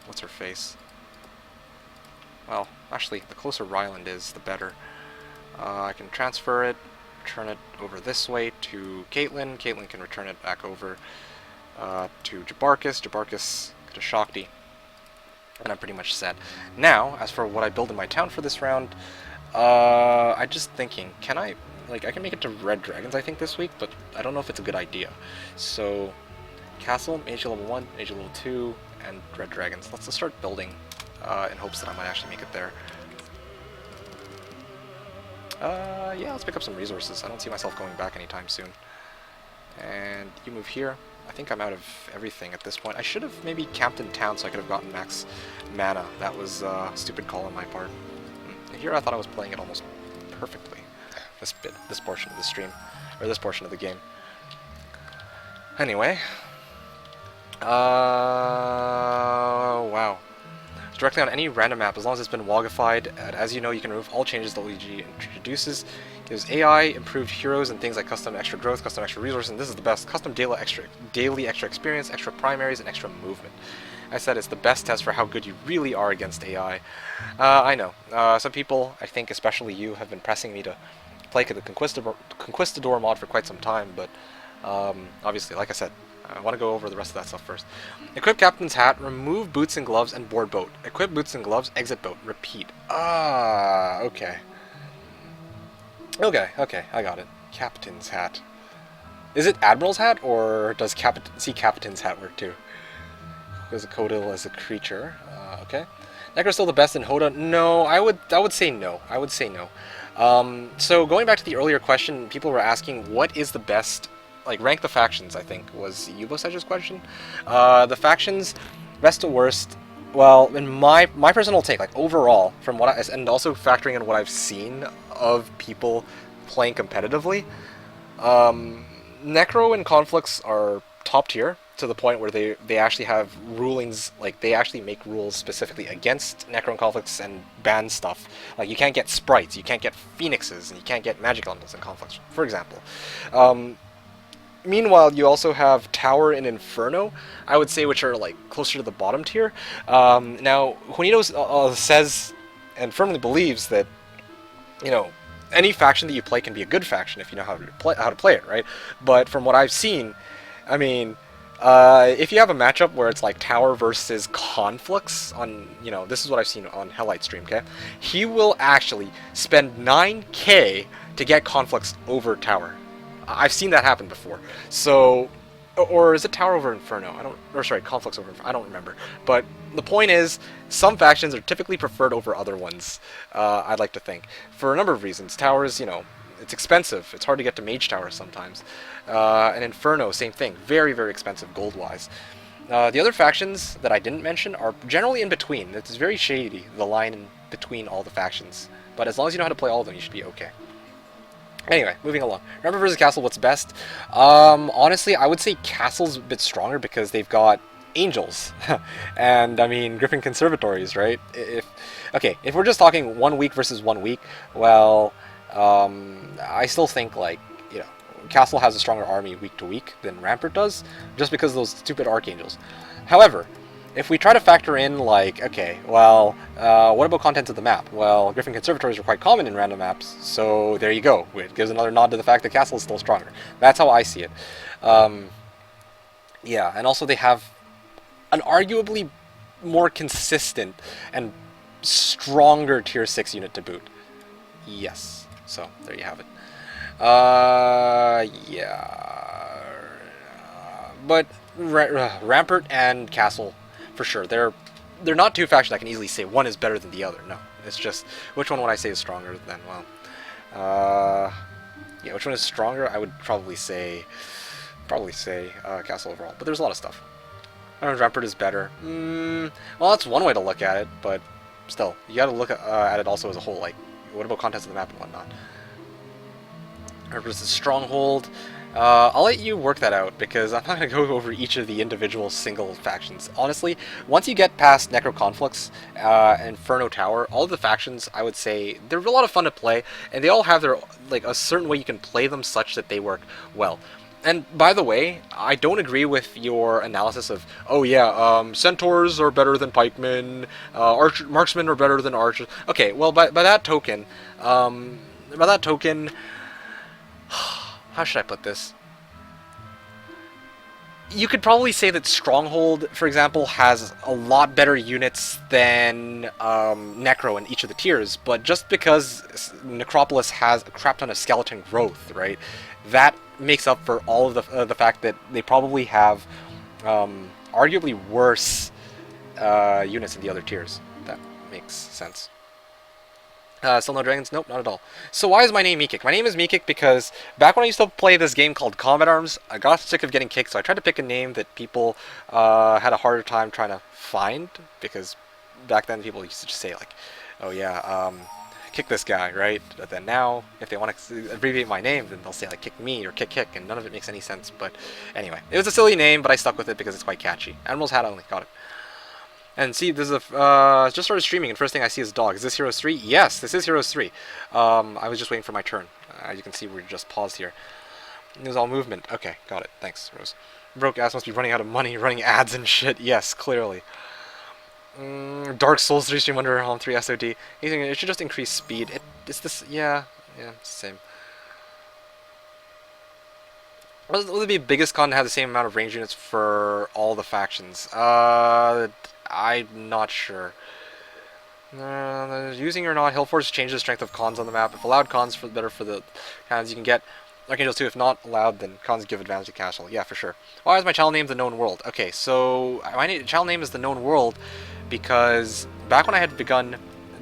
[SPEAKER 2] what's her face? Well, actually, the closer Ryland is, the better. I can transfer it, turn it over this way to Caitlin. Caitlin can return it back over to Jebarkus. Jebarkus to Shakti. And I'm pretty much set. Now, as for what I build in my town for this round, I'm just thinking, can I can make it to Red Dragons, I think, this week, but I don't know if it's a good idea. So, Castle, Mage level 1, Mage level 2, and Red Dragons. Let's start building in hopes that I might actually make it there. Yeah, let's pick up some resources. I don't see myself going back anytime soon. And you move here. I think I'm out of everything at this point. I should have maybe camped in town so I could have gotten max mana. That was a stupid call on my part. Here I thought I was playing it almost perfectly. This portion of the stream, or this portion of the game. Anyway. Wow. It's directly on any random map, as long as it's been wogified. And as you know, you can remove all changes that LEG introduces. Gives AI, improved heroes, and things like custom extra growth, custom extra resources, and this is the best. Custom daily extra experience, extra primaries, and extra movement. I said it's the best test for how good you really are against AI. I know. Some people, I think especially you, have been pressing me to play the Conquistador mod for quite some time, but obviously, like I said, I want to go over the rest of that stuff first. Equip Captain's Hat, remove boots and gloves, and board boat. Equip boots and gloves, exit boat, repeat. Okay. Okay, I got it. Captain's Hat. Is it Admiral's Hat, or does Captain's Hat work too? Because Codil as a creature. Okay. Necro's still the best in Hoda? No, I would say no. I would say no. So going back to the earlier question, people were asking what is the best, like rank the factions, I think was Ubosej's question. The factions, best to worst, well, in my personal take, like overall, from what and also factoring in what I've seen of people playing competitively, Necro and Conflicts are top tier. to the point where they actually have rulings, like they actually make rules specifically against Necron conflicts and ban stuff. Like you can't get sprites, you can't get phoenixes, and you can't get magic elementals in conflicts, for example. Meanwhile, you also have Tower and Inferno, I would say, which are like closer to the bottom tier. Now, Juanito says and firmly believes that, you know, any faction that you play can be a good faction if you know how to play it, right? But from what I've seen, I mean, if you have a matchup where it's like Tower versus Conflicts on, you know, this is what I've seen on Hellite stream, okay? He will actually spend 9k to get Conflicts over Tower. I've seen that happen before. So, or is it Tower over Inferno? Conflicts over Inferno. I don't remember. But the point is, some factions are typically preferred over other ones, I'd like to think. For a number of reasons. Towers, you know, it's expensive. It's hard to get to Mage Tower sometimes. And Inferno, same thing. Very, very expensive gold-wise. The other factions that I didn't mention are generally in between. It's very shady, the line in between all the factions. But as long as you know how to play all of them, you should be okay. Anyway, moving along. Ramper versus Castle, what's best? Honestly, I would say Castle's a bit stronger because they've got Angels. And, I mean, Griffin Conservatories, right? If we're just talking 1 week versus 1 week, well, I still think, like, you know, Castle has a stronger army week to week than Rampart does, just because of those stupid Archangels. However, if we try to factor in, like, okay, well, what about contents of the map? Well, Griffin Conservatories are quite common in random maps, so there you go. It gives another nod to the fact that Castle is still stronger. That's how I see it. Yeah, and also they have an arguably more consistent and stronger Tier 6 unit to boot. Yes, so there you have it. Yeah. But Rampart and Castle, for sure, they're not two factions I can easily say one is better than the other. No, it's just which one would I say is stronger than, well, yeah, which one is stronger? I would probably say Castle overall. But there's a lot of stuff. I don't know if Rampart is better. Well, that's one way to look at it, but still, you got to look at it also as a whole. Like, what about contents of the map and whatnot? Rampart is a stronghold. I'll let you work that out, because I'm not going to go over each of the individual single factions. Honestly, once you get past Necro Conflicts, Inferno Tower, all of the factions, I would say, they're a lot of fun to play, and they all have their, like, a certain way you can play them such that they work well. And, by the way, I don't agree with your analysis of, oh yeah, Centaurs are better than Pikemen, Marksmen are better than Archers. Okay, well, by that token, how should I put this? You could probably say that Stronghold, for example, has a lot better units than Necro in each of the tiers, but just because Necropolis has a crap ton of skeleton growth, right, that makes up for all of the fact that they probably have arguably worse units in the other tiers. That makes sense. Still no dragons? Nope, not at all. So why is my name Meekick? My name is Meekick because back when I used to play this game called Combat Arms, I got sick of getting kicked, so I tried to pick a name that people had a harder time trying to find, because back then people used to just say, like, oh yeah, kick this guy, right? But then now, if they want to abbreviate my name, then they'll say, like, kick me or kick, and none of it makes any sense. But anyway, it was a silly name, but I stuck with it because it's quite catchy. Admiral's Hat, I only got it. And see, this is just started streaming, and first thing I see is a dog. Is this Heroes 3? Yes, this is Heroes 3. I was just waiting for my turn. As you can see, we're just paused here. It was all movement. Okay, got it. Thanks, Rose. Broke ass must be running out of money, running ads and shit. Yes, clearly. Dark Souls 3 stream under Helm 3 SOD. It should just increase speed. It's this, yeah, it's the same. Will it be biggest con to have the same amount of range units for all the factions? I'm not sure. Using or not, Hillforce changes the strength of cons on the map. If allowed, cons better for the cons. You can get Archangels too. If not allowed, then cons give advantage to Castle. Yeah, for sure. Why is my channel name TheKnownWorld? Okay, so my channel name is TheKnownWorld because back when I had begun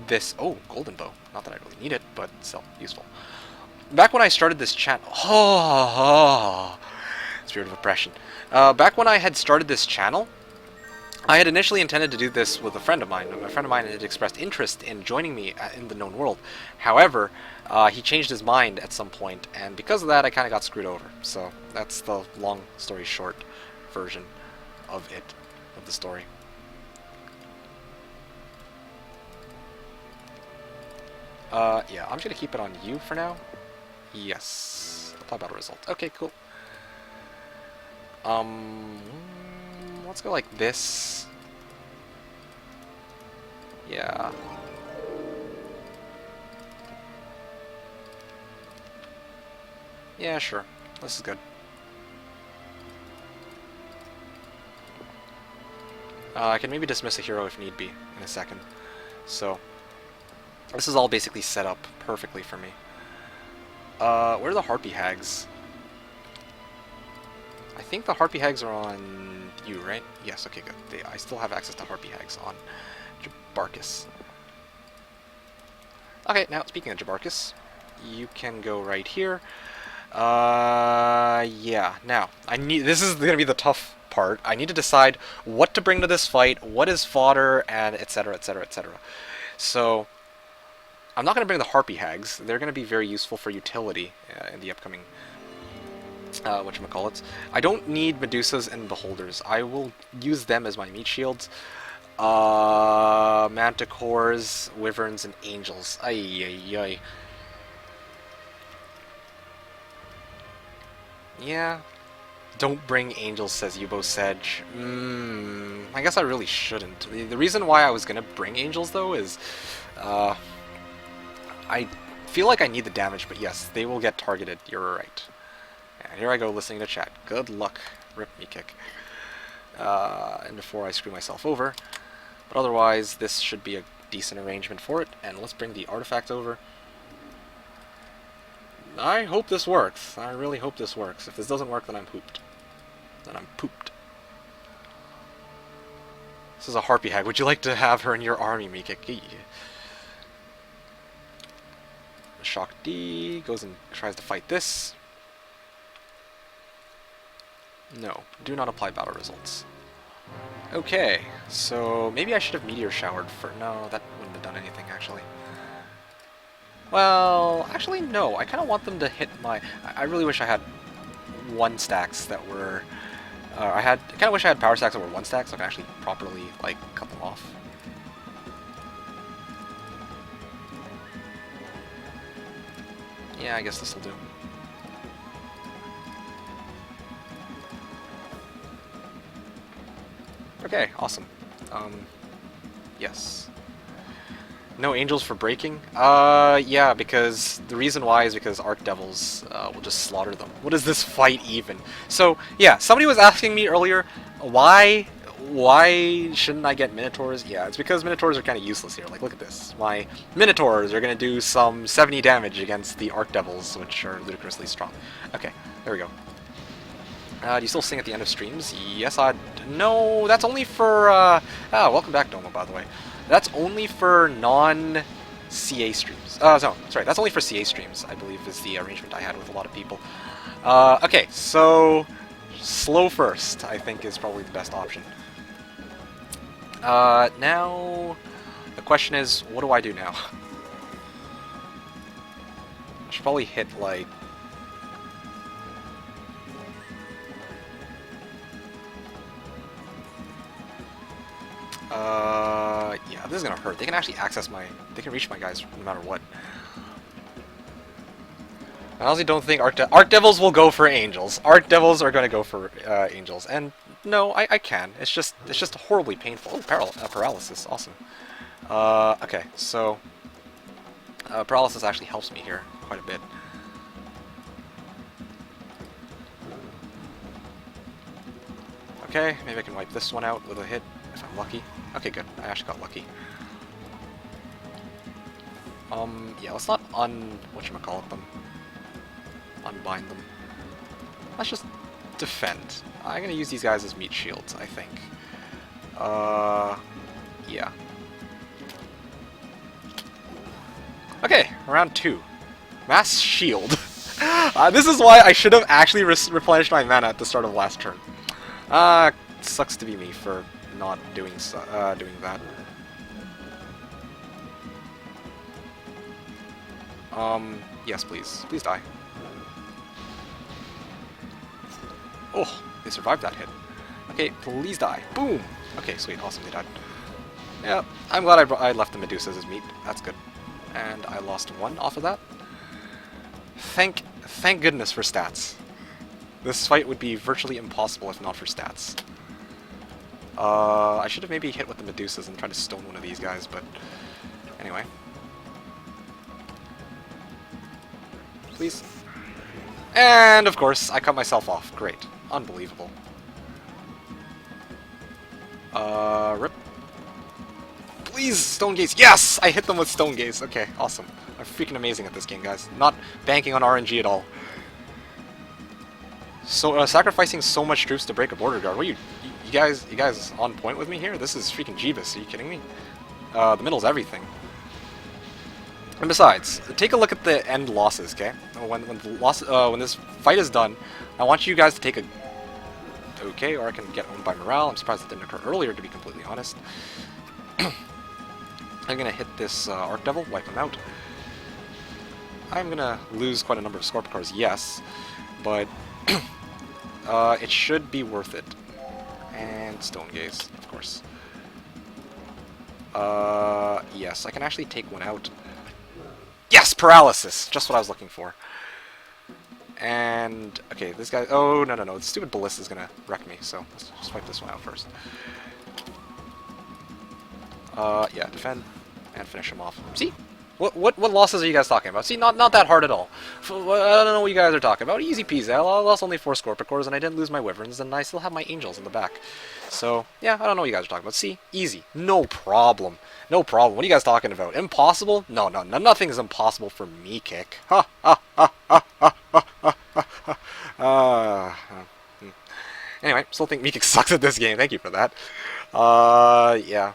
[SPEAKER 2] this... Oh, Golden Bow. Not that I really need it, but still useful. Back when I started this channel... Spirit of Oppression. Back when I had started this channel, I had initially intended to do this with a friend of mine. A friend of mine had expressed interest in joining me in the known world. However, he changed his mind at some point, and because of that, I kind of got screwed over. So that's the long story short version of it, of the story. Yeah, I'm just gonna keep it on you for now. Yes. Apply battle result. Okay, cool. Let's go like this. Yeah. Yeah, sure. This is good. I can maybe dismiss a hero if need be in a second. So, this is all basically set up perfectly for me. Where are the Harpy Hags? I think the Harpy Hags are on you, right? Yes, okay, good. I still have access to Harpy Hags on Jebus. Okay, now, speaking of Jebus, you can go right here. Yeah, now, this is gonna be the tough part. I need to decide what to bring to this fight, what is fodder, and etc, etc, etc. So, I'm not going to bring the Harpy Hags. They're going to be very useful for utility in the upcoming whatchamacallits. I don't need Medusas and Beholders. I will use them as my meat shields. Manticores, Wyverns, and Angels. Ay, ay, ay. Yeah. Don't bring Angels, says Yubo Sedge. I guess I really shouldn't. The reason why I was going to bring Angels, though, is... I feel like I need the damage, but yes, they will get targeted. You're right. And here I go listening to chat. Good luck. Rip me kick. And before I screw myself over. But otherwise, this should be a decent arrangement for it. And let's bring the artifact over. I hope this works. I really hope this works. If this doesn't work, then I'm pooped. Then I'm pooped. This is a Harpy Hag. Would you like to have her in your army, Mikik? Shock D goes and tries to fight this. No, do not apply battle results. Okay, so maybe I should have meteor showered for... No, that wouldn't have done anything, actually. Well, actually, no. I kind of want them to hit my... I really wish I had 1 stacks that were... I kind of wish I had power stacks that were 1 stack, so I can actually properly, like, cut them off. Yeah, I guess this will do. Okay, awesome. Yes. No angels for breaking? Yeah, because the reason why is because Archdevils will just slaughter them. What is this fight even? So, yeah, somebody was asking me earlier, why shouldn't I get Minotaurs? Yeah, it's because Minotaurs are kind of useless here. Like, look at this. My Minotaurs are going to do some 70 damage against the Archdevils, which are ludicrously strong. Okay, there we go. Do you still sing at the end of streams? Yes, no, that's only for, welcome back, Domo, by the way. That's only for non-CA streams. No, sorry, that's only for CA streams, I believe, is the arrangement I had with a lot of people. Okay, so slow first, I think, is probably the best option. Now, the question is, what do I do now? I should probably hit, like... yeah, this is gonna hurt. They can actually access my... They can reach my guys no matter what. I honestly don't think Archdevils will go for Angels. Archdevils are gonna go for Angels, and no, I can. It's just horribly painful. Oh, paralysis, awesome. Okay, so paralysis actually helps me here quite a bit. Okay, maybe I can wipe this one out with a hit if I'm lucky. Okay, good. I actually got lucky. Yeah, let's not whatchamacallit them. Unbind them. Let's just defend. I'm gonna use these guys as meat shields, I think. Yeah. Okay, round 2. Mass shield. This is why I should have actually replenished my mana at the start of last turn. Sucks to be me for not doing that. Yes, please. Please die. Oh, they survived that hit. Okay, please die. Boom! Okay, sweet, awesome, they died. Yeah, I'm glad I left the Medusas as meat. That's good. And I lost 1 off of that. Thank goodness for stats. This fight would be virtually impossible if not for stats. I should have maybe hit with the Medusas and tried to stone one of these guys, but anyway. Please. And of course, I cut myself off. Great. Unbelievable. Rip. Please, Stone Gaze. Yes! I hit them with Stone Gaze. Okay, awesome. I'm freaking amazing at this game, guys. Not banking on RNG at all. So, sacrificing so much troops to break a border guard. What you guys on point with me here? This is freaking Jebus. Are you kidding me? The middle's everything. And besides, take a look at the end losses, okay? When this fight is done, I want you guys to take a... Okay, or I can get owned by morale. I'm surprised it didn't occur earlier, to be completely honest. I'm gonna hit this Arc Devil, wipe him out. I'm gonna lose quite a number of Scorpion cars, yes, but it should be worth it. And Stone Gaze, of course. Yes, I can actually take one out. Yes, paralysis! Just what I was looking for. And, okay, this guy... Oh, no, the stupid ballista is gonna wreck me, so let's just wipe this one out first. Yeah, defend and finish him off. See? What losses are you guys talking about? See, not that hard at all. I don't know what you guys are talking about. Easy peasy. I lost only 4 Scorpicors and I didn't lose my Wyverns, and I still have my Angels in the back. So, yeah, I don't know what you guys are talking about. See? Easy. No problem. No problem. What are you guys talking about? Impossible? No, nothing is impossible for me, Kick. Ha, ha, ha, ha, ha, ha, ha, ha. Anyway, still think Meekik sucks at this game. Thank you for that. Yeah.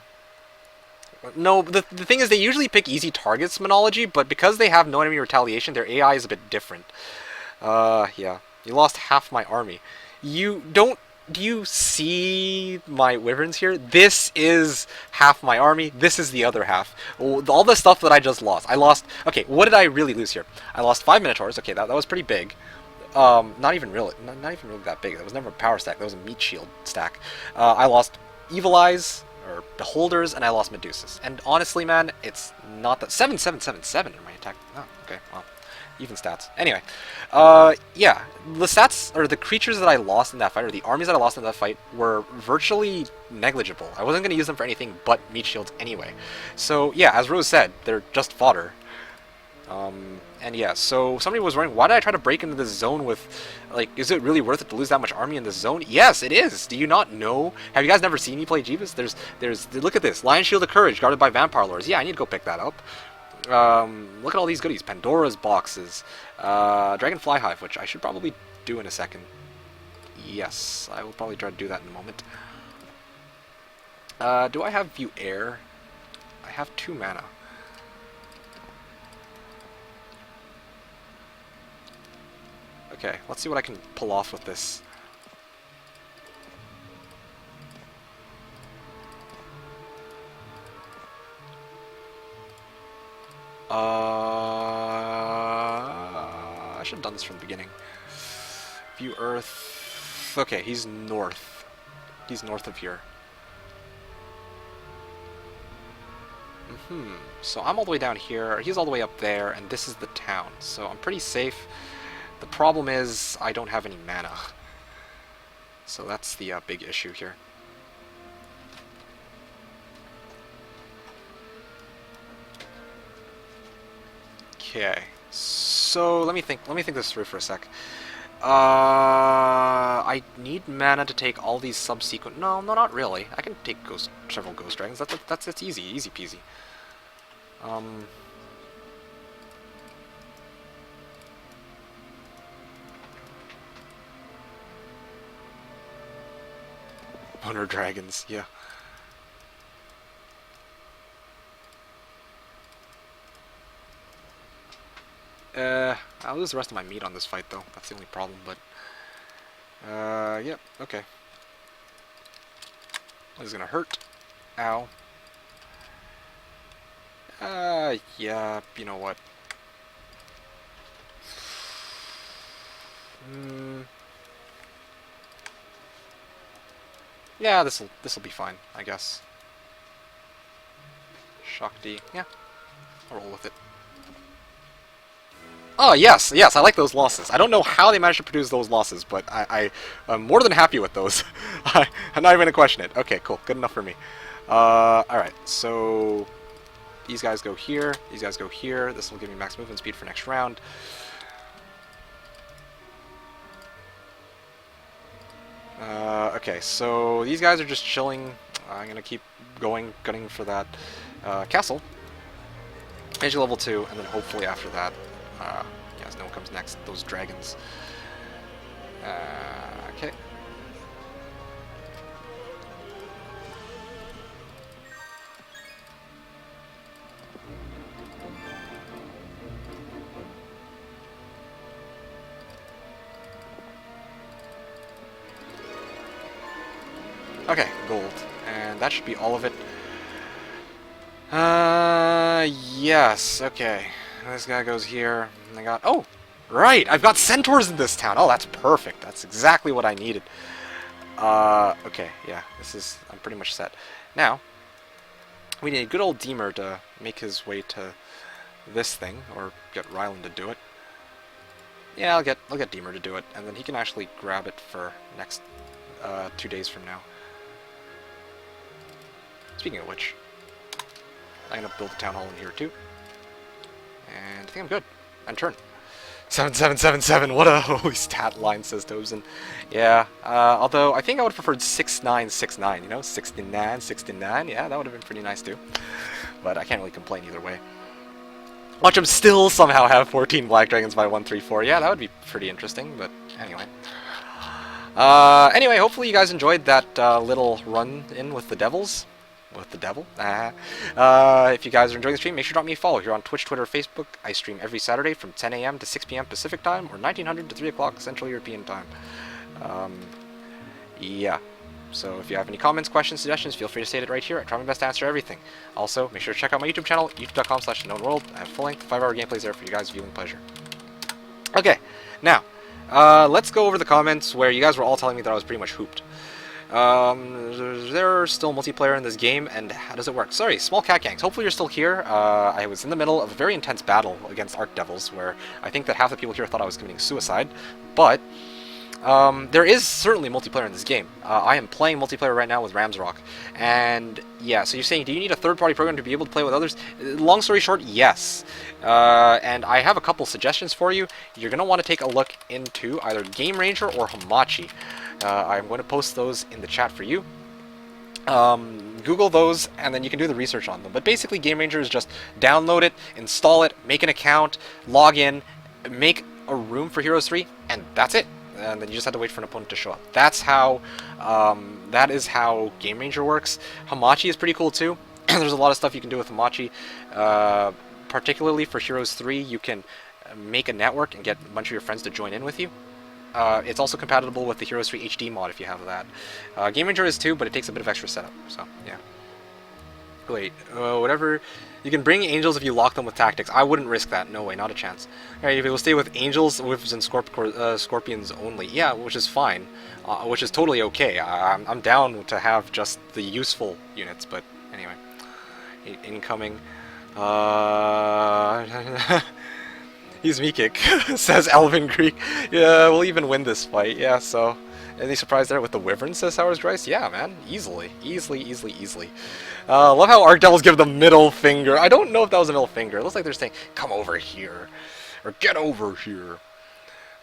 [SPEAKER 2] No, the thing is they usually pick easy targets Monology, but because they have no enemy retaliation, their AI is a bit different. Yeah. You lost half my army. Do you see my Wyverns here? This is half my army. This is the other half. All the stuff that I just lost. Okay, what did I really lose here? I lost 5 Minotaurs. Okay, that was pretty big. Not even really that big. That was never a power stack. That was a meat shield stack. I lost Evil Eyes, or Beholders, and I lost Medusas. And honestly, man, it's not that... 7777 in my attack. Oh, okay, well, even stats. Anyway, yeah, the stats, or the creatures that I lost in that fight, or the armies that I lost in that fight, were virtually negligible. I wasn't going to use them for anything but meat shields anyway. So, yeah, as Rose said, they're just fodder. And yeah, so somebody was wondering, why did I try to break into this zone with, like, is it really worth it to lose that much army in this zone? Yes, it is! Do you not know? Have you guys never seen me play Jebus? Look at this, Lion Shield of Courage, guarded by Vampire Lords. Yeah, I need to go pick that up. Look at all these goodies. Pandora's boxes, Dragonfly Hive, which I should probably do in a second. Yes, I will probably try to do that in a moment. Do I have View Air? I have 2 mana. Okay, let's see what I can pull off with this. I should have done this from the beginning. View Earth. Okay, he's north. He's north of here. So I'm all the way down here, he's all the way up there, and this is the town. So I'm pretty safe. The problem is, I don't have any mana. So that's the big issue here. Okay, so let me think this through for a sec. I need mana to take all these subsequent... No, not really. I can take several Ghost Dragons. That's easy peasy. Boner Dragons, yeah. I'll lose the rest of my meat on this fight, though. That's the only problem, but... yep, okay. This is gonna hurt. Ow. Yeah, you know what. Yeah, this'll be fine, I guess. Shock D. Yeah, I'll roll with it. Oh, yes, yes, I like those losses. I don't know how they managed to produce those losses, but I'm more than happy with those. I'm not even going to question it. Okay, cool. Good enough for me. Alright, so these guys go here. These guys go here. This will give me max movement speed for next round. Okay, so these guys are just chilling. I'm going to keep gunning for that castle. Energy level 2, and then hopefully after that, yes, no one comes next. Those dragons. Okay. Okay, gold. And that should be all of it. Yes, okay. This guy goes here. And I got... Oh! Right! I've got centaurs in this town! Oh, that's perfect. That's exactly what I needed. Okay, yeah. This is... I'm pretty much set. Now, we need good old Deemer to make his way to this thing, or get Ryland to do it. Yeah, I'll get Deemer to do it, and then he can actually grab it for next 2 days from now. Speaking of which, I'm going to build a town hall in here too. And I think I'm good. And turn. 7777, what a holy stat line, says Dobson. Yeah, although I think I would have preferred 6969, you know? 69, 69, yeah, that would have been pretty nice too. But I can't really complain either way. Watch him still somehow have 14 Black Dragons by 134. Yeah, that would be pretty interesting, but anyway. Anyway, hopefully you guys enjoyed that little run-in with the Devils. With the devil. If you guys are enjoying the stream, make sure to drop me a follow here on Twitch, Twitter, Facebook. I stream every Saturday from 10 a.m. to 6 p.m. Pacific time, or 1900 to 3 o'clock Central European time. Yeah. So if you have any comments, questions, suggestions, feel free to state it right here. I try my best to answer everything. Also, make sure to check out my YouTube channel, youtube.com/TheKnownWorld. I have full-length 5-hour gameplays there for you guys' viewing pleasure. Okay, now, let's go over the comments where you guys were all telling me that I was pretty much hooped. There's still multiplayer in this game, and how does it work? Sorry, small cat gangs. Hopefully you're still here. I was in the middle of a very intense battle against Archdevils, where I think that half the people here thought I was committing suicide, but there is certainly multiplayer in this game. I am playing multiplayer right now with RamsRock, and yeah, so you're saying, do you need a third-party program to be able to play with others? Long story short, yes. And I have a couple suggestions for you. You're going to want to take a look into either Game Ranger or Hamachi. I'm going to post those in the chat for you. Google those, and then you can do the research on them. But basically, Game Ranger is just download it, install it, make an account, log in, make a room for Heroes 3, and that's it. And then you just have to wait for an opponent to show up. That's how, that is how Game Ranger works. Hamachi is pretty cool too. There's a lot of stuff you can do with Hamachi. Particularly for Heroes 3, you can make a network and get a bunch of your friends to join in with you. It's also compatible with the Heroes 3 HD mod if you have that. Game Ranger is too, but it takes a bit of extra setup, so yeah. Wait, whatever. You can bring angels if you lock them with tactics. I wouldn't risk that. No way, not a chance. Alright, if it will stay with angels, wizards, and scorpions only. Yeah, which is fine. Which is totally okay. I'm down to have just the useful units, but anyway. Incoming. He's me kick, says Elvin Greek. Yeah, we'll even win this fight. Yeah, so... Any surprise there with the Wyvern, says Sours Grice? Yeah, man. Easily. Easily. Love how Archdevils give the middle finger. I don't know if that was a middle finger. It looks like they're saying, come over here. Or get over here.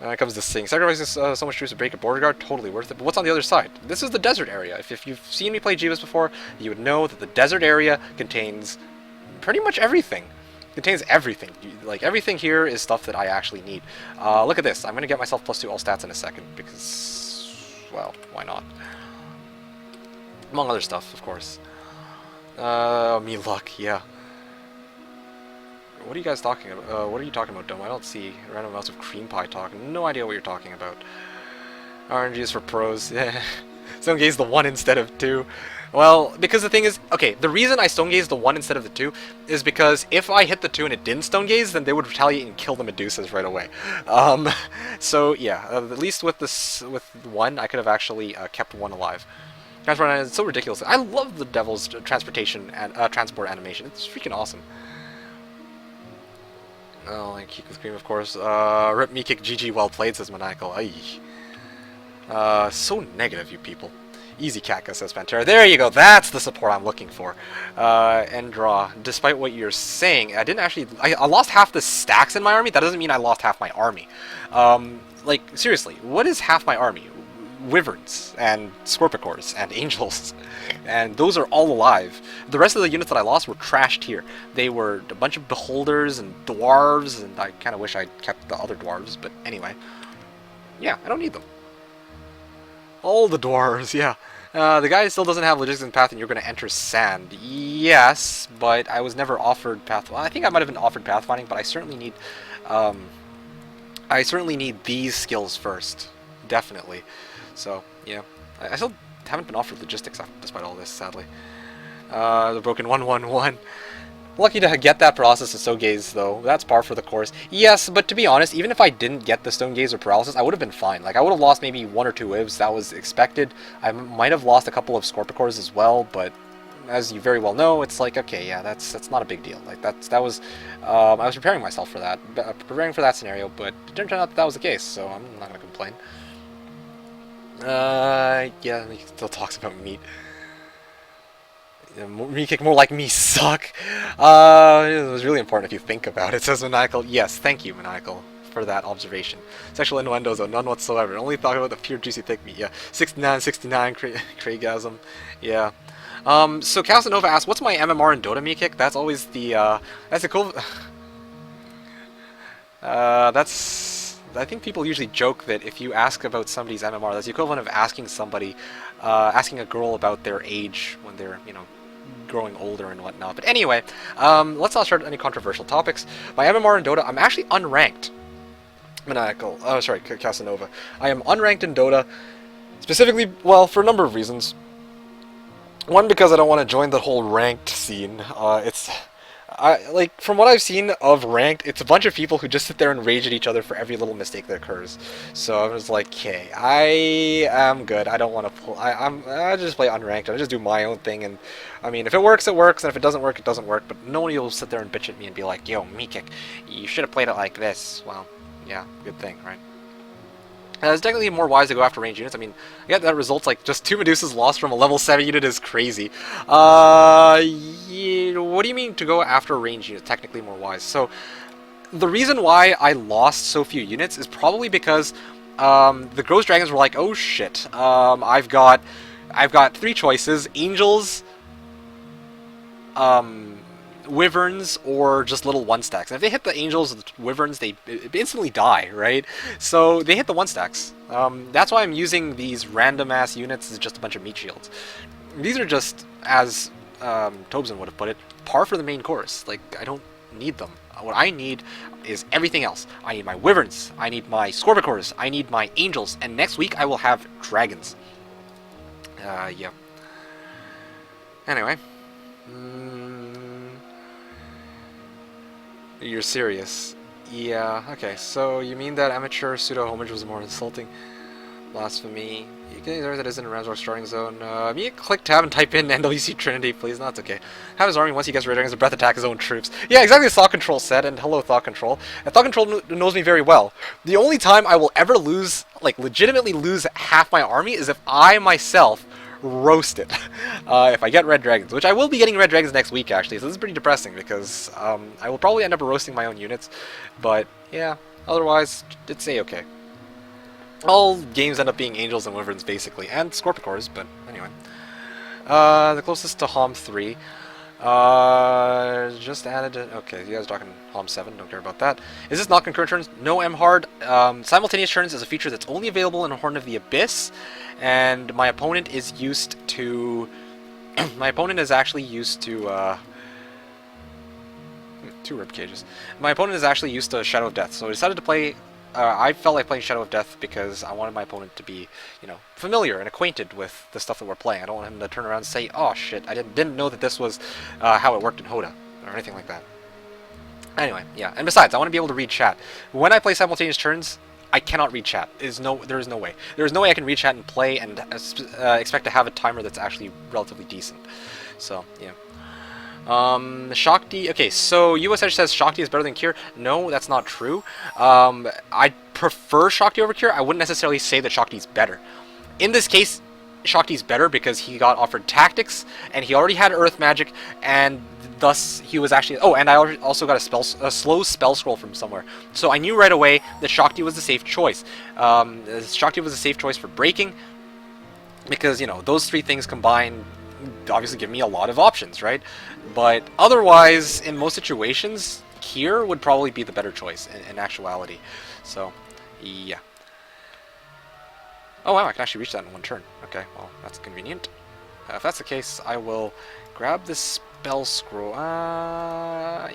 [SPEAKER 2] It comes to Sing. Sacrificing so much troops to break a border guard, totally worth it. But what's on the other side? This is the desert area. If you've seen me play Jebus before, you would know that the desert area contains pretty much everything. Contains everything. Like, everything here is stuff that I actually need. Look at this. I'm going to get myself +2 all stats in a second, because, well, why not? Among other stuff, of course. Me luck, yeah. What are you guys talking about? What are you talking about, Dome? I don't see random amounts of cream pie talk. No idea what you're talking about. RNG is for pros. Yeah. Stone gaze the 1 instead of 2. Well, because the thing is, okay, the reason I stone gaze the 1 instead of the 2 is because if I hit the 2 and it didn't stone gaze, then they would retaliate and kill the Medusas right away. So yeah, at least with this, with 1, I could have actually kept 1 alive. Transport is so ridiculous. I love the Devil's transportation and transport animation. It's freaking awesome. Oh, and Kiku Scream, of course. Rip me kick GG, well played, says Maniacal. So negative, you people. Easy Katka, says Pantera. There you go, that's the support I'm looking for. And draw. Despite what you're saying, I didn't actually... I lost half the stacks in my army. That doesn't mean I lost half my army. Like, seriously, what is half my army? Wyverns, and Scorpicors, and Angels. And those are all alive. The rest of the units that I lost were trashed here. They were a bunch of Beholders and Dwarves, and I kind of wish I'd kept the other Dwarves, but anyway. Yeah, I don't need them. All the Dwarves, yeah. The guy still doesn't have Logistics and Path, and you're going to enter Sand. Yes, but I was never offered Path... Well, I think I might have been offered Pathfinding, but I certainly need these skills first. Definitely. So, yeah. I still haven't been offered Logistics despite all this, sadly. The broken 111. Lucky to get that Paralysis of Stone Gaze, though. That's par for the course. Yes, but to be honest, even if I didn't get the Stone Gaze or Paralysis, I would have been fine. Like, I would have lost maybe 1 or 2 Wivs. That was expected. I might have lost a couple of Scorpicors as well, but as you very well know, it's like, okay, yeah, that's not a big deal. Like, I was preparing myself for that, preparing for that scenario, but it didn't turn out that was the case, so I'm not going to complain. Yeah, he still talks about meat. Me kick more like me suck. It was really important if you think about it, says Maniacal. Yes, thank you, Maniacal, for that observation. Sexual innuendos, though, none whatsoever. Only talking about the pure juicy thick meat. Yeah, 69, Craigasm. Yeah. So Casanova asks, what's my MMR in Dota me kick? That's always the, that's a cool... I think people usually joke that if you ask about somebody's MMR, that's the equivalent of asking somebody, asking a girl about their age when they're, you know, growing older and whatnot. But anyway, let's not start any controversial topics. My MMR in Dota, I'm actually unranked. Maniacal. Oh, sorry, Casanova. I am unranked in Dota, specifically, well, for a number of reasons. One, because I don't want to join the whole ranked scene. Like, from what I've seen of ranked, it's a bunch of people who just sit there and rage at each other for every little mistake that occurs. So I was like, okay, I am good. I don't want to pull. I just play unranked. I just do my own thing, and I mean, if it works, it works, and if it doesn't work, it doesn't work. But nobody will sit there and bitch at me and be like, yo, me kick, you should have played it like this. Well, yeah, good thing, right? It's technically more wise to go after ranged units. I mean, yeah, that results like just 2 Medusas lost from a level 7 unit is crazy. Yeah, what do you mean to go after ranged units? Technically more wise. So, the reason why I lost so few units is probably because the Ghost Dragons were like, oh shit, I've got 3 choices: Angels, Wyverns, or just little 1-stacks. And if they hit the Angels or the Wyverns, they instantly die, right? So they hit the 1-stacks. That's why I'm using these random-ass units as just a bunch of meat shields. These are just, as Tobson would have put it, par for the main course. Like, I don't need them. What I need is everything else. I need my Wyverns, I need my Scorpicors, I need my Angels, and next week I will have Dragons. Yeah. Anyway. You're serious. Yeah, okay, so you mean that amateur pseudo-homage was more insulting? Blasphemy. You can either that isn't a RamsRock starting zone. Me click tab and type in NWC Trinity, please. No, it's okay. Have his army once he gets Red Dragons to breath attack his own troops. Yeah, exactly as Thought Control said, and hello Thought Control. And Thought Control knows me very well. The only time I will ever lose, like legitimately lose half my army is if I myself roast it. If I get Red Dragons, which I will be getting Red Dragons next week actually, so this is pretty depressing because I will probably end up roasting my own units, but yeah, otherwise it's a-okay. All games end up being Angels and Wyverns basically, and Scorpicors, but anyway. The closest to HOM 3. Just added it. Okay, you guys are talking HOM 7, don't care about that. Is this not concurrent turns? No, M-Hard. Simultaneous turns is a feature that's only available in Horn of the Abyss, and my opponent is used to... my opponent is actually used to, 2 rib cages. My opponent is actually used to Shadow of Death, so I decided to play... I felt like playing Shadow of Death because I wanted my opponent to be, you know, familiar and acquainted with the stuff that we're playing. I don't want him to turn around and say, oh shit, I didn't know that this was how it worked in Hoda, or anything like that. Anyway, yeah, and besides, I want to be able to read chat. When I play simultaneous turns, I cannot read chat. There is no way. There is no way I can read chat and play and expect to have a timer that's actually relatively decent. So yeah. Shakti. Okay, so US Edge says Shakti is better than Kier. No, that's not true. I prefer Shakti over Kier. I wouldn't necessarily say that Shakti's better. In this case, Shakti's better because he got offered tactics and he already had Earth Magic, and thus he was actually. Oh, and I also got a slow spell scroll from somewhere. So I knew right away that Shakti was the safe choice. Shakti was a safe choice for breaking because, you know, those three things combined obviously give me a lot of options, right? But otherwise, in most situations, Kier would probably be the better choice in actuality. So, yeah. Oh wow, I can actually reach that in one turn. Okay, well, that's convenient. If that's the case, I will grab this spell scroll. Yeah.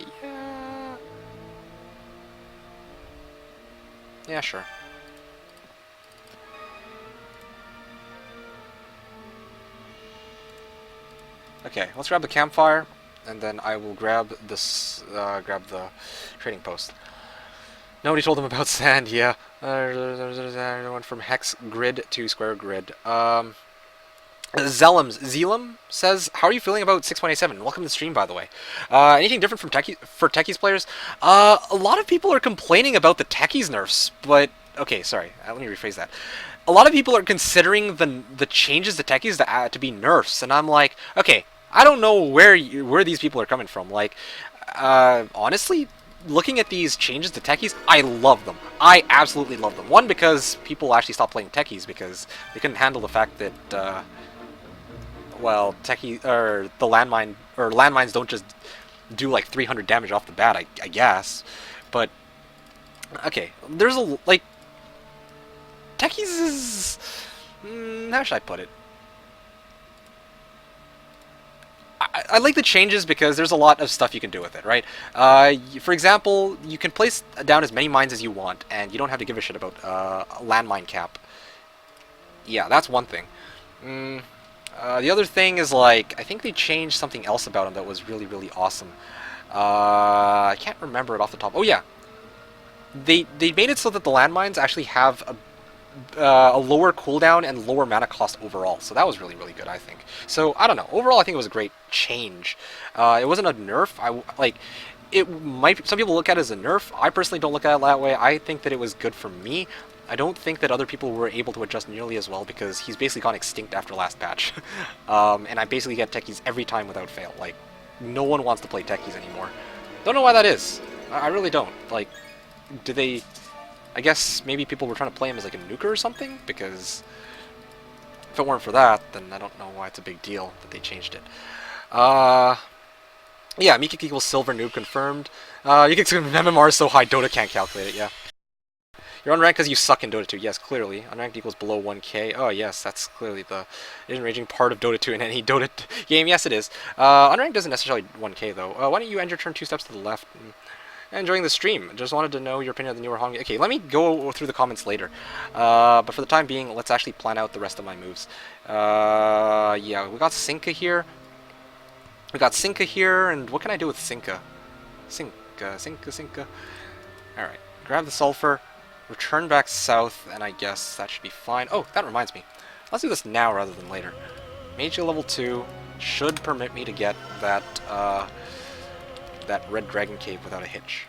[SPEAKER 2] Yeah, sure. Okay, let's grab the campfire, and then I will grab this, grab the trading post. Nobody told them about sand, yeah. Went from hex grid to square grid. Zelum says, how are you feeling about 6.87? Welcome to the stream, by the way. Anything different from for Techies players? A lot of people are complaining about the Techies nerfs, but... Okay, sorry. Let me rephrase that. A lot of people are considering the changes to Techies to be nerfs, and I'm like, okay, I don't know where these people are coming from. Like, honestly, looking at these changes to Techies, I love them. I absolutely love them. One, because people actually stopped playing Techies because they couldn't handle the fact that, well, the landmines don't just do like 300 damage off the bat, I guess. But okay, there's Techies is, how should I put it? I like the changes because there's a lot of stuff you can do with it, right? For example, you can place down as many mines as you want, and you don't have to give a shit about landmine cap. Yeah, that's one thing. The other thing is, like, I think they changed something else about them that was really, really awesome. I can't remember it off the top. Oh yeah, they made it so that the landmines actually have a lower cooldown and lower mana cost overall. So that was really, really good, I think. So, I don't know. Overall, I think it was a great change. It wasn't a nerf. Some people look at it as a nerf. I personally don't look at it that way. I think that it was good for me. I don't think that other people were able to adjust nearly as well because he's basically gone extinct after last patch. And I basically get techies every time without fail. Like, no one wants to play techies anymore. Don't know why that is. I really don't. Like, do they... I guess maybe people were trying to play him as like a nuker or something, because if it weren't for that, then I don't know why it's a big deal that they changed it. Yeah, Meekik equals silver noob confirmed. Meekik's MMR is so high, Dota can't calculate it, yeah. You're unranked because you suck in Dota 2, yes, clearly. Unranked equals below 1k. Oh yes, that's clearly the enraging part of Dota 2 in any Dota game, yes it is. Unranked isn't necessarily 1k though. Why don't you end your turn 2 steps to the left? Enjoying the stream. Just wanted to know your opinion of the newer Hong. Okay, let me go through the comments later. But for the time being, let's actually plan out the rest of my moves. Yeah, we got Sinka here. And what can I do with Sinka? Sinka. Alright, grab the sulfur, return back south, and I guess that should be fine. Oh, that reminds me. Let's do this now rather than later. Mage level 2 should permit me to get that, that red dragon cave without a hitch,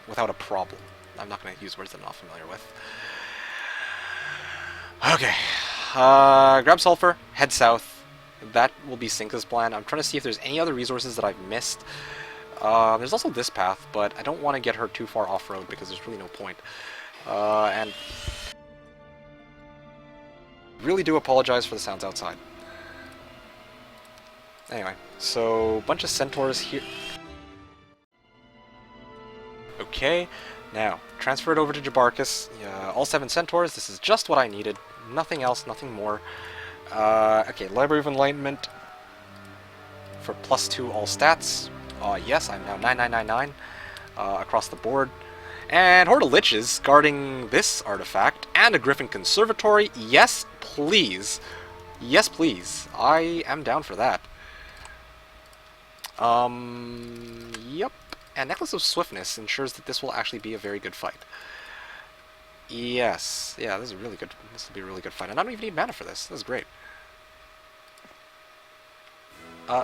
[SPEAKER 2] without a problem. I'm not going to use words that I'm not familiar with. Okay, grab sulfur, head south. That will be Sinka's plan. I'm trying to see if there's any other resources that I've missed. There's also this path, but I don't want to get her too far off-road because there's really no point. And really do apologize for the sounds outside. Anyway, so bunch of centaurs here. Okay, now transfer it over to Jabarkus. All 7 centaurs. This is just what I needed. Nothing else, nothing more. Okay, Library of Enlightenment for +2 all stats. Yes, I'm now 9999 across the board. And Horde of Liches guarding this artifact and a Griffin Conservatory. Yes, please. Yes, please. I am down for that. Yep. And Necklace of Swiftness ensures that this will actually be a very good fight. Yes. Yeah, this is really good. This will be a really good fight. And I don't even need mana for this. This is great. No.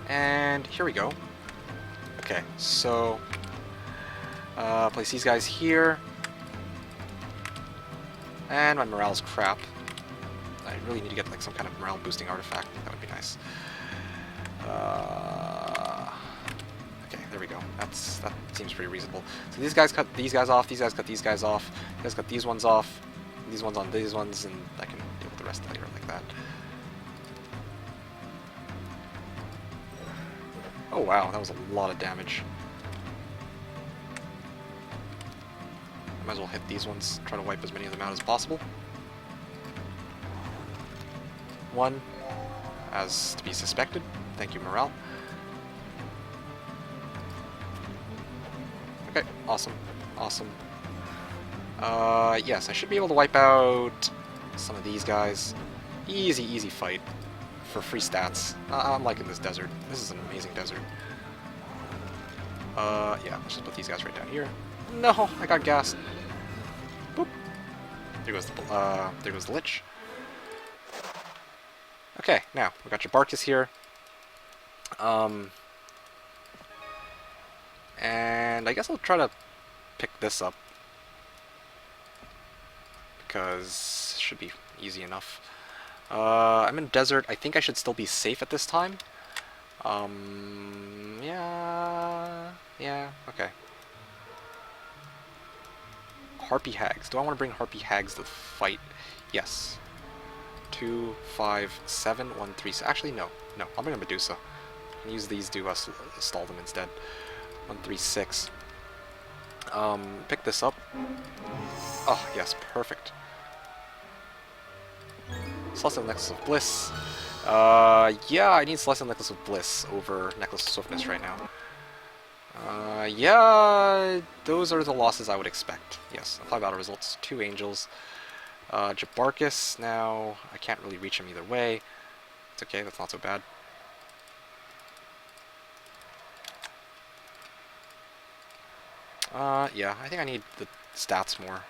[SPEAKER 2] And here we go. Okay, so place these guys here. And my morale's crap. I really need to get like some kind of morale boosting artifact. That would be nice. Okay, there we go. That seems pretty reasonable. So these guys cut these guys off. These guys cut these guys off. These guys cut these ones off. These ones on these ones, and I can deal with the rest later like that. Oh wow, that was a lot of damage. I might as well hit these ones, try to wipe as many of them out as possible. One, as to be suspected. Thank you, morale. Okay, awesome, awesome. Yes, I should be able to wipe out some of these guys. Easy, easy fight for free stats. I'm liking this desert. This is an amazing desert. Yeah, let's just put these guys right down here. No, I got gassed. Boop. There goes the Lich. Okay, now we got Jebus here. And I guess I'll try to pick this up because it should be easy enough. I'm in desert. I think I should still be safe at this time. Yeah, okay. Harpy Hags. Do I want to bring Harpy Hags to the fight? Yes. 2, 5, 7, 1, 3. Actually, no. No, I'll bring a Medusa. I can use these to stall them instead. 1, 3, 6. Pick this up. Oh, yes, perfect. Celestial Necklace of Bliss. Yeah, I need Celestial Necklace of Bliss over Necklace of Swiftness right now. Yeah, those are the losses I would expect. Yes, apply battle results. 2 angels. Jebus, now, I can't really reach him either way. It's okay, that's not so bad. Yeah, I think I need the stats more.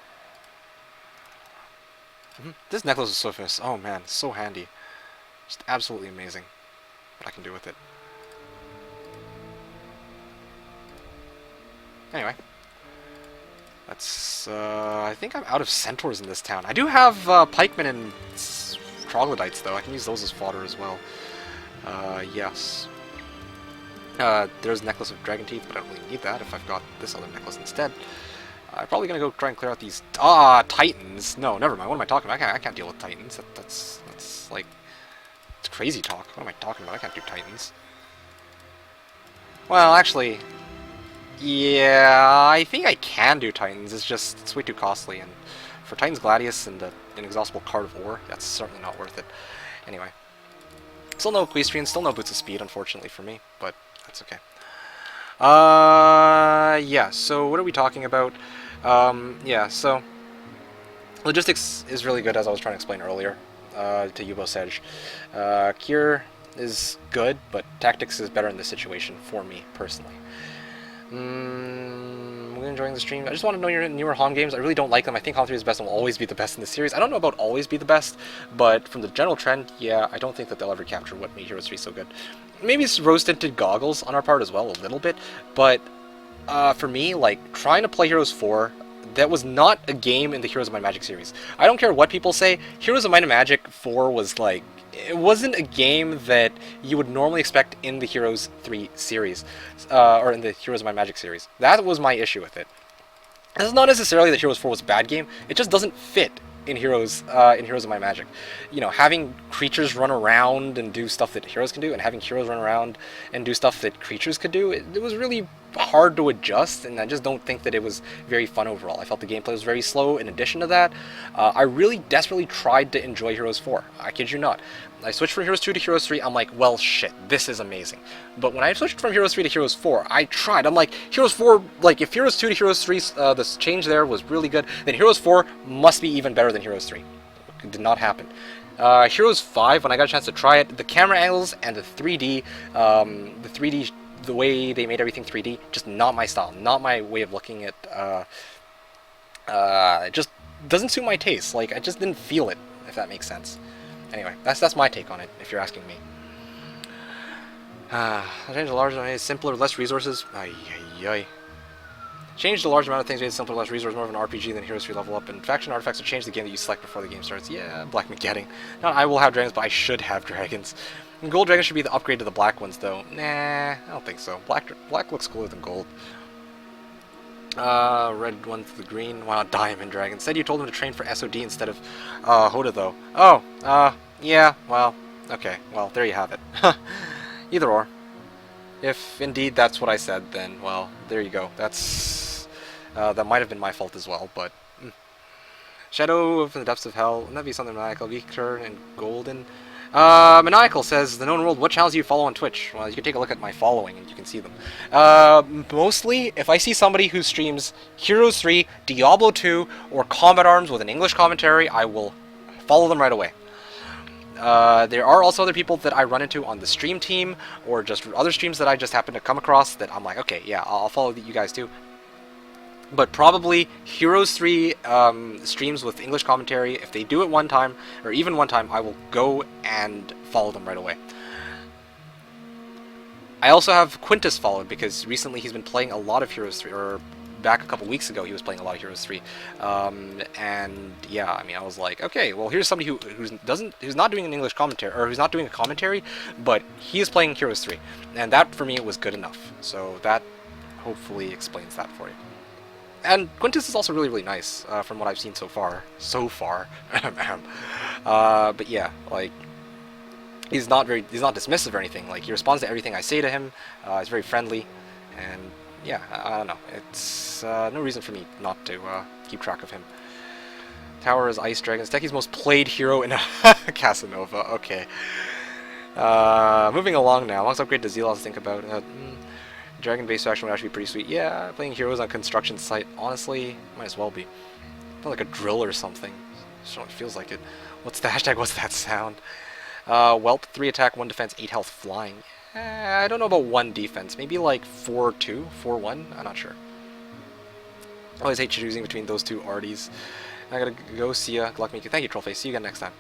[SPEAKER 2] This Necklace of Swiftness, oh man, so handy. Just absolutely amazing what I can do with it. Anyway. That's, I think I'm out of centaurs in this town. I do have, pikemen and troglodytes, though. I can use those as fodder as well. Yes. There's Necklace of Dragon Teeth, but I don't really need that if I've got this other necklace instead. I'm probably gonna go try and clear out these... Titans! No, never mind. What am I talking about? I can't deal with Titans. That's like... It's crazy talk. What am I talking about? I can't do Titans. Well, actually... Yeah, I think I can do Titans. It's way too costly, and for Titans Gladius and the inexhaustible Card of Ore, that's certainly not worth it. Anyway. Still no Equestrian, still no Boots of Speed, unfortunately for me, but that's okay. Yeah, so what are we talking about? Yeah, so logistics is really good, as I was trying to explain earlier, to Jebus Edge. Cure is good, but tactics is better in this situation for me, personally. We're enjoying the stream. I just want to know your newer HOM games. I really don't like them. I think HOM 3 is best and will always be the best in the series. I don't know about always be the best, but from the general trend, yeah, I don't think that they'll ever capture what made Heroes 3 so good. Maybe it's rose-tinted goggles on our part as well, a little bit, but for me, like, trying to play Heroes 4, that was not a game in the Heroes of Might and Magic series. I don't care what people say, Heroes of Might and Magic 4 was like... It wasn't a game that you would normally expect in the Heroes 3 series, or in the Heroes of Might and Magic series. That was my issue with it. This is not necessarily that Heroes 4 was a bad game, it just doesn't fit in Heroes of Might and Magic. You know, having creatures run around and do stuff that heroes can do, and having heroes run around and do stuff that creatures could do, it was really hard to adjust, and I just don't think that it was very fun overall. I felt the gameplay was very slow. In addition to that, I really desperately tried to enjoy Heroes 4. I kid you not. I switched from Heroes 2 to Heroes 3, I'm like, well, shit, this is amazing. But when I switched from Heroes 3 to Heroes 4, I tried. I'm like, Heroes 4, like, if Heroes 2 to Heroes 3, this change there was really good, then Heroes 4 must be even better than Heroes 3. It did not happen. Heroes 5, when I got a chance to try it, the camera angles and the 3D, the way they made everything 3D, just not my style, not my way of looking at, it just doesn't suit my taste. Like, I just didn't feel it, if that makes sense. Anyway, that's my take on it, if you're asking me. Change a large amount, simpler, less resources. Ay, ay, ay. Changed a large amount of things, made it simpler, less resources, more of an RPG than Heroes 3 level up, and faction artifacts have changed the game that you select before the game starts. Yeah, Black McGetting. Not I will have dragons, but I should have dragons. And gold dragons should be the upgrade to the black ones, though. Nah, I don't think so. Black looks cooler than gold. Red one to the green. Why not diamond dragon? Said you told him to train for SOD instead of Hoda, though. Oh, yeah, well, okay. Well, there you have it. Either or. If indeed that's what I said, then, well, there you go. That's, that might have been my fault as well, but... Shadow of the Depths of Hell. Wouldn't that be something maniacal? Victor and Golden. Maniacal says, The Known World, what channels do you follow on Twitch? Well, you can take a look at my following and you can see them. Mostly, if I see somebody who streams Heroes 3, Diablo 2, or Combat Arms with an English commentary, I will follow them right away. There are also other people that I run into on the stream team, or just other streams that I just happen to come across that I'm like, okay, yeah, I'll follow you guys too. But probably Heroes 3 streams with English commentary, if they do it one time, or even one time, I will go and follow them right away. I also have Quintus followed, because recently he's been playing a lot of Heroes 3, or back a couple weeks ago he was playing a lot of Heroes 3. And yeah, I mean, I was like, okay, well, here's somebody who's not doing an English commentary, or who's not doing a commentary, but he is playing Heroes 3. And that, for me, was good enough. So that hopefully explains that for you. And Quintus is also really, really nice, from what I've seen so far. But yeah, like, he's not dismissive or anything. Like, he responds to everything I say to him. He's very friendly, and yeah, I don't know. It's no reason for me not to keep track of him. Tower is Ice Dragon. Steki's most played hero in Casanova. Okay. Moving along now. Let's upgrade to Zeal. Think about Dragon-based action would actually be pretty sweet. Yeah, playing heroes on construction site, honestly, might as well be. Feel like a drill or something. It feels like it. What's the hashtag? What's that sound? Whelp, 3 attack, 1 defense, 8 health, flying. I don't know about 1 defense. Maybe like 4-2, 4-1? I'm not sure. I always hate choosing between those two arties. I gotta go see ya, Gluckmeek. Thank you, Trollface. See you again next time.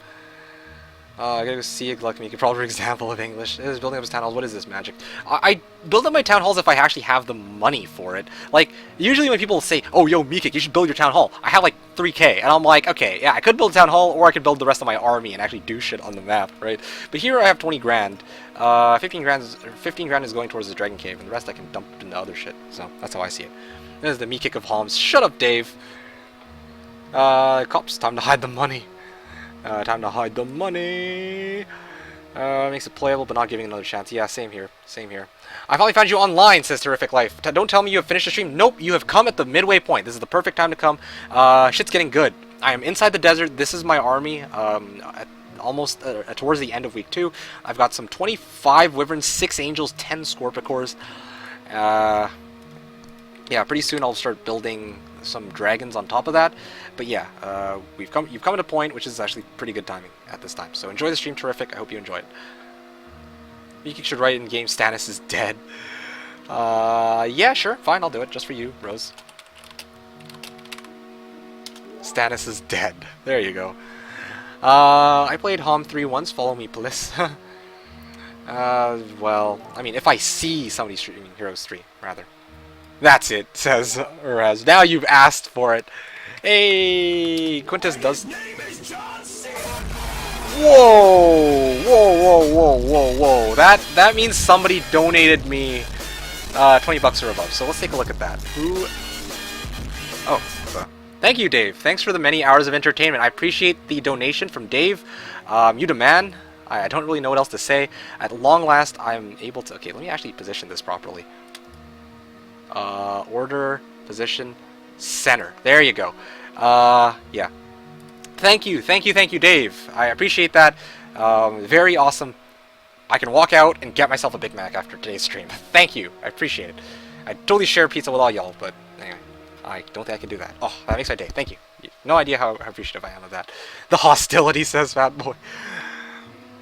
[SPEAKER 2] I gotta go see a Gluckmeek, a proper example of English. It is building up his town halls. What is this magic? I build up my town halls if I actually have the money for it. Like, usually when people say, oh, yo, Meekik, you should build your town hall, I have like 3k, and I'm like, okay, yeah, I could build a town hall, or I could build the rest of my army and actually do shit on the map, right? But here I have 20 grand. 15 grand is going towards the Dragon Cave, and the rest I can dump into other shit. So, that's how I see it. This is the Meekik of Homs. Shut up, Dave! Cops, time to hide the money. Time to hide the money. Makes it playable, but not giving another chance. Yeah, same here. Same here. I finally found you online, says Terrific Life. Don't tell me you have finished the stream. Nope, you have come at the midway point. This is the perfect time to come. Shit's getting good. I am inside the desert. This is my army. Almost towards the end of week 2. I've got some 25 Wyverns, 6 Angels, 10 Scorpicors. Yeah, pretty soon I'll start building some dragons on top of that. But yeah, you've come at a point which is actually pretty good timing at this time. So enjoy the stream, Terrific. I hope you enjoy it. You should write in game Stannis is dead. Yeah, sure, fine, I'll do it just for you, Rose. Stannis is dead. There you go. I played Hom 3 once. Follow me, please. Well, I mean, if I see somebody streaming Heroes 3, rather. That's it, says Raz. Now you've asked for it. Hey, Quintus does... Whoa! Whoa, whoa, whoa, whoa, whoa. That means somebody donated me 20 bucks or above. So let's take a look at that. Who... Oh, thank you, Dave. Thanks for the many hours of entertainment. I appreciate the donation from Dave. You the man. I don't really know what else to say. At long last, I'm able to... Okay, let me actually position this properly. Order, position, center. There you go. Yeah. Thank you, Dave. I appreciate that. Very awesome. I can walk out and get myself a Big Mac after today's stream. Thank you. I appreciate it. I totally share pizza with all y'all, but anyway, I don't think I can do that. Oh, that makes my day. Thank you. No idea how appreciative I am of that. The hostility, says Fat Boy.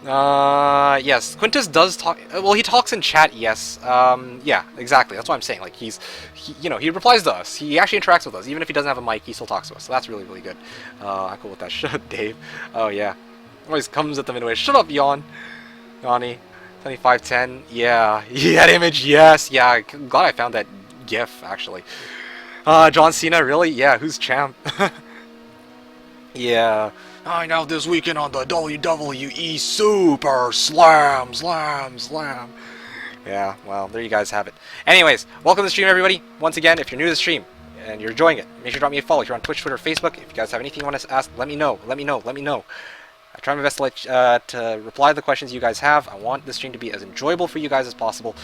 [SPEAKER 2] Yes, Quintus does talk. Well, he talks in chat. Yes. Yeah, exactly. That's what I'm saying. Like he replies to us. He actually interacts with us, even if he doesn't have a mic. He still talks to us. So that's really, really good. I'm cool with that. Shut up, Dave. Oh yeah. Always comes at the midway. Shut up, Yawn. Yanni. 2510. Yeah. That image. Yes. Yeah. I'm glad I found that GIF actually. John Cena. Really? Yeah. Who's champ? Yeah. I know this weekend on the WWE Super Slam. Yeah, well, there you guys have it. Anyways, welcome to the stream, everybody. Once again, if you're new to the stream and you're enjoying it, make sure to drop me a follow. If you're on Twitch, Twitter, Facebook, if you guys have anything you want to ask, let me know. I try my best to reply to the questions you guys have. I want the stream to be as enjoyable for you guys as possible.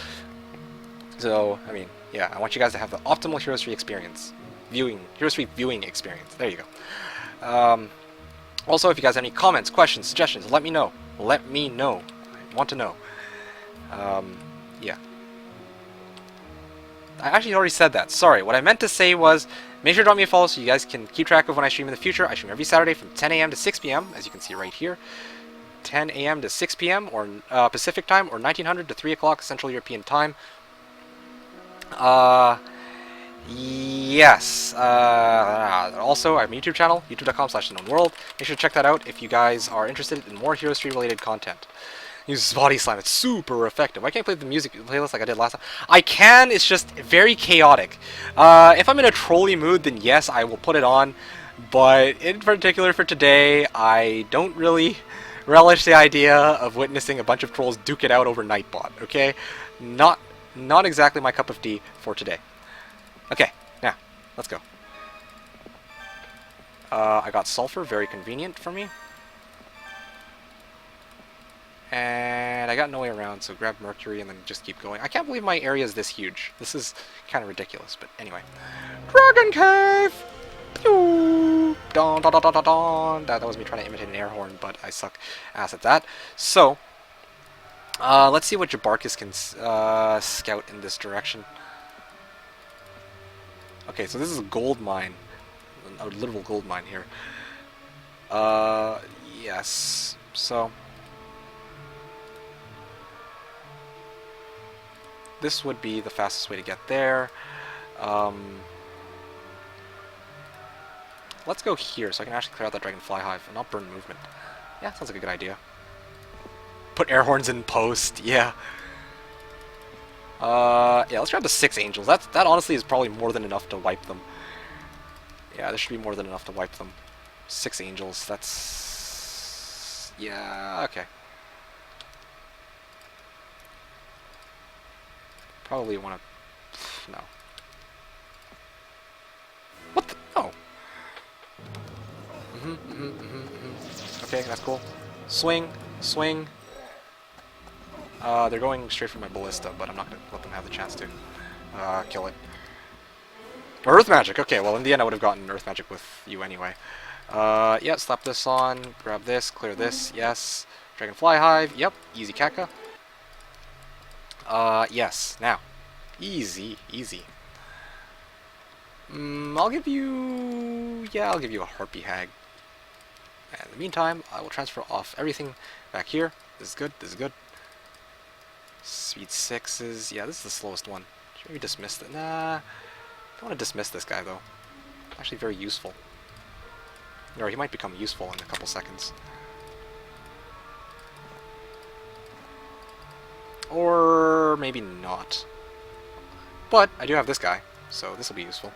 [SPEAKER 2] So, I mean, yeah, I want you guys to have the optimal Heroes 3 experience. Heroes 3 viewing experience. There you go. Also, if you guys have any comments, questions, suggestions, let me know. I want to know. Yeah. I actually already said that. Sorry. What I meant to say was, make sure to drop me a follow so you guys can keep track of when I stream in the future. I stream every Saturday from 10 a.m. to 6 p.m., as you can see right here. 10 a.m. to 6 p.m. or Pacific time, or 1900 to 3 o'clock Central European time. Yes. Also, I have a YouTube channel, youtube.com/TheKnownWorld. Make sure to check that out if you guys are interested in more Heroes 3 related content. Use Body Slam, it's super effective. I can't play the music playlist like I did last time. I can, it's just very chaotic. If I'm in a trolly mood, then yes, I will put it on. But in particular for today, I don't really relish the idea of witnessing a bunch of trolls duke it out over Nightbot, okay? Not exactly my cup of tea for today. Okay, now, let's go. I got Sulfur, very convenient for me. And I got no way around, so grab Mercury and then just keep going. I can't believe my area is this huge. This is kind of ridiculous, but anyway. Dragon Cave! Pew! Don, don, don, don, don, don. That was me trying to imitate an air horn, but I suck ass at that. So, let's see what Jabarkus can scout in this direction. Okay, so this is a gold mine. A literal gold mine here. Yes. So, this would be the fastest way to get there. Let's go here so I can actually clear out that Dragonfly Hive and not burn movement. Yeah, sounds like a good idea. Put air horns in post, yeah. Yeah, let's grab the 6 angels. That honestly is probably more than enough to wipe them. Yeah, there should be more than enough to wipe them. 6 angels, that's... yeah, okay. Probably want to... no. What the... oh. Okay, that's cool. Swing, swing. They're going straight for my ballista, but I'm not going to let them have the chance to kill it. Earth Magic! Okay, well in the end I would have gotten Earth Magic with you anyway. Yeah, slap this on, grab this, clear this, yes. Dragonfly Hive, yep, easy Kaka. Yes, now. Easy, easy. I'll give you... yeah, I'll give you a Harpy Hag. And in the meantime, I will transfer off everything back here. This is good, this is good. Speed 6s, yeah, this is the slowest one. Should we dismiss it? Nah, don't want to dismiss this guy though. Actually very useful. Or he might become useful in a couple seconds. Or maybe not. But I do have this guy, so this will be useful.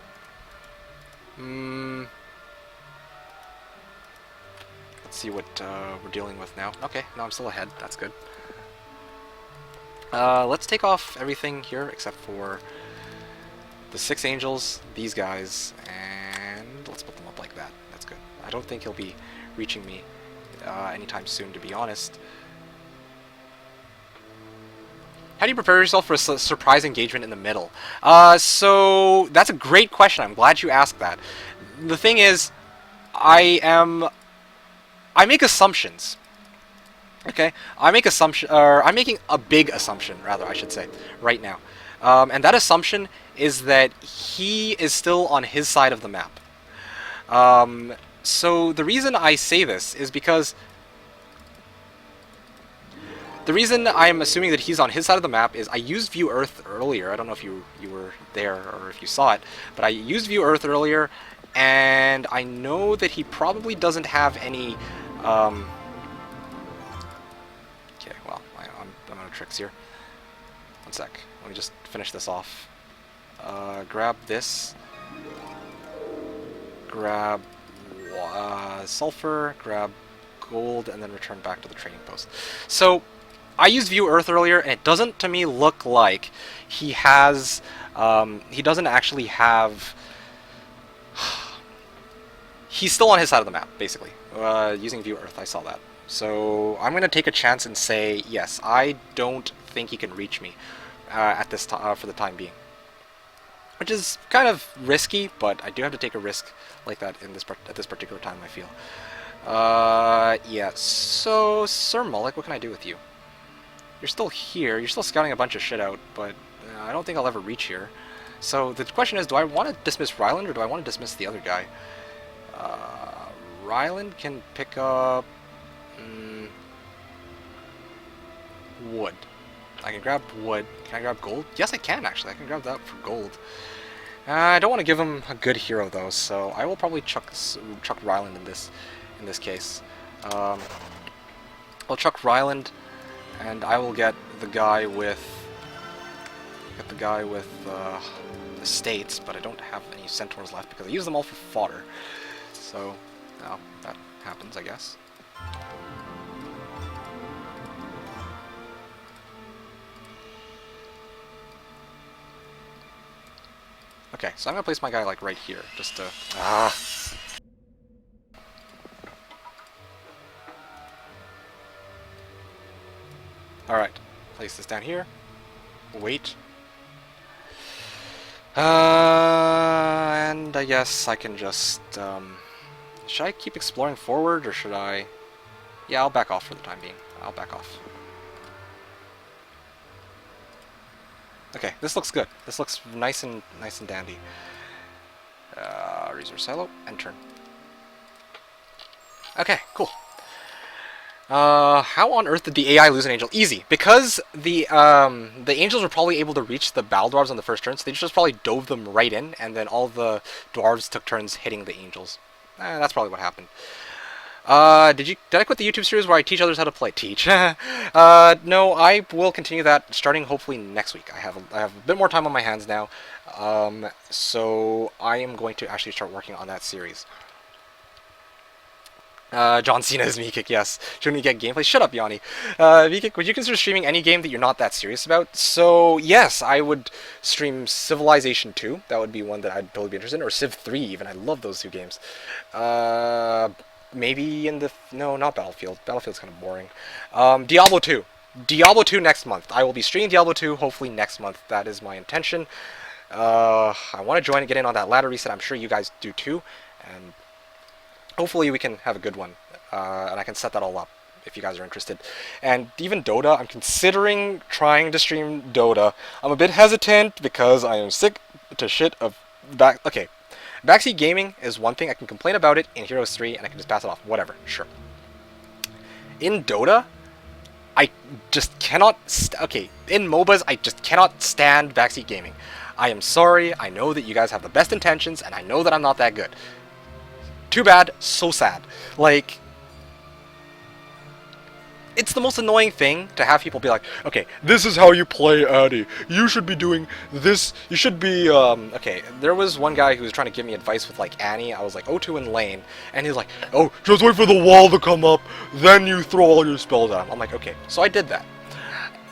[SPEAKER 2] Let's see what we're dealing with now. Okay, no, I'm still ahead. That's good. Let's take off everything here except for the 6 angels, these guys, and let's put them up like that. That's good. I don't think he'll be reaching me anytime soon, to be honest. How do you prepare yourself for a surprise engagement in the middle? So that's a great question. I'm glad you asked that. The thing is, I make assumptions. Okay, I'm making a big assumption, rather, I should say, right now. And that assumption is that he is still on his side of the map. So the reason I say this is because the reason I'm assuming that he's on his side of the map is I used View Earth earlier. I don't know if you were there or if you saw it, but I used View Earth earlier, and I know that he probably doesn't have any. Okay, well, I'm out of tricks here. One sec. Let me just finish this off. Grab this. Grab sulfur. Grab gold, and then return back to the trading post. So I used View Earth earlier, and it doesn't to me look like he has. He doesn't actually have. He's still on his side of the map, basically. Using View Earth, I saw that. So I'm gonna take a chance and say yes. I don't think he can reach me at this for the time being, which is kind of risky, but I do have to take a risk like that in this at this particular time, I feel. Yeah. So Sir Mullick, what can I do with you? You're still here. You're still scouting a bunch of shit out, but I don't think I'll ever reach here. So the question is, do I want to dismiss Ryland or do I want to dismiss the other guy? Ryland can pick up wood. I can grab wood. Can I grab gold? Yes, I can actually. I can grab that for gold. I don't want to give him a good hero though, so I will probably chuck Ryland in this case. I'll chuck Ryland, and I will get the guy with estates, but I don't have any centaurs left because I use them all for fodder. So, well, that happens, I guess. Okay, so I'm gonna place my guy like right here, just to. All right, place this down here. Wait. And I guess I can just. Should I keep exploring forward, or should I? Yeah, I'll back off for the time being. I'll back off. Okay, this looks good. This looks nice and dandy. Resource silo and turn. Okay, cool. How on earth did the AI lose an angel? Easy, because the angels were probably able to reach the battle dwarves on the first turn, so they just probably dove them right in, and then all the dwarves took turns hitting the angels. That's probably what happened. Did I quit the YouTube series where I teach others how to play? Teach? No, I will continue that starting hopefully next week. I have a bit more time on my hands now, so I am going to actually start working on that series. John Cena is Meekik, yes. Shouldn't we get gameplay? Shut up, Yanni. Meekik, would you consider streaming any game that you're not that serious about? So, yes, I would stream Civilization 2. That would be one that I'd totally be interested in. Or Civ 3, even. I love those two games. Maybe in the... No, not Battlefield. Battlefield's kind of boring. Diablo 2. Diablo 2 next month. I will be streaming Diablo 2 hopefully next month. That is my intention. I want to join and get in on that ladder reset. I'm sure you guys do too. And hopefully we can have a good one, and I can set that all up if you guys are interested. And even Dota, I'm considering trying to stream Dota. I'm a bit hesitant because I am sick to shit of backseat gaming is one thing. I can complain about it in Heroes 3 and I can just pass it off. Whatever, sure. In Dota, I just cannot... in MOBAs, I just cannot stand backseat gaming. I am sorry. I know that you guys have the best intentions, and I know that I'm not that good. Too bad, so sad. Like, it's the most annoying thing to have people be like, okay, this is how you play Addy. You should be doing this. You should be, okay, there was one guy who was trying to give me advice with, like, Annie. I was like, O2 in lane. And he's like, oh, just wait for the wall to come up. Then you throw all your spells at him. I'm like, okay. So I did that.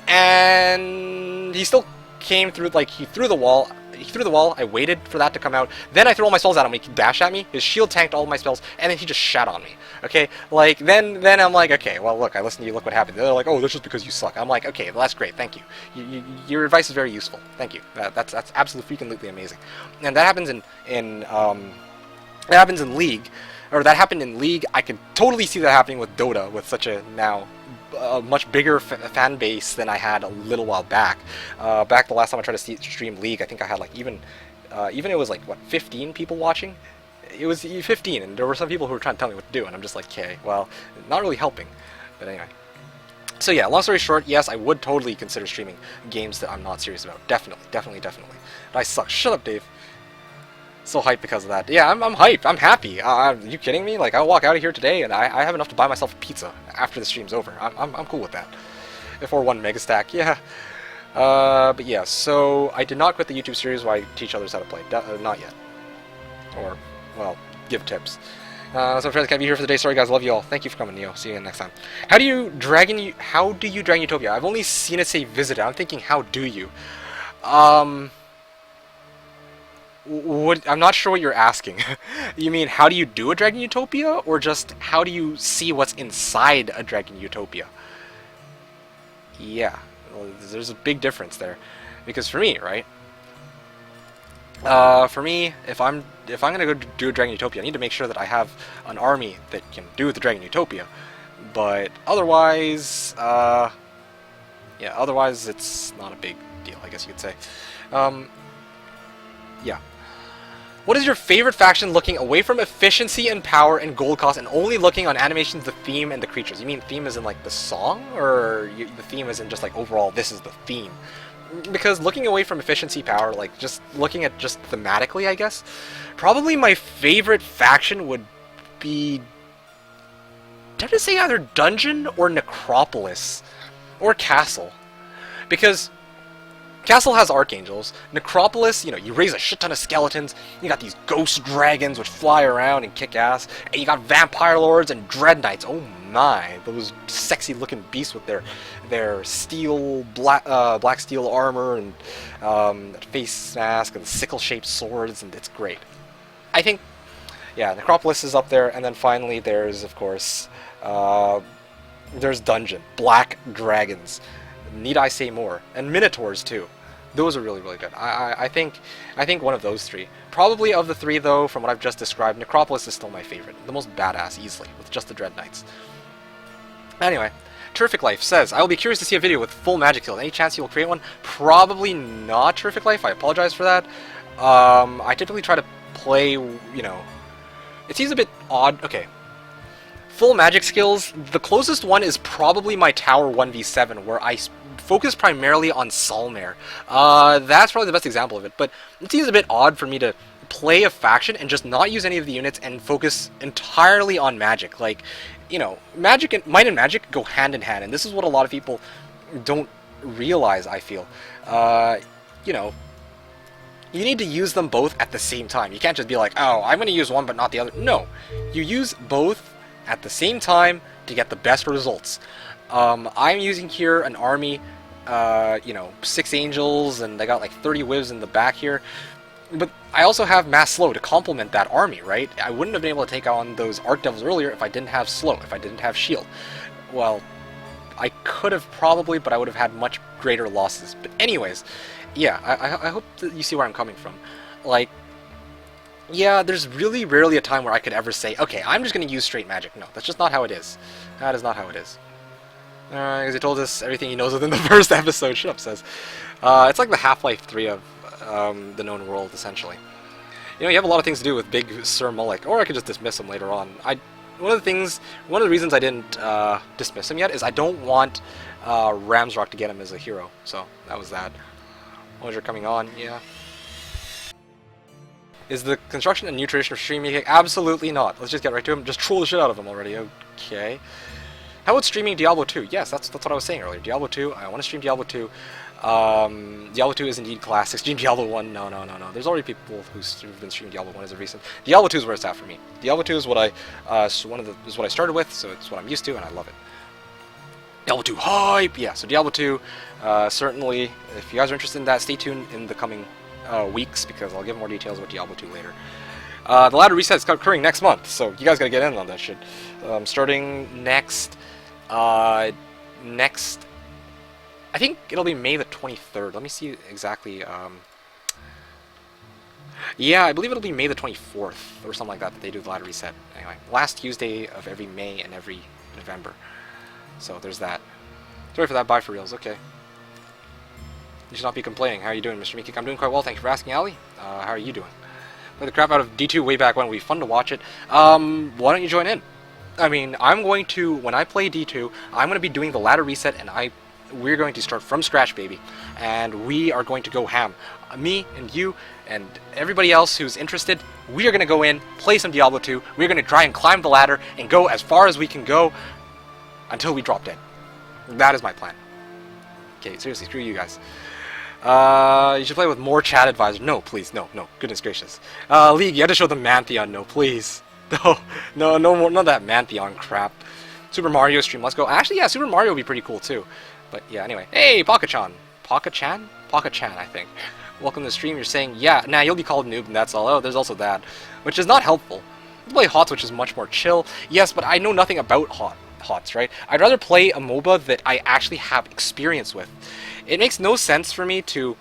[SPEAKER 2] And he still came through, like, he threw the wall. he threw the wall, I waited for that to come out, then I threw all my spells at him, he dashed at me, his shield tanked all of my spells, and then he just shat on me, okay? Like, then I'm like, okay, well, look, I listened to you, look what happened. They're like, oh, that's just because you suck. I'm like, okay, well, that's great, thank you. Your advice is very useful, thank you. That's absolutely freaking amazing. And that happens in League, or that happened in League. I could totally see that happening with Dota, with such a now much bigger fan base than I had a little while back. Back the last time I tried to stream League, I think I had like even it was like what 15 people watching. It was 15, and there were some people who were trying to tell me what to do, and I'm just like, okay, well, not really helping. But anyway. So yeah, long story short, yes, I would totally consider streaming games that I'm not serious about. Definitely. But I suck. Shut up, Dave. So hyped because of that. Yeah, I'm hyped. I'm happy. Are you kidding me? Like, I'll walk out of here today and I have enough to buy myself a pizza after the stream's over. I'm cool with that. If or one mega stack, yeah. But yeah, so I did not quit the YouTube series where I teach others how to play. Not yet. Or, well, give tips. So friends, can I be here for the day? Sorry guys, love you all. Thank you for coming, Neo. See you next time. How do you Dragon Utopia? I've only seen it say visit. I'm thinking, how do you? I'm not sure what you're asking. You mean, how do you do a Dragon Utopia? Or just, how do you see what's inside a Dragon Utopia? Yeah, well, there's a big difference there. Because for me, right? For me, if I'm gonna go do a Dragon Utopia, I need to make sure that I have an army that can do the Dragon Utopia. But otherwise, yeah, otherwise it's not a big deal, I guess you could say. Yeah. What is your favorite faction looking away from efficiency and power and gold cost and only looking on animations, the theme, and the creatures? You mean theme as in like the song? Or the theme as in just like overall, this is the theme? Because looking away from efficiency, power, like just looking at just thematically, I guess, probably my favorite faction would be, dare to say, either Dungeon or Necropolis or Castle. Because Castle has Archangels. Necropolis, you know, you raise a shit ton of skeletons. You got these ghost dragons which fly around and kick ass. And you got Vampire Lords and Dread Knights. Oh my, those sexy looking beasts with their steel, black steel armor and that face mask and sickle-shaped swords, and it's great. I think, yeah, Necropolis is up there, and then finally there's, of course, there's Dungeon. Black Dragons. Need I say more? And Minotaurs too. Those are really, really good. I think one of those three. Probably of the three though, from what I've just described, Necropolis is still my favorite. The most badass, easily, with just the Dread Knights. Anyway, Terrific Life says, I will be curious to see a video with full magic skills. Any chance you will create one? Probably not, Terrific Life. I apologize for that. I typically try to play, you know, it seems a bit odd. Okay. Full magic skills, the closest one is probably my Tower 1v7, where I focus primarily on Solmare. That's probably the best example of it, but it seems a bit odd for me to play a faction and just not use any of the units and focus entirely on magic. Like, you know, magic and might and magic go hand in hand, and this is what a lot of people don't realize, I feel. You know, you need to use them both at the same time. You can't just be like, oh, I'm going to use one but not the other. No, you use both at the same time to get the best results. I'm using here an army, you know, 6 angels, and I got like 30 whivs in the back here. But I also have mass slow to complement that army, right? I wouldn't have been able to take on those Archdevils earlier if I didn't have slow, if I didn't have shield. Well, I could have probably, but I would have had much greater losses. But anyways, yeah, I hope that you see where I'm coming from. Like, yeah, there's really rarely a time where I could ever say, okay, I'm just going to use straight magic. No, that's just not how it is. That is not how it is. Because he told us everything he knows within the first episode. Shut up, says. It's like the Half-Life 3 of the known world, essentially. You know, you have a lot of things to do with Big Sir Mulek, or I could just dismiss him later on. One of the reasons I didn't dismiss him yet is I don't want RamsRock to get him as a hero. So, that was that. Pleasure coming on, yeah. Is the construction a new tradition of streaming? Absolutely not. Let's just get right to him. Just troll the shit out of him already. Okay. How about streaming Diablo 2? Yes, that's what I was saying earlier. Diablo 2, I want to stream Diablo 2. Diablo 2 is indeed classic. Stream Diablo 1, no. There's already people who've been streaming Diablo 1 as of recent. Diablo 2 is where it's at for me. Diablo 2 is what I started with, so it's what I'm used to, and I love it. Diablo 2 hype! Yeah, so Diablo 2, certainly, if you guys are interested in that, stay tuned in the coming weeks, because I'll give more details about Diablo 2 later. The ladder reset is occurring next month, so you guys gotta get in on that shit. Starting next, I think it'll be May the 23rd. Let me see exactly. Yeah, I believe it'll be May the 24th or something like that they do the ladder reset. Anyway, last Tuesday of every May and every November. So there's that. Sorry for that. Bye for reals. Okay. You should not be complaining. How are you doing, Mr. Meekik? I'm doing quite well. Thank you for asking, Ali. How are you doing? Played the crap out of D2 way back when. It would be fun to watch it. Why don't you join in? I mean, I'm going to, when I play D2, I'm going to be doing the ladder reset, and we're going to start from scratch, baby. And we are going to go ham. Me and you and everybody else who's interested, we are going to go in, play some Diablo 2. We're going to try and climb the ladder and go as far as we can go until we drop dead. That is my plan. Okay, seriously, screw you guys. You should play with more chat advisors. No, please, no. Goodness gracious. League, you had to show the Mantheon. No, please. No more, none of that Mantheon crap. Super Mario stream, let's go. Actually, yeah, Super Mario would be pretty cool too. But yeah, anyway. Hey, Pocket-chan. Pocket-chan? Pocket-chan, I think. Welcome to the stream. You're saying, yeah, nah, you'll be called noob, and that's all. Oh, there's also that, which is not helpful. You play HOTS, which is much more chill. Yes, but I know nothing about HOTS, right? I'd rather play a MOBA that I actually have experience with. It makes no sense for me to.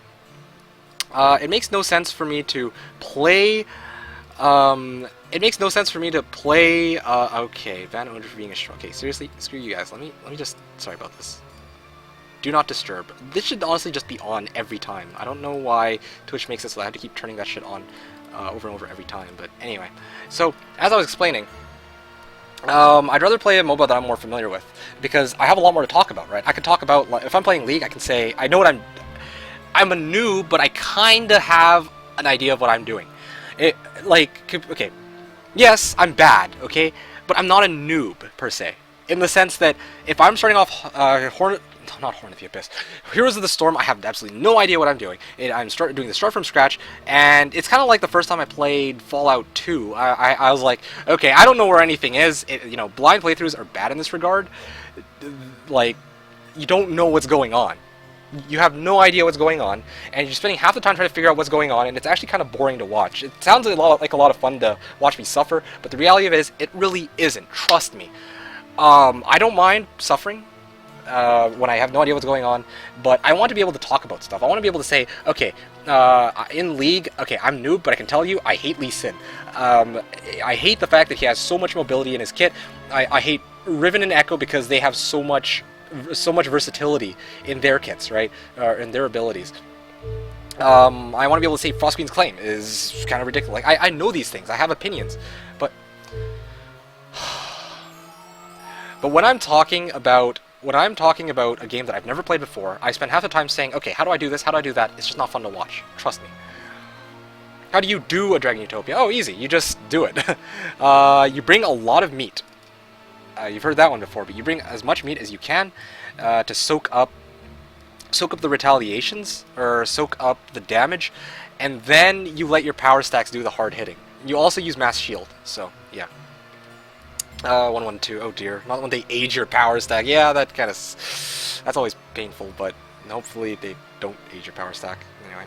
[SPEAKER 2] It makes no sense for me to play. It makes no sense for me to play. Okay, Van Owner for being a strong. Okay, seriously, screw you guys. Let me just. Sorry about this. Do not disturb. This should honestly just be on every time. I don't know why Twitch makes it so I have to keep turning that shit on over and over every time. But anyway, so as I was explaining. I'd rather play a MOBA that I'm more familiar with, because I have a lot more to talk about, right? I can talk about, like, if I'm playing League, I can say, I know what I'm a noob, but I kinda have an idea of what I'm doing. Okay, yes, I'm bad, okay? But I'm not a noob, per se. In the sense that, if I'm starting off, not Horn of the Abyss, Heroes of the Storm, I have absolutely no idea what I'm doing. I'm doing the start from scratch, and it's kind of like the first time I played Fallout 2. I was like, okay, I don't know where anything is. You know, blind playthroughs are bad in this regard. Like, you don't know what's going on. You have no idea what's going on, and you're spending half the time trying to figure out what's going on, and it's actually kind of boring to watch. It sounds like a lot of fun to watch me suffer, but the reality of it is, it really isn't. Trust me. I don't mind suffering when I have no idea what's going on, but I want to be able to talk about stuff. I want to be able to say, okay, in League, okay, I'm noob, but I can tell you, I hate Lee Sin. I hate the fact that he has so much mobility in his kit. I hate Riven and Echo because they have so much versatility in their kits, right, in their abilities. I want to be able to say Frostqueen's Claim is kind of ridiculous. Like, I know these things. I have opinions, but when I'm talking about a game that I've never played before, I spend half the time saying, okay, how do I do this? How do I do that? It's just not fun to watch. Trust me. How do you do a Dragon Utopia? Oh, easy. You just do it. You bring a lot of meat. You've heard that one before, but you bring as much meat as you can to soak up the retaliations, or soak up the damage, and then you let your power stacks do the hard hitting. You also use Mass Shield, so yeah. 112, oh dear, not when they age your power stack. Yeah, that's always painful, but hopefully they don't age your power stack. Anyway,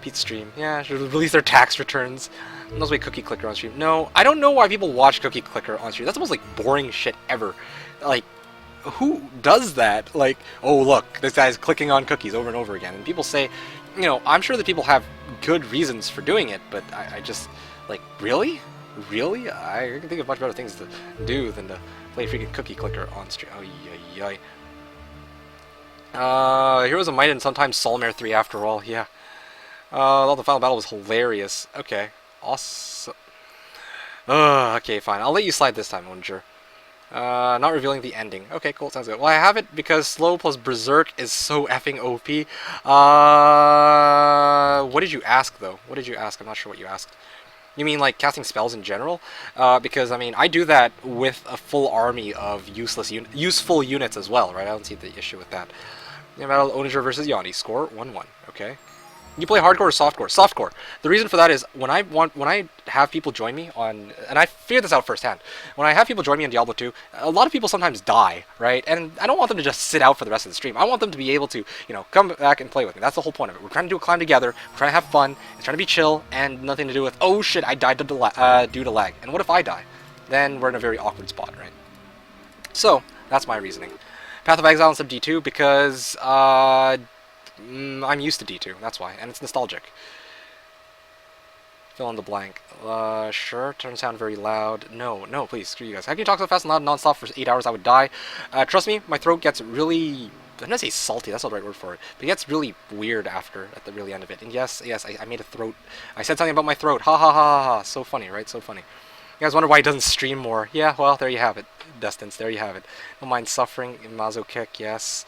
[SPEAKER 2] Pete stream, yeah, should release their tax returns. Knows why Cookie Clicker on stream. No, I don't know why people watch Cookie Clicker on stream. That's the most, like, boring shit ever. Like, who does that? Like, oh look, this guy's clicking on cookies over and over again. And people say, you know, I'm sure that people have good reasons for doing it, but I just, like, really? Really? I can think of much better things to do than to play freaking Cookie Clicker on stream. Oh, yay. Heroes of Might and sometimes Solmare 3 after all, yeah. The final battle was hilarious. Okay, awesome. Okay, fine. I'll let you slide this time, Oninger. Not revealing the ending. Okay, cool, sounds good. Well, I have it because Slow plus Berserk is so effing OP. What did you ask, though? What did you ask? I'm not sure what you asked. You mean, like, casting spells in general? Because, I mean, I do that with a full army of useful units as well, right? I don't see the issue with that. Yeah, battle Oninger versus Yanni. Score 1-1. Okay. You play hardcore or softcore? Softcore. The reason for that is when I have people join me on, and I figured this out firsthand. When I have people join me in Diablo 2, a lot of people sometimes die, right? And I don't want them to just sit out for the rest of the stream. I want them to be able to, come back and play with me. That's the whole point of it. We're trying to do a climb together. We're trying to have fun. It's trying to be chill and nothing to do with, oh shit, I died due to lag. And what if I die? Then we're in a very awkward spot, right? So that's my reasoning. Path of Exile instead of D2 because I'm used to D2, that's why, and it's nostalgic. Fill in the blank. Sure, doesn't sound very loud. No, please, screw you guys. How can you talk so fast and loud non-stop for 8 hours? I would die. Trust me, my throat gets really... I'm gonna say salty, that's not the right word for it. But it gets really weird at the really end of it. And yes, I made a throat... I said something about my throat. Ha ha ha ha ha. So funny, right? So funny. You guys wonder why he doesn't stream more. Yeah, well, there you have it. Destins, there you have it. No mind suffering. Mazo kick, yes.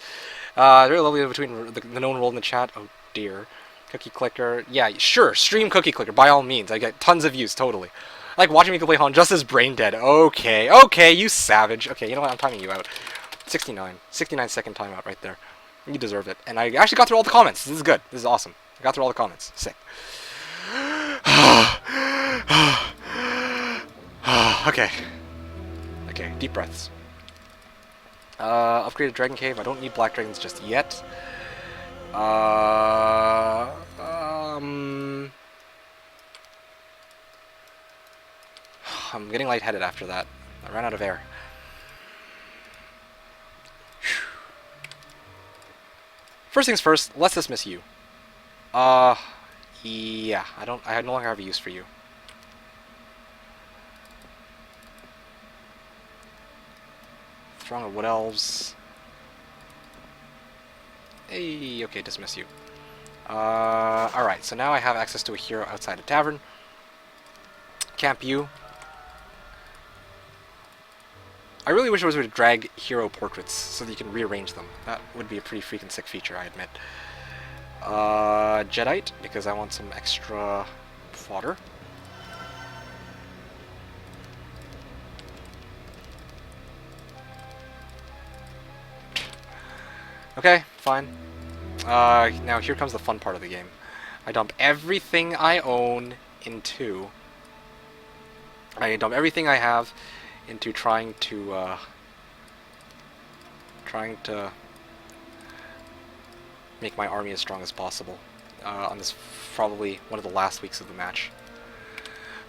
[SPEAKER 2] Very lovely between the known world in the chat. Oh dear. Cookie clicker. Yeah, sure. Stream cookie clicker by all means. I get tons of views. Totally. I like watching me play Han just as brain dead. Okay, you savage. Okay, you know what? I'm timing you out. 69 second timeout right there. You deserve it. And I actually got through all the comments. This is good. This is awesome. I got through all the comments. Sick. Okay. Okay. Deep breaths. Upgraded Dragon Cave. I don't need Black Dragons just yet. I'm getting lightheaded after that. I ran out of air. First things first, let's dismiss you. Yeah, I no longer have a use for you. Throng of Wood Elves. Hey, okay, dismiss you. Alright, so now I have access to a hero outside a tavern. Camp you. I really wish it was to drag hero portraits so that you can rearrange them. That would be a pretty freaking sick feature, I admit. Jediite, because I want some extra fodder. Okay, fine. Now here comes the fun part of the game. I dump everything I own into... I dump everything I have into trying to make my army as strong as possible on this probably one of the last weeks of the match.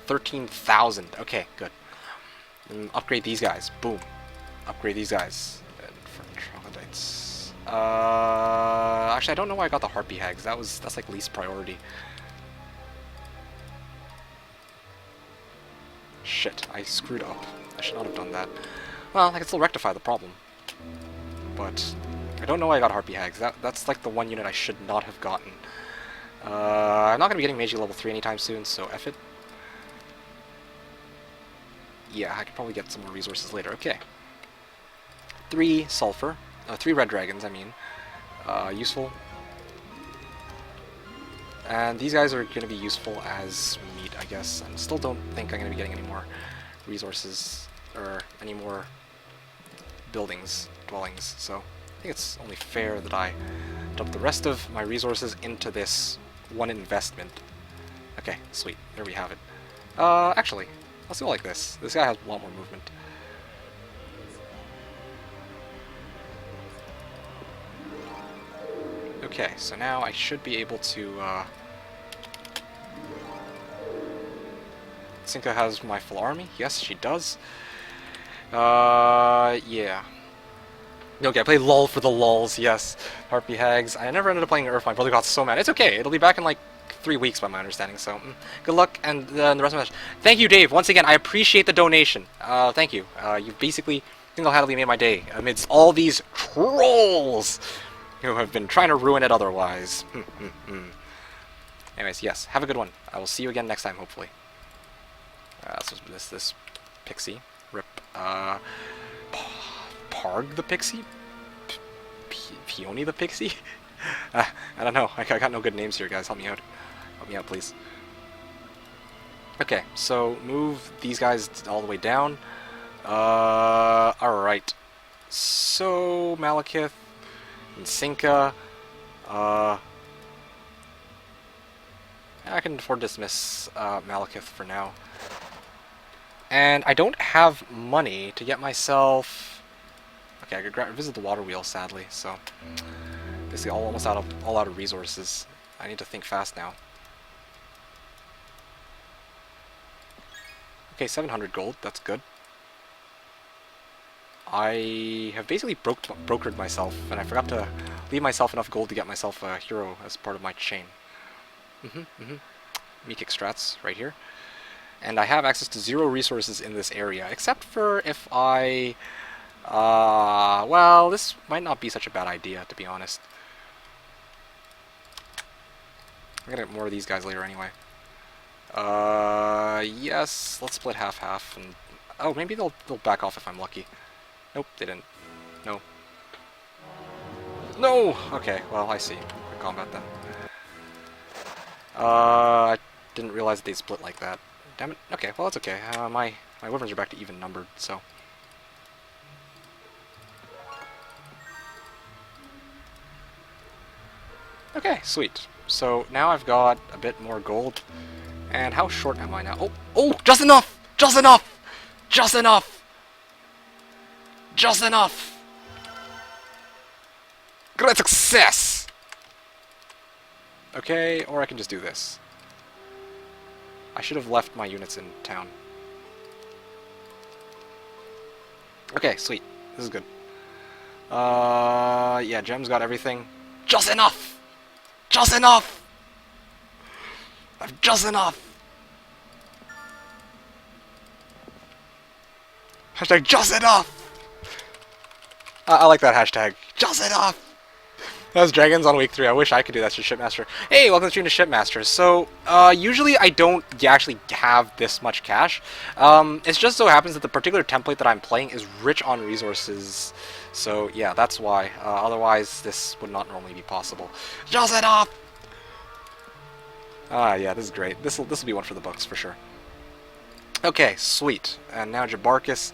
[SPEAKER 2] 13,000. Okay, good. And upgrade these guys. Boom. Upgrade these guys. For troglodytes. Actually, I don't know why I got the harpy hags. That's like least priority. Shit, I screwed up. I should not have done that. Well, I can still rectify the problem. But I don't know why I got harpy hags. That's like the one unit I should not have gotten. I'm not going to be getting Meiji level 3 anytime soon, so F it. Yeah, I could probably get some more resources later. Okay. 3 sulfur. 3 red dragons, I mean. Useful. And these guys are going to be useful as meat, I guess. I still don't think I'm going to be getting any more resources, or any more buildings, dwellings, so I think it's only fair that I dump the rest of my resources into this one investment. Okay, sweet. There we have it. Actually, let's go like this. This guy has a lot more movement. Okay, so now I should be able to, Cinca has my full army. Yes, she does. Yeah. Okay, I played LOL for the lulz, yes. Harpy Hags. I never ended up playing Earth. My brother got so mad. It's okay. It'll be back in like 3 weeks by my understanding, so good luck, and the rest of the match. Thank you, Dave. Once again, I appreciate the donation. Thank you. You've basically single-handedly made my day amidst all these trolls who have been trying to ruin it otherwise. Anyways, yes, have a good one. I will see you again next time, hopefully. So this pixie. Rip. Parg the pixie? Peony the pixie? I don't know. I got no good names here, guys. Help me out. Help me out, please. Okay, so move these guys all the way down. Alright. So, Malekith and Cinca. I can afford to dismiss Malekith for now. And I don't have money to get myself... Okay, I could visit the water wheel, sadly, so... Basically almost all out of resources. I need to think fast now. Okay, 700 gold, that's good. I have basically brokered myself, and I forgot to leave myself enough gold to get myself a hero as part of my chain. Meek strats right here. And I have access to 0 resources in this area, except for if I... well, this might not be such a bad idea, to be honest. I'm gonna get more of these guys later anyway. Yes, let's split half-half, and... Oh, maybe they'll back off if I'm lucky. Nope, they didn't. No. No! Okay, well, I see. Quick combat then. I didn't realize that they'd split like that. Damn it. Okay, well, that's okay. My wyverns are back to even numbered, so... Okay, sweet. So now I've got a bit more gold. And how short am I now? Oh! Oh! Just enough! Just enough! Just enough! Just enough! Great success! Okay, or I can just do this. I should have left my units in town. Okay, sweet. This is good. Yeah, Gem's got everything. Just enough! Just enough! I've just enough! Hashtag just enough! I like that hashtag. Just enough! That was Dragons on week 3. I wish I could do that to Shipmaster. Hey, welcome to stream to Shipmaster. So, usually I don't actually have this much cash. It just so happens that the particular template that I'm playing is rich on resources. So, yeah, that's why. Otherwise, this would not normally be possible. Just enough! Ah, yeah, this is great. This will be one for the books, for sure. Okay, sweet. And now Jabarkis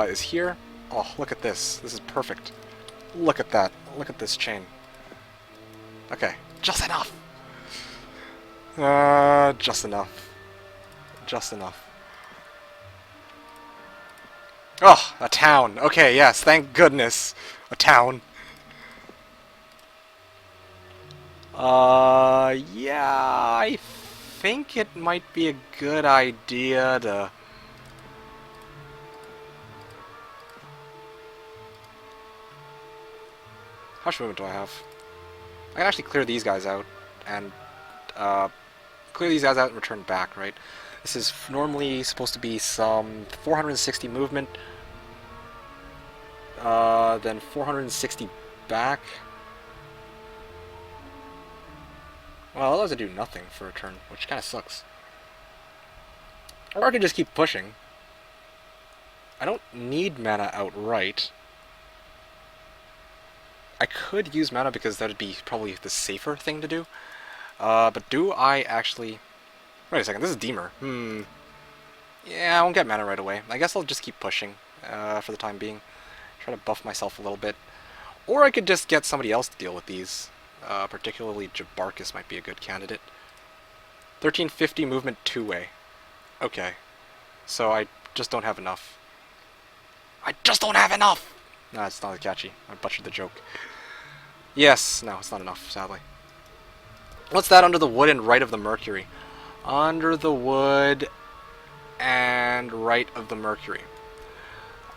[SPEAKER 2] is here. Oh, look at this. This is perfect. Look at that. Look at this chain. Okay, just enough. Just enough. Just enough. Oh, a town. Okay, yes, thank goodness. A town. Yeah, I think it might be a good idea to... How much movement do I have? I can actually clear these guys out, and return back, right? This is normally supposed to be some 460 movement, then 460 back. Well, that allows to do nothing for a turn, which kind of sucks. Or I could just keep pushing. I don't need mana outright. I could use mana because that would be probably the safer thing to do. But do I actually... Wait a second, this is Deemer. Yeah, I won't get mana right away. I guess I'll just keep pushing for the time being. Try to buff myself a little bit. Or I could just get somebody else to deal with these. Particularly Jabarkis might be a good candidate. 1350 movement two-way. Okay. So I just don't have enough. I just don't have enough! Nah, it's not as catchy. I butchered the joke. Yes. No, it's not enough, sadly. What's that under the wood and right of the Mercury? Under the wood and right of the Mercury.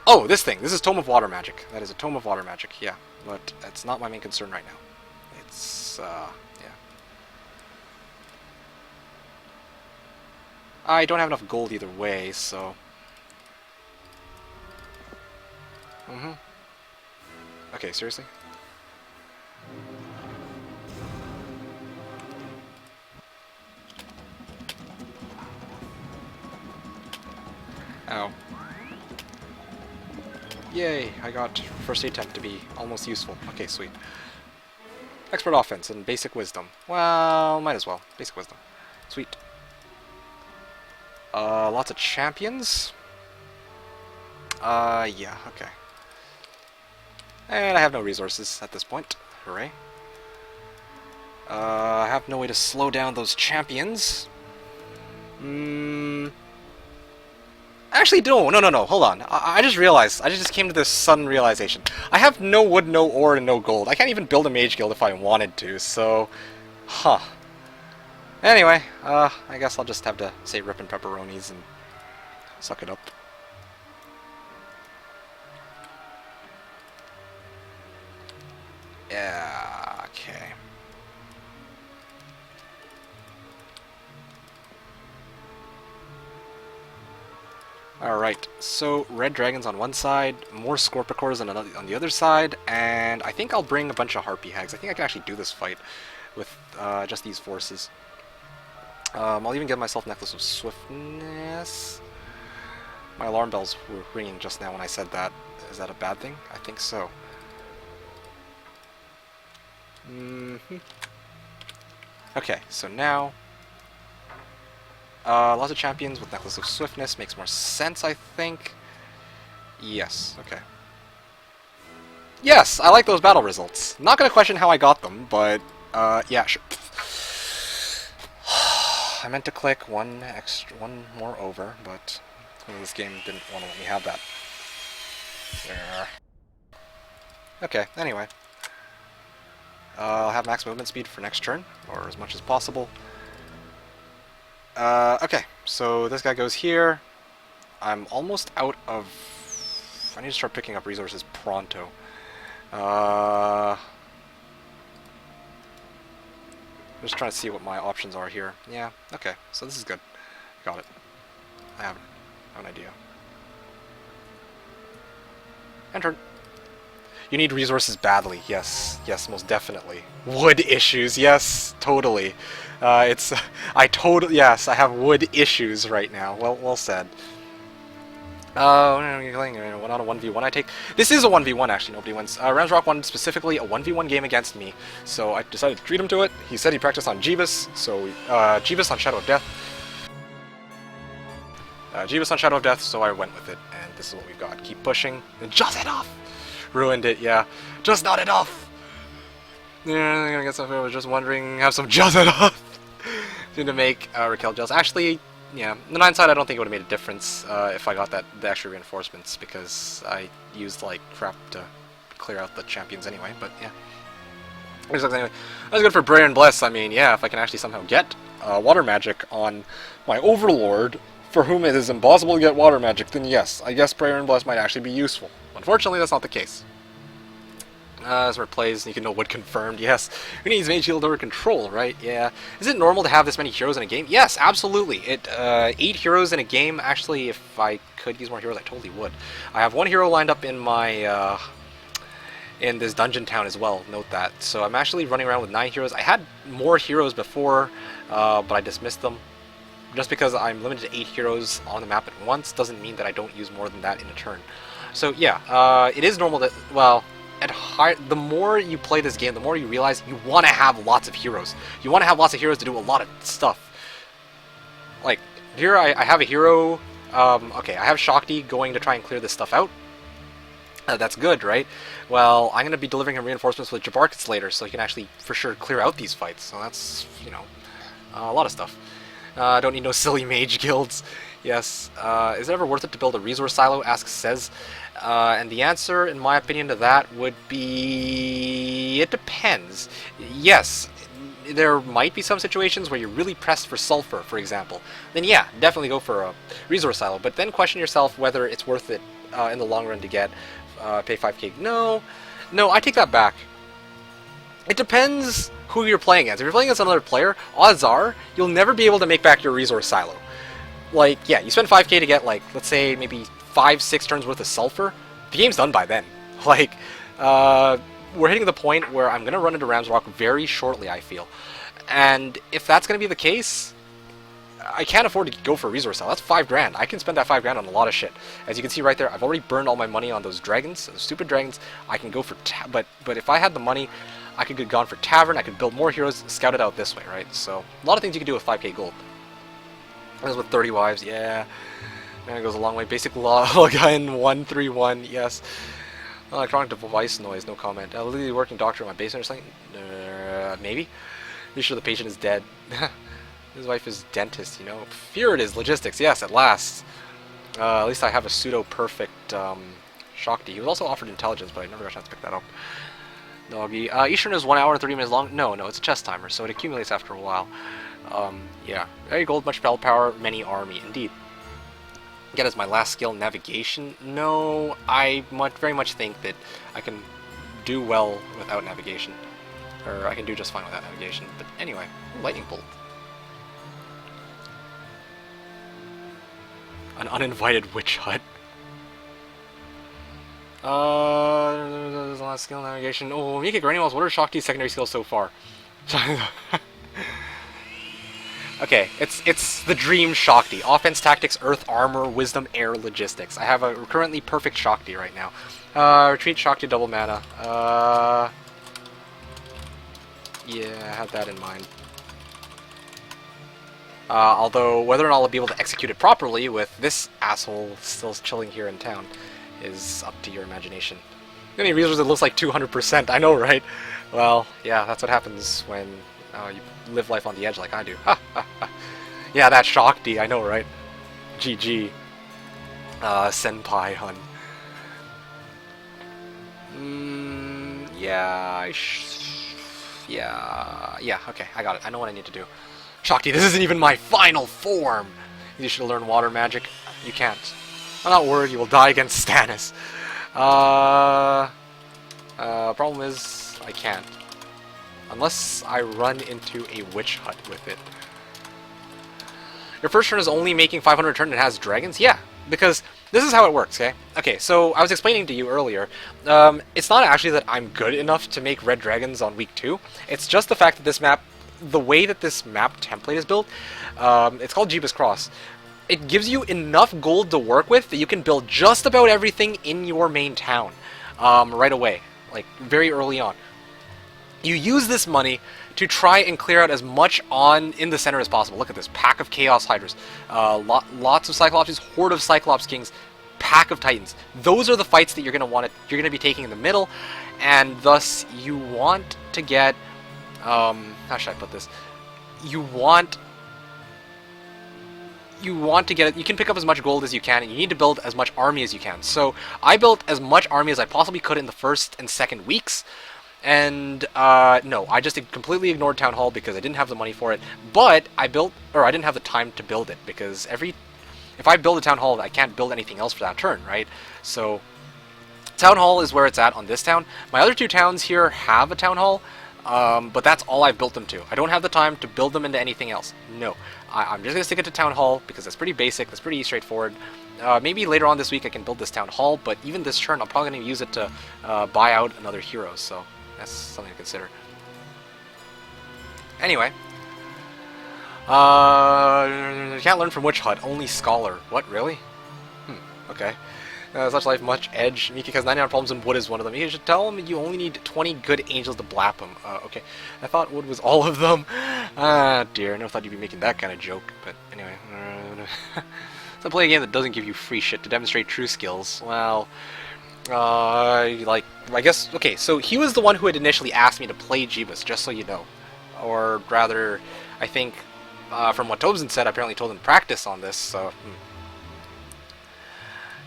[SPEAKER 2] Oh, this thing. This is Tome of Water Magic. That is a Tome of Water Magic, yeah. But it's not my main concern right now. It's, yeah. I don't have enough gold either way, so... Okay, seriously? Ow. Yay, I got first attempt to be almost useful. Okay, sweet. Expert offense and basic wisdom. Well, might as well. Basic wisdom. Sweet. Lots of champions. Yeah, okay. And I have no resources at this point. Hooray. I have no way to slow down those champions. Actually, no, hold on. I just realized, I just came to this sudden realization. I have no wood, no ore, and no gold. I can't even build a mage guild if I wanted to, so... Huh. Anyway, I guess I'll just have to say rippin' pepperonis and suck it up. Yeah, okay. Alright, so red dragons on one side, more scorpicors on the other side, and I think I'll bring a bunch of harpy hags. I think I can actually do this fight with just these forces. I'll even give myself Necklace of Swiftness. My alarm bells were ringing just now when I said that. Is that a bad thing? I think so. Okay, so now... lots of champions with Necklace of Swiftness makes more sense, I think. Yes, okay. Yes, I like those battle results. Not gonna question how I got them, but, yeah, sure. I meant to click one more over, but this game didn't want to let me have that. There. Okay, anyway. I'll have max movement speed for next turn, or as much as possible. Okay, so this guy goes here. I'm almost out of... I need to start picking up resources pronto. Just trying to see what my options are here. Yeah, okay, so this is good. Got it. I have an idea. And turn. You need resources badly. Yes, yes, most definitely. Wood issues. Yes, totally. Yes, I have wood issues right now. Well said. You're playing on a 1v1 I take. This is a 1v1 actually, nobody wins. RamsRock wanted specifically a 1v1 game against me, so I decided to treat him to it. He said he practiced on Jebus, so Jebus on Shadow of Death. Jebus on Shadow of Death, so I went with it, and this is what we've got. Keep pushing, and just enough! Ruined it, yeah. Just not enough! Yeah, I'm gonna get something I was just wondering, have some just enough! to make Raquel gels. Actually, yeah, on the 9 side I don't think it would have made a difference if I got the extra reinforcements, because I used like crap to clear out the champions anyway, but yeah. Anyway, that's good for Prayer and Bless. I mean, yeah, if I can actually somehow get water magic on my overlord, for whom it is impossible to get water magic, then yes, I guess Prayer and Bless might actually be useful. Unfortunately, that's not the case. As where it plays, you can know what confirmed, yes. Who needs mage shield over control, right? Yeah. Is it normal to have this many heroes in a game? Yes, absolutely. 8 heroes in a game, actually, if I could use more heroes, I totally would. I have 1 hero lined up in my, in this dungeon town as well, note that. So I'm actually running around with 9 heroes. I had more heroes before, but I dismissed them. Just because I'm limited to 8 heroes on the map at once doesn't mean that I don't use more than that in a turn. So yeah, it is normal that, well, the more you play this game, the more you realize you want to have lots of heroes. You want to have lots of heroes to do a lot of stuff. Like, here I have a hero, okay, I have Shakti going to try and clear this stuff out. That's good, right? Well, I'm going to be delivering him reinforcements with Jebus later, so he can actually, for sure, clear out these fights. So that's, you know, a lot of stuff. Don't need no silly mage guilds. Yes. Is it ever worth it to build a resource silo? Asks Says. And the answer, in my opinion, to that would be... it depends. Yes, there might be some situations where you're really pressed for sulfur, for example. Then yeah, definitely go for a resource silo. But then question yourself whether it's worth it in the long run to get pay 5k. No, I take that back. It depends who you're playing against. If you're playing against another player, odds are you'll never be able to make back your resource silo. Like, yeah, you spend 5k to get, like, let's say maybe 5-6 turns worth of sulfur. The game's done by then. Like, we're hitting the point where I'm gonna run into RamsRock very shortly, I feel. And if that's gonna be the case, I can't afford to go for a resource sale. That's 5 grand. I can spend that 5 grand on a lot of shit. As you can see right there, I've already burned all my money on those dragons, those stupid dragons. I can go for but if I had the money, I could get gone for tavern. I could build more heroes, scout it out this way, right? So a lot of things you can do with 5k gold. As with 30 wives, yeah. Man, it goes a long way. Basic login 131, yes. Electronic device noise, no comment. Literally working doctor in my basement or something? Maybe. Pretty sure the patient is dead. His wife is dentist, you know. Fear it is logistics. Yes, at last. At least I have a pseudo-perfect Shakti. He was also offered intelligence, but I never got a chance to pick that up. Doggy. Eastern is 1 hour and 30 minutes long. No, it's a chess timer, so it accumulates after a while. Yeah. Very gold, much spell power, many army. Indeed. Get as my last skill, navigation. No, I very much think that I can do well without navigation. Or I can do just fine without navigation. But anyway, lightning bolt. An uninvited witch hut. Last skill, navigation. Oh, Mika Granimals, what are Shakti's secondary skills so far? Okay, it's the dream Shakti. Offense, tactics, earth, armor, wisdom, air, logistics. I have a currently perfect Shakti right now. Retreat, Shakti, double mana. Yeah, I had that in mind. Although, whether or not I'll be able to execute it properly with this asshole still chilling here in town is up to your imagination. Many reasons it looks like 200%, I know, right? Well, yeah, that's what happens when you live life on the edge like I do. Yeah, that Shakti, I know, right? GG. Senpai, hun. Yeah, yeah, okay, I got it. I know what I need to do. Shakti, this isn't even my final form! You should learn water magic. You can't. I'm not worried, you will die against Stannis. Problem is, I can't. Unless I run into a witch hut with it. Your first turn is only making 500 return and it has dragons? Yeah, because this is how it works, okay? Okay, so I was explaining to you earlier, it's not actually that I'm good enough to make red dragons on week 2. It's just the fact that this map, the way that this map template is built, it's called Jebus Cross. It gives you enough gold to work with that you can build just about everything in your main town right away, like very early on. You use this money to try and clear out as much in the center as possible. Look at this pack of Chaos Hydras, lots of Cyclopses, horde of Cyclops Kings, pack of Titans. Those are the fights that you're going to be taking in the middle, and thus you want to get how should I put this? You want to get it. You can pick up as much gold as you can, and you need to build as much army as you can. So I built as much army as I possibly could in the first and second weeks. And no, I just completely ignored Town Hall because I didn't have the money for it. But I didn't have the time to build it because if I build a Town Hall, I can't build anything else for that turn, right? So Town Hall is where it's at on this town. My other 2 towns here have a Town Hall, but that's all I've built them to. I don't have the time to build them into anything else. No, I'm just going to stick it to Town Hall because that's pretty basic, that's pretty straightforward. Maybe later on this week I can build this Town Hall, but even this turn I'm probably going to use it to buy out another hero, so that's something to consider. Anyway. Can't learn from Witch Hut, only Scholar. What, really? Okay. Such life, much edge. Miki has 99 problems and wood is one of them. You should tell him you only need 20 good angels to blap him. Okay. I thought wood was all of them. Ah, dear. I never thought you'd be making that kind of joke. But anyway. So play a game that doesn't give you free shit to demonstrate true skills. Well, I guess, okay, so he was the one who had initially asked me to play Jebus, just so you know. Or rather, I think, from what Tobson said, I apparently told him to practice on this, so...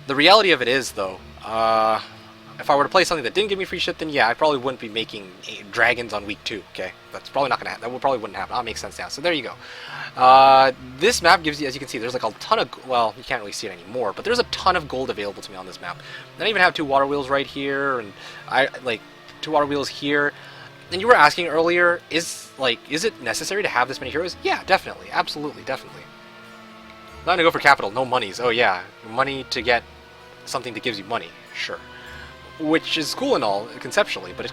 [SPEAKER 2] The reality of it is, though, if I were to play something that didn't give me free shit, then yeah, I probably wouldn't be making dragons on week 2, okay? That's probably not gonna happen. That probably wouldn't happen. That makes sense now. So there you go. This map gives you, as you can see, there's like a ton of, well, you can't really see it anymore, but there's a ton of gold available to me on this map. And I even have 2 water wheels right here, and I, like, 2 water wheels here. And you were asking earlier, is it necessary to have this many heroes? Yeah, definitely. Absolutely, definitely. Not gonna go for capital, no monies. Oh yeah, money to get something that gives you money, sure. Which is cool and all, conceptually, but it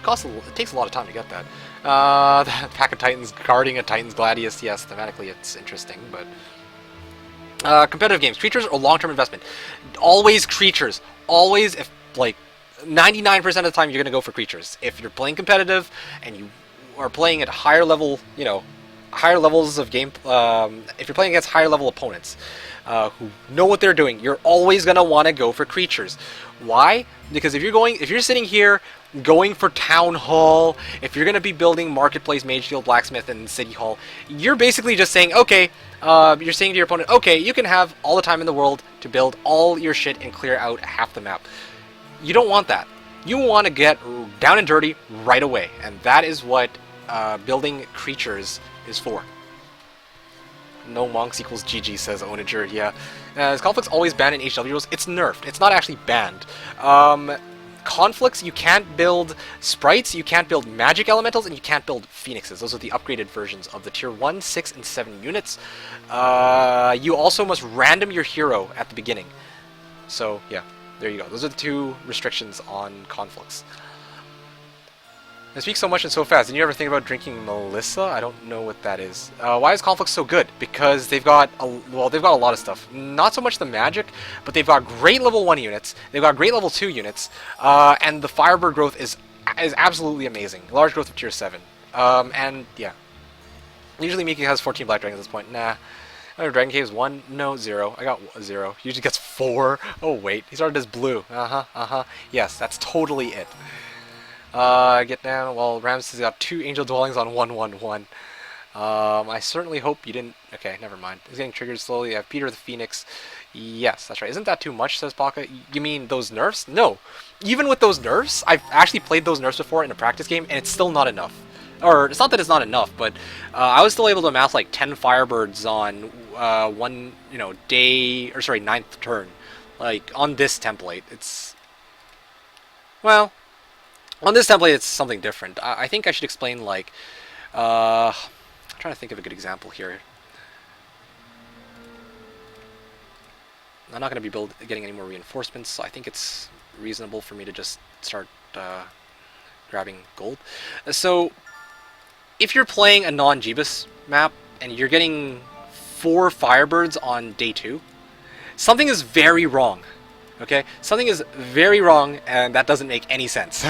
[SPEAKER 2] takes a lot of time to get that. That pack of Titans guarding a Titan's Gladius, yes, thematically it's interesting, but... competitive games, creatures or long-term investment? Always creatures. Always, if, like, 99% of the time you're gonna go for creatures. If you're playing competitive, and you are playing at a higher level, you know, higher levels of game, if you're playing against higher level opponents who know what they're doing, you're always gonna want to go for creatures. Why? Because if you're sitting here going for Town Hall, if you're gonna be building Marketplace, Magefield, Blacksmith, and City Hall, you're basically just saying, okay, you're saying to your opponent, okay, you can have all the time in the world to build all your shit and clear out half the map. You don't want that. You want to get down and dirty right away, and that is what building creatures is for. No monks equals GG, says Onager. Yeah. Is conflicts always banned in HW rules? It's nerfed. It's not actually banned. Conflicts, you can't build sprites, you can't build magic elementals, and you can't build phoenixes. Those are the upgraded versions of the tier 1, 6, and 7 units. You also must random your hero at the beginning. So, yeah. There you go. Those are the 2 restrictions on conflicts. I speak so much and so fast. Did you ever think about drinking Melissa? I don't know what that is. Why is conflict so good? Because they've got a lot of stuff. Not so much the magic, but they've got great level 1 units. They've got great level 2 units, and the Firebird growth is absolutely amazing. Large growth of tier 7, and yeah. Usually Miki has 14 Black Dragons at this point. Nah. Dragon Cave's 1? No, 0. I got 0. Usually gets 4. Oh, wait. He started as blue. Yes, that's totally it. Get down. Well, Rams has got 2 Angel Dwellings on 1/1/1. I certainly hope you didn't... Okay, never mind. He's getting triggered slowly. I have Peter the Phoenix. Yes, that's right. Isn't that too much, says Baka? You mean those nerfs? No. Even with those nerfs, I've actually played those nerfs before in a practice game, and it's still not enough. Or, it's not that it's not enough, but I was still able to amass like 10 Firebirds on one, day, or sorry, 9th turn. Like, on this template. It's... Well, on this template it's something different. I think I should explain, like... I'm trying to think of a good example here. I'm not going to be getting any more reinforcements, so I think it's reasonable for me to just start grabbing gold. So... if you're playing a non-Jebus map and you're getting 4 Firebirds on day 2, something is very wrong. Okay? Something is very wrong, and that doesn't make any sense.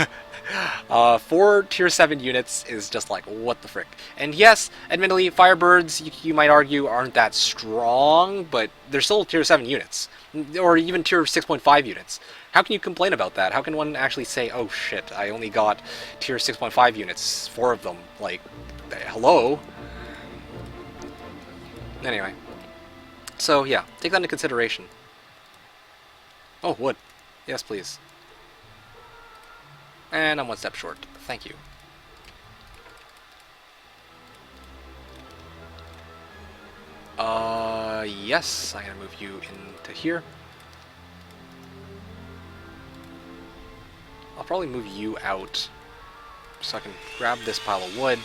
[SPEAKER 2] 4 tier 7 units is just like, what the frick? And yes, admittedly, Firebirds, you might argue, aren't that strong, but they're still tier 7 units. Or even tier 6.5 units. How can you complain about that? How can one actually say, oh shit, I only got tier 6.5 units, 4 of them? Like, hello? Anyway. So, yeah, take that into consideration. Oh, wood. Yes, please. And I'm 1 step short. Thank you. Yes, I'm gonna move you into here. I'll probably move you out so I can grab this pile of wood.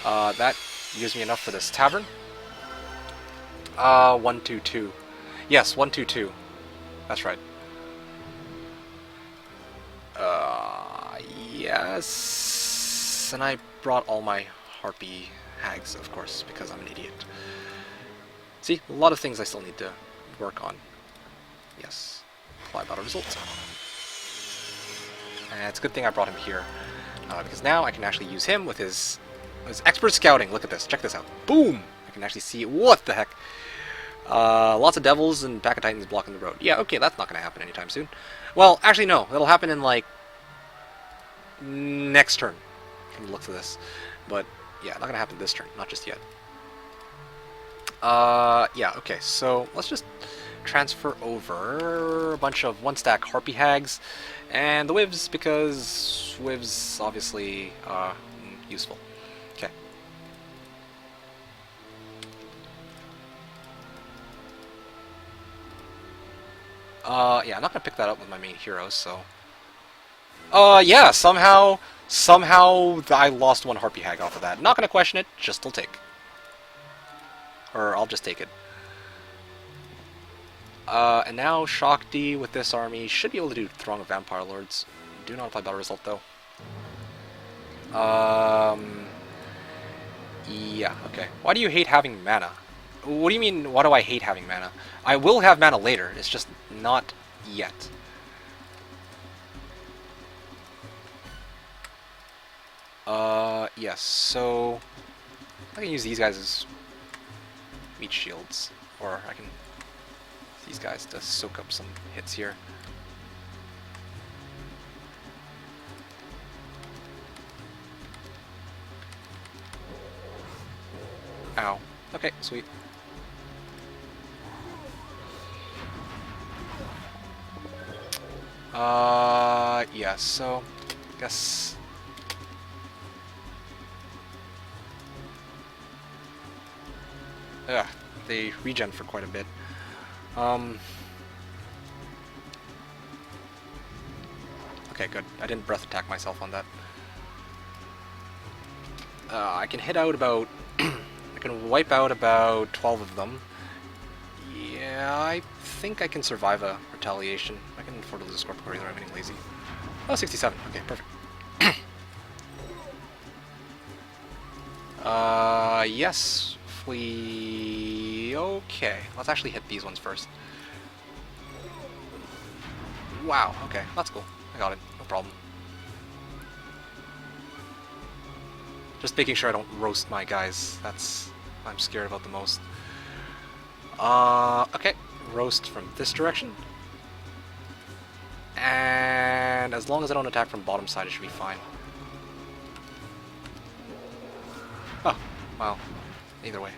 [SPEAKER 2] That gives me enough for this tavern. 122. Yes, 122. That's right. Yes. And I brought all my harpy hags, of course, because I'm an idiot. See, a lot of things I still need to work on. Yes. Apply battle results. And it's a good thing I brought him here, because now I can actually use him with his expert scouting. Look at this. Check this out. Boom! I can actually see... What the heck? Lots of devils and pack of titans blocking the road. Yeah, okay, that's not going to happen anytime soon. Well, actually, no. That'll happen in, like, next turn, from the looks of this. But, yeah, not going to happen this turn. Not just yet. Yeah, okay, so let's just transfer over a bunch of 1-stack Harpy Hags and the Wivs, because Wivs obviously useful. Okay. Yeah, I'm not gonna pick that up with my main heroes, so... yeah, somehow I lost 1 Harpy Hag off of that. Not gonna question it, just will take. Or I'll just take it. And now Shakti with this army should be able to do Throng of Vampire Lords. Do not apply battle result though. Yeah, okay. Why do you hate having mana? What do you mean, why do I hate having mana? I will have mana later, it's just not yet. Yes, so... I can use these guys as meat shields, or I can use these guys to soak up some hits here. Ow. Okay, sweet. Yeah, so, guess... Yeah, they regen for quite a bit. Okay, good. I didn't breath attack myself on that. I can hit out about... I can wipe out about 12 of them. Yeah, I think I can survive a retaliation. I can afford to lose a Scorpion either, I'm getting lazy. Oh, 67. Okay, perfect. Yes, we... Okay, let's actually hit these ones first. Wow, okay, that's cool. I got it, no problem. Just making sure I don't roast my guys. That's what I'm scared about the most. Okay, roast from this direction. And as long as I don't attack from bottom side, it should be fine. Oh, well, either way.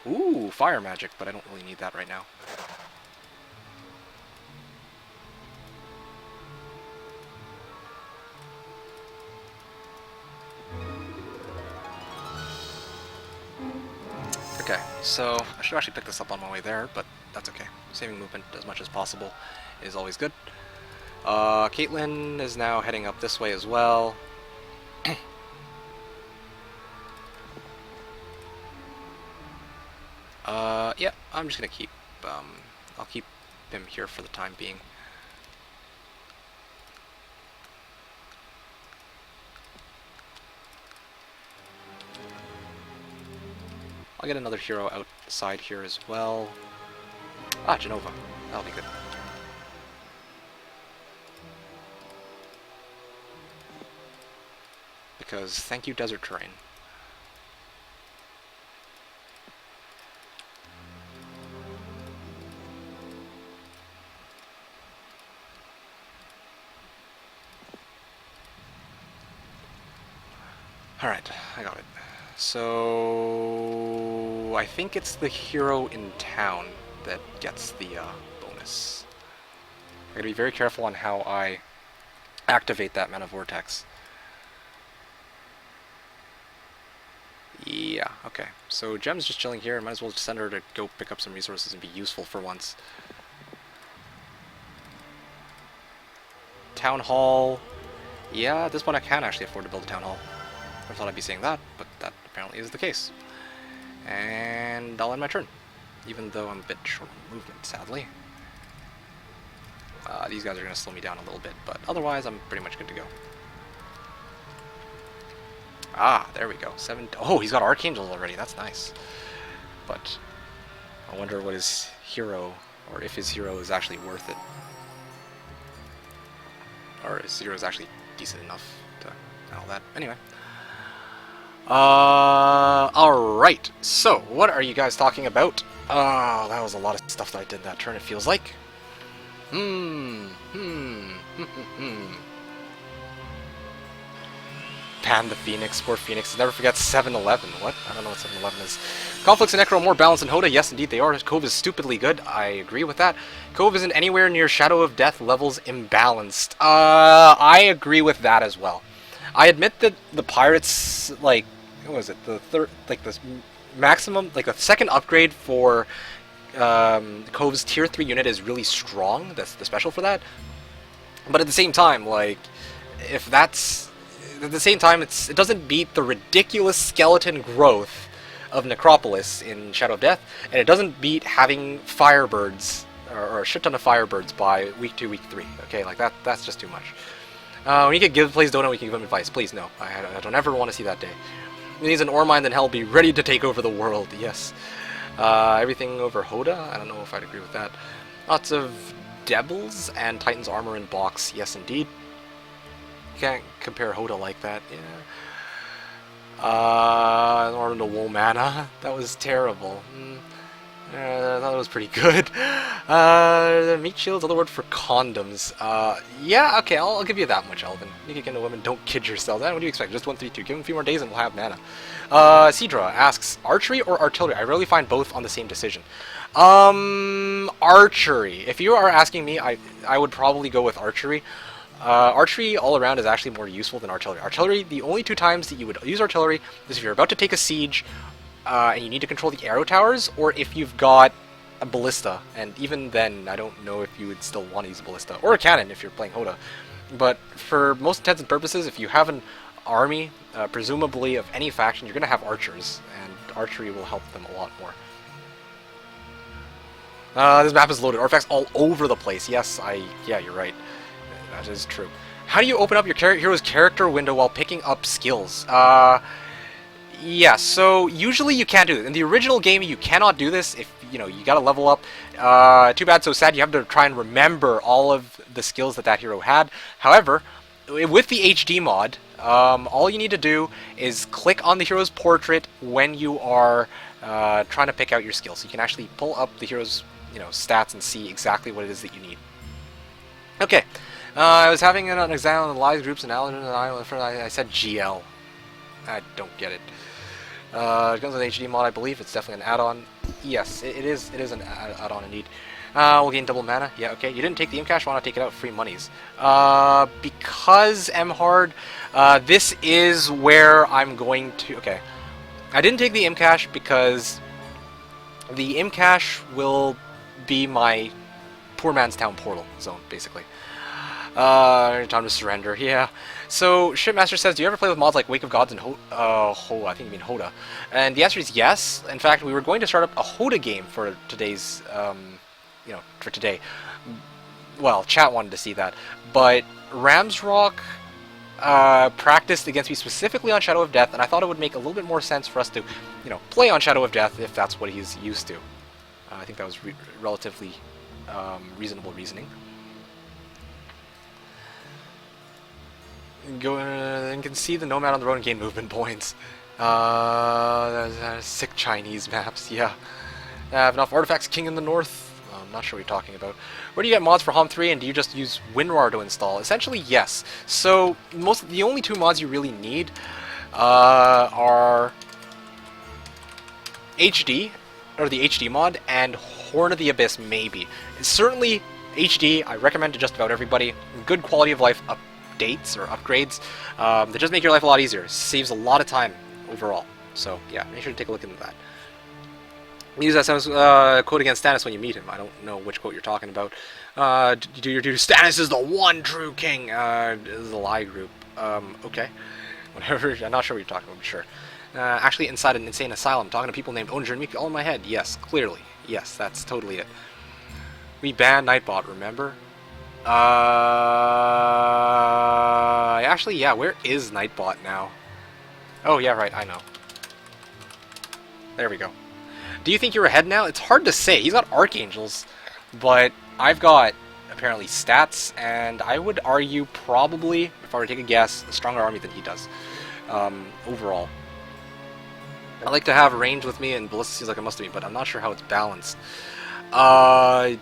[SPEAKER 2] Ooh, fire magic, but I don't really need that right now. Okay, so I should actually pick this up on my way there, but that's okay. Saving movement as much as possible is always good. Caitlyn is now heading up this way as well. Yeah, I'm just gonna keep, I'll keep him here for the time being. I'll get another hero outside here as well. Ah, Genova. That'll be good. Because thank you, desert terrain. Alright, I got it. So... I think it's the hero in town that gets the bonus. I gotta be very careful on how I activate that Mana Vortex. Yeah, okay. So Gem's just chilling here. Might as well just send her to go pick up some resources and be useful for once. Town Hall. Yeah, at this point I can actually afford to build a Town Hall. I thought I'd be saying that, but that apparently is the case. And I'll end my turn, even though I'm a bit short on movement, sadly. These guys are going to slow me down a little bit, but otherwise I'm pretty much good to go. Ah, there we go. Oh, he's got Archangels already. That's nice. But I wonder what his hero, or if his hero is actually worth it. Or his hero is actually decent enough to all that. Anyway. Alright. So, what are you guys talking about? That was a lot of stuff that I did that turn, it feels like. Pan the Phoenix, poor Phoenix. Never forget 7-11. What? I don't know what 7-11 is. Conflicts in Necro are more balanced than Hoda. Yes, indeed they are. Cove is stupidly good. I agree with that. Cove isn't anywhere near Shadow of Death levels imbalanced. I agree with that as well. I admit that the Pirates, like, what was it? The third, like, the maximum, like, the second upgrade for Cove's tier 3 unit is really strong. That's the special for that. But at the same time, like, if that's... At the same time, it doesn't beat the ridiculous skeleton growth of Necropolis in Shadow of Death, and it doesn't beat having Firebirds, or a shit ton of Firebirds by week 2, week 3. Okay, like, that's just too much. When you get Give Plays Donut, we can give him advice. Please, no. I don't ever want to see that day. He needs an Ore Mine, then hell, be ready to take over the world. Yes. Everything over Hoda? I don't know if I'd agree with that. Lots of Devils and Titan's Armor in box. Yes, indeed. Can't compare Hoda like that. Yeah. In order to wool mana. That was terrible. I thought it was pretty good. Meat shields, other word for condoms. Yeah, okay, I'll give you that much, Elvin. You can get into women, don't kid yourself. What do you expect? Just 132. Give him a few more days and we'll have mana. Cedra asks, archery or artillery? I rarely find both on the same decision. Archery. If you are asking me, I would probably go with archery. Archery all around is actually more useful than artillery. Artillery, the only two times that you would use artillery is if you're about to take a siege, and you need to control the arrow towers, or if you've got a ballista, and even then, I don't know if you would still want to use a ballista, or a cannon if you're playing Hoda. But for most intents and purposes, if you have an army, presumably of any faction, you're going to have archers, and archery will help them a lot more. This map is loaded. Artifacts all over the place. Yes, yeah, you're right. That is true. How do you open up your hero's character window while picking up skills? Yeah, so usually you can't do it. In the original game, you cannot do this if, you gotta level up. Too bad, so sad. You have to try and remember all of the skills that hero had. However, with the HD mod, all you need to do is click on the hero's portrait when you are trying to pick out your skills. So you can actually pull up the hero's, stats and see exactly what it is that you need. Okay, I was having an exam on the live groups and I said GL. I don't get it. It comes with an HD mod, I believe. It's definitely an add-on. Yes, it is an add-on indeed. We'll gain double mana. Yeah, okay. You didn't take the M-Cash. Why not take it out? Free monies. Because M-Hard, this is where I'm going to... Okay. I didn't take the M-Cash because the M-Cash will be my poor man's town portal zone, basically. Time to surrender, yeah. So, Shipmaster says, do you ever play with mods like Wake of Gods and I think you mean Hoda. And the answer is yes. In fact, we were going to start up a Hoda game for today's, for today. Well, chat wanted to see that. But RamsRock practiced against me specifically on Shadow of Death, and I thought it would make a little bit more sense for us to, play on Shadow of Death if that's what he's used to. I think that was relatively reasonable reasoning. Go and can see the Nomad on the road and gain movement points. Sick Chinese maps, yeah. Have enough artifacts king in the north? I'm not sure what you're talking about. Where do you get mods for HOM 3 and do you just use WinRAR to install? Essentially, yes. So, the only two mods you really need are HD, or the HD mod, and Horn of the Abyss, maybe. Certainly, HD, I recommend to just about everybody. Good quality of life updates or upgrades that just make your life a lot easier. Saves a lot of time overall. So yeah, make sure to take a look into that. Use that quote against Stannis when you meet him. I don't know which quote you're talking about. Do your duty. Stannis is the one true king. This is a lie group. Okay. Whatever. I'm not sure what you're talking about, but sure. Actually, inside an insane asylum, talking to people named Onager and Miki all in my head. Yes, clearly. Yes, that's totally it. We banned Nightbot, remember? Actually, yeah, where is Nightbot now? Oh, yeah, right, I know. There we go. Do you think you're ahead now? It's hard to say. He's got Archangels, but I've got, apparently, stats, and I would argue probably, if I were to take a guess, a stronger army than he does, overall. I like to have range with me, and Ballista seems like a must to me, but I'm not sure how it's balanced. Yeah,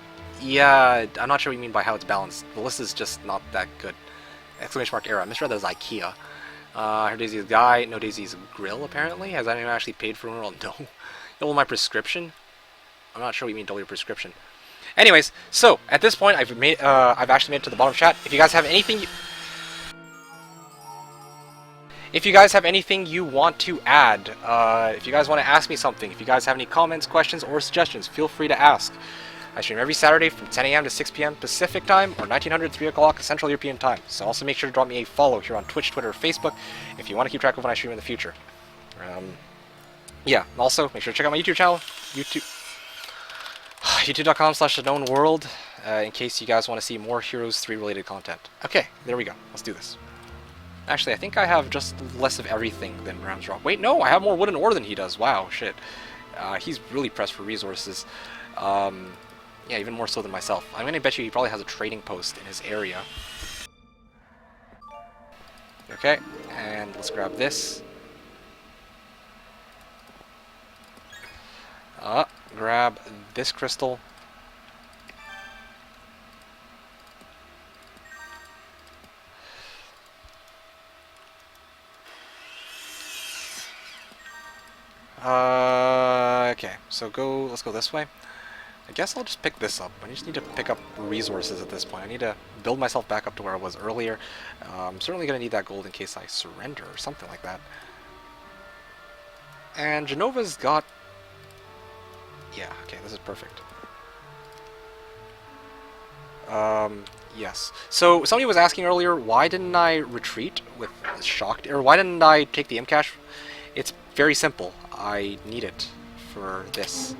[SPEAKER 2] I'm not sure what you mean by how it's balanced. Ballista's just not that good. Exclamation mark error. I misread that as IKEA. I heard Daisy's a guy. No, Daisy's a grill, apparently. Has anyone actually paid for one? No. Double my prescription? I'm not sure what you mean double your prescription. Anyways, so, at this point, I've actually made it to the bottom of chat. If you guys have anything you want to add, if you guys want to ask me something, if you guys have any comments, questions, or suggestions, feel free to ask. I stream every Saturday from 10 a.m. to 6 p.m. Pacific Time, or 1900 3 o'clock Central European Time. So also make sure to drop me a follow here on Twitch, Twitter, or Facebook if you want to keep track of when I stream in the future. Yeah, also make sure to check out my YouTube channel, youtube.com/TheKnownWorld, in case you guys want to see more Heroes 3 related content. Okay, there we go. Let's do this. Actually, I think I have just less of everything than RamsRock. Wait, no, I have more wood and ore than he does. Wow, shit. He's really pressed for resources. Yeah, even more so than myself. I'm going to bet you he probably has a trading post in his area. Okay, and let's grab this. Grab this crystal. Okay, so let's go this way. I guess I'll just pick this up. I just need to pick up resources at this point. I need to build myself back up to where I was earlier. I'm certainly going to need that gold in case I surrender or something like that. And Genova's got... Yeah, okay, this is perfect. Yes. So, somebody was asking earlier, why didn't I retreat with Shocked... Or why didn't I take the Imcache? It's very simple. I need it for this.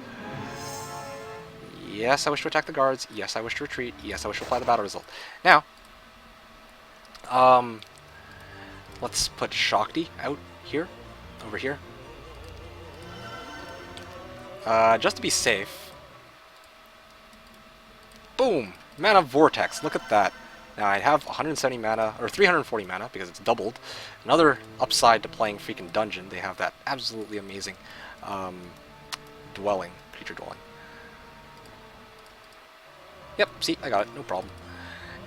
[SPEAKER 2] Yes, I wish to attack the guards. Yes, I wish to retreat. Yes, I wish to apply the battle result. Now, let's put Shakti out here, over here. Just to be safe. Boom! Mana Vortex, look at that. Now I have 170 mana, or 340 mana, because it's doubled. Another upside to playing freaking Dungeon, they have that absolutely amazing dwelling, creature dwelling. Yep, see, I got it, no problem.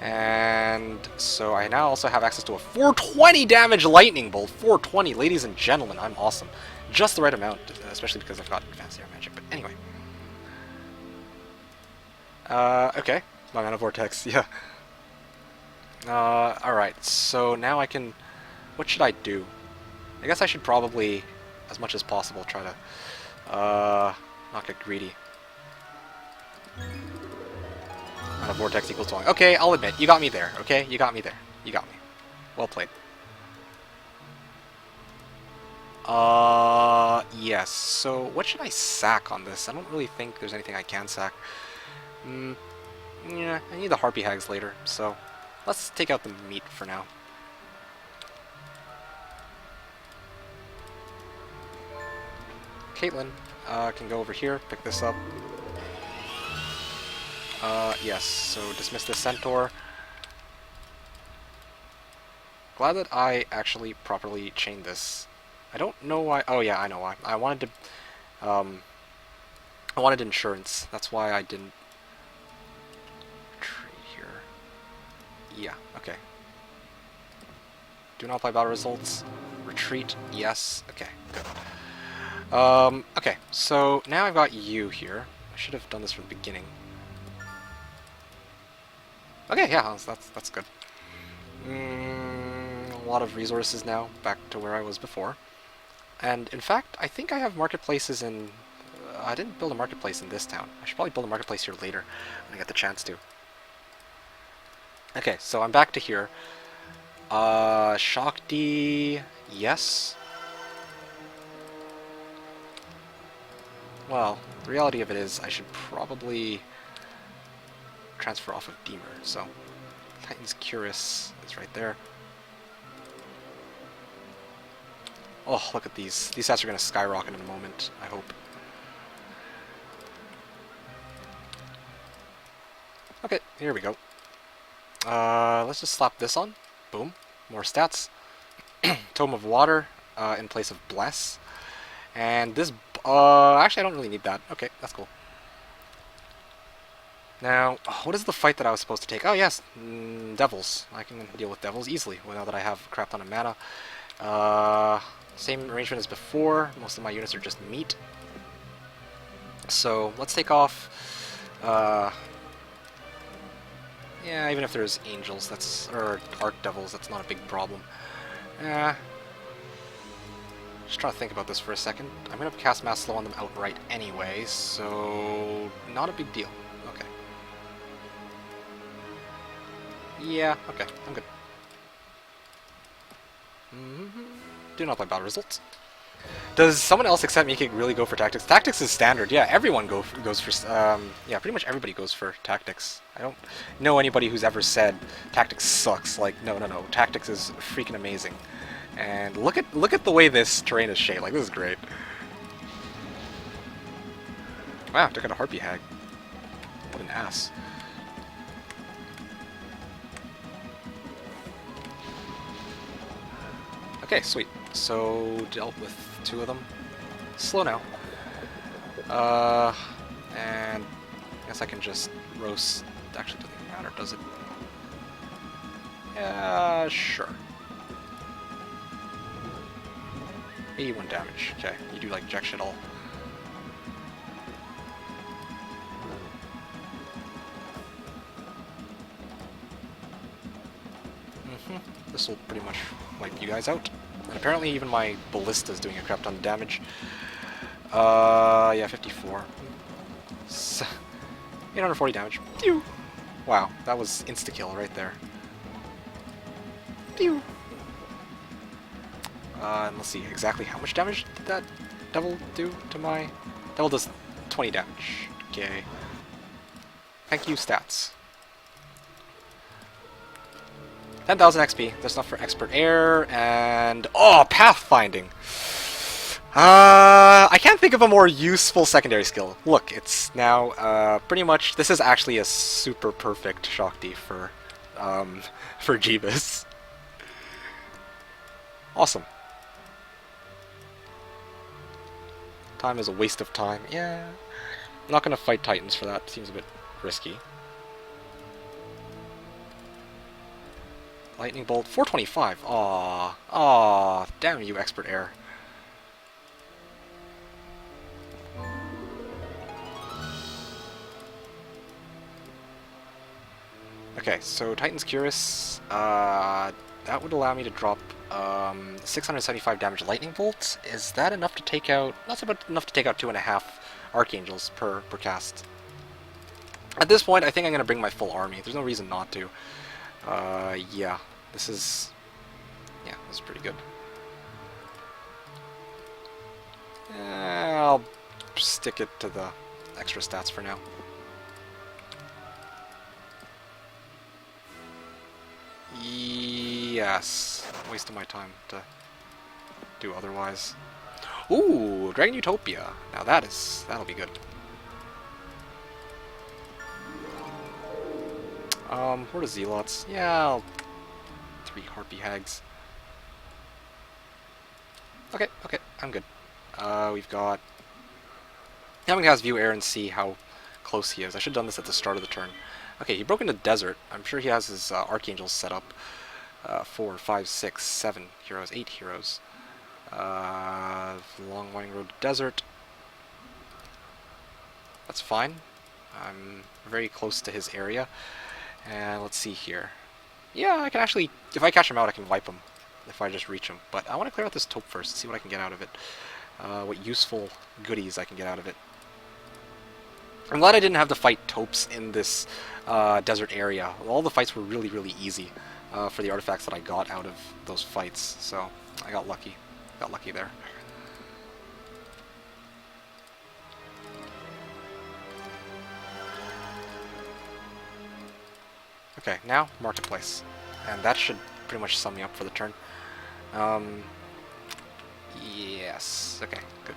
[SPEAKER 2] And so I now also have access to a 420 damage lightning bolt. 420, ladies and gentlemen, I'm awesome. Just the right amount, especially because I've got advanced air magic, but anyway. Okay, my mana vortex, yeah. Alright, so now I can... What should I do? I guess I should probably, as much as possible, try to, not get greedy. Mana vortex equals 20. Okay, I'll admit, you got me there, okay? You got me there. You got me. Well played. Yes, so what should I sack on this? I don't really think there's anything I can sack. Yeah, I need the Harpy Hags later, so let's take out the meat for now. Caitlin can go over here, pick this up. Yes, so dismiss the Centaur. Glad that I actually properly chained this. I don't know why. Oh yeah, I know why. I wanted insurance. That's why I didn't trade here. Yeah, okay. Do not apply battle results. Retreat, yes. Okay, good. Okay, so now I've got you here. I should have done this from the beginning. Okay, yeah, that's good. A lot of resources now, back to where I was before. And in fact, I think I have marketplaces in... I didn't build a marketplace in this town. I should probably build a marketplace here later when I get the chance to. Okay, so I'm back to here. Shakti... Yes. Well, the reality of it is I should probably transfer off of Deemer, so... Titan's Curious is right there. Oh, look at these. These stats are going to skyrocket in a moment, I hope. Okay, here we go. Let's just slap this on. Boom. More stats. Tome of Water in place of Bless. And this... actually, I don't really need that. Okay, that's cool. Now, what is the fight that I was supposed to take? Oh, yes, Devils. I can deal with Devils easily, now that I have a crap ton of mana. Same arrangement as before. Most of my units are just meat. So, let's take off... yeah, even if there's Angels, or Archdevils, that's not a big problem. Just trying to think about this for a second. I'm going to cast Mass Slow on them outright anyway, so... not a big deal. Okay. Yeah, okay, I'm good. Do not play battle results. Does someone else except me really go for tactics? Tactics is standard, yeah, everyone goes for... yeah, pretty much everybody goes for tactics. I don't know anybody who's ever said tactics sucks. Like, no, tactics is freaking amazing. And look at the way this terrain is shaped. Like, this is great. Wow, took out a Harpy Hag. What an ass. Okay, sweet. So, dealt with 2 of them. Slow now. And I guess I can just roast. Actually, doesn't even matter, does it? Yeah, sure. 81 damage. Okay, you do like jack shit all. This will pretty much wipe you guys out. And apparently even my ballista is doing a crap ton of damage. Yeah, 54. 840 damage. Pew! Wow, that was insta-kill right there. Pew! And let's see exactly how much damage did that devil do to my... Devil does 20 damage. Okay. Thank you, stats. 10,000 XP. That's enough for Expert Air, and... Oh, Pathfinding! I can't think of a more useful secondary skill. Look, it's now, pretty much... This is actually a super perfect Shakti for Jebus. Awesome. Time is a waste of time. Yeah. I'm not gonna fight Titans for that. Seems a bit risky. Lightning Bolt, 425. Aww. Aww. Damn you, Expert Air. Okay, so Titan's Cuirass, that would allow me to drop 675 damage Lightning Bolt. Is that enough to take out... That's about enough to take out 2.5 Archangels per cast. At this point, I think I'm going to bring my full army. There's no reason not to. Yeah. This is pretty good. I'll stick it to the extra stats for now. Yes. Wasting my time to do otherwise. Ooh, Dragon Utopia. Now that'll be good. What are Zealots? Yeah, 3 Harpy Hags. Okay, I'm good. We've got... Having has view air and see how close he is. I should have done this at the start of the turn. Okay, he broke into desert. I'm sure he has his Archangels set up. 4, 5, 6, 7 heroes, 8 heroes. Long winding road to desert. That's fine. I'm very close to his area. And let's see here. Yeah, I can actually, if I catch him out, I can wipe him. If I just reach him. But I want to clear out this taupe first, see what I can get out of it. What useful goodies I can get out of it. I'm glad I didn't have to fight taupes in this desert area. All the fights were really, really easy for the artifacts that I got out of those fights. So I got lucky. Got lucky there. Okay, now Marketplace. And that should pretty much sum me up for the turn. Yes. Okay, good.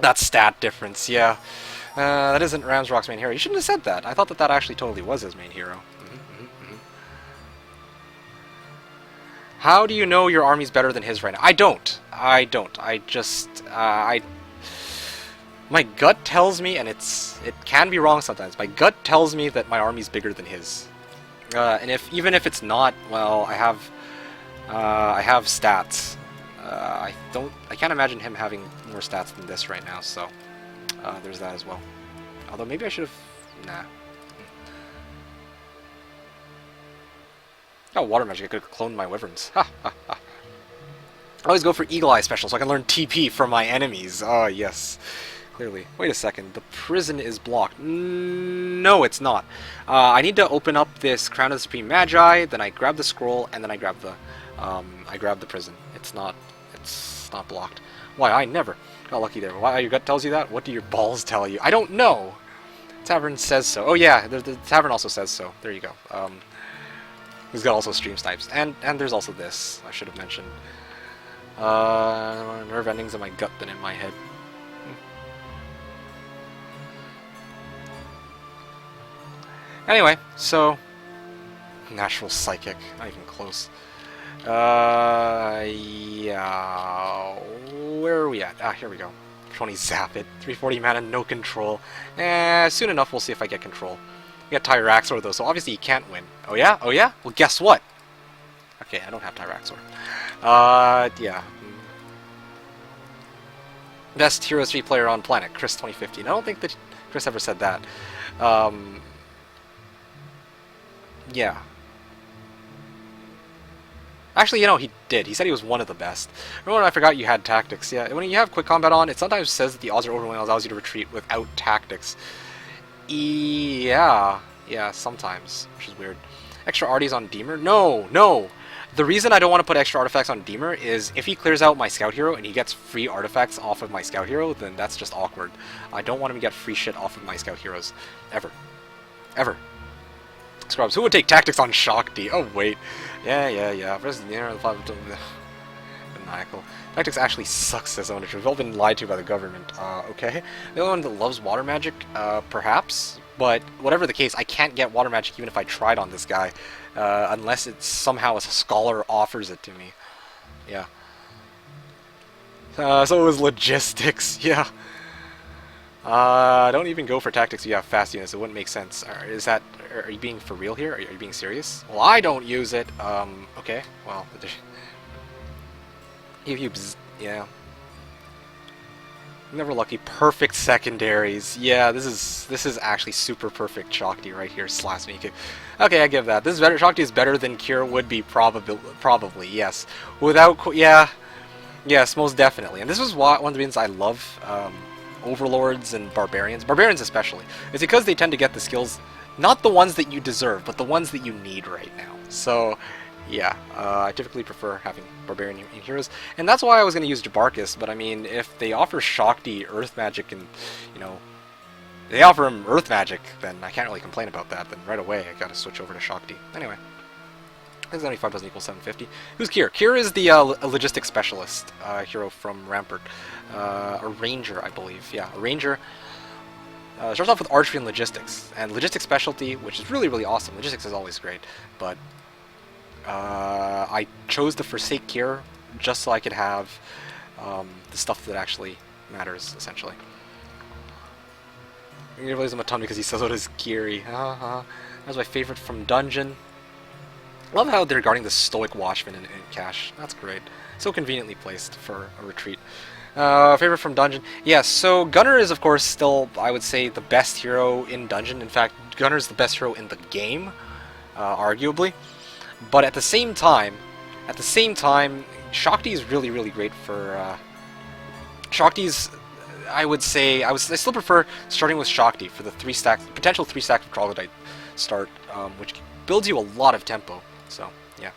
[SPEAKER 2] That stat difference, yeah. That isn't RamsRock's main hero. You shouldn't have said that. I thought that actually totally was his main hero. How do you know your army's better than his right now? I don't. I just... My gut tells me, and it can be wrong sometimes, my gut tells me that my army's bigger than his. And even if it's not, well, I have stats. I can't imagine him having more stats than this right now, so there's that as well. Although maybe I should have... Nah. Oh, water magic, I could have cloned my wyverns. Ha ha ha. I always go for Eagle Eye special so I can learn TP from my enemies. Oh, yes. Clearly. Wait a second. The prison is blocked. No, it's not. I need to open up this Crown of the Supreme Magi, then I grab the scroll, and then I grab the prison. It's not blocked. Why, I never got lucky there. Why, your gut tells you that? What do your balls tell you? I don't know. Tavern says so. Oh yeah, the tavern also says so. There you go. He's got also stream snipes, and there's also this. I should have mentioned. Nerve endings in my gut than in my head. Anyway, so natural psychic, not even close. Yeah, where are we at? Ah, here we go. 320 zap it. 340 mana, no control. Soon enough we'll see if I get control. You got Tyraxor though, so obviously you can't win. Oh yeah? Oh yeah? Well guess what? Okay, I don't have Tyraxor. Yeah. Best Hero 3 player on planet, Chris 2015. I don't think that Chris ever said that. Yeah. Actually, you know, he did. He said he was one of the best. Remember when I forgot you had tactics? Yeah, when you have quick combat on, it sometimes says that the odds are overwhelming allows you to retreat without tactics. Yeah, sometimes, which is weird. Extra arties on Deemer? No, no! The reason I don't want to put extra artifacts on Deemer is if he clears out my Scout Hero and he gets free artifacts off of my Scout Hero, then that's just awkward. I don't want him to get free shit off of my Scout Heroes. Ever. Ever. Scrubs, who would take tactics on Shakti? Oh, wait. Yeah. Maniacal. Tactics actually sucks as ownership. We've all been lied to by the government. Okay. The only one that loves water magic, perhaps. But whatever the case, I can't get water magic even if I tried on this guy. Unless it's somehow a scholar offers it to me. Yeah. So it was logistics. Yeah. Don't even go for tactics if you have fast units. It wouldn't make sense. Are you being for real here? Are you being serious? Well, I don't use it. Okay. Well, yeah. Never lucky. Perfect secondaries. Yeah, this is actually super perfect Shakti right here. Slash me. Okay, I give that. This is better. Shakti is better than Cure would be probably. Yes. Without yes, most definitely. And this is one of the reasons I love Overlords and Barbarians. Barbarians especially. It's because they tend to get the skills, not the ones that you deserve, but the ones that you need right now. So, yeah, I typically prefer having Barbarian in heroes, and that's why I was going to use Jabarkus, but I mean, if they offer Shakti Earth Magic and, you know, they offer him Earth Magic, then I can't really complain about that, then right away I gotta switch over to Shakti. Anyway. 75 doesn't equal 750. Who's Kier? Kier is the logistics specialist hero from Rampart. A ranger, I believe. Yeah, a ranger. Starts off with archery and logistics. And logistics specialty, which is really, really awesome. Logistics is always great. But I chose to forsake Kier just so I could have the stuff that actually matters, essentially. I'm gonna release him a ton because he says, "So does Kiri." That's my favorite from Dungeon. Love how they're guarding the Stoic Watchman in cache. That's great. So conveniently placed for a retreat. Favorite from Dungeon. Yeah, so Gunner is, of course, still, I would say, the best hero in Dungeon. In fact, Gunner is the best hero in the game, arguably. But at the same time, Shakti is really, really great for... Shakti's, I still prefer starting with Shakti for the potential 3 stack of Troglodyte start, which builds you a lot of tempo. So, yeah.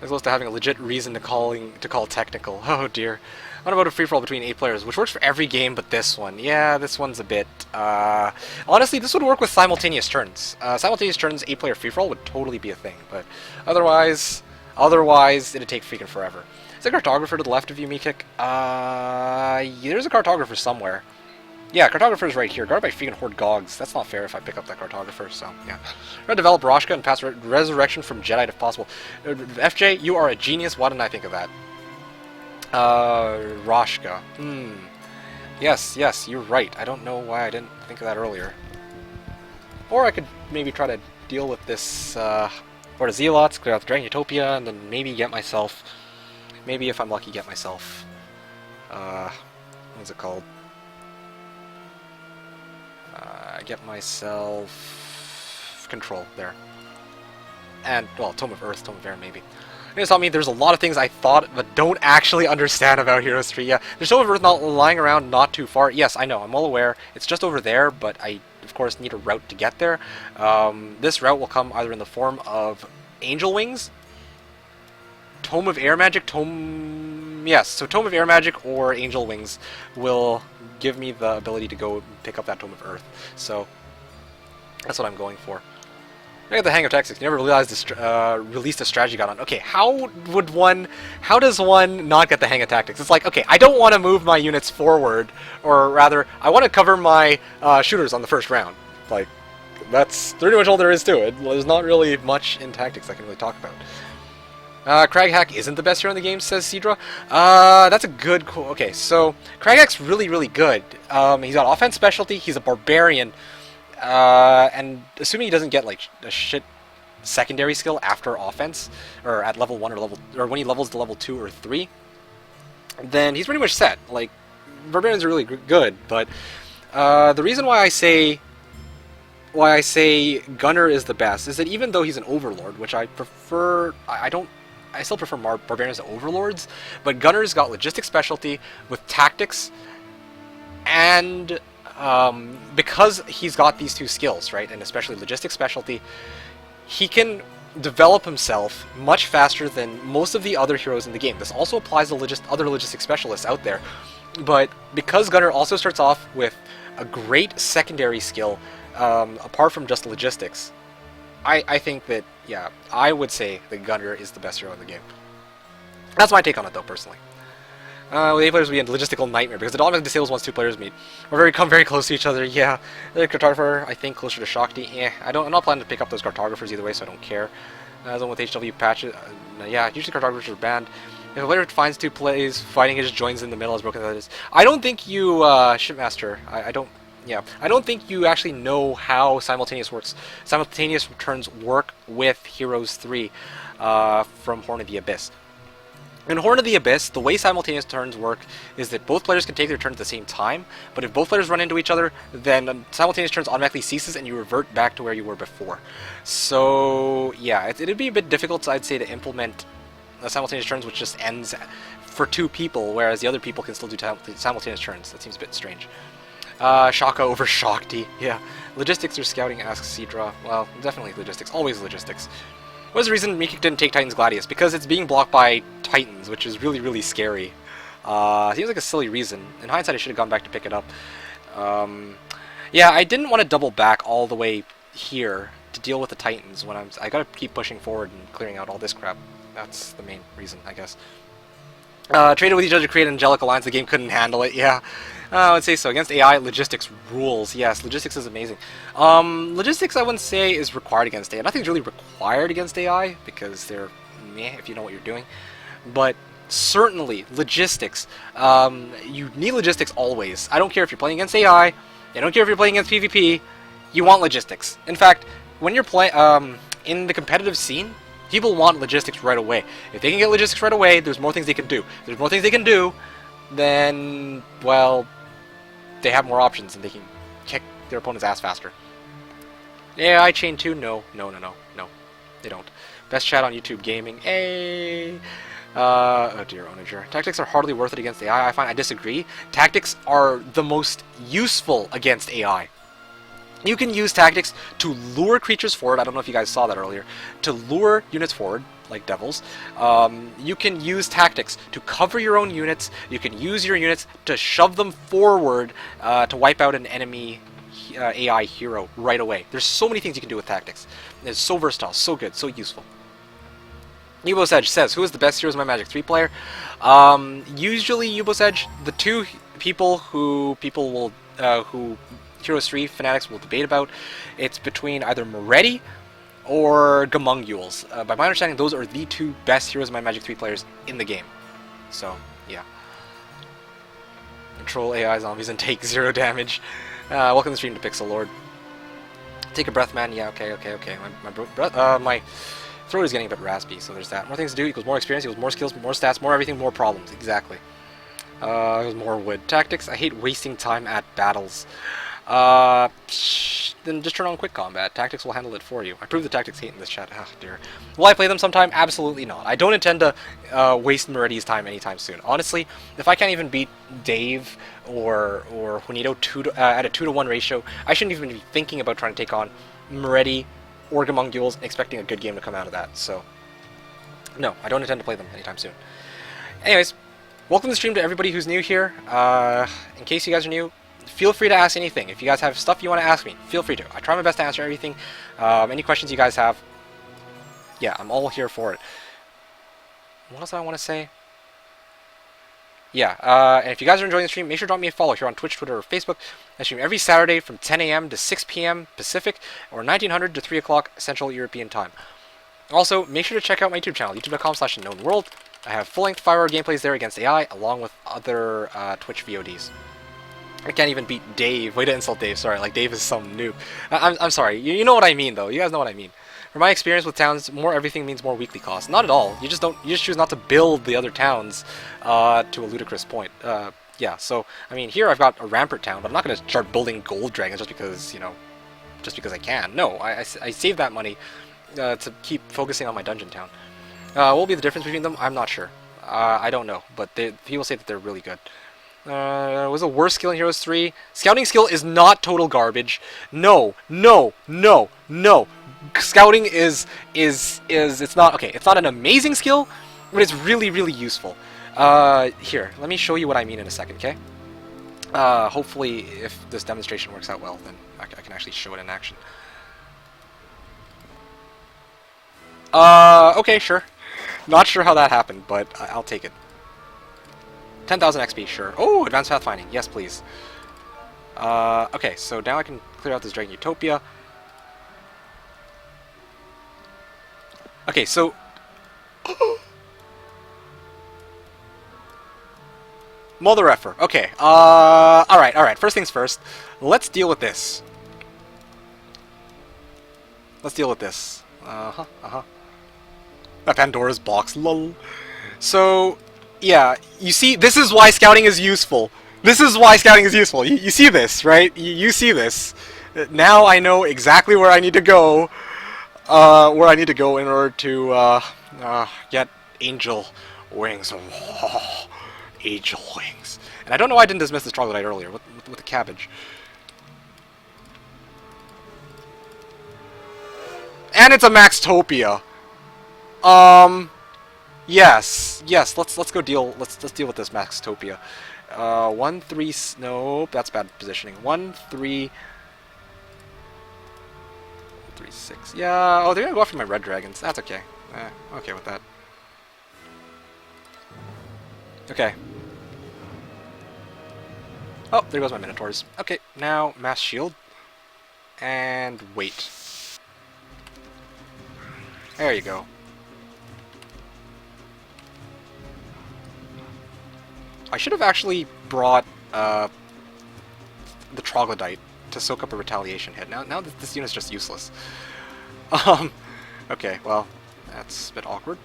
[SPEAKER 2] As close to having a legit reason to call technical. Oh dear. What about a free-for-all between 8 players, which works for every game but this one? Yeah, this one's a bit... honestly, this would work with simultaneous turns. Simultaneous turns, 8-player free-for-all would totally be a thing, but otherwise, it'd take freaking forever. Is there a cartographer to the left of you, Meekick? There's a cartographer somewhere. Yeah, cartographer's right here. Guarded by freaking Horde Gogs. That's not fair if I pick up that cartographer, so, yeah. I'm gonna develop Roshka and pass Resurrection from Jedi if possible. FJ, you are a genius. Why didn't I think of that? Roshka. Yes, you're right. I don't know why I didn't think of that earlier. Or I could maybe try to deal with this, or the Zealots, clear out the Dragon Utopia, and then maybe get myself... Maybe, if I'm lucky, get myself... what's it called? Get myself... Control, there. And, well, Tome of Earth, Tome of Air, maybe. You tell me there's a lot of things I thought but don't actually understand about Heroes 3. Yeah, there's Tome of Earth not lying around not too far. Yes, I know, I'm well aware. It's just over there, but I, of course, need a route to get there. This route will come either in the form of Angel Wings, Tome of Air Magic, Yes, so Tome of Air Magic or Angel Wings will give me the ability to go pick up that Tome of Earth. So, that's what I'm going for. I got the hang of tactics. You never realized this released a strategy got on. Okay, how does one not get the hang of tactics? It's like, okay, I don't want to move my units forward, or rather, I want to cover my shooters on the first round. Like, that's pretty much all there is to it. There's not really much in tactics I can really talk about. Craghack isn't the best hero in the game, says Cedra. That's a good... Okay, so Craghack's really, really good. He's got offense specialty, he's a barbarian, and assuming he doesn't get, like, a shit secondary skill after offense, or at level 1 or when he levels to level 2 or 3, then he's pretty much set. Like, barbarians are really good, but the reason why I say Gunner is the best is that even though he's an overlord, which I prefer, I still prefer barbarians to overlords, but Gunner's got logistics specialty with tactics, and because he's got these two skills, right, and especially logistics specialty, he can develop himself much faster than most of the other heroes in the game. This also applies to other logistics specialists out there, but because Gunner also starts off with a great secondary skill, apart from just logistics, I think that, yeah, I would say that Gunner is the best hero in the game. That's my take on it, though, personally. With 8 players, we had logistical nightmare, because it automatically disables once 2 players meet. Or come very close to each other, yeah. The cartographer, I think, closer to Shakti, I'm not planning to pick up those cartographers either way, so I don't care. As one with HW patches, yeah, usually cartographers are banned. If a player finds 2 plays fighting, it just joins in the middle as broken as it is. I don't think you, Shipmaster, I don't think you actually know how simultaneous returns work with Heroes 3 from Horn of the Abyss. In Horn of the Abyss, the way simultaneous turns work is that both players can take their turn at the same time, but if both players run into each other, then simultaneous turns automatically ceases and you revert back to where you were before. So, yeah, it'd be a bit difficult, I'd say, to implement simultaneous turns which just ends for 2 people, whereas the other people can still do simultaneous turns. That seems a bit strange. Shaka over Shakti, yeah. Logistics or scouting, asks Cedra. Well, definitely logistics. Always logistics. What was the reason Meekik didn't take Titan's Gladius? Because it's being blocked by Titans, which is really, really scary. Seems like a silly reason. In hindsight, I should have gone back to pick it up. Yeah, I didn't want to double back all the way here to deal with the Titans when I gotta keep pushing forward and clearing out all this crap. That's the main reason, I guess. Traded with each other to create an angelic alliance. The game couldn't handle it, yeah. I would say so. Against AI, logistics rules. Yes, logistics is amazing. Logistics, I wouldn't say, is required against AI. Nothing's really required against AI, because they're meh if you know what you're doing. But certainly, logistics. You need logistics always. I don't care if you're playing against AI. I don't care if you're playing against PvP. You want logistics. In fact, when you're playing in the competitive scene, people want logistics right away. If they can get logistics right away, there's more things they can do. If there's more things they can do, then, well, they have more options and they can kick their opponent's ass faster. AI chain 2? No. They don't. Best chat on YouTube gaming. Hey. Oh dear, Onager. Tactics are hardly worth it against AI, I find. I disagree. Tactics are the most useful against AI. You can use tactics to lure creatures forward. I don't know if you guys saw that earlier. To lure units forward, like devils. You can use tactics to cover your own units. You can use your units to shove them forward to wipe out an enemy AI hero right away. There's so many things you can do with tactics. It's so versatile, so good, so useful. Ubos Edge says, who is the best Heroes of My Magic 3 player? Usually, Ubos Edge, the 2 people who Heroes 3 fanatics will debate about, it's between either Moretti or Gamungules. By my understanding, those are the 2 best Heroes of My Magic 3 players in the game. So, yeah. Control AI zombies and take 0 damage. Welcome to the stream to Pixel Lord. Take a breath, man. Yeah, okay. My throat is getting a bit raspy, so there's that. More things to do equals more experience, equals more skills, more stats, more everything, more problems. Exactly. More wood. Tactics. I hate wasting time at battles. Then just turn on quick combat. Tactics will handle it for you. I prove the tactics hate in this chat. Oh dear. Will I play them sometime? Absolutely not. I don't intend to waste Meritti's time anytime soon. Honestly, if I can't even beat Dave or Juanito at a 2-to-1 ratio, I shouldn't even be thinking about trying to take on Meretti or Gamungules and expecting a good game to come out of that. So, no, I don't intend to play them anytime soon. Anyways, welcome to the stream to everybody who's new here. In case you guys are new, feel free to ask anything. If you guys have stuff you want to ask me, feel free to. I try my best to answer everything. Any questions you guys have, yeah, I'm all here for it. What else do I want to say? Yeah, and if you guys are enjoying the stream, make sure to drop me a follow here on Twitch, Twitter, or Facebook. I stream every Saturday from 10 a.m. to 6 p.m. Pacific, or 1900 to 3 o'clock Central European Time. Also, make sure to check out my YouTube channel, youtube.com/TheKnownWorld. I have full-length 5-hour gameplays there against AI, along with other Twitch VODs. I can't even beat Dave. Way to insult Dave. Sorry, like Dave is some noob. I'm sorry. You know what I mean, though. You guys know what I mean. From my experience with towns, more everything means more weekly costs. Not at all. You just don't. You just choose not to build the other towns to a ludicrous point. Yeah. So I mean, here I've got a Rampart town, but I'm not going to start building gold dragons just because just because I can. No, I save that money to keep focusing on my dungeon town. What will be the difference between them? I'm not sure. I don't know, but people say that they're really good. Was a worse skill in Heroes 3? Scouting skill is not total garbage. No, no, no, no. Scouting is it's not okay. It's not an amazing skill, but it's really really useful. Here, let me show you what I mean in a second, okay? Hopefully, if this demonstration works out well, then I can actually show it in action. Okay, sure. Not sure how that happened, but I'll take it. 10,000 XP, sure. Oh, advanced pathfinding. Yes, please. Okay, so now I can clear out this Dragon Utopia. Okay, so... Mother effer. Okay, alright. First things first. Let's deal with this. Pandora's box, lol. So... yeah, you see, this is why scouting is useful. You see this, right? You see this. Now I know exactly where I need to go. In order to get angel wings. Oh, angel wings. And I don't know why I didn't dismiss this troglodyte earlier with the cabbage. And it's a Maxtopia. Yes, let's go deal. Let's deal with this Maxtopia. 1 3. Nope, that's bad positioning. 1 3 3 6. Yeah. Oh, they're gonna go after my red dragons. That's okay. Okay with that. Okay. Oh, there goes my minotaurs. Okay, now mass shield and wait. There you go. I should have actually brought the troglodyte to soak up a retaliation hit. Now this unit's just useless. Okay, well, that's a bit awkward.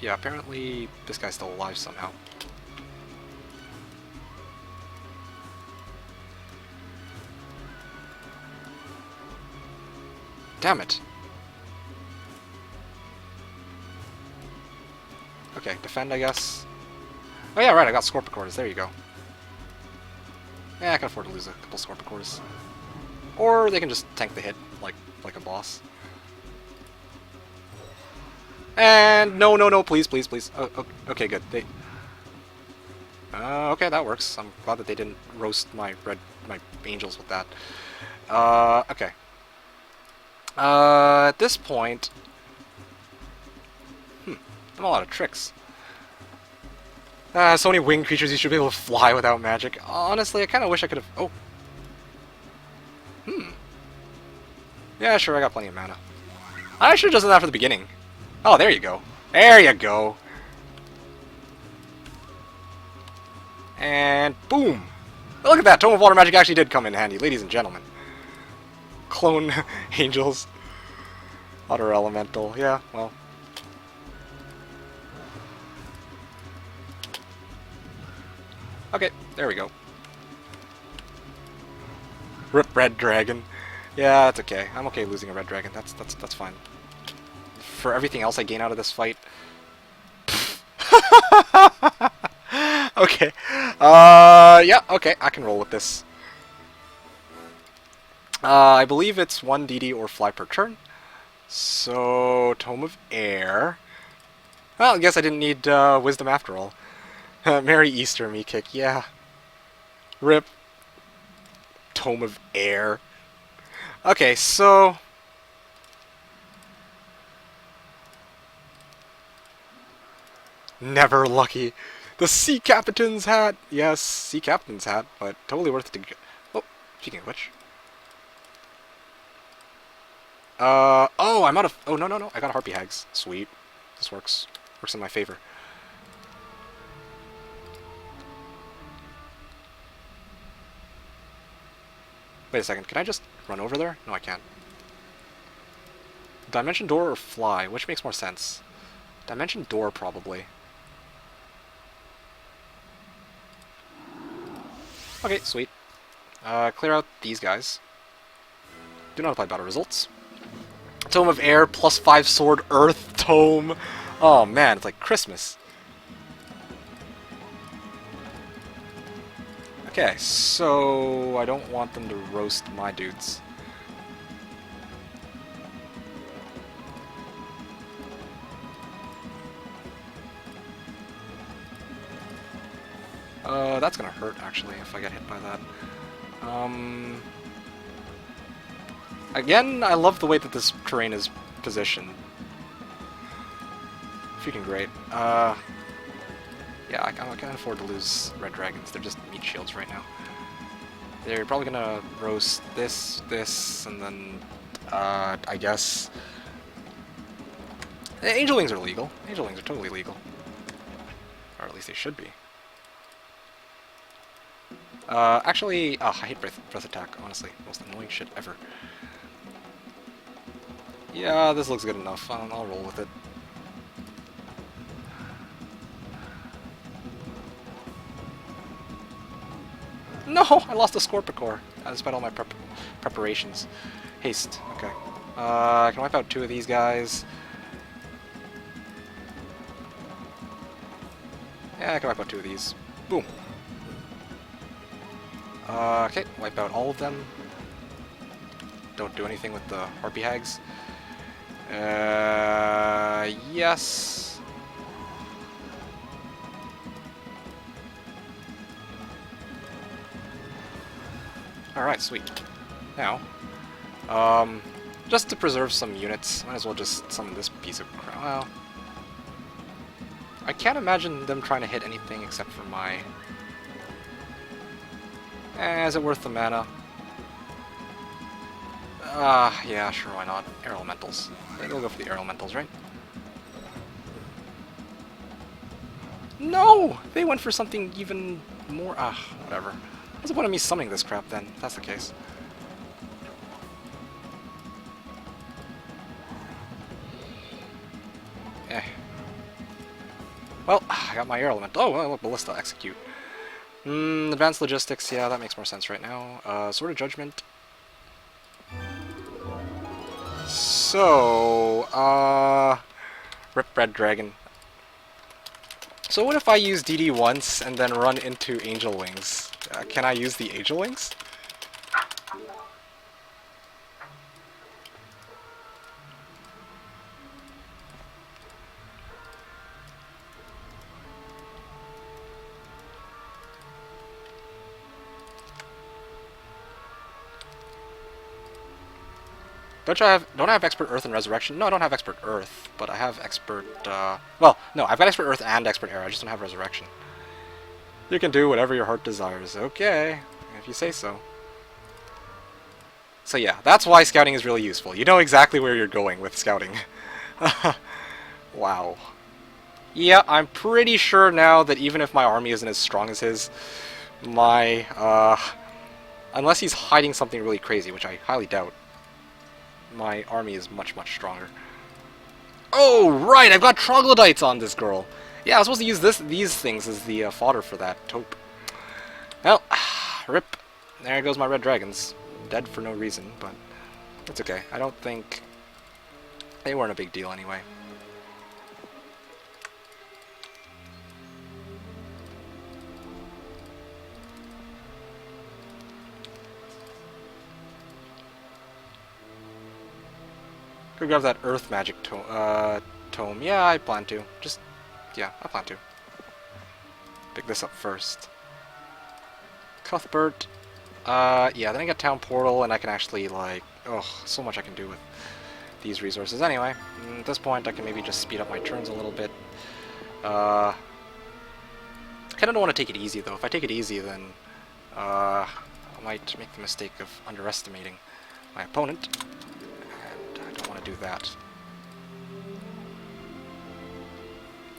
[SPEAKER 2] Yeah, apparently this guy's still alive somehow. Damn it. Okay, defend, I guess. Oh yeah, right, I got Scorpicores. There you go. Yeah, I can afford to lose a couple Scorpicores. Or they can just tank the hit, like a boss. And no, please. Oh, okay, good. Okay, that works. I'm glad that they didn't roast my angels with that. Okay. At this point, I'm a lot of tricks. So many winged creatures, you should be able to fly without magic. Honestly, I kind of wish I could have... Oh. Yeah, sure, I got plenty of mana. I should have just done that for the beginning. Oh, there you go. There you go. And boom. Look at that, Tome of Water Magic actually did come in handy, ladies and gentlemen. Clone angels. Water elemental, yeah, well... Okay, there we go. Rip red dragon. Yeah, that's okay. I'm okay losing a red dragon. That's fine. For everything else I gain out of this fight. Okay. Yeah, okay, I can roll with this. I believe it's 1 DD or fly per turn. So, Tome of Air. Well, I guess I didn't need wisdom after all. Merry Easter, me kick, yeah. Rip. Tome of Air. Okay, so... Never lucky. The Sea Captain's hat! Yes, Sea Captain's hat, but totally worth it to... Oh, Speaking of which. Oh, I'm out of... Oh, no. I got Harpy Hags. Sweet. This works. Works in my favor. Wait a second. Can I just run over there? No, I can't. Dimension Door or Fly? Which makes more sense? Dimension Door, probably. Okay, sweet. Clear out these guys. Do not apply battle results. Tome of Air, +5 sword, Earth, Tome. Oh man, it's like Christmas. Okay, so I don't want them to roast my dudes. That's gonna hurt, actually, if I get hit by that. Again, I love the way that this terrain is positioned. Freaking great. Yeah, I can't afford to lose red dragons. They're just meat shields right now. They're probably gonna roast this, and then, I guess... Angel Wings are legal. Angel Wings are totally legal. Or at least they should be. Actually, I hate breath attack, honestly. Most annoying shit ever. Yeah, this looks good enough. I'll roll with it. No! I lost a Scorpicore, despite all my preparations. Haste, okay. I can wipe out 2 of these guys. Yeah, I can wipe out 2 of these. Boom. Okay, wipe out all of them. Don't do anything with the Harpy Hags. Yes. Alright, sweet. Now, just to preserve some units, might as well just summon this piece of crap. Well, I can't imagine them trying to hit anything except for my... is it worth the mana? Yeah, sure, why not? Air Elementals. Maybe we'll go for the Air Elementals, right? No! They went for something even more... whatever. What's the point of me summoning this crap, then, if that's the case? Eh. Well, I got my Air Element. Oh, well, Ballista, execute. Advanced Logistics, yeah, that makes more sense right now. Sword of Judgment. So, Rip Red Dragon. So what if I use DD once and then run into Angel Wings? Can I use the Angel Wings? Don't I have Expert Earth and Resurrection? No, I don't have Expert Earth, but I have Expert, well, no, I've got Expert Earth and Expert Air, I just don't have Resurrection. You can do whatever your heart desires. Okay, if you say so. So yeah, that's why scouting is really useful. You know exactly where you're going with scouting. Wow. Yeah, I'm pretty sure now that even if my army isn't as strong as his, my, unless he's hiding something really crazy, which I highly doubt, my army is much, much stronger. Oh, right! I've got troglodytes on this girl! Yeah, I was supposed to use these things as the fodder for that taupe. Well, rip. There goes my red dragons. Dead for no reason, but it's okay. I don't think... They weren't a big deal anyway. Go grab that Earth Magic tome. Yeah, I plan to. Yeah, I plan to. Pick this up first. Cuthbert. Yeah, then I get Town Portal, and I can actually, like... Oh, so much I can do with these resources. Anyway, at this point, I can maybe just speed up my turns a little bit. I kind of don't want to take it easy, though. If I take it easy, then... I'll I might make the mistake of underestimating my opponent, and I don't want to do that.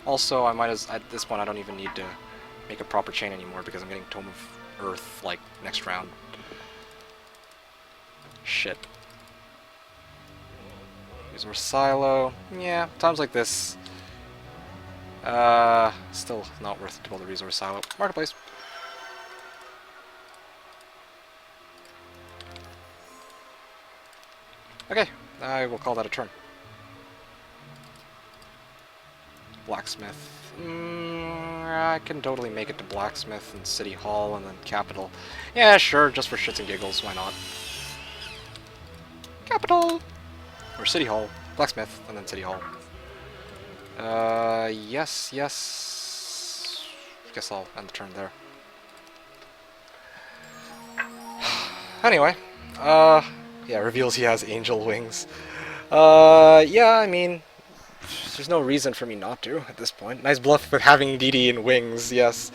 [SPEAKER 2] Also, I might at this point I don't even need to make a proper chain anymore because I'm getting Tome of Earth like next round. Shit. Resource silo. Yeah, times like this. Still not worth it to build a resource silo. Marketplace. Okay, I will call that a turn. Blacksmith. I can totally make it to Blacksmith and City Hall and then Capital. Yeah, sure, just for shits and giggles, why not? Capital! Or City Hall. Blacksmith, and then City Hall. Yes. Guess I'll end the turn there. Anyway, yeah, reveals he has angel wings. Yeah, I mean, there's no reason for me not to at this point. Nice bluff with having DD and wings, yes.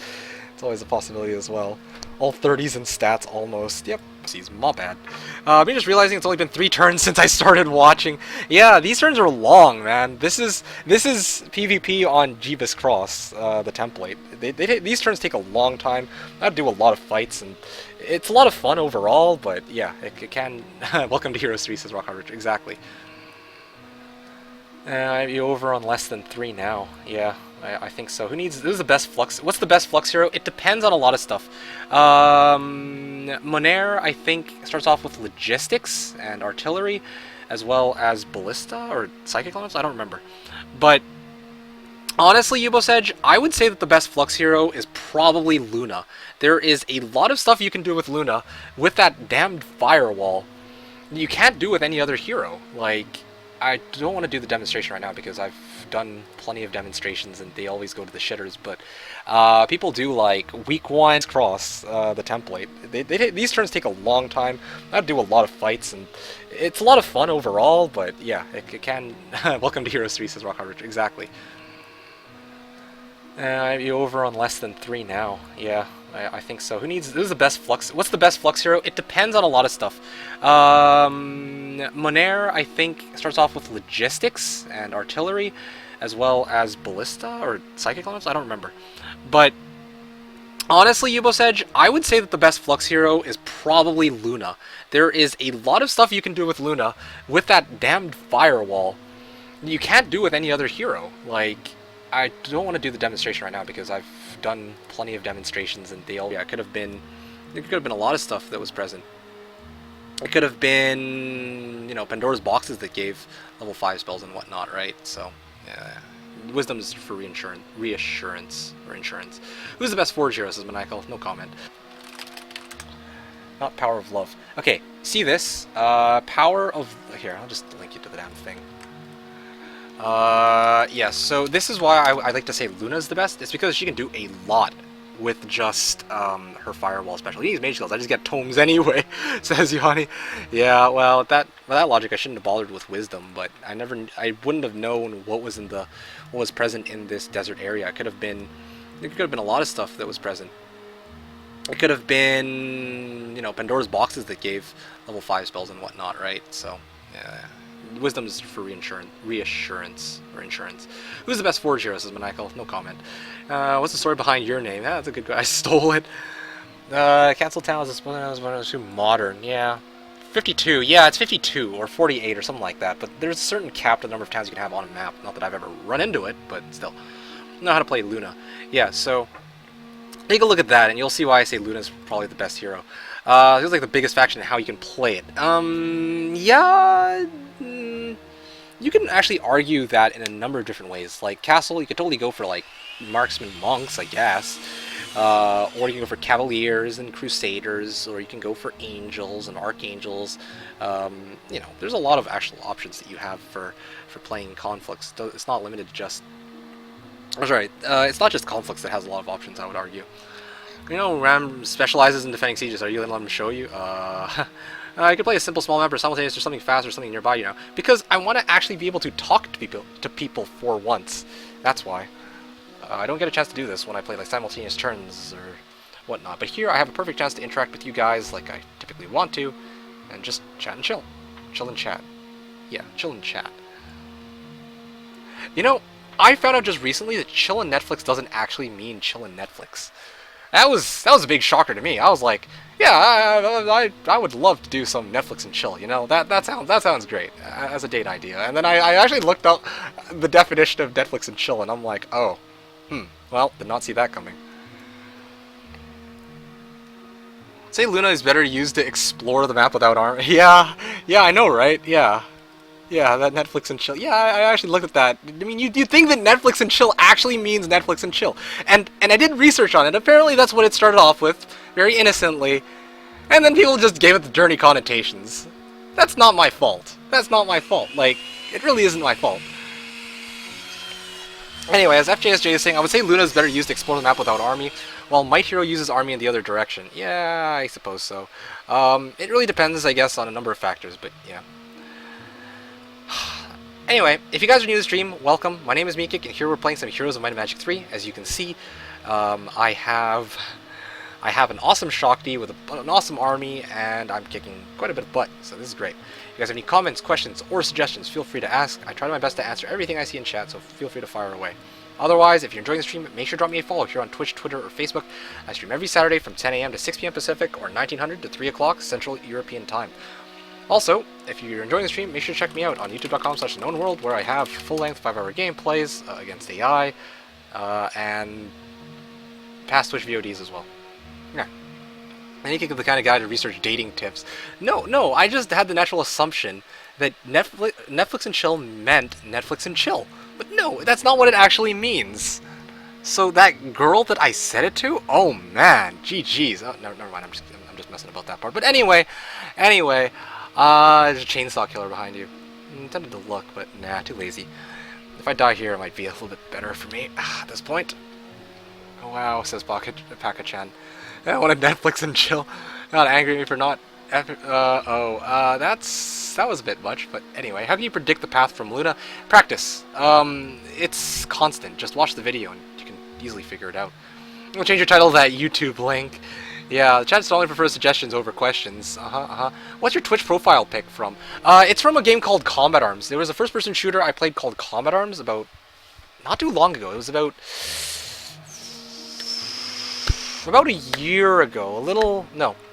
[SPEAKER 2] It's always a possibility as well. All 30s in stats almost. Yep, sees my bad. I'm just realizing it's only been 3 turns since I started watching. Yeah, these turns are long, man. This is PvP on Jebus Cross, the template. These turns take a long time. I have to do a lot of fights, and it's a lot of fun overall, but yeah, it can... Welcome to Heroes 3, says Rock Coverage. Exactly. I'd be over on less than 3 now. Yeah, I think so. This is the best Flux. What's the best Flux hero? It depends on a lot of stuff. Monair, I think, starts off with logistics and artillery, as well as ballista or psychic elements. I don't remember. But honestly, Jebus Edge, I would say that the best Flux hero is probably Luna. There is a lot of stuff you can do with Luna with that damned firewall you can't do with any other hero. Like, I don't want to do the demonstration right now because I've done plenty of demonstrations and they always go to the shitters, but people do like week 1 cross the template. These turns take a long time. I have to do a lot of fights and it's a lot of fun overall, but yeah, it can... Welcome to Heroes 3, says Rock Coverage. Exactly. I'd be over on less than 3 now. Yeah, I think so. This is the best Flux. What's the best Flux hero? It depends on a lot of stuff. Monair, I think, starts off with logistics and artillery, as well as ballista or psychic elements. I don't remember. But honestly, Jebus Edge, I would say that the best Flux hero is probably Luna. There is a lot of stuff you can do with Luna with that damned firewall you can't do with any other hero. Like, I don't want to do the demonstration right now because I've done plenty of demonstrations and they all... Yeah, it could have been a lot of stuff that was present. It could have been, you know, Pandora's boxes that gave level 5 spells and whatnot, right? So, yeah. Wisdom is for reassurance, or insurance. Who's the best Forge hero, says Maniacal? No comment. Not Power of Love. Okay, see this? Power of... Here, I'll just link you to the damn thing. Yeah, so this is why I like to say Luna's the best. It's because she can do a lot with just her firewall special. He needs mage skills. I just get tomes anyway, says Yanni. Yeah, well, by that logic, I shouldn't have bothered with wisdom, but I wouldn't have known what was present in this desert area. It could have been a lot of stuff that was present. It could have been, you know, Pandora's boxes that gave level 5 spells and whatnot, right? So, yeah. Wisdom is for reassurance, or insurance. Who's the best Forge hero, says Maniacal? No comment. What's the story behind your name? Yeah, that's a good guy. I stole it. Cancel Town is too modern. Yeah. 52. Yeah, it's 52 or 48 or something like that. But there's a certain cap to the number of towns you can have on a map. Not that I've ever run into it, but still. I know how to play Luna. Yeah, so take a look at that and you'll see why I say Luna's probably the best hero. It feels like the biggest faction in how you can play it. Yeah... You can actually argue that in a number of different ways. Like Castle, you could totally go for like marksman monks, I guess. Or you can go for cavaliers and crusaders, or you can go for angels and archangels. You know, there's a lot of actual options that you have for playing conflicts. It's not limited to just... Oh, sorry, it's not just conflicts that has a lot of options, I would argue. You know, Ram specializes in defending sieges. Are you going to let him show you? I could play a simple small map or simultaneous or something fast or something nearby, you know. Because I want to actually be able to talk to people for once. That's why. I don't get a chance to do this when I play like simultaneous turns whatnot. But here I have a perfect chance to interact with you guys like I typically want to, and just chat and chill. Chill and chat. Yeah, chill and chat. You know, I found out just recently that chill and Netflix doesn't actually mean chill and Netflix. That was a big shocker to me. I was like, yeah, I would love to do some Netflix and chill. You know, that sounds great as a date idea. And then I actually looked up the definition of Netflix and chill, and I'm like, oh, well, did not see that coming. Say Luna is better used to explore the map without armor. Yeah, I know, right? Yeah, that Netflix and chill. Yeah, I actually looked at that. I mean, you think that Netflix and chill actually means Netflix and chill. And I did research on it. Apparently that's what it started off with, very innocently. And then people just gave it the dirty connotations. That's not my fault. That's not my fault. Like, it really isn't my fault. Anyway, as FJSJ is saying, I would say Luna is better used to explore the map without army, while Might Hero uses army in the other direction. Yeah, I suppose so. It really depends, I guess, on a number of factors, but yeah. Anyway, if you guys are new to the stream, welcome. My name is Meekik, and here we're playing some Heroes of Might and Magic 3. As you can see, I have an awesome Shakti with an awesome army, and I'm kicking quite a bit of butt, so this is great. If you guys have any comments, questions, or suggestions, feel free to ask. I try my best to answer everything I see in chat, so feel free to fire away. Otherwise, if you're enjoying the stream, make sure to drop me a follow here on Twitch, Twitter, or Facebook. I stream every Saturday from 10 AM to 6 PM Pacific, or 1900 to 3 o'clock Central European Time. Also, if you're enjoying the stream, make sure to check me out on youtube.com/TheKnownWorld, where I have full-length 5-hour gameplays against AI, and past Twitch VODs as well. Yeah. And you can be the kind of guy to research dating tips. No, I just had the natural assumption that Netflix and chill meant Netflix and chill. But no, that's not what it actually means. So that girl that I said it to? Oh man, GG's. Oh, never mind, I'm just messing about that part. But anyway, there's a chainsaw killer behind you. Intended to look, but nah, too lazy. If I die here, it might be a little bit better for me at this point. Oh wow, says Paka-chan. I wanted Netflix and chill. Not angry at me for not... that was a bit much, but anyway. How can you predict the path from Luna? Practice. It's constant. Just watch the video and you can easily figure it out. We'll change your title to that YouTube link. Yeah, the chat only prefers suggestions over questions. What's your Twitch profile pic from? It's from a game called Combat Arms. There was a first-person shooter I played called Combat Arms about... not too long ago. It was about a year ago.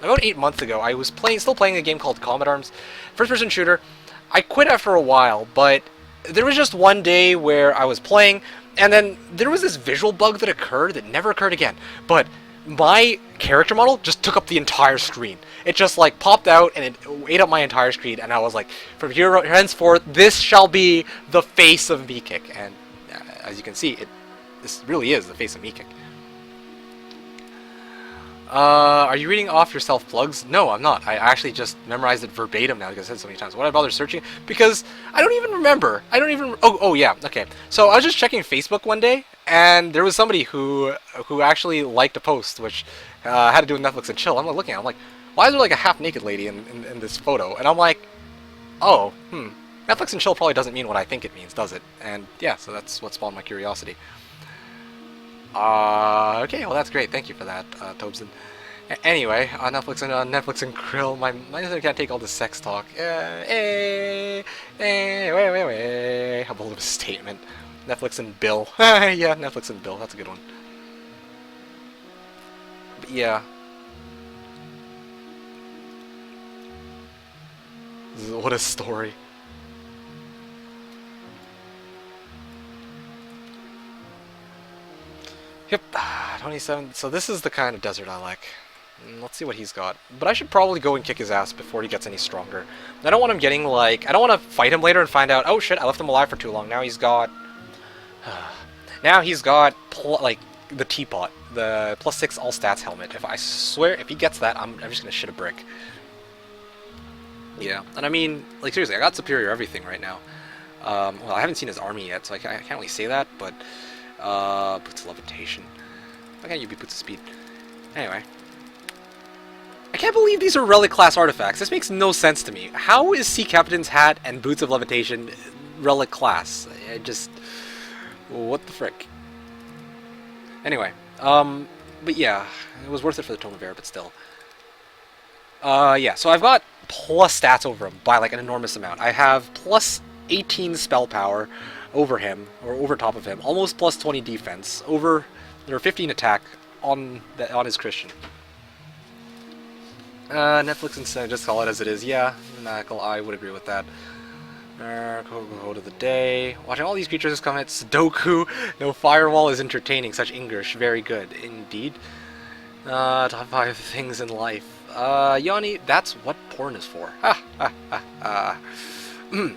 [SPEAKER 2] About 8 months ago. I was still playing a game called Combat Arms. First-person shooter. I quit after a while, but there was just one day where I was playing, and then there was this visual bug that occurred that never occurred again. But my character model just took up the entire screen. It just like popped out and it ate up my entire screen, and I was like, from here henceforth, this shall be the face of Meekik. And as you can see, this really is the face of Meekik. Are you reading off your self-plugs? No, I'm not. I actually just memorized it verbatim now because I said it so many times. Why did I bother searching? Because I don't even remember. Oh yeah, okay. So I was just checking Facebook one day, and there was somebody who actually liked a post which had to do with Netflix and chill. I'm looking at it, I'm like, why is there like a half-naked lady in this photo? And I'm like, oh, Netflix and chill probably doesn't mean what I think it means, does it? And yeah, so that's what spawned my curiosity. Okay, well that's great. Thank you for that, Tobson. Anyway, Netflix and Krill. My internet can't take all this sex talk. Wait. How bold of a statement. Netflix and Bill. Yeah, Netflix and Bill. That's a good one. But yeah. What a story. Yep, 27. So this is the kind of desert I like. Let's see what he's got. But I should probably go and kick his ass before he gets any stronger. I don't want him getting like... I don't want to fight him later and find out, oh shit, I left him alive for too long. Now he's got... now he's got, like, the teapot. The +6 all stats helmet. I swear, if he gets that, I'm just gonna shit a brick. Yeah, and I mean, like seriously, I got superior everything right now. Well, I haven't seen his army yet, so I can't really say that, but... Boots of Levitation. Why can't you be Boots of Speed? Anyway. I can't believe these are relic class artifacts. This makes no sense to me. How is Sea Captain's hat and Boots of Levitation relic class? I just... what the frick? Anyway, But yeah, it was worth it for the Tome of Air, but still. Yeah, so I've got plus stats over him by like an enormous amount. I have plus 18 spell power over him, or over top of him, almost plus 20 defense, over, or 15 attack on his Christian. Netflix and just call it as it is. Yeah, Maniacal, I would agree with that. Quote of the day. Watching all these creatures come at Sudoku. No firewall is entertaining. Such English. Very good. Indeed. Top 5 things in life. Yanni, that's what porn is for. Ha ha ha ha.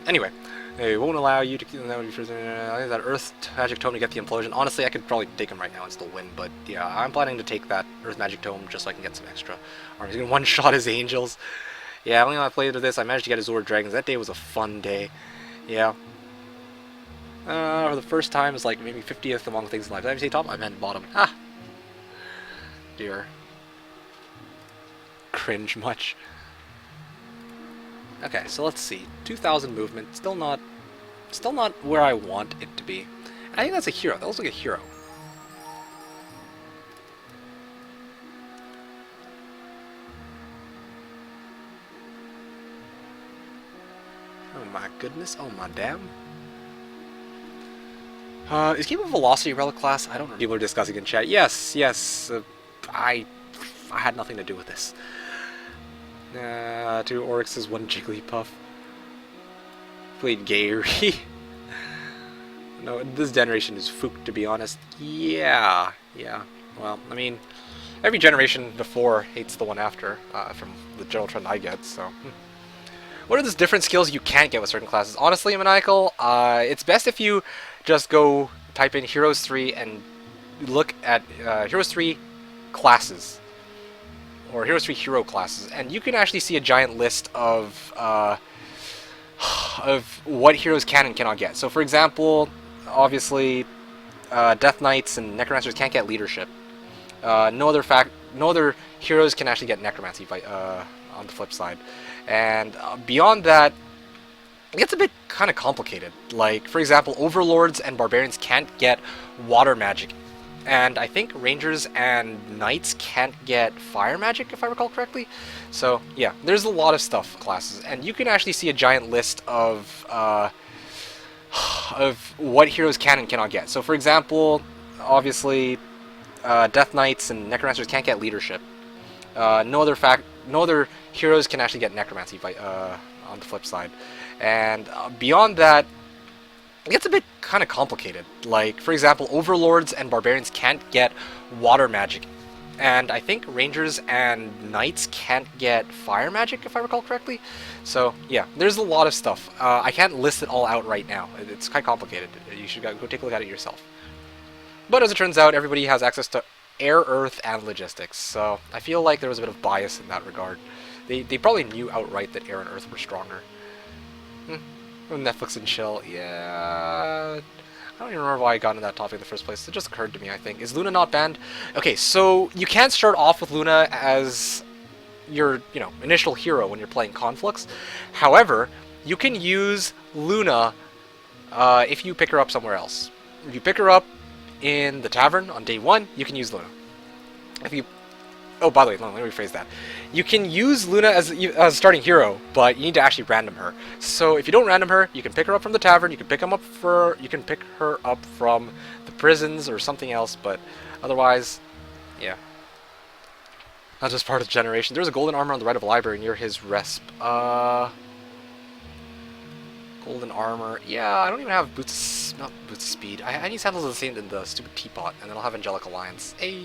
[SPEAKER 2] Anyway. It won't allow you to that Earth Magic Tome to get the implosion. Honestly, I could probably take him right now and still win, but yeah, I'm planning to take that Earth Magic Tome just so I can get some extra armies. He's gonna one-shot his angels. Yeah, only when I played with this, I managed to get his Zord Dragons. That day was a fun day. Yeah. For the first time, it's like maybe 50th among things in life. Did I say top? I meant bottom. Ah! Dear. Cringe much. Okay, so let's see. 2,000 movement. Still not where I want it to be. And I think that's a hero. That looks like a hero. Oh my goodness. Oh my damn. Is Keep of Velocity Relic class? I don't know. People are discussing in chat. Yes, yes. I had nothing to do with this. 2 Oryxes, 1 Jigglypuff. Played Gary. No, this generation is fook, to be honest. Yeah. Well, I mean, every generation before hates the one after, from the general trend I get, so... What are the different skills you can't get with certain classes? Honestly, Maniacal, it's best if you just go type in Heroes 3 and look at Heroes 3 classes. Or Heroes 3 hero classes, and you can actually see a giant list of what heroes can and cannot get. So, for example, obviously, Death Knights and Necromancers can't get leadership. No other heroes can actually get Necromancy on the flip side. And beyond that, it gets a bit kind of complicated. Like, for example, Overlords and Barbarians can't get water magic. And I think Rangers and Knights can't get fire magic, if I recall correctly. So, yeah, there's a lot of stuff classes. And you can actually see a giant list of what heroes can and cannot get. So, for example, obviously, Death Knights and Necromancers can't get leadership. No other heroes can actually get Necromancy on the flip side. And beyond that, it gets a bit kind of complicated. Like, for example, Overlords and Barbarians can't get water magic. And I think Rangers and Knights can't get fire magic, if I recall correctly. So, yeah, there's a lot of stuff. I can't list it all out right now. It's quite complicated. You should go take a look at it yourself. But as it turns out, everybody has access to air, earth, and logistics. So I feel like there was a bit of bias in that regard. They probably knew outright that air and earth were stronger. Netflix and chill, yeah. I don't even remember why I got into that topic in the first place. It just occurred to me, I think. Is Luna not banned? Okay, so you can't start off with Luna as your, initial hero when you're playing conflicts. However, you can use Luna if you pick her up somewhere else. If you pick her up in the tavern on day 1, you can use Luna. Oh, by the way, let me rephrase that. You can use Luna as a starting hero, but you need to actually random her. So if you don't random her, you can pick her up from the tavern. You can pick her up from the prisons or something else. But otherwise, yeah, not just part of the generation. There's a golden armor on the right of the library near his resp. Golden armor. Yeah, I don't even have boots. Not boots of speed. I need sandals of the same in the stupid teapot, and then I'll have Angelic Alliance. Hey.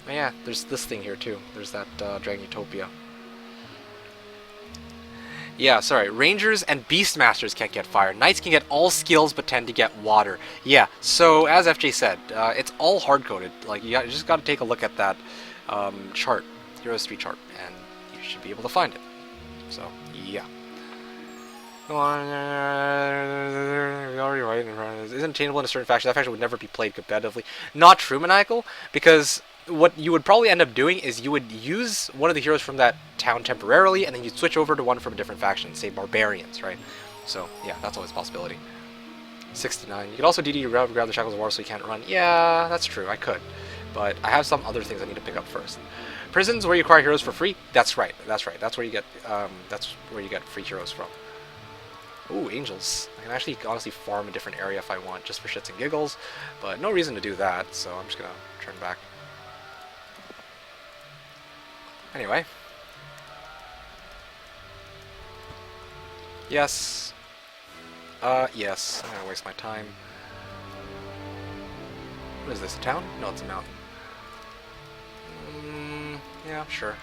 [SPEAKER 2] Oh yeah, there's this thing here too. There's that Dragon Utopia. Yeah, sorry. Rangers and Beastmasters can't get fire. Knights can get all skills but tend to get water. Yeah, so as FJ said, it's all hard-coded. Like, you just got to take a look at that chart, Heroes 3 chart, and you should be able to find it. So, yeah. Go on. We're already right in front of this. Isn't changeable in a certain faction. That faction would never be played competitively. Not true, Maniacal, because what you would probably end up doing is you would use one of the heroes from that town temporarily, and then you'd switch over to one from a different faction, say Barbarians, right? So, yeah, that's always a possibility. 69. You could also DD grab the Shackles of War so you can't run. Yeah, that's true, I could. but I have some other things I need to pick up first. Prisons where you acquire heroes for free. That's right. That's right. That's where you get free heroes from. Ooh, angels. I can actually honestly farm a different area if I want, just for shits and giggles, but no reason to do that, so I'm just gonna turn back. Anyway. Yes. Yes. I'm gonna waste my time. What is this, a town? No, it's a mountain. Yeah, sure.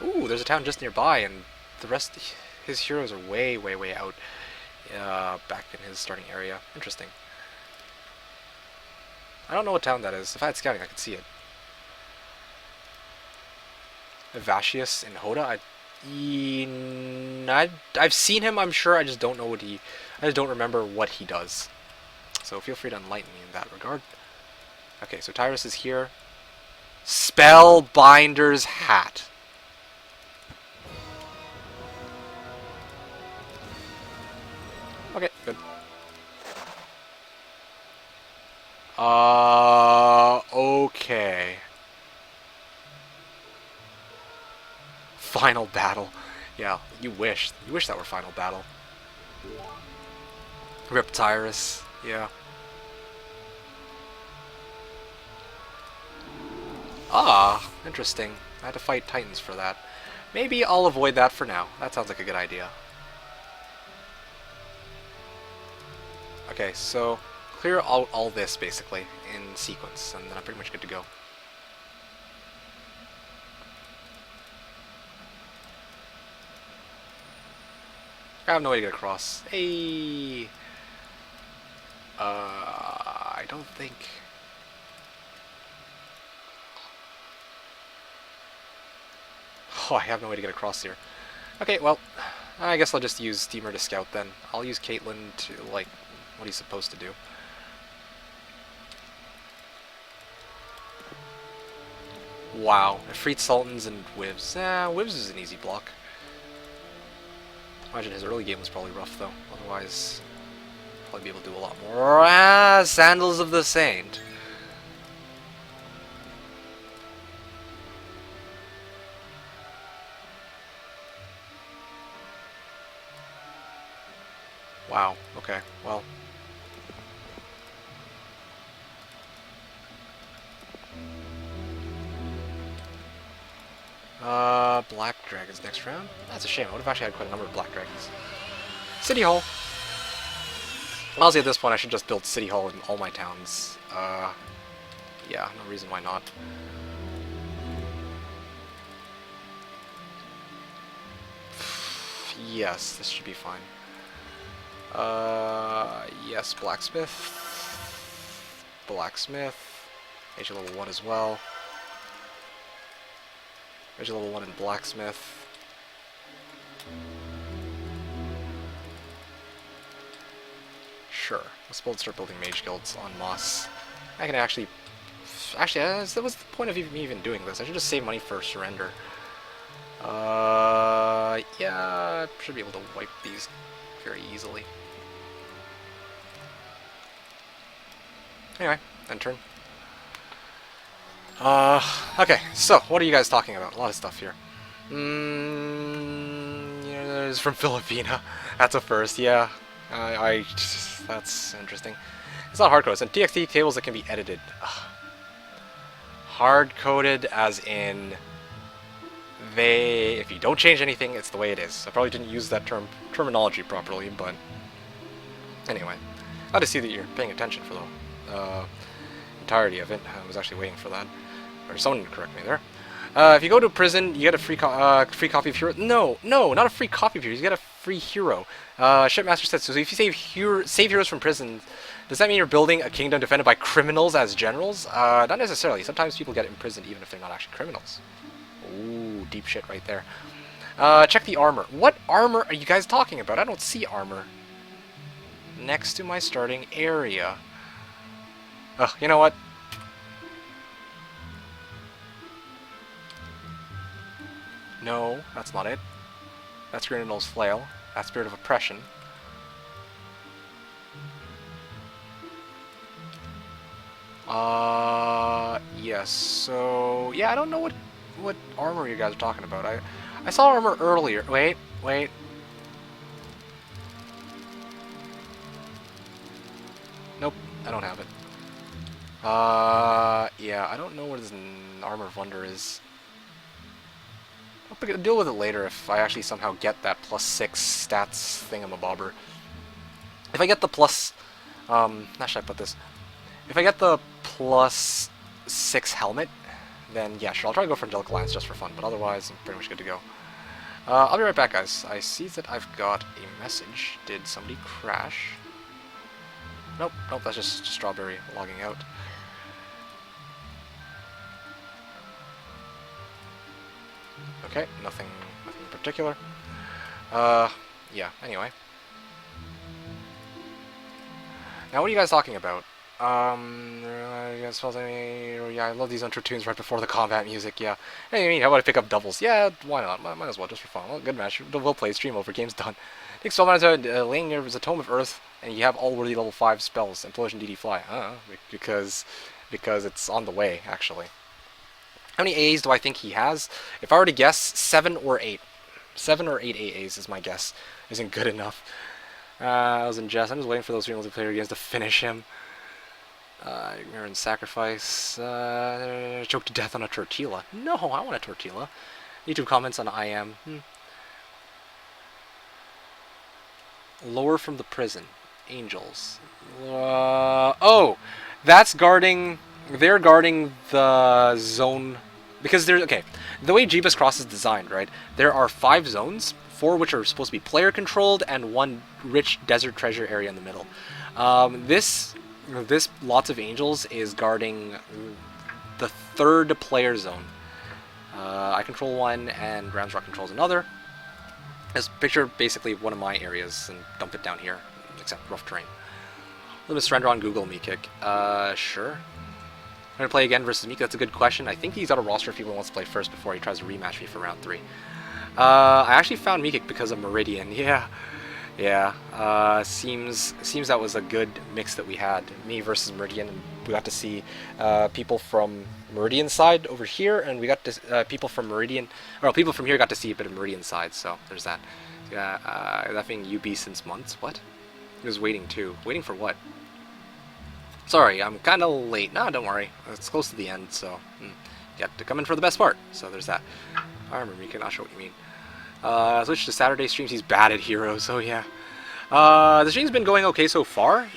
[SPEAKER 2] Ooh, there's a town just nearby, and the rest, his heroes are way, way, way out. Back in his starting area. Interesting. I don't know what town that is. If I had scouting, I could see it. Evasius in Hoda? I've seen him, I'm sure, I just don't know what I just don't remember what he does. So feel free to enlighten me in that regard. Okay, so Tyrus is here. Spellbinder's Hat. Okay, good. Okay. Final battle. Yeah, you wish. You wish that were final battle. Rip Tyrus. Yeah. Ah, interesting. I had to fight Titans for that. Maybe I'll avoid that for now. That sounds like a good idea. Okay, so clear all this, basically, in sequence, and then I'm pretty much good to go. I have no way to get across. Hey! I don't think... Oh, I have no way to get across here. Okay, well, I guess I'll just use Steamer to scout then. I'll use Caitlyn to, like, what he's supposed to do. Wow, Ifrit Sultans and Wivs. Wivs is an easy block. Imagine his early game was probably rough, though. Otherwise, probably be able to do a lot more. Sandals of the Saint. Wow, okay, well. Black Dragons next round? That's a shame. I would have actually had quite a number of Black Dragons. City Hall. Honestly, at this point, I should just build City Hall in all my towns. Yeah, no reason why not. Yes, this should be fine. Yes, Blacksmith. Blacksmith. Mage level 1 as well. Mage level 1 in Blacksmith. Sure. Let's start building Mage Guilds on Moss. I can actually... Actually, that was the point of me even doing this. I should just save money for Surrender. Yeah, I should be able to wipe these very easily. Anyway, end turn. Okay, so, what are you guys talking about? A lot of stuff here. Yeah, it's from Filipina. That's a first, yeah. That's interesting. It's not hard-coded, it's in TXT tables that can be edited. Hard-coded as in... if you don't change anything, it's the way it is. I probably didn't use that terminology properly, but... Anyway. Glad to see that you're paying attention for the entirety of it. I was actually waiting for that. Or someone to correct me there. If you go to prison, you get a free copy of hero. No, not a free copy of heroes. You get a free hero. Shipmaster said so. If you save heroes from prison, does that mean you're building a kingdom defended by criminals as generals? Not necessarily. Sometimes people get imprisoned even if they're not actually criminals. Ooh, deep shit right there. Check the armor. What armor are you guys talking about? I don't see armor next to my starting area. Ugh, you know what? No, that's not it. That's Grindelwald's Flail. That's Spirit of Oppression. yes. So yeah, I don't know what armor you guys are talking about. I saw armor earlier. Wait, wait. Nope, I don't have it. Yeah, I don't know what his armor of wonder is. I'll deal with it later if I actually somehow get that +6 stats thingamabobber. If I get the plus, how should I put this? If I get the +6 helmet, then yeah, sure, I'll try to go for Angelic Lance just for fun, but otherwise I'm pretty much good to go. I'll be right back, guys. I see that I've got a message. Did somebody crash? Nope, nope, that's just Strawberry logging out. Okay, nothing in particular. Yeah, anyway. Now, what are you guys talking about? You guys felt any... Yeah, I love these intro tunes right before the combat music, yeah. Hey, I mean, how about I pick up doubles? Yeah, why not? Might as well, just for fun. Well, good match. We'll play, stream over, game's done. Takes 12 minutes laying near as a Tome of Earth, and you have all worthy level 5 spells. Implosion, DD, Fly. Because it's on the way, actually. How many AAs do I think he has? If I were to guess, 7 or 8. 7 or 8 AAs is my guess. Isn't good enough. I was in jest. I'm just waiting for those 3 multiplayer games to finish him. Ignorant Sacrifice. Choked to death on a tortilla. No, I want a tortilla. YouTube comments on I am. Lower from the prison. Angels. Oh! That's guarding... They're guarding the zone... Because there's... Okay, the way Jebus Cross is designed, right? There are 5 zones, 4 which are supposed to be player-controlled, and 1 rich desert treasure area in the middle. This Lots of Angels is guarding the 3rd player zone. I control 1, and RamsRock controls another. Just picture basically one of my areas and dump it down here, except rough terrain. Limit surrender on Google me kick. Sure. I'm going to play again versus Mika. That's a good question. I think he's got a roster if he wants to play first before he tries to rematch me for round 3. I actually found Mikik because of Meridian. Yeah. Seems that was a good mix that we had. Me versus Meridian. And we got to see people from Meridian side over here, and we got to people from Meridian. Well, people from here got to see a bit of Meridian side. So there's that. Yeah. That being UB since months. What? He was waiting too. Waiting for what? Sorry, I'm kind of late. No, don't worry. It's close to the end, so you have to come in for the best part. So there's that. I remember Mika, not sure what you mean. Switch to Saturday streams. He's bad at heroes, so yeah. The stream's been going okay so far.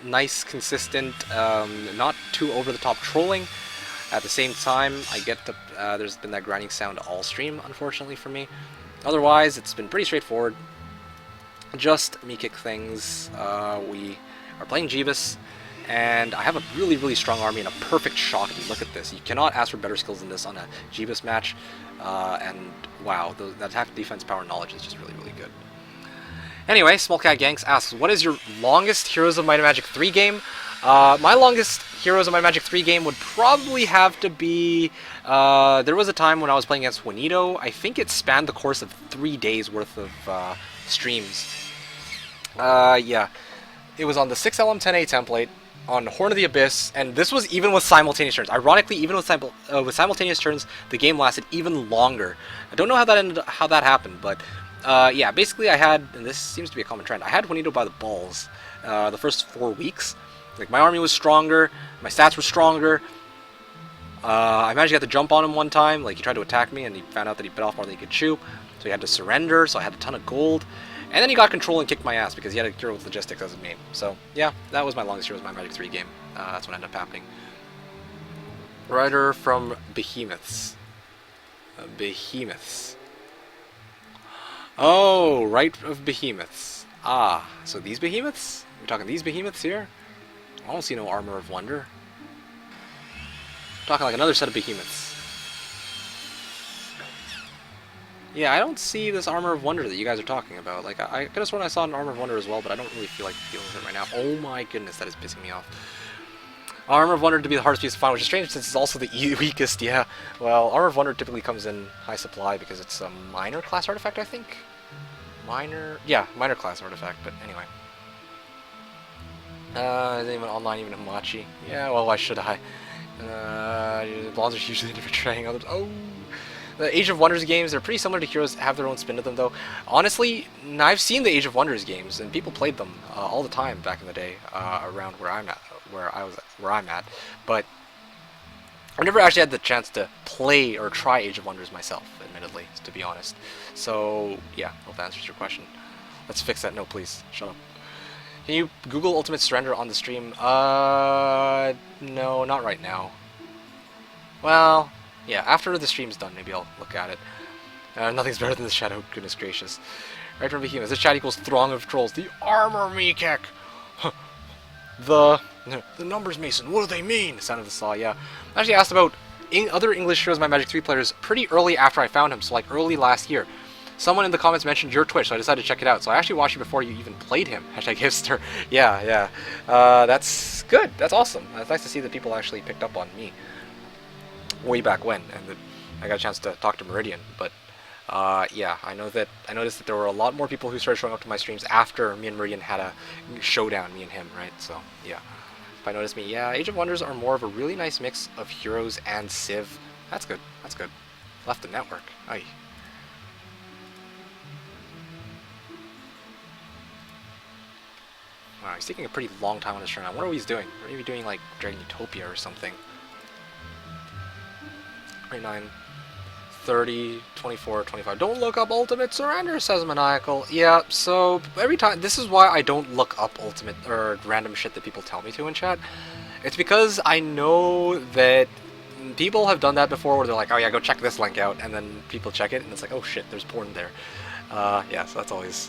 [SPEAKER 2] Nice, consistent, not too over-the-top trolling. At the same time, I get the there's been that grinding sound all stream, unfortunately for me. Otherwise, it's been pretty straightforward. Just me kick things. We are playing Jebus, and I have a really, really strong army and a perfect shock. Look at this. You cannot ask for better skills than this on a Jebus match. And wow, that attack defense power knowledge is just really, really good. Anyway, Small Cat Ganks asks, what is your longest Heroes of Might and Magic 3 game? My longest Heroes of Might and Magic 3 game would probably have to be... there was a time when I was playing against Juanito. I think it spanned the course of 3 days worth of streams. Yeah. It was on the 6LM10A template, on Horn of the Abyss, and this was even with simultaneous turns. Ironically, even with simultaneous turns, the game lasted even longer. I don't know how that happened, but yeah, basically I had, and this seems to be a common trend, I had Juanito by the balls the first 4 weeks. Like, my army was stronger, my stats were stronger. I managed to get the jump on him one time. Like, he tried to attack me, and he found out that he bit off more than he could chew, so he had to surrender, so I had a ton of gold. And then he got control and kicked my ass because he had a hero with logistics as his main. So, yeah, that was my longest Heroes of Might and Magic 3 game. That's what ended up happening. Rider from Behemoths. Behemoths. Oh, right of Behemoths. Ah, so these Behemoths? We're talking these Behemoths here? I don't see no Armor of Wonder. I'm talking like another set of Behemoths. Yeah, I don't see this Armor of Wonder that you guys are talking about. Like, I could have sworn I saw an Armor of Wonder as well, but I don't really feel like feeling it right now. Oh my goodness, that is pissing me off. Armor of Wonder to be the hardest piece to find, which is strange since it's also the weakest, yeah. Well, Armor of Wonder typically comes in high supply because it's a minor class artifact, I think? Yeah, minor class artifact, but anyway. Is anyone online, even Hamachi? Yeah, well, why should I? blondes are usually betraying others. Oh, the Age of Wonders games, they're pretty similar to Heroes, have their own spin to them though. Honestly, I've seen the Age of Wonders games, and people played them all the time back in the day around where I'm at. But I've never actually had the chance to play or try Age of Wonders myself, admittedly, to be honest. So yeah, hope that answers your question. Let's fix that. No, please, shut up. Can you Google Ultimate Surrender on the stream? No, not right now. Well, yeah, after the stream's done, maybe I'll look at it. Nothing's better than the shadow, goodness gracious. Right from Behemoth, this chat equals throng of trolls. The armor Meekek! The numbers Mason, what do they mean? Sound of the Saw, yeah. I actually asked about other English Heroes My Magic 3 players pretty early after I found him, so like early last year. Someone in the comments mentioned your Twitch, so I decided to check it out. So I actually watched you before you even played him. Hashtag hipster. Yeah. That's good. That's awesome. It's nice to see that people actually picked up on me way back when, and that I got a chance to talk to Meridian. But yeah, I noticed that there were a lot more people who started showing up to my streams after me and Meridian had a showdown, me and him, right? So yeah, if I notice me, yeah, Age of Wonders are more of a really nice mix of Heroes and Civ. That's good. That's good. Left the network. Aye. Wow, he's taking a pretty long time on his turn. I wonder what he's doing. Maybe doing like Dragon Utopia or something. 29, 30, 24, 25. Don't look up Ultimate Surrender, says Maniacal. Yeah, so every time, this is why I don't look up Ultimate or random shit that people tell me to in chat. It's because I know that people have done that before where they're like, oh yeah, go check this link out, and then people check it and it's like, oh shit, there's porn there. Yeah, so that's always...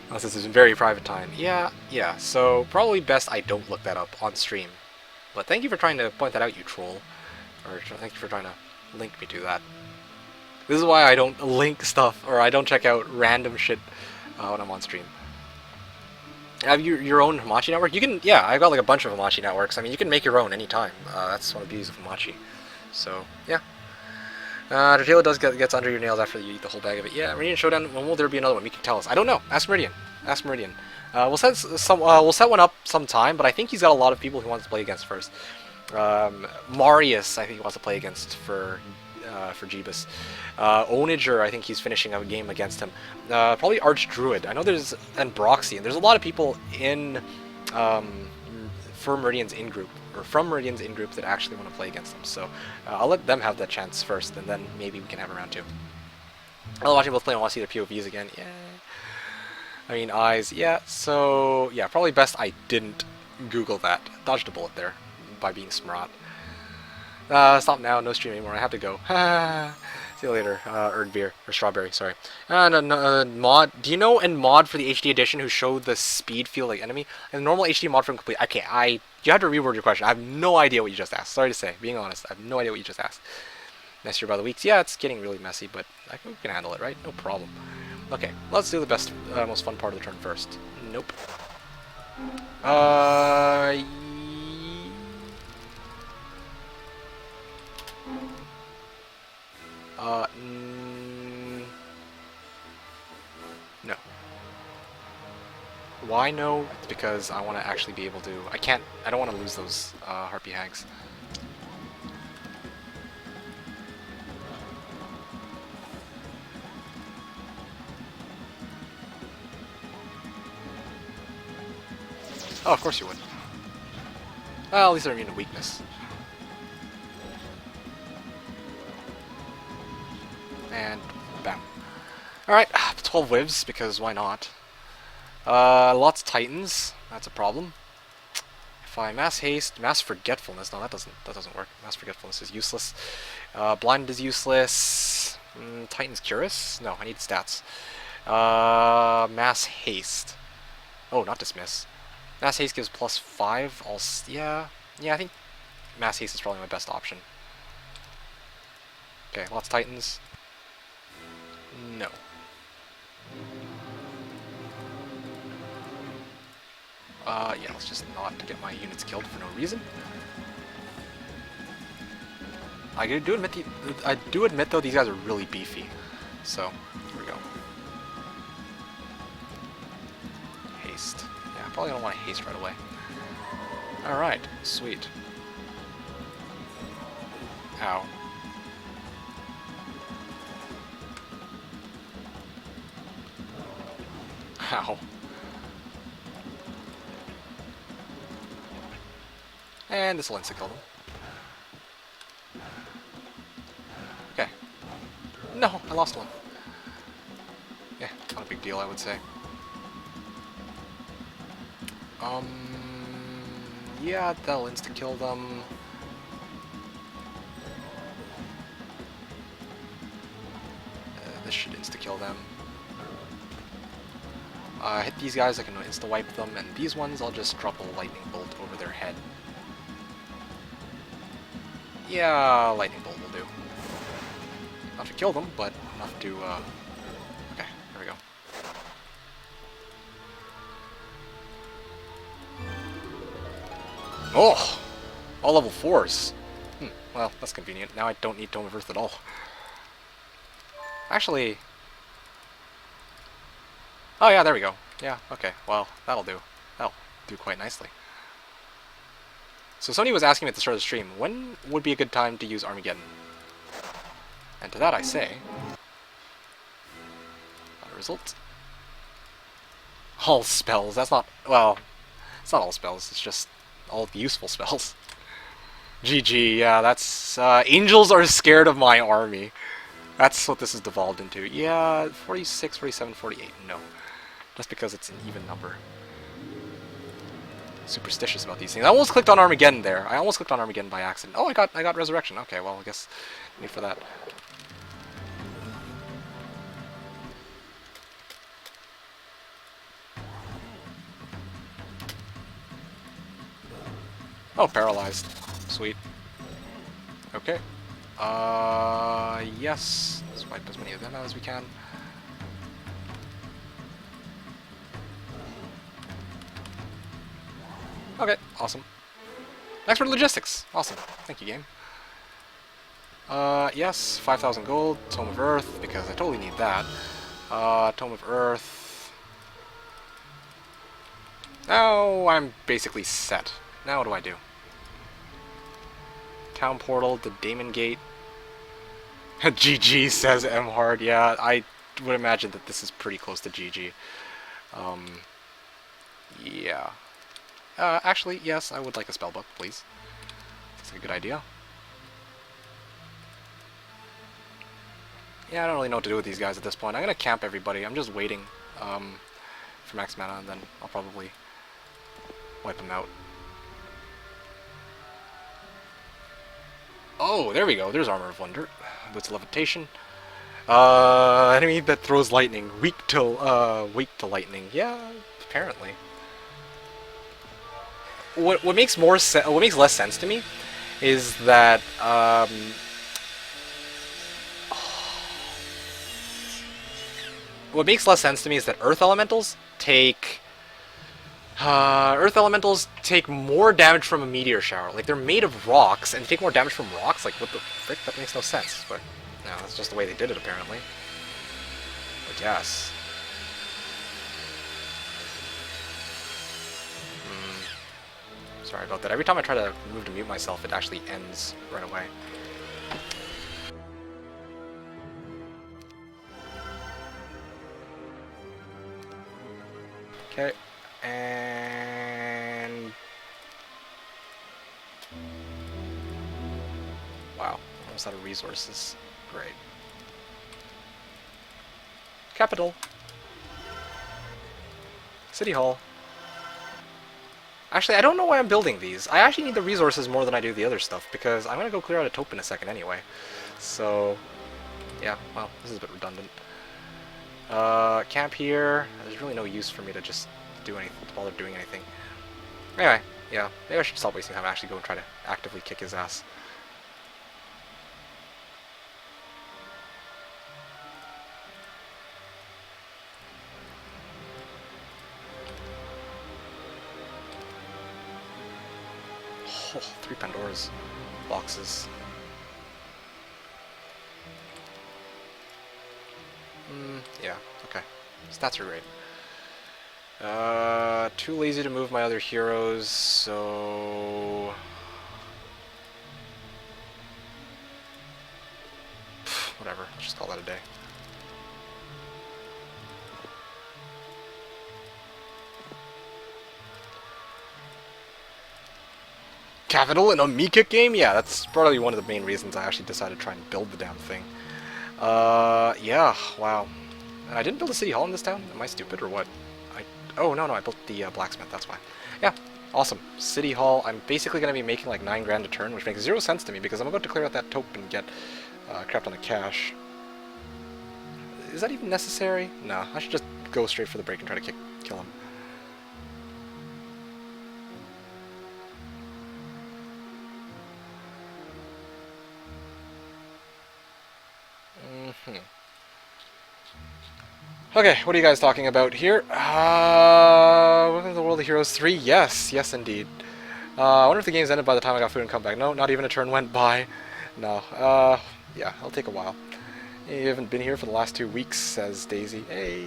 [SPEAKER 2] Unless this is in very private time. Yeah, so probably best I don't look that up on stream. But thank you for trying to point that out, you troll. Or thank you for trying to link me to that. This is why I don't link stuff, or I don't check out random shit when I'm on stream. Have you your own Hamachi network? You can, yeah, I've got like a bunch of Hamachi networks. I mean, you can make your own anytime. That's one of the beauties of Hamachi. So, yeah. Tortilla does gets under your nails after you eat the whole bag of it. Yeah, Meridian Showdown. When will there be another one? You can tell us. I don't know. Ask Meridian. Ask Meridian. We'll set one up sometime, but I think he's got a lot of people he wants to play against first. Marius, I think he wants to play against for Jebus. Onager, I think he's finishing a game against him. Probably Archdruid. I know there's and Broxy, and there's a lot of people in for Meridian's in group. Or from Meridian's in-group that actually want to play against them. So I'll let them have that chance first, and then maybe we can have a round two. I love watching both play and want to see their POVs again. Yeah. I mean, eyes. Yeah, so... Yeah, probably best I didn't Google that. Dodged a bullet there by being smart. Stop now. No stream anymore. I have to go. See you later. Erdbeer. Or Strawberry, sorry. Mod. Do you know in mod for the HD edition who showed the speed field like enemy? And normal HD mod for complete... Okay, you have to reword your question. I have no idea what you just asked. Sorry to say. Being honest, I have no idea what you just asked. Messier by the weeks. Yeah, it's getting really messy, but I think we can handle it, right? No problem. Okay, let's do the best, most fun part of the turn first. Nope. No. Why no? It's because I want to actually be able to... I don't want to lose those Harpy Hags. Oh, of course you would. Well, at least they're immune to weakness. And bam. Alright, 12 whivs, because why not? Lots of Titans. That's a problem. If I mass haste, mass forgetfulness. No, that doesn't work. Mass forgetfulness is useless. Blind is useless. Titan's Curus? No, I need stats. Mass haste. Oh, not dismiss. Mass haste gives +5. Yeah, I think mass haste is probably my best option. Okay, lots of Titans. No. Yeah, let's just not get my units killed for no reason. I do admit though these guys are really beefy. So, here we go. Haste. Yeah, I probably don't want to haste right away. Alright, sweet. Ow. Ow. And this will insta-kill them. Okay. No, I lost one. Yeah, not a big deal, I would say. Yeah, that'll insta-kill them. This should insta-kill them. Hit these guys, I can insta-wipe them, and these ones, I'll just drop a lightning bolt over their head. Yeah, lightning bolt will do. Not to kill them, but enough to, okay, there we go. Oh! All level 4s. Well, that's convenient. Now I don't need Tome of Earth at all. Actually... Oh yeah, there we go. Yeah, okay, well, that'll do. That'll do quite nicely. So somebody was asking me at the start of the stream, when would be a good time to use Armageddon? And to that I say... Not a result. All spells, that's not... Well, it's not all spells, it's just all the useful spells. GG, yeah, that's... angels are scared of my army. That's what this has devolved into. Yeah, 46, 47, 48, no. Just because it's an even number. Superstitious about these things. I almost clicked on Armageddon there. I almost clicked on Armageddon by accident. Oh, I got Resurrection. Okay, well, I guess need for that. Oh, paralyzed. Sweet. Okay. Yes. Let's wipe as many of them out as we can. Okay, awesome. Expert logistics. Awesome. Thank you, game. Yes, 5,000 gold. Tome of Earth, because I totally need that. Tome of Earth. Now I'm basically set. Now what do I do? Town portal to Damon Gate. GG, says M Hard. Yeah, I would imagine that this is pretty close to GG. Yeah. Actually, yes, I would like a spellbook, please. That's a good idea. Yeah, I don't really know what to do with these guys at this point. I'm gonna camp everybody. I'm just waiting for max mana, and then I'll probably wipe them out. Oh, there we go. There's Armor of Wonder. Boots of Levitation. Enemy that throws lightning. Weak to lightning. Yeah, apparently. What makes less sense to me is that what makes less sense to me is that Earth Elementals take more damage from a meteor shower. Like, they're made of rocks and take more damage from rocks. Like, what the frick? That makes no sense. But no, that's just the way they did it, apparently. But yes. Sorry about that. Every time I try to move to mute myself, it actually ends right away. Okay, and... Wow, almost out of resources. Great. Capital. City Hall. Actually, I don't know why I'm building these. I actually need the resources more than I do the other stuff, because I'm going to go clear out a taupe in a second anyway. So, yeah, well, this is a bit redundant. Camp here. There's really no use for me to just do anything, to bother doing anything. Anyway, yeah, maybe I should stop wasting time and actually go and try to actively kick his ass. Oh, 3 Pandora's boxes. Yeah, okay. Stats are great. Too lazy to move my other heroes, so... whatever. Let's just call that a day. Capital in a Mika game? Yeah, that's probably one of the main reasons I actually decided to try and build the damn thing. Yeah, wow. I didn't build a city hall in this town? Am I stupid or what? Oh, no, I built the blacksmith, that's why. Yeah, awesome. City hall, I'm basically going to be making like 9 grand a turn, which makes 0 sense to me because I'm about to clear out that taupe and get crap on the cash. Is that even necessary? No, I should just go straight for the break and try to kill him. Okay, what are you guys talking about here? Welcome to the World of Heroes 3? Yes indeed. I wonder if the game's ended by the time I got food and come back. No, not even a turn went by. No, yeah, it'll take a while. You haven't been here for the last 2 weeks, says Daisy. Hey.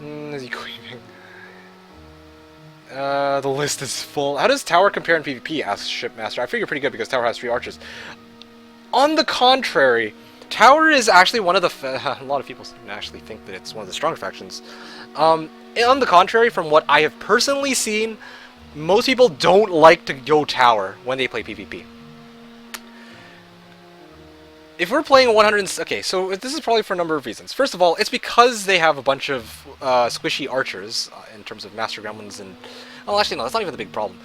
[SPEAKER 2] Is he queeming? The list is full. How does Tower compare in PvP? Asks Shipmaster. I figure pretty good because Tower has 3 archers. On the contrary, Tower is actually one of the... a lot of people actually think that it's one of the stronger factions. On the contrary, from what I have personally seen, most people don't like to go Tower when they play PvP. If we're playing 100... Okay, so this is probably for a number of reasons. First of all, it's because they have a bunch of squishy archers in terms of Master Gremlins and... Well, actually, no, that's not even the big problem.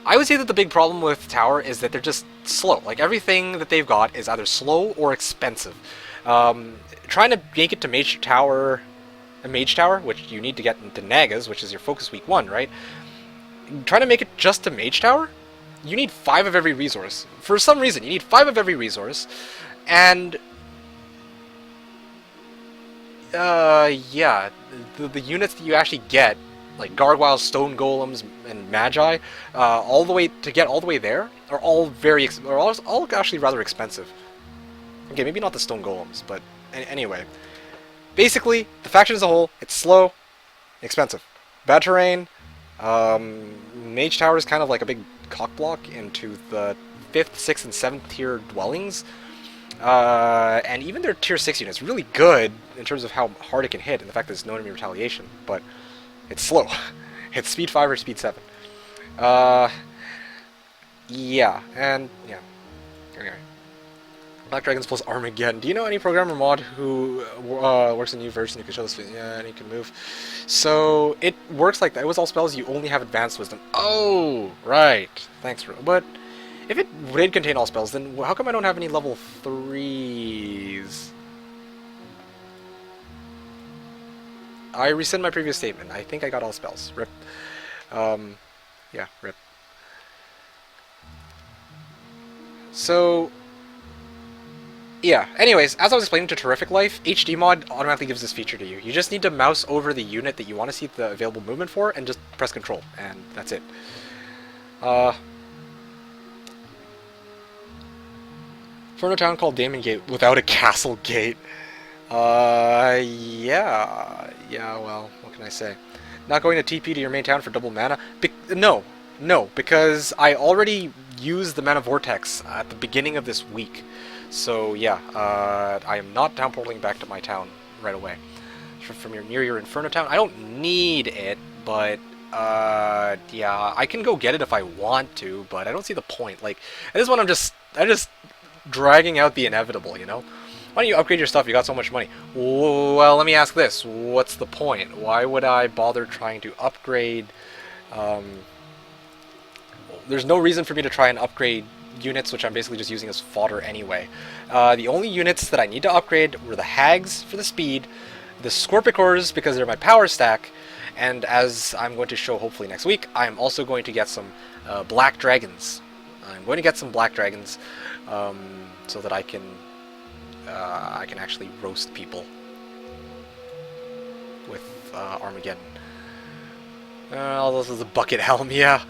[SPEAKER 2] I would say that the big problem with Tower is that they're just slow. Like, everything that they've got is either slow or expensive. Trying to make it to Mage Tower, which you need to get into Nagas, which is your focus week 1, right? Trying to make it just to Mage Tower, you need 5 of every resource. For some reason, you need 5 of every resource, and... yeah, the units that you actually get, like Gargoyles, Stone Golems, and Magi, all the way there, are all all actually rather expensive. Okay, maybe not the Stone Golems, but anyway. Basically, the faction as a whole, it's slow, expensive. Bad terrain, Mage Tower is kind of like a big cockblock into the 5th, 6th, and 7th tier dwellings. And even their tier 6 units, really good in terms of how hard it can hit, and the fact that there's no enemy retaliation, but it's slow. It's speed 5 or speed 7. Yeah, and yeah. Anyway. Black Dragons plus Armageddon. Do you know any programmer mod who works in a new version? You can show this video. Yeah, and you can move. So it works like that. It was all spells. You only have advanced wisdom. Oh, right. Thanks, but if it did contain all spells, then how come I don't have any level 3s? I rescind my previous statement. I think I got all spells. Rip. Yeah, rip. So, yeah. Anyways, as I was explaining to Terrific Life, HD mod automatically gives this feature to you. You just need to mouse over the unit that you want to see the available movement for, and just press Control, and that's it. For a town called Damon Gate without a castle gate. Yeah, well, what can I say? Not going to TP to your main town for double mana? No, because I already used the Mana Vortex at the beginning of this week. So, yeah, I am not downportaling back to my town right away. From near your Inferno town, I don't need it, but, yeah, I can go get it if I want to, but I don't see the point. Like, at this one, I'm just dragging out the inevitable, you know? Why don't you upgrade your stuff? You got so much money. Well, let me ask this. What's the point? Why would I bother trying to upgrade? There's no reason for me to try and upgrade units, which I'm basically just using as fodder anyway. The only units that I need to upgrade were the Hags for the speed, the Scorpicors because they're my power stack, and as I'm going to show hopefully next week, I'm also going to get some Black Dragons. I'm going to get some Black Dragons so that I can actually roast people with Armageddon. This is the Bucket Helm, yeah.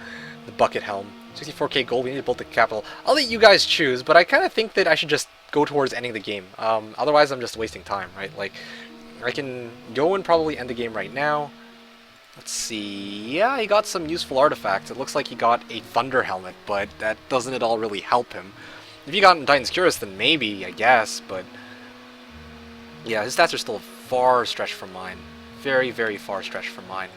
[SPEAKER 2] The Bucket Helm. 64k gold, we need to build the capital. I'll let you guys choose, but I kind of think that I should just go towards ending the game. Otherwise, I'm just wasting time, right? Like, I can go and probably end the game right now. Let's see. Yeah, he got some useful artifacts. It looks like he got a Thunder Helmet, but that doesn't at all really help him. If he got in Titan's Curus, then maybe, I guess, but Yeah, his stats are still far stretched from mine. Very, very far stretched from mine.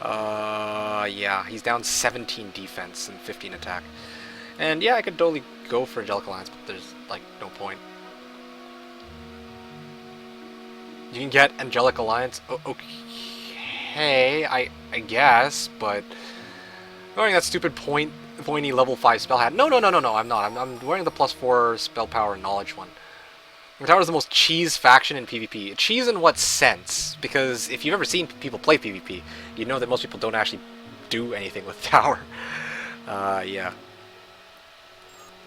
[SPEAKER 2] Yeah, he's down 17 defense and 15 attack. And yeah, I could totally go for Angelic Alliance, but there's, like, no point. You can get Angelic Alliance. Okay, I guess, but wearing that stupid pointy level 5 spell hat. No, I'm not. I'm wearing the +4 spell power knowledge one. The tower is the most cheese faction in PvP. Cheese in what sense? Because if you've ever seen people play PvP, you know that most people don't actually do anything with tower. Yeah.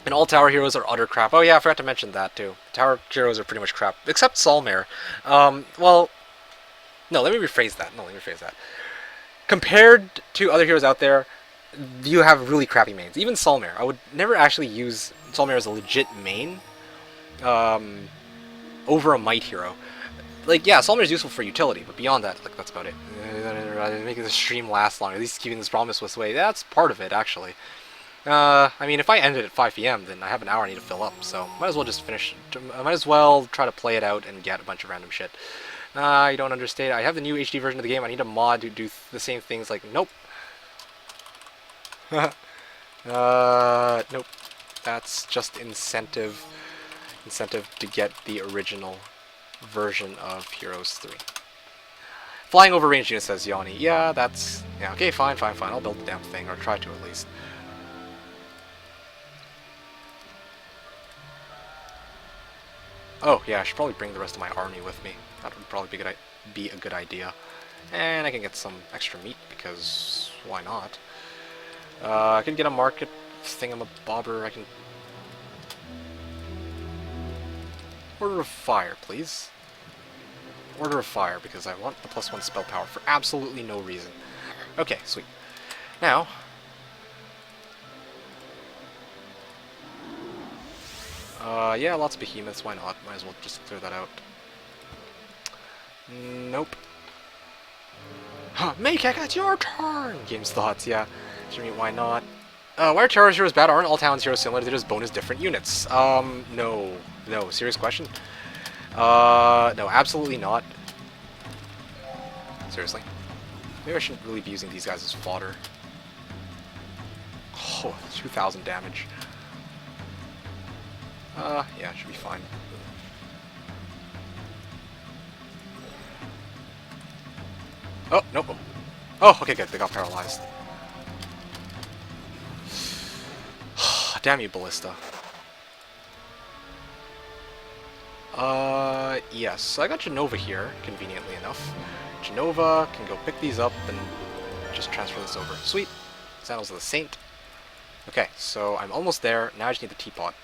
[SPEAKER 2] And all tower heroes are utter crap. Oh yeah, I forgot to mention that too. Tower heroes are pretty much crap, except Solmare. Well, no, let me rephrase that. Compared to other heroes out there, you have really crappy mains. Even Solmare. I would never actually use Solmare as a legit main over a might hero. Like, yeah, Solmare is useful for utility, but beyond that, like, that's about it. Making the stream last longer, at least keeping this promiscuous way, that's part of it, actually. I mean, if I end it at 5 p.m., then I have an hour I need to fill up, so might as well just finish. I might as well try to play it out and get a bunch of random shit. You don't understand. I have the new HD version of the game. I need a mod to do the same things. Like, nope. Nope. That's just incentive to get the original version of Heroes 3. Flying over range units, says Yanni. Yeah, that's... Yeah, okay, fine. I'll build the damn thing, or try to at least. Oh, yeah, I should probably bring the rest of my army with me. That would probably be a good idea. And I can get some extra meat, because why not? I can get a market thingamabobber. I can... Order of Fire, please. Order of Fire, because I want the +1 spell power for absolutely no reason. Okay, sweet. Now... yeah, lots of behemoths, why not? Might as well just clear that out. Nope. Huh, Makek, it's your turn! Game's thoughts, yeah. Why not? Why are Terror's heroes bad? Aren't all Talon's heroes similar? They're just bonus different units. No. No, serious question? No, absolutely not. Seriously. Maybe I shouldn't really be using these guys as fodder. Oh, 2,000 damage. Yeah, it should be fine. Oh, nope. Oh, okay, good. They got paralyzed. Damn you, Ballista. Yes. So I got Genova here, conveniently enough. Genova can go pick these up and just transfer this over. Sweet. Sandals of the Saint. Okay, so I'm almost there. Now I just need the teapot.